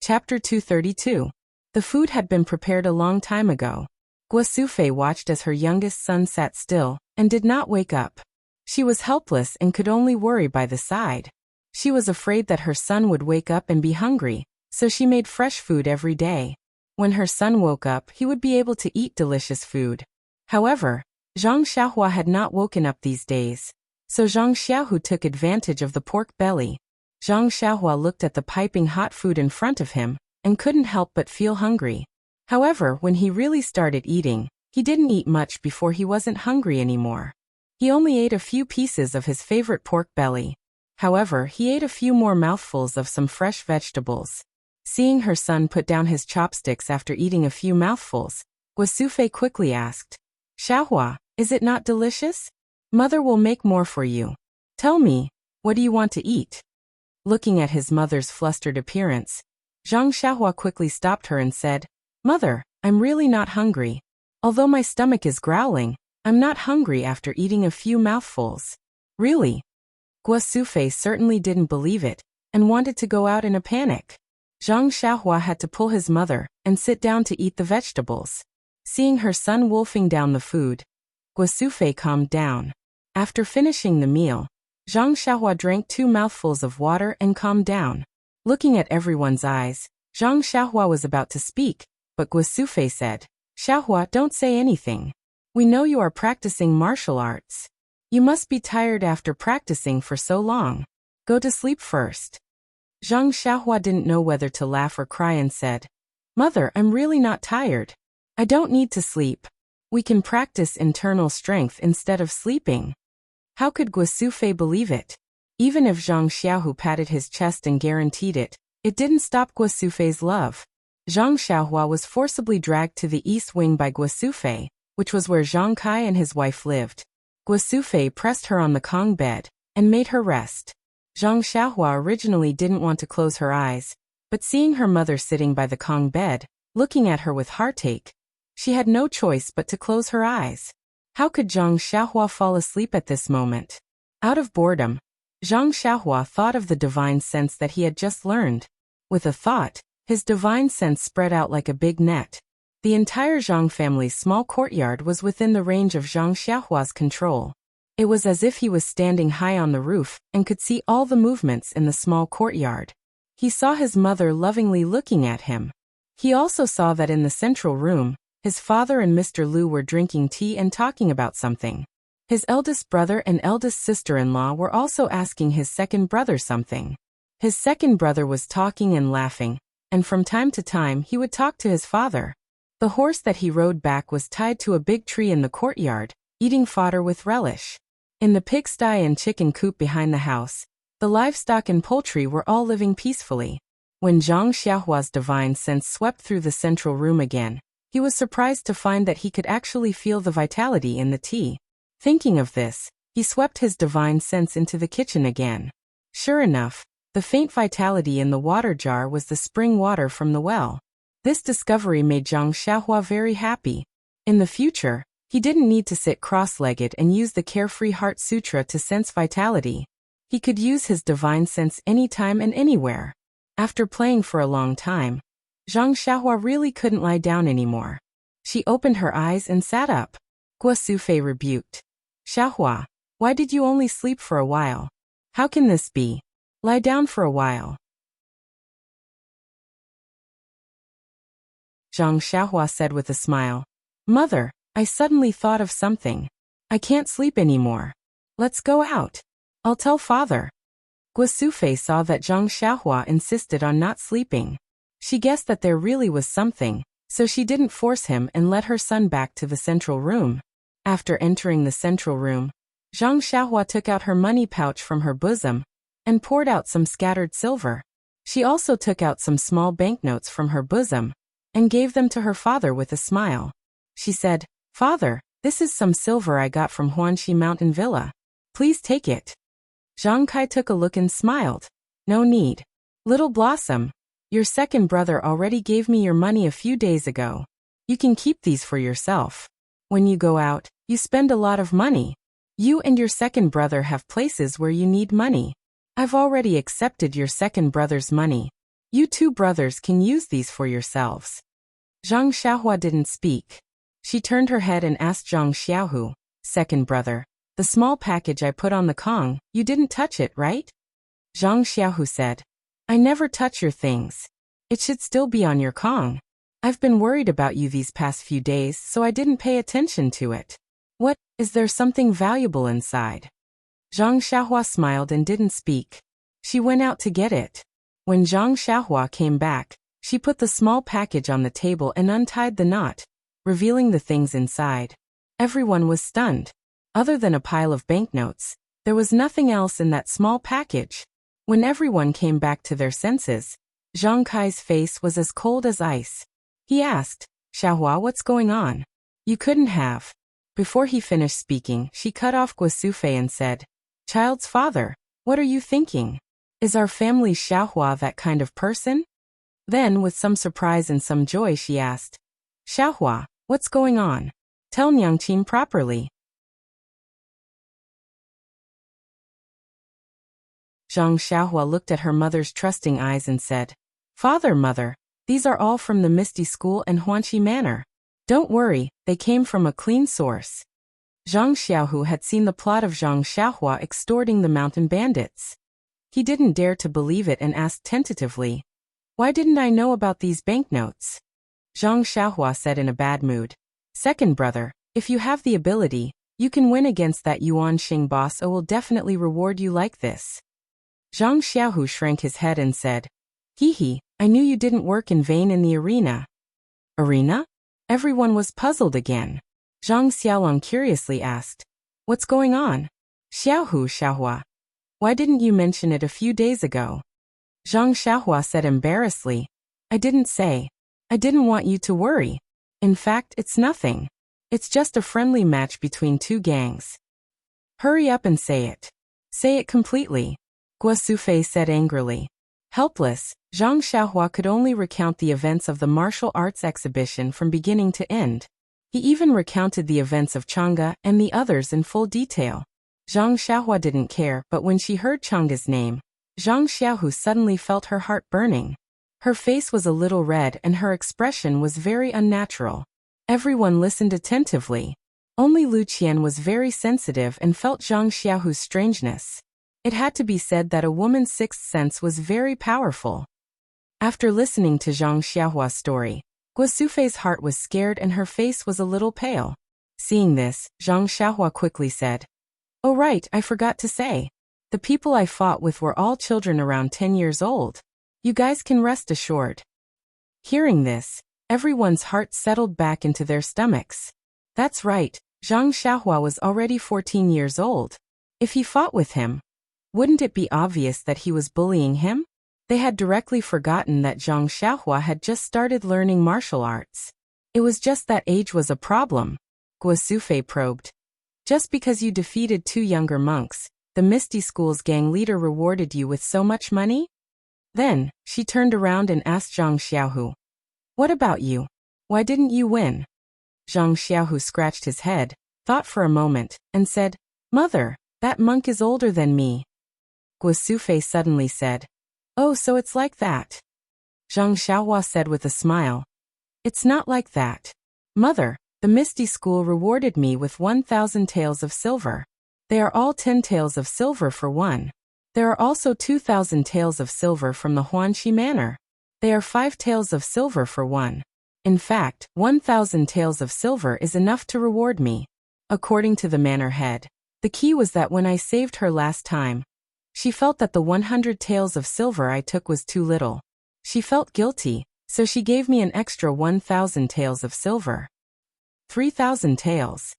A: Chapter 232. The food had been prepared a long time ago. Guosufei watched as her youngest son sat still and did not wake up. She was helpless and could only worry by the side. She was afraid that her son would wake up and be hungry, so she made fresh food every day. When her son woke up, he would be able to eat delicious food. However, Zhang Xiaohua had not woken up these days, so Zhang Xiaohu took advantage of the pork belly. Zhang Xiaohua looked at the piping hot food in front of him and couldn't help but feel hungry. However, when he really started eating, he didn't eat much before he wasn't hungry anymore. He only ate a few pieces of his favorite pork belly. However, he ate a few more mouthfuls of some fresh vegetables. Seeing her son put down his chopsticks after eating a few mouthfuls, Guosufei quickly asked, "Xiaohua, is it not delicious? Mother will make more for you. Tell me, what do you want to eat?" Looking at his mother's flustered appearance, Zhang Xiaohua quickly stopped her and said, "Mother, I'm really not hungry. Although my stomach is growling, I'm not hungry after eating a few mouthfuls." "Really?" Guosufei certainly didn't believe it and wanted to go out in a panic. Zhang Xiaohua had to pull his mother and sit down to eat the vegetables. Seeing her son wolfing down the food, Guosufei calmed down. After finishing the meal, Zhang Xiaohua drank 2 mouthfuls of water and calmed down. Looking at everyone's eyes, Zhang Xiaohua was about to speak, but Guosufei said, "Xiaohua, don't say anything. We know you are practicing martial arts. You must be tired after practicing for so long. Go to sleep first." Zhang Xiaohua didn't know whether to laugh or cry and said, "Mother, I'm really not tired. I don't need to sleep. We can practice internal strength instead of sleeping. How could Guosufei believe it? Even if Zhang Xiaohu patted his chest and guaranteed it, it didn't stop Guosufei's love. Zhang Xiaohua was forcibly dragged to the east wing by Guosufei, which was where Zhang Kai and his wife lived. Guosufei pressed her on the Kong bed and made her rest. Zhang Xiaohua originally didn't want to close her eyes, but seeing her mother sitting by the Kong bed, looking at her with heartache, she had no choice but to close her eyes. How could Zhang Xiaohua fall asleep at this moment? Out of boredom, Zhang Xiaohua thought of the divine sense that he had just learned. With a thought, his divine sense spread out like a big net. The entire Zhang family's small courtyard was within the range of Zhang Xiaohua's control. It was as if he was standing high on the roof and could see all the movements in the small courtyard. He saw his mother lovingly looking at him. He also saw that in the central room, his father and Mr. Liu were drinking tea and talking about something. His eldest brother and eldest sister-in-law were also asking his second brother something. His second brother was talking and laughing, and from time to time he would talk to his father. The horse that he rode back was tied to a big tree in the courtyard, eating fodder with relish. In the pigsty and chicken coop behind the house, the livestock and poultry were all living peacefully. When Zhang Xiaohua's divine sense swept through the central room again, he was surprised to find that he could actually feel the vitality in the tea. Thinking of this, he swept his divine sense into the kitchen again. Sure enough, the faint vitality in the water jar was the spring water from the well. This discovery made Zhang Xiaohua very happy. In the future, he didn't need to sit cross-legged and use the Carefree Heart Sutra to sense vitality. He could use his divine sense anytime and anywhere. After playing for a long time, Zhang Xiaohua really couldn't lie down anymore. She opened her eyes and sat up. Guosufei rebuked. Xiaohua, why did you only sleep for a while? How can this be? Lie down for a while. Zhang Xiaohua said with a smile. Mother, I suddenly thought of something. I can't sleep anymore. Let's go out. I'll tell father. Guosufei saw that Zhang Xiaohua insisted on not sleeping. She guessed that there really was something, so she didn't force him and led her son back to the central room. After entering the central room, Zhang Xiaohua took out her money pouch from her bosom and poured out some scattered silver. She also took out some small banknotes from her bosom and gave them to her father with a smile. She said, Father, this is some silver I got from Huanxi Mountain Villa. Please take it. Zhang Kai took a look and smiled. No need. Little Blossom, your second brother already gave me your money a few days ago. You can keep these for yourself. When you go out, you spend a lot of money. You and your second brother have places where you need money. I've already accepted your second brother's money. You two brothers can use these for yourselves. Zhang Xiaohua didn't speak. She turned her head and asked Zhang Xiaohu, second brother, the small package I put on the Kong, you didn't touch it, right? Zhang Xiaohu said, I never touch your things. It should still be on your Kong. I've been worried about you these past few days, so I didn't pay attention to it. What, is there something valuable inside? Zhang Xiaohua smiled and didn't speak. She went out to get it. When Zhang Xiaohua came back, she put the small package on the table and untied the knot, revealing the things inside. Everyone was stunned. Other than a pile of banknotes, there was nothing else in that small package. When everyone came back to their senses, Zhang Kai's face was as cold as ice. He asked, Xiaohua, what's going on? You couldn't have. Before he finished speaking, she cut off Guosufei and said, Child's father, what are you thinking? Is our family Xiaohua that kind of person? Then, with some surprise and some joy, she asked, Xiaohua, what's going on? Tell Nyangqin properly. Zhang Xiaohua looked at her mother's trusting eyes and said, Father, mother, these are all from the Misty School and Huanxi Manor. Don't worry, they came from a clean source. Zhang Xiaohu had seen the plot of Zhang Xiaohua extorting the mountain bandits. He didn't dare to believe it and asked tentatively, Why didn't I know about these banknotes? Zhang Xiaohua said in a bad mood, Second brother, if you have the ability, you can win against that Yuan Xing boss. I will definitely reward you like this. Zhang Xiaohu shrank his head and said, Hee, I knew you didn't work in vain in the arena. Arena? Everyone was puzzled again. Zhang Xiaolong curiously asked. What's going on? Xiaohu Xiaohua. Why didn't you mention it a few days ago? Zhang Xiaohua said embarrassedly. I didn't say. I didn't want you to worry. In fact, it's nothing. It's just a friendly match between two gangs. Hurry up and say it. Say it completely, Guo Sufei said angrily. Helpless, Zhang Xiaohua could only recount the events of the martial arts exhibition from beginning to end. He even recounted the events of Chang'e and the others in full detail. Zhang Xiaohua didn't care, but when she heard Chang'e's name, Zhang Xiaohu suddenly felt her heart burning. Her face was a little red and her expression was very unnatural. Everyone listened attentively. Only Lu Qian was very sensitive and felt Zhang Xiaohu's strangeness. It had to be said that a woman's sixth sense was very powerful. After listening to Zhang Xiaohua's story, Guo Sufei's heart was scared and her face was a little pale. Seeing this, Zhang Xiaohua quickly said, Oh right, I forgot to say. The people I fought with were all children around 10 years old. You guys can rest assured. Hearing this, everyone's heart settled back into their stomachs. That's right, Zhang Xiaohua was already 14 years old. If he fought with him, wouldn't it be obvious that he was bullying him? They had directly forgotten that Zhang Xiaohua had just started learning martial arts. It was just that age was a problem. Guo Sufei probed. Just because you defeated two younger monks, the Misty School's gang leader rewarded you with so much money? Then, she turned around and asked Zhang Xiaohu. What about you? Why didn't you win? Zhang Xiaohu scratched his head, thought for a moment, and said, Mother, that monk is older than me. Guo Sufei suddenly said, Oh, so it's like that. Zhang Xiaohua said with a smile. It's not like that. Mother, the Misty School rewarded me with 1,000 taels of silver. They are all 10 taels of silver for one. There are also 2,000 taels of silver from the Huanxi Manor. They are 5 taels of silver for one. In fact, 1,000 taels of silver is enough to reward me. According to the manor head, the key was that when I saved her last time, she felt that the 100 taels of silver I took was too little. She felt guilty, so she gave me an extra 1,000 taels of silver. 3,000 taels.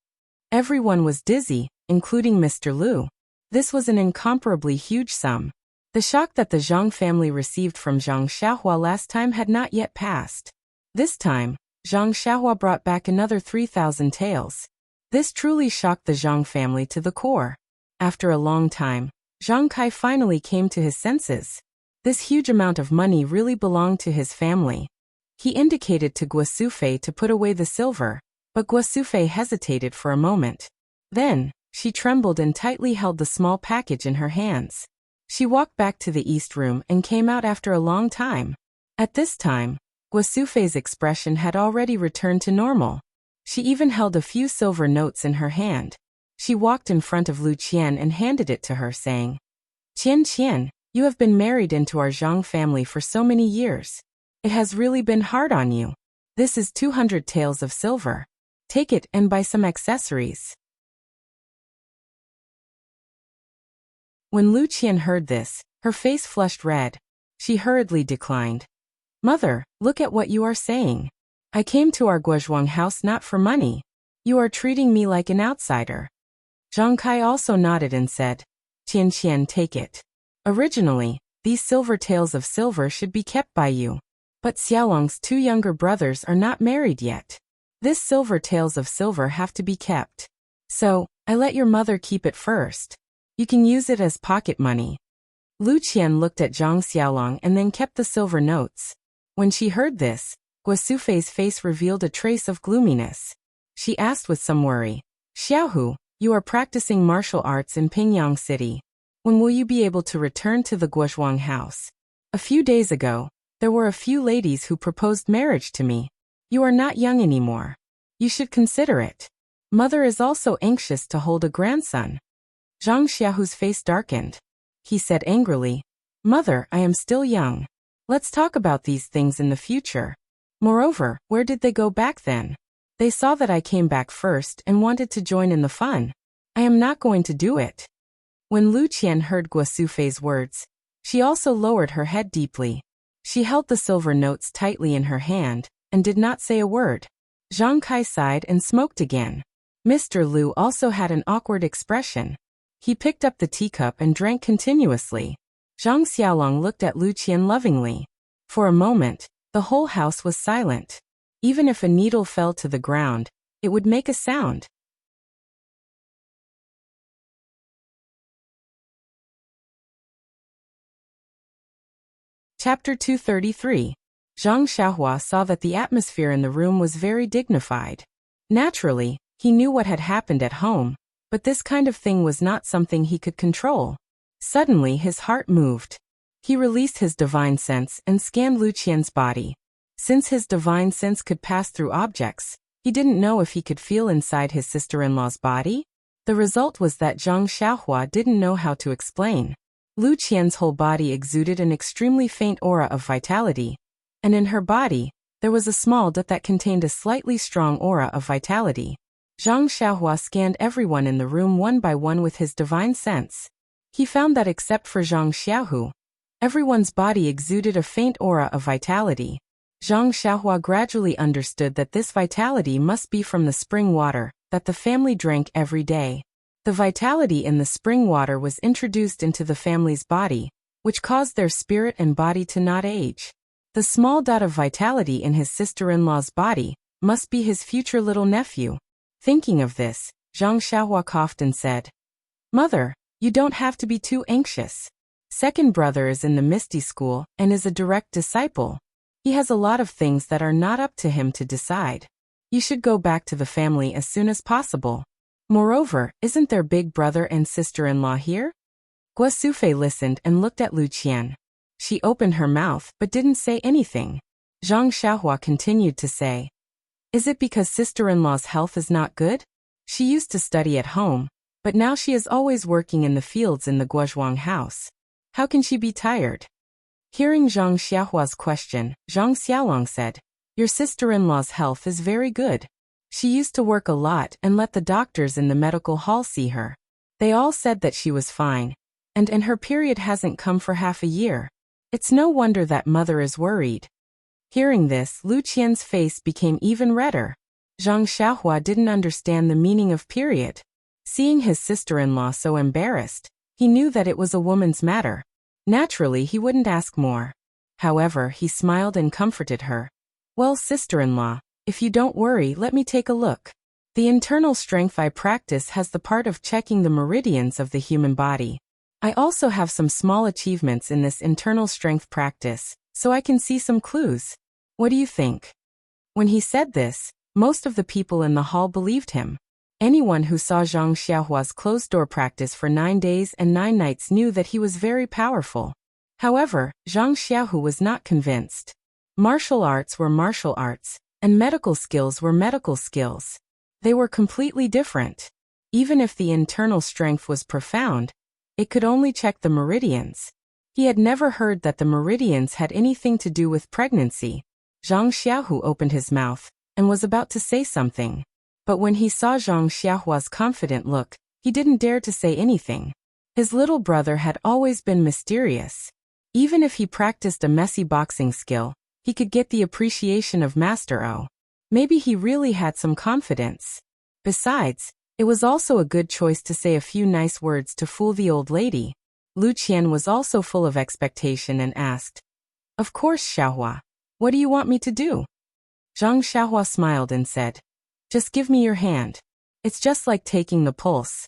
A: Everyone was dizzy, including Mr. Lu. This was an incomparably huge sum. The shock that the Zhang family received from Zhang Xiaohua last time had not yet passed. This time, Zhang Xiaohua brought back another 3,000 taels. This truly shocked the Zhang family to the core. After a long time, Zhang Kai finally came to his senses. This huge amount of money really belonged to his family. He indicated to Guo Sufei to put away the silver, but Guo Sufei hesitated for a moment. Then, she trembled and tightly held the small package in her hands. She walked back to the east room and came out after a long time. At this time, Guo Sufei's expression had already returned to normal. She even held a few silver notes in her hand. She walked in front of Lu Qian and handed it to her, saying, Qian, you have been married into our Zhang family for so many years. It has really been hard on you. This is 200 taels of silver. Take it and buy some accessories. When Lu Qian heard this, her face flushed red. She hurriedly declined. Mother, look at what you are saying. I came to our Guozhuang house not for money. You are treating me like an outsider. Zhang Kai also nodded and said, Qian, take it. Originally, these silver taels of silver should be kept by you. But Xiaolong's 2 younger brothers are not married yet. This silver taels of silver have to be kept. So, I let your mother keep it first. You can use it as pocket money. Lu Qian looked at Zhang Xiaolong and then kept the silver notes. When she heard this, Guo Sufei's face revealed a trace of gloominess. She asked with some worry, Xiaohu, you are practicing martial arts in Pingyang City. When will you be able to return to the Guozhuang house? A few days ago, there were a few ladies who proposed marriage to me. You are not young anymore. You should consider it. Mother is also anxious to hold a grandson. Zhang Xiaohu's face darkened. He said angrily, Mother, I am still young. Let's talk about these things in the future. Moreover, where did they go back then? They saw that I came back first and wanted to join in the fun. I am not going to do it. When Lu Qian heard Guo Sufei's words, she also lowered her head deeply. She held the silver notes tightly in her hand and did not say a word. Zhang Kai sighed and smoked again. Mr. Liu also had an awkward expression. He picked up the teacup and drank continuously. Zhang Xiaolong looked at Lu Qian lovingly. For a moment, the whole house was silent. Even if a needle fell to the ground, it would make a sound. Chapter 233. Zhang Xiaohua saw that the atmosphere in the room was very dignified. Naturally, he knew what had happened at home, but this kind of thing was not something he could control. Suddenly his heart moved. He released his divine sense and scanned Lu Qian's body. Since his divine sense could pass through objects, he didn't know if he could feel inside his sister-in-law's body. The result was that Zhang Xiaohua didn't know how to explain. Lu Qian's whole body exuded an extremely faint aura of vitality, and in her body, there was a small dot that contained a slightly strong aura of vitality. Zhang Xiaohua scanned everyone in the room one by one with his divine sense. He found that except for Zhang Xiaohu, everyone's body exuded a faint aura of vitality. Zhang Xiaohua gradually understood that this vitality must be from the spring water that the family drank every day. The vitality in the spring water was introduced into the family's body, which caused their spirit and body to not age. The small dot of vitality in his sister-in-law's body must be his future little nephew. Thinking of this, Zhang Xiaohua coughed and said, "Mother, you don't have to be too anxious. Second brother is in the Misty School and is a direct disciple. He has a lot of things that are not up to him to decide. You should go back to the family as soon as possible. Moreover, isn't there big brother and sister-in-law here?" Guo Sufei listened and looked at Lu Qian. She opened her mouth but didn't say anything. Zhang Xiaohua continued to say, "Is it because sister-in-law's health is not good? She used to study at home, but now she is always working in the fields in the Guozhuang house. How can she be tired?" Hearing Zhang Xiaohua's question, Zhang Xiaolong said, "Your sister-in-law's health is very good. She used to work a lot and let the doctors in the medical hall see her. They all said that she was fine, and her period hasn't come for half a year. It's no wonder that mother is worried." Hearing this, Lu Qian's face became even redder. Zhang Xiaohua didn't understand the meaning of period. Seeing his sister-in-law so embarrassed, he knew that it was a woman's matter. Naturally, he wouldn't ask more. However, he smiled and comforted her. "Well, sister-in-law, if you don't worry, let me take a look. The internal strength I practice has the part of checking the meridians of the human body. I also have some small achievements in this internal strength practice, so I can see some clues. What do you think?" When he said this, most of the people in the hall believed him. Anyone who saw Zhang Xiaohua's closed-door practice for 9 days and 9 nights knew that he was very powerful. However, Zhang Xiaohu was not convinced. Martial arts were martial arts, and medical skills were medical skills. They were completely different. Even if the internal strength was profound, it could only check the meridians. He had never heard that the meridians had anything to do with pregnancy. Zhang Xiaohu opened his mouth and was about to say something. But when he saw Zhang Xiaohua's confident look, he didn't dare to say anything. His little brother had always been mysterious. Even if he practiced a messy boxing skill, he could get the appreciation of Master O. Maybe he really had some confidence. Besides, it was also a good choice to say a few nice words to fool the old lady. Lu Qian was also full of expectation and asked, "Of course, Xiaohua. What do you want me to do?" Zhang Xiaohua smiled and said, "Just give me your hand. It's just like taking the pulse."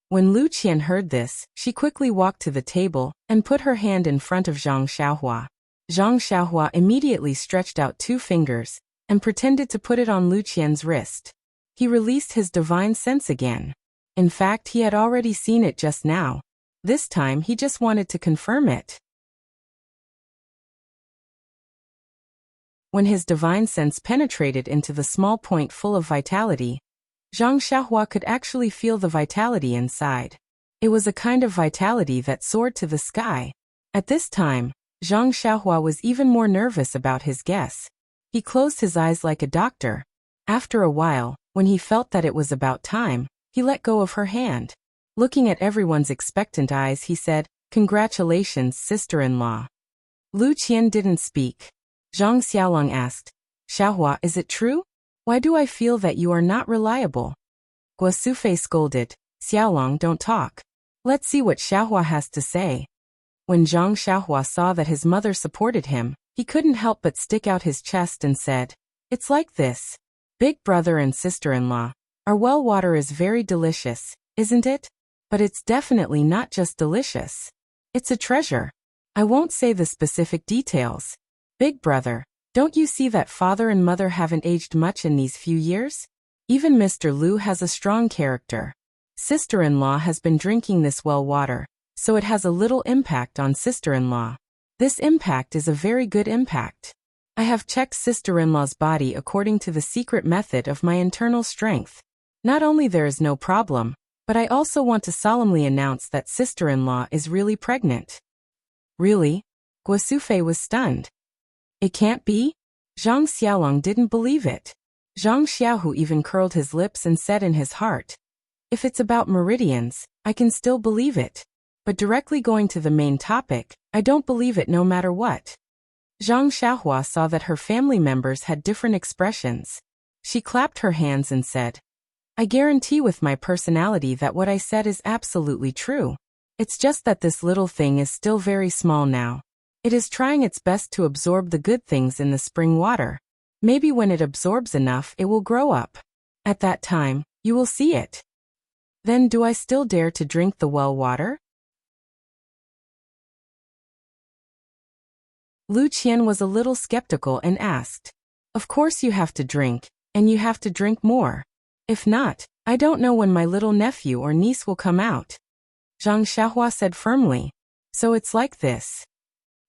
A: When Lu Qian heard this, she quickly walked to the table and put her hand in front of Zhang Xiaohua. Zhang Xiaohua immediately stretched out 2 fingers and pretended to put it on Lu Qian's wrist. He released his divine sense again. In fact, he had already seen it just now. This time, he just wanted to confirm it. When his divine sense penetrated into the small point full of vitality, Zhang Xiaohua could actually feel the vitality inside. It was a kind of vitality that soared to the sky. At this time, Zhang Xiaohua was even more nervous about his guess. He closed his eyes like a doctor. After a while, when he felt that it was about time, he let go of her hand. Looking at everyone's expectant eyes, he said, "Congratulations, sister-in-law." Lu Qian didn't speak. Zhang Xiaolong asked, "Xiaohua, is it true? Why do I feel that you are not reliable?" Guosufei scolded. Xiaolong, don't talk. Let's see what Xiaohua has to say. When Zhang Xiaohua saw that his mother supported him, he couldn't help but stick out his chest and said, "It's like this. Big brother and sister-in-law, our well water is very delicious, isn't it? But it's definitely not just delicious. It's a treasure. I won't say the specific details. Big brother, don't you see that father and mother haven't aged much in these few years? Even Mr. Liu has a strong character. Sister-in-law has been drinking this well water, so it has a little impact on sister-in-law. This impact is a very good impact. I have checked sister-in-law's body according to the secret method of my internal strength. Not only there is no problem, but I also want to solemnly announce that sister-in-law is really pregnant." "Really?" Guosufei was stunned. "It can't be?" Zhang Xiaolong didn't believe it. Zhang Xiaohu even curled his lips and said in his heart, "If it's about meridians, I can still believe it. But directly going to the main topic, I don't believe it no matter what." Zhang Xiaohua saw that her family members had different expressions. She clapped her hands and said, "I guarantee with my personality that what I said is absolutely true. It's just that this little thing is still very small now. It is trying its best to absorb the good things in the spring water. Maybe when it absorbs enough, it will grow up. At that time, you will see it. Then do I still dare to drink the well water?" Lu Qian was a little skeptical and asked, "Of course you have to drink, and you have to drink more. If not, I don't know when my little nephew or niece will come out." Zhang Xiaohua said firmly, "So it's like this."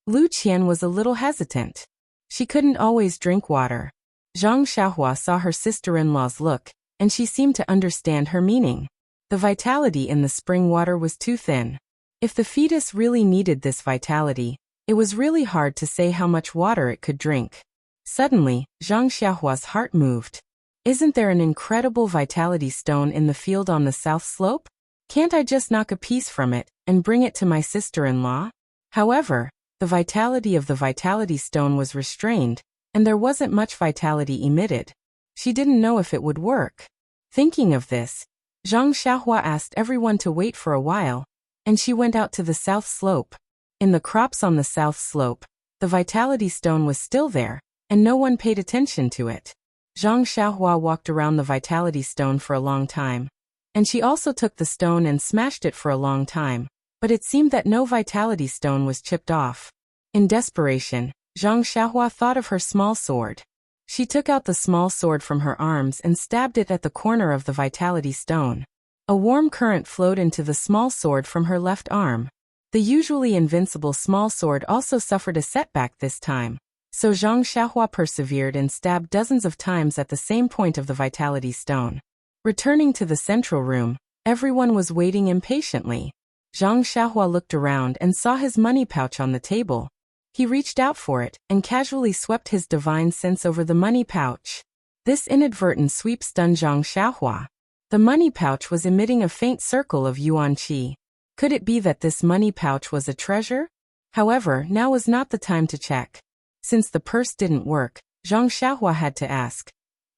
A: Lu Qian was a little hesitant. She couldn't always drink water. Zhang Xiaohua saw her sister-in-law's look, and she seemed to understand her meaning. The vitality in the spring water was too thin. If the fetus really needed this vitality, it was really hard to say how much water it could drink. Suddenly, Zhang Xiaohua's heart moved. "Isn't there an incredible vitality stone in the field on the south slope? Can't I just knock a piece from it and bring it to my sister-in-law?" However, the vitality of the vitality stone was restrained, and there wasn't much vitality emitted. She didn't know if it would work. Thinking of this, Zhang Xiaohua asked everyone to wait for a while, and she went out to the south slope. In the crops on the south slope, the vitality stone was still there, and no one paid attention to it. Zhang Xiaohua walked around the vitality stone for a long time. And she also took the stone and smashed it for a long time, but it seemed that no vitality stone was chipped off. In desperation, Zhang Xiaohua thought of her small sword. She took out the small sword from her arms and stabbed it at the corner of the vitality stone. A warm current flowed into the small sword from her left arm. The usually invincible small sword also suffered a setback this time, so Zhang Xiaohua persevered and stabbed dozens of times at the same point of the vitality stone. Returning to the central room, everyone was waiting impatiently. Zhang Xiaohua looked around and saw his money pouch on the table. He reached out for it and casually swept his divine sense over the money pouch. This inadvertent sweep stunned Zhang Xiaohua. The money pouch was emitting a faint circle of yuan qi. Could it be that this money pouch was a treasure? However, now was not the time to check. Since the purse didn't work, Zhang Xiaohua had to ask,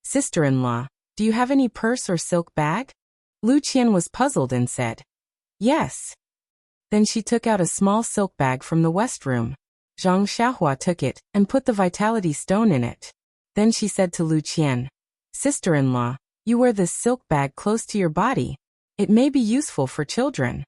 A: "Sister-in-law, do you have any purse or silk bag?" Lu Qian was puzzled and said, "Yes." Then she took out a small silk bag from the west room. Zhang Xiaohua took it and put the vitality stone in it. Then she said to Lu Qian, "Sister-in-law, you wear this silk bag close to your body. It may be useful for children."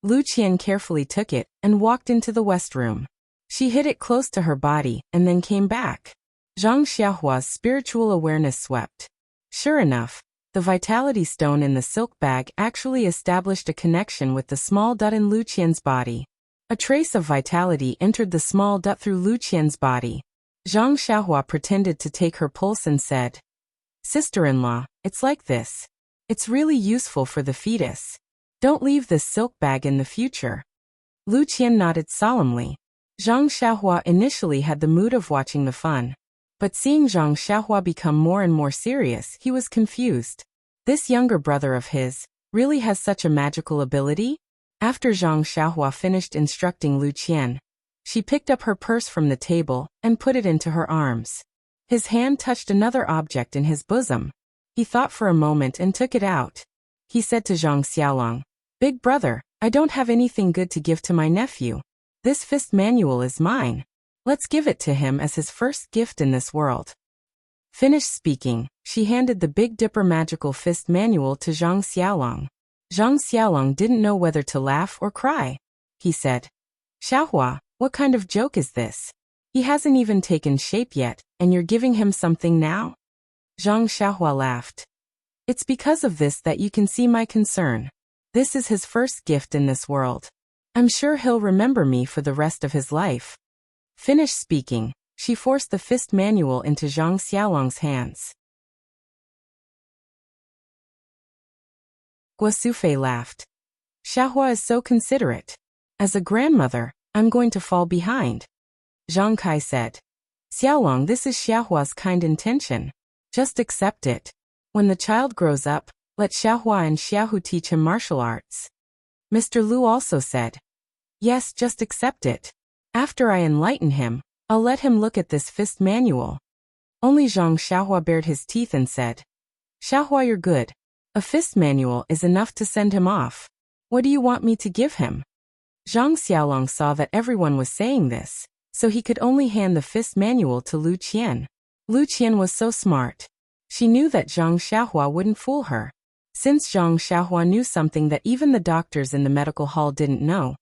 A: Lu Qian carefully took it and walked into the west room. She hid it close to her body and then came back. Zhang Xiaohua's spiritual awareness swept. Sure enough, the vitality stone in the silk bag actually established a connection with the small dot in Lu Qian's body. A trace of vitality entered the small dot through Lu Qian's body. Zhang Xiaohua pretended to take her pulse and said, "Sister-in-law, it's like this. It's really useful for the fetus. Don't leave this silk bag in the future." Lu Qian nodded solemnly. Zhang Xiaohua initially had the mood of watching the fun. But seeing Zhang Xiaohua become more and more serious, he was confused. This younger brother of his really has such a magical ability? After Zhang Xiaohua finished instructing Lu Qian, she picked up her purse from the table and put it into her arms. His hand touched another object in his bosom. He thought for a moment and took it out. He said to Zhang Xiaolong, "Big brother, I don't have anything good to give to my nephew. This fist manual is mine. Let's give it to him as his first gift in this world." Finished speaking, she handed the Big Dipper magical fist manual to Zhang Xiaolong. Zhang Xiaolong didn't know whether to laugh or cry. He said, "Xiaohua, what kind of joke is this? He hasn't even taken shape yet, and you're giving him something now?" Zhang Xiaohua laughed. "It's because of this that you can see my concern. This is his first gift in this world. I'm sure he'll remember me for the rest of his life." Finished speaking, she forced the fist manual into Zhang Xiaolong's hands. Guosufei laughed. "Xiaohua is so considerate. As a grandmother, I'm going to fall behind." Zhang Kai said, "Xiaolong, this is Xiaohua's kind intention. Just accept it. When the child grows up, let Xiaohua and Xiaohu teach him martial arts." Mr. Lu also said, "Yes, just accept it. After I enlighten him, I'll let him look at this fist manual." Only Zhang Xiaohua bared his teeth and said, "Xiaohua, you're good. A fist manual is enough to send him off. What do you want me to give him?" Zhang Xiaolong saw that everyone was saying this, so he could only hand the fist manual to Lu Qian. Lu Qian was so smart. She knew that Zhang Xiaohua wouldn't fool her. Since Zhang Xiaohua knew something that even the doctors in the medical hall didn't know,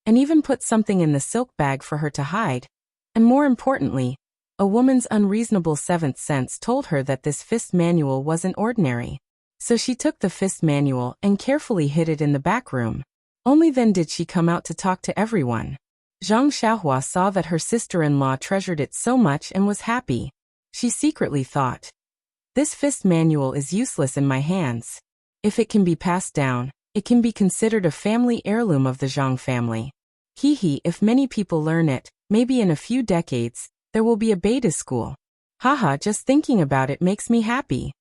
A: and even put something in the silk bag for her to hide, and more importantly, a woman's unreasonable seventh sense told her that this fist manual wasn't ordinary. So she took the fist manual and carefully hid it in the back room. Only then did she come out to talk to everyone. Zhang Xiaohua saw that her sister-in-law treasured it so much and was happy. She secretly thought, "This fist manual is useless in my hands. If it can be passed down, it can be considered a family heirloom of the Zhang family. If many people learn it, maybe in a few decades, there will be a beta school. Haha, just thinking about it makes me happy."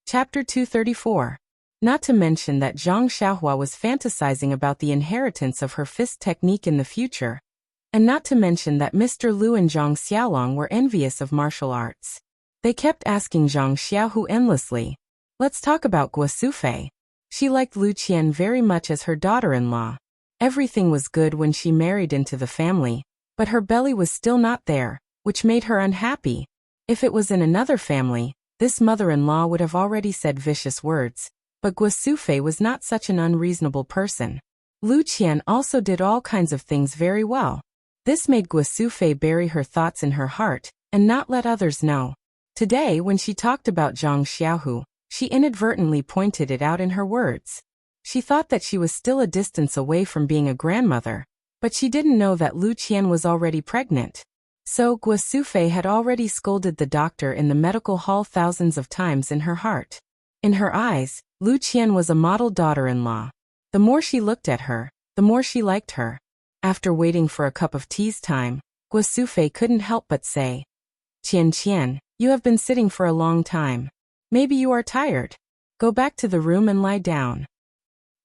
A: Chapter 234. Not to mention that Zhang Xiaohua was fantasizing about the inheritance of her fist technique in the future, and not to mention that Mr. Lu and Zhang Xiaolong were envious of martial arts. They kept asking Zhang Xiaohu endlessly, "Let's talk about Guosufei." She liked Lu Qian very much as her daughter-in-law. Everything was good when she married into the family, but her belly was still not there, which made her unhappy. If it was in another family, this mother-in-law would have already said vicious words, but Guosufei was not such an unreasonable person. Lu Qian also did all kinds of things very well. This made Guosufei bury her thoughts in her heart and not let others know. Today, when she talked about Zhang Xiaohu, she inadvertently pointed it out in her words. She thought that she was still a distance away from being a grandmother, but she didn't know that Lu Qian was already pregnant. So Guosufei had already scolded the doctor in the medical hall thousands of times in her heart. In her eyes, Lu Qian was a model daughter-in-law. The more she looked at her, the more she liked her. After waiting for a cup of tea's time, Guosufei couldn't help but say, Qian, you have been sitting for a long time. Maybe you are tired. Go back to the room and lie down."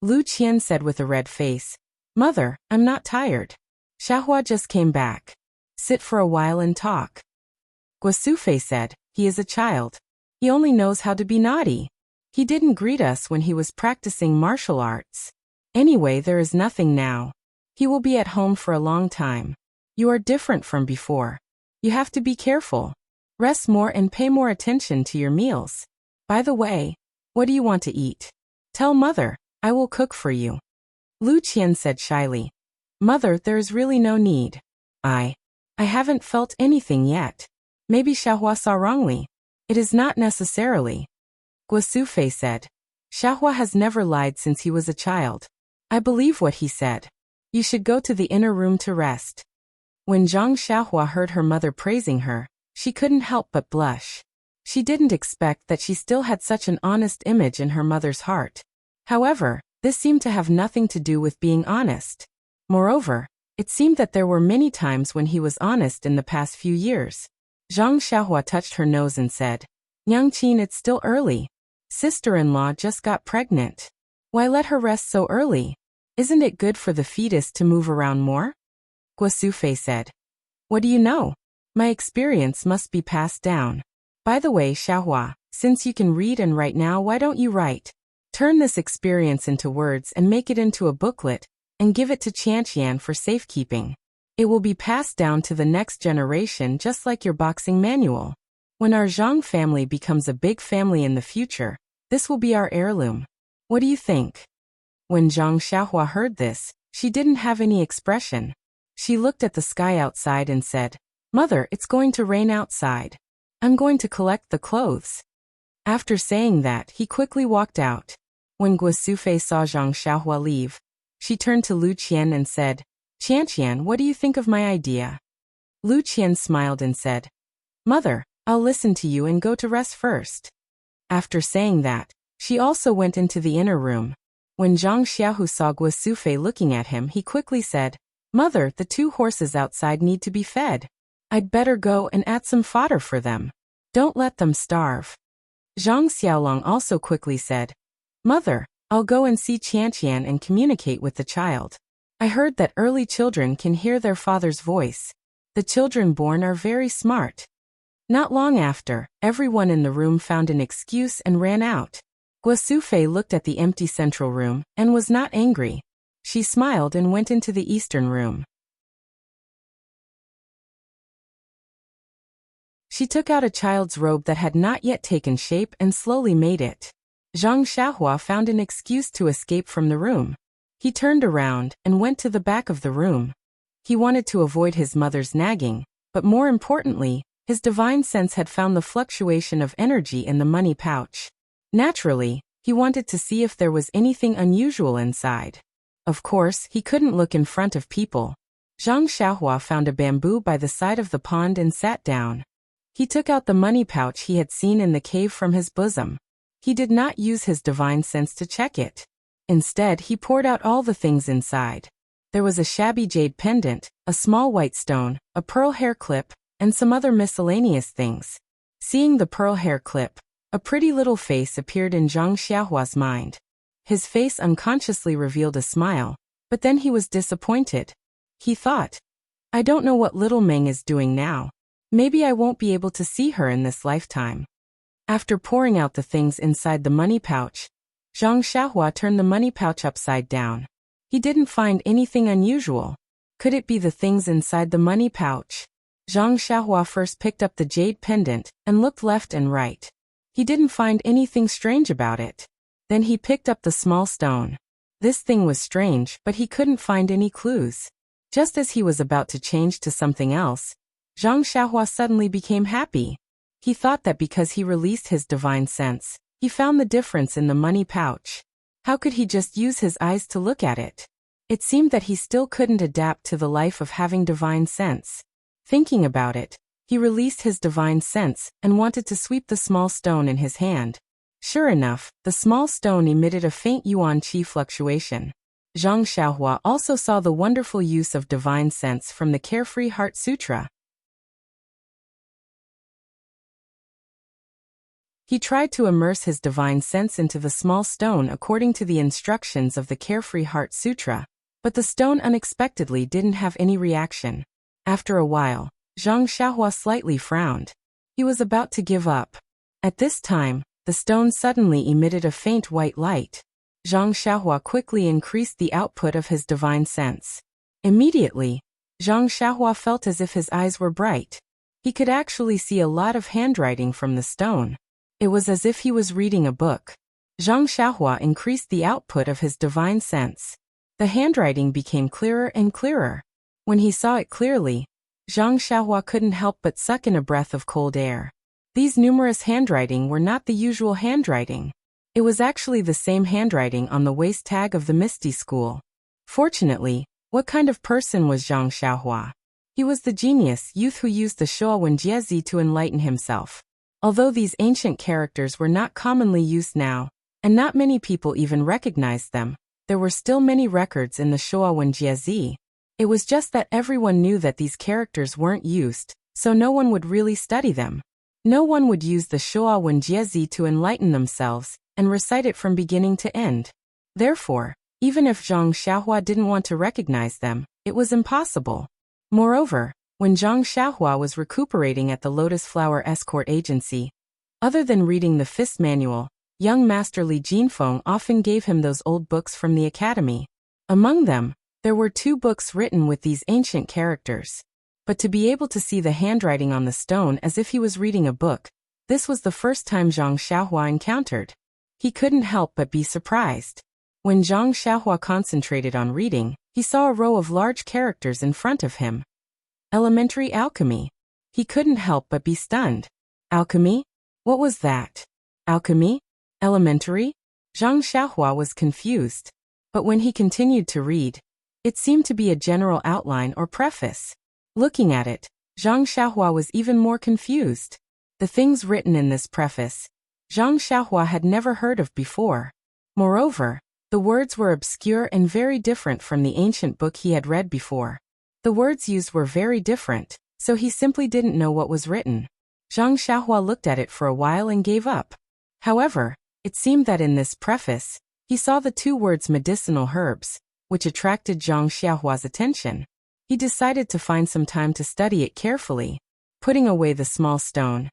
A: Lu Qian said with a red face, "Mother, I'm not tired. Xiaohua just came back. Sit for a while and talk." Guosufei said, "He is a child. He only knows how to be naughty. He didn't greet us when he was practicing martial arts. Anyway, there is nothing now. He will be at home for a long time. You are different from before. You have to be careful. Rest more and pay more attention to your meals. By the way, what do you want to eat? Tell Mother, I will cook for you." Lu Qian said shyly, "Mother, there is really no need. I haven't felt anything yet. Maybe Xiaohua saw wrongly. It is not necessarily." Guosufei said, "Xiaohua has never lied since he was a child. I believe what he said. You should go to the inner room to rest." When Zhang Xiaohua heard her mother praising her, she couldn't help but blush. She didn't expect that she still had such an honest image in her mother's heart. However, this seemed to have nothing to do with being honest. Moreover, it seemed that there were many times when he was honest in the past few years. Zhang Xiaohua touched her nose and said, "Nyangqin, it's still early. Sister-in-law just got pregnant. Why let her rest so early? Isn't it good for the fetus to move around more? Guasufei said. What do you know? My experience must be passed down. By the way, Xiaohua, since you can read and write now, why don't you write? Turn this experience into words and make it into a booklet, and give it to Qianqian for safekeeping. It will be passed down to the next generation just like your boxing manual. When our Zhang family becomes a big family in the future, this will be our heirloom. What do you think? When Zhang Xiaohua heard this, she didn't have any expression. She looked at the sky outside and said, Mother, it's going to rain outside. I'm going to collect the clothes. After saying that, he quickly walked out. When Guasufei saw Zhang Xiaohua leave, she turned to Lu Qian and said, Qianqian, what do you think of my idea? Lu Qian smiled and said, Mother, I'll listen to you and go to rest first. After saying that, she also went into the inner room. When Zhang Xiaohu saw Guasufei looking at him, he quickly said, Mother, the 2 horses outside need to be fed. I'd better go and add some fodder for them. Don't let them starve. Zhang Xiaolong also quickly said, Mother, I'll go and see Qianqian and communicate with the child. I heard that early children can hear their father's voice. The children born are very smart. Not long after, everyone in the room found an excuse and ran out. Guasufei looked at the empty central room and was not angry. She smiled and went into the eastern room. She took out a child's robe that had not yet taken shape and slowly made it. Zhang Xiaohua found an excuse to escape from the room. He turned around and went to the back of the room. He wanted to avoid his mother's nagging, but more importantly, his divine sense had found the fluctuation of energy in the money pouch. Naturally, he wanted to see if there was anything unusual inside. Of course, he couldn't look in front of people. Zhang Xiaohua found a bamboo by the side of the pond and sat down. He took out the money pouch he had seen in the cave from his bosom. He did not use his divine sense to check it. Instead, he poured out all the things inside. There was a shabby jade pendant, a small white stone, a pearl hair clip, and some other miscellaneous things. Seeing the pearl hair clip, a pretty little face appeared in Zhang Xiaohua's mind. His face unconsciously revealed a smile, but then he was disappointed. He thought, I don't know what little Meng is doing now. Maybe I won't be able to see her in this lifetime. After pouring out the things inside the money pouch, Zhang Xiaohua turned the money pouch upside down. He didn't find anything unusual. Could it be the things inside the money pouch? Zhang Xiaohua first picked up the jade pendant and looked left and right. He didn't find anything strange about it. Then he picked up the small stone. This thing was strange, but he couldn't find any clues. Just as he was about to change to something else, Zhang Xiaohua suddenly became happy. He thought that because he released his divine sense, he found the difference in the money pouch. How could he just use his eyes to look at it? It seemed that he still couldn't adapt to the life of having divine sense. Thinking about it, he released his divine sense and wanted to sweep the small stone in his hand. Sure enough, the small stone emitted a faint yuan qi fluctuation. Zhang Xiaohua also saw the wonderful use of divine sense from the Carefree Heart Sutra. He tried to immerse his divine sense into the small stone according to the instructions of the Carefree Heart Sutra, but the stone unexpectedly didn't have any reaction. After a while, Zhang Xiaohua slightly frowned. He was about to give up. At this time, the stone suddenly emitted a faint white light. Zhang Xiaohua quickly increased the output of his divine sense. Immediately, Zhang Xiaohua felt as if his eyes were bright. He could actually see a lot of handwriting from the stone. It was as if he was reading a book. Zhang Xiaohua increased the output of his divine sense. The handwriting became clearer and clearer. When he saw it clearly, Zhang Xiaohua couldn't help but suck in a breath of cold air. These numerous handwriting were not the usual handwriting. It was actually the same handwriting on the waist tag of the Misty School. Fortunately, what kind of person was Zhang Xiaohua? He was the genius youth who used the Shuo Wenjie to enlighten himself. Although these ancient characters were not commonly used now, and not many people even recognized them, there were still many records in the Shuo Wenjie. It was just that everyone knew that these characters weren't used, so no one would really study them. No one would use the Shuo Wenjie to enlighten themselves and recite it from beginning to end. Therefore, Even if Zhang Xiaohua didn't want to recognize them, it was impossible. Moreover, when Zhang Xiaohua was recuperating at the Lotus Flower Escort Agency, other than reading the Fist Manual, young Master Li Jinfeng often gave him those old books from the academy. Among them, there were 2 books written with these ancient characters. But to be able to see the handwriting on the stone as if he was reading a book, this was the first time Zhang Xiaohua encountered. He couldn't help but be surprised. When Zhang Xiaohua concentrated on reading, he saw a row of large characters in front of him. Elementary alchemy. He couldn't help but be stunned. Alchemy? What was that? Alchemy? Elementary? Zhang Xiaohua was confused. But when he continued to read, it seemed to be a general outline or preface. Looking at it, Zhang Xiaohua was even more confused. The things written in this preface, Zhang Xiaohua had never heard of before. Moreover, the words were obscure and very different from the ancient book he had read before. The words used were very different, so he simply didn't know what was written. Zhang Xiaohua looked at it for a while and gave up. However, it seemed that in this preface, he saw the 2 words medicinal herbs, which attracted Zhang Xiaohua's attention. He decided to find some time to study it carefully. Putting away the small stone,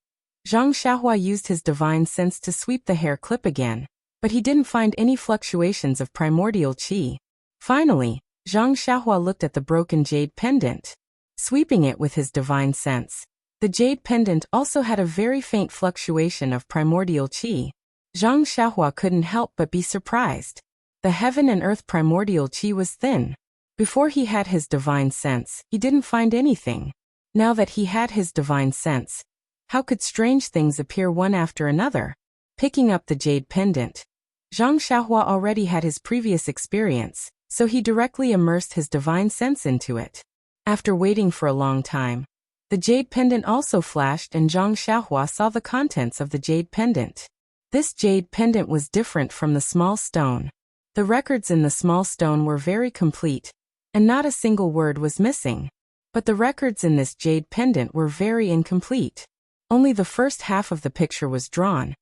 A: Zhang Xiaohua used his divine sense to sweep the hair clip again, but he didn't find any fluctuations of primordial qi. Finally, Zhang Xiaohua looked at the broken jade pendant. Sweeping it with his divine sense, the jade pendant also had a very faint fluctuation of primordial qi. Zhang Xiaohua couldn't help but be surprised. The heaven and earth primordial qi was thin. Before he had his divine sense, he didn't find anything. Now that he had his divine sense, how could strange things appear one after another? Picking up the jade pendant, Zhang Xiaohua already had his previous experience, so he directly immersed his divine sense into it. After waiting for a long time, the jade pendant also flashed and Zhang Xiaohua saw the contents of the jade pendant. This jade pendant was different from the small stone. The records in the small stone were very complete, and not a single word was missing. But the records in this jade pendant were very incomplete. Only the first half of the picture was drawn,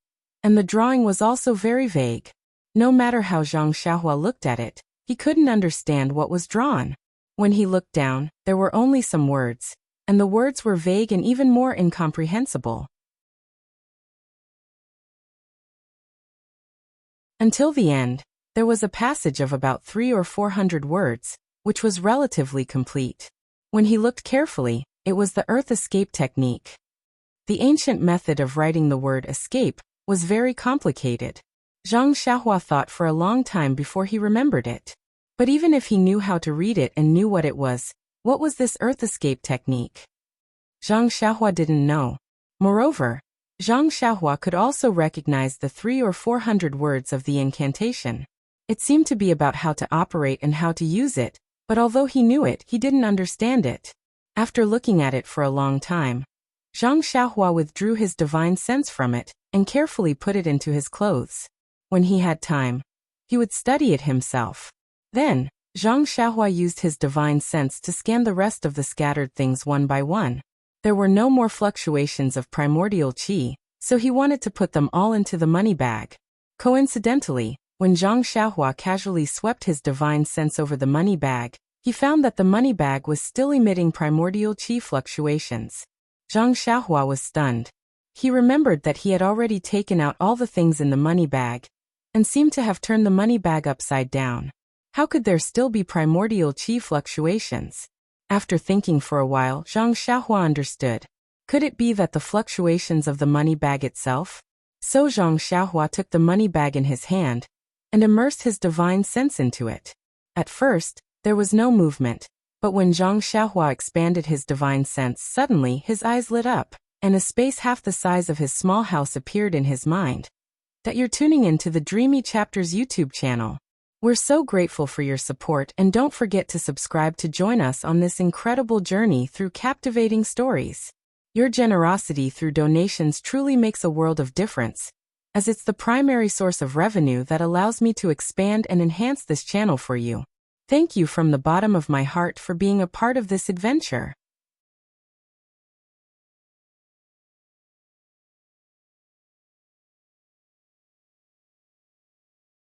A: and the drawing was also very vague. No matter how Zhang Xiaohua looked at it, he couldn't understand what was drawn. When he looked down, there were only some words, and the words were vague and even more incomprehensible. Until the end, there was a passage of about 300 or 400 words, which was relatively complete. When he looked carefully, it was the earth escape technique. The ancient method of writing the word escape was very complicated. Zhang Xiaohua thought for a long time before he remembered it. But even if he knew how to read it and knew what was this earth escape technique? Zhang Xiaohua didn't know. Moreover, Zhang Xiaohua could also recognize the 300 or 400 words of the incantation. It seemed to be about how to operate and how to use it, but although he knew it, he didn't understand it. After looking at it for a long time, Zhang Xiaohua withdrew his divine sense from it and carefully put it into his clothes. When he had time, he would study it himself. Then, Zhang Xiaohua used his divine sense to scan the rest of the scattered things one by one. There were no more fluctuations of primordial qi, so he wanted to put them all into the money bag. Coincidentally, when Zhang Xiaohua casually swept his divine sense over the money bag, he found that the money bag was still emitting primordial qi fluctuations. Zhang Xiaohua was stunned. He remembered that he had already taken out all the things in the money bag, and seemed to have turned the money bag upside down. How could there still be primordial qi fluctuations? After thinking for a while, Zhang Xiaohua understood. Could it be that the fluctuations of the money bag itself? So Zhang Xiaohua took the money bag in his hand and immersed his divine sense into it. At first, there was no movement, but when Zhang Xiaohua expanded his divine sense, suddenly his eyes lit up, and a space half the size of his small house appeared in his mind. That you're tuning into the Dreamy Chapters YouTube channel. We're so grateful for your support, and don't forget to subscribe to join us on this incredible journey through captivating stories. Your generosity through donations truly makes a world of difference, as it's the primary source of revenue that allows me to expand and enhance this channel for you. Thank you from the bottom of my heart for being a part of this adventure.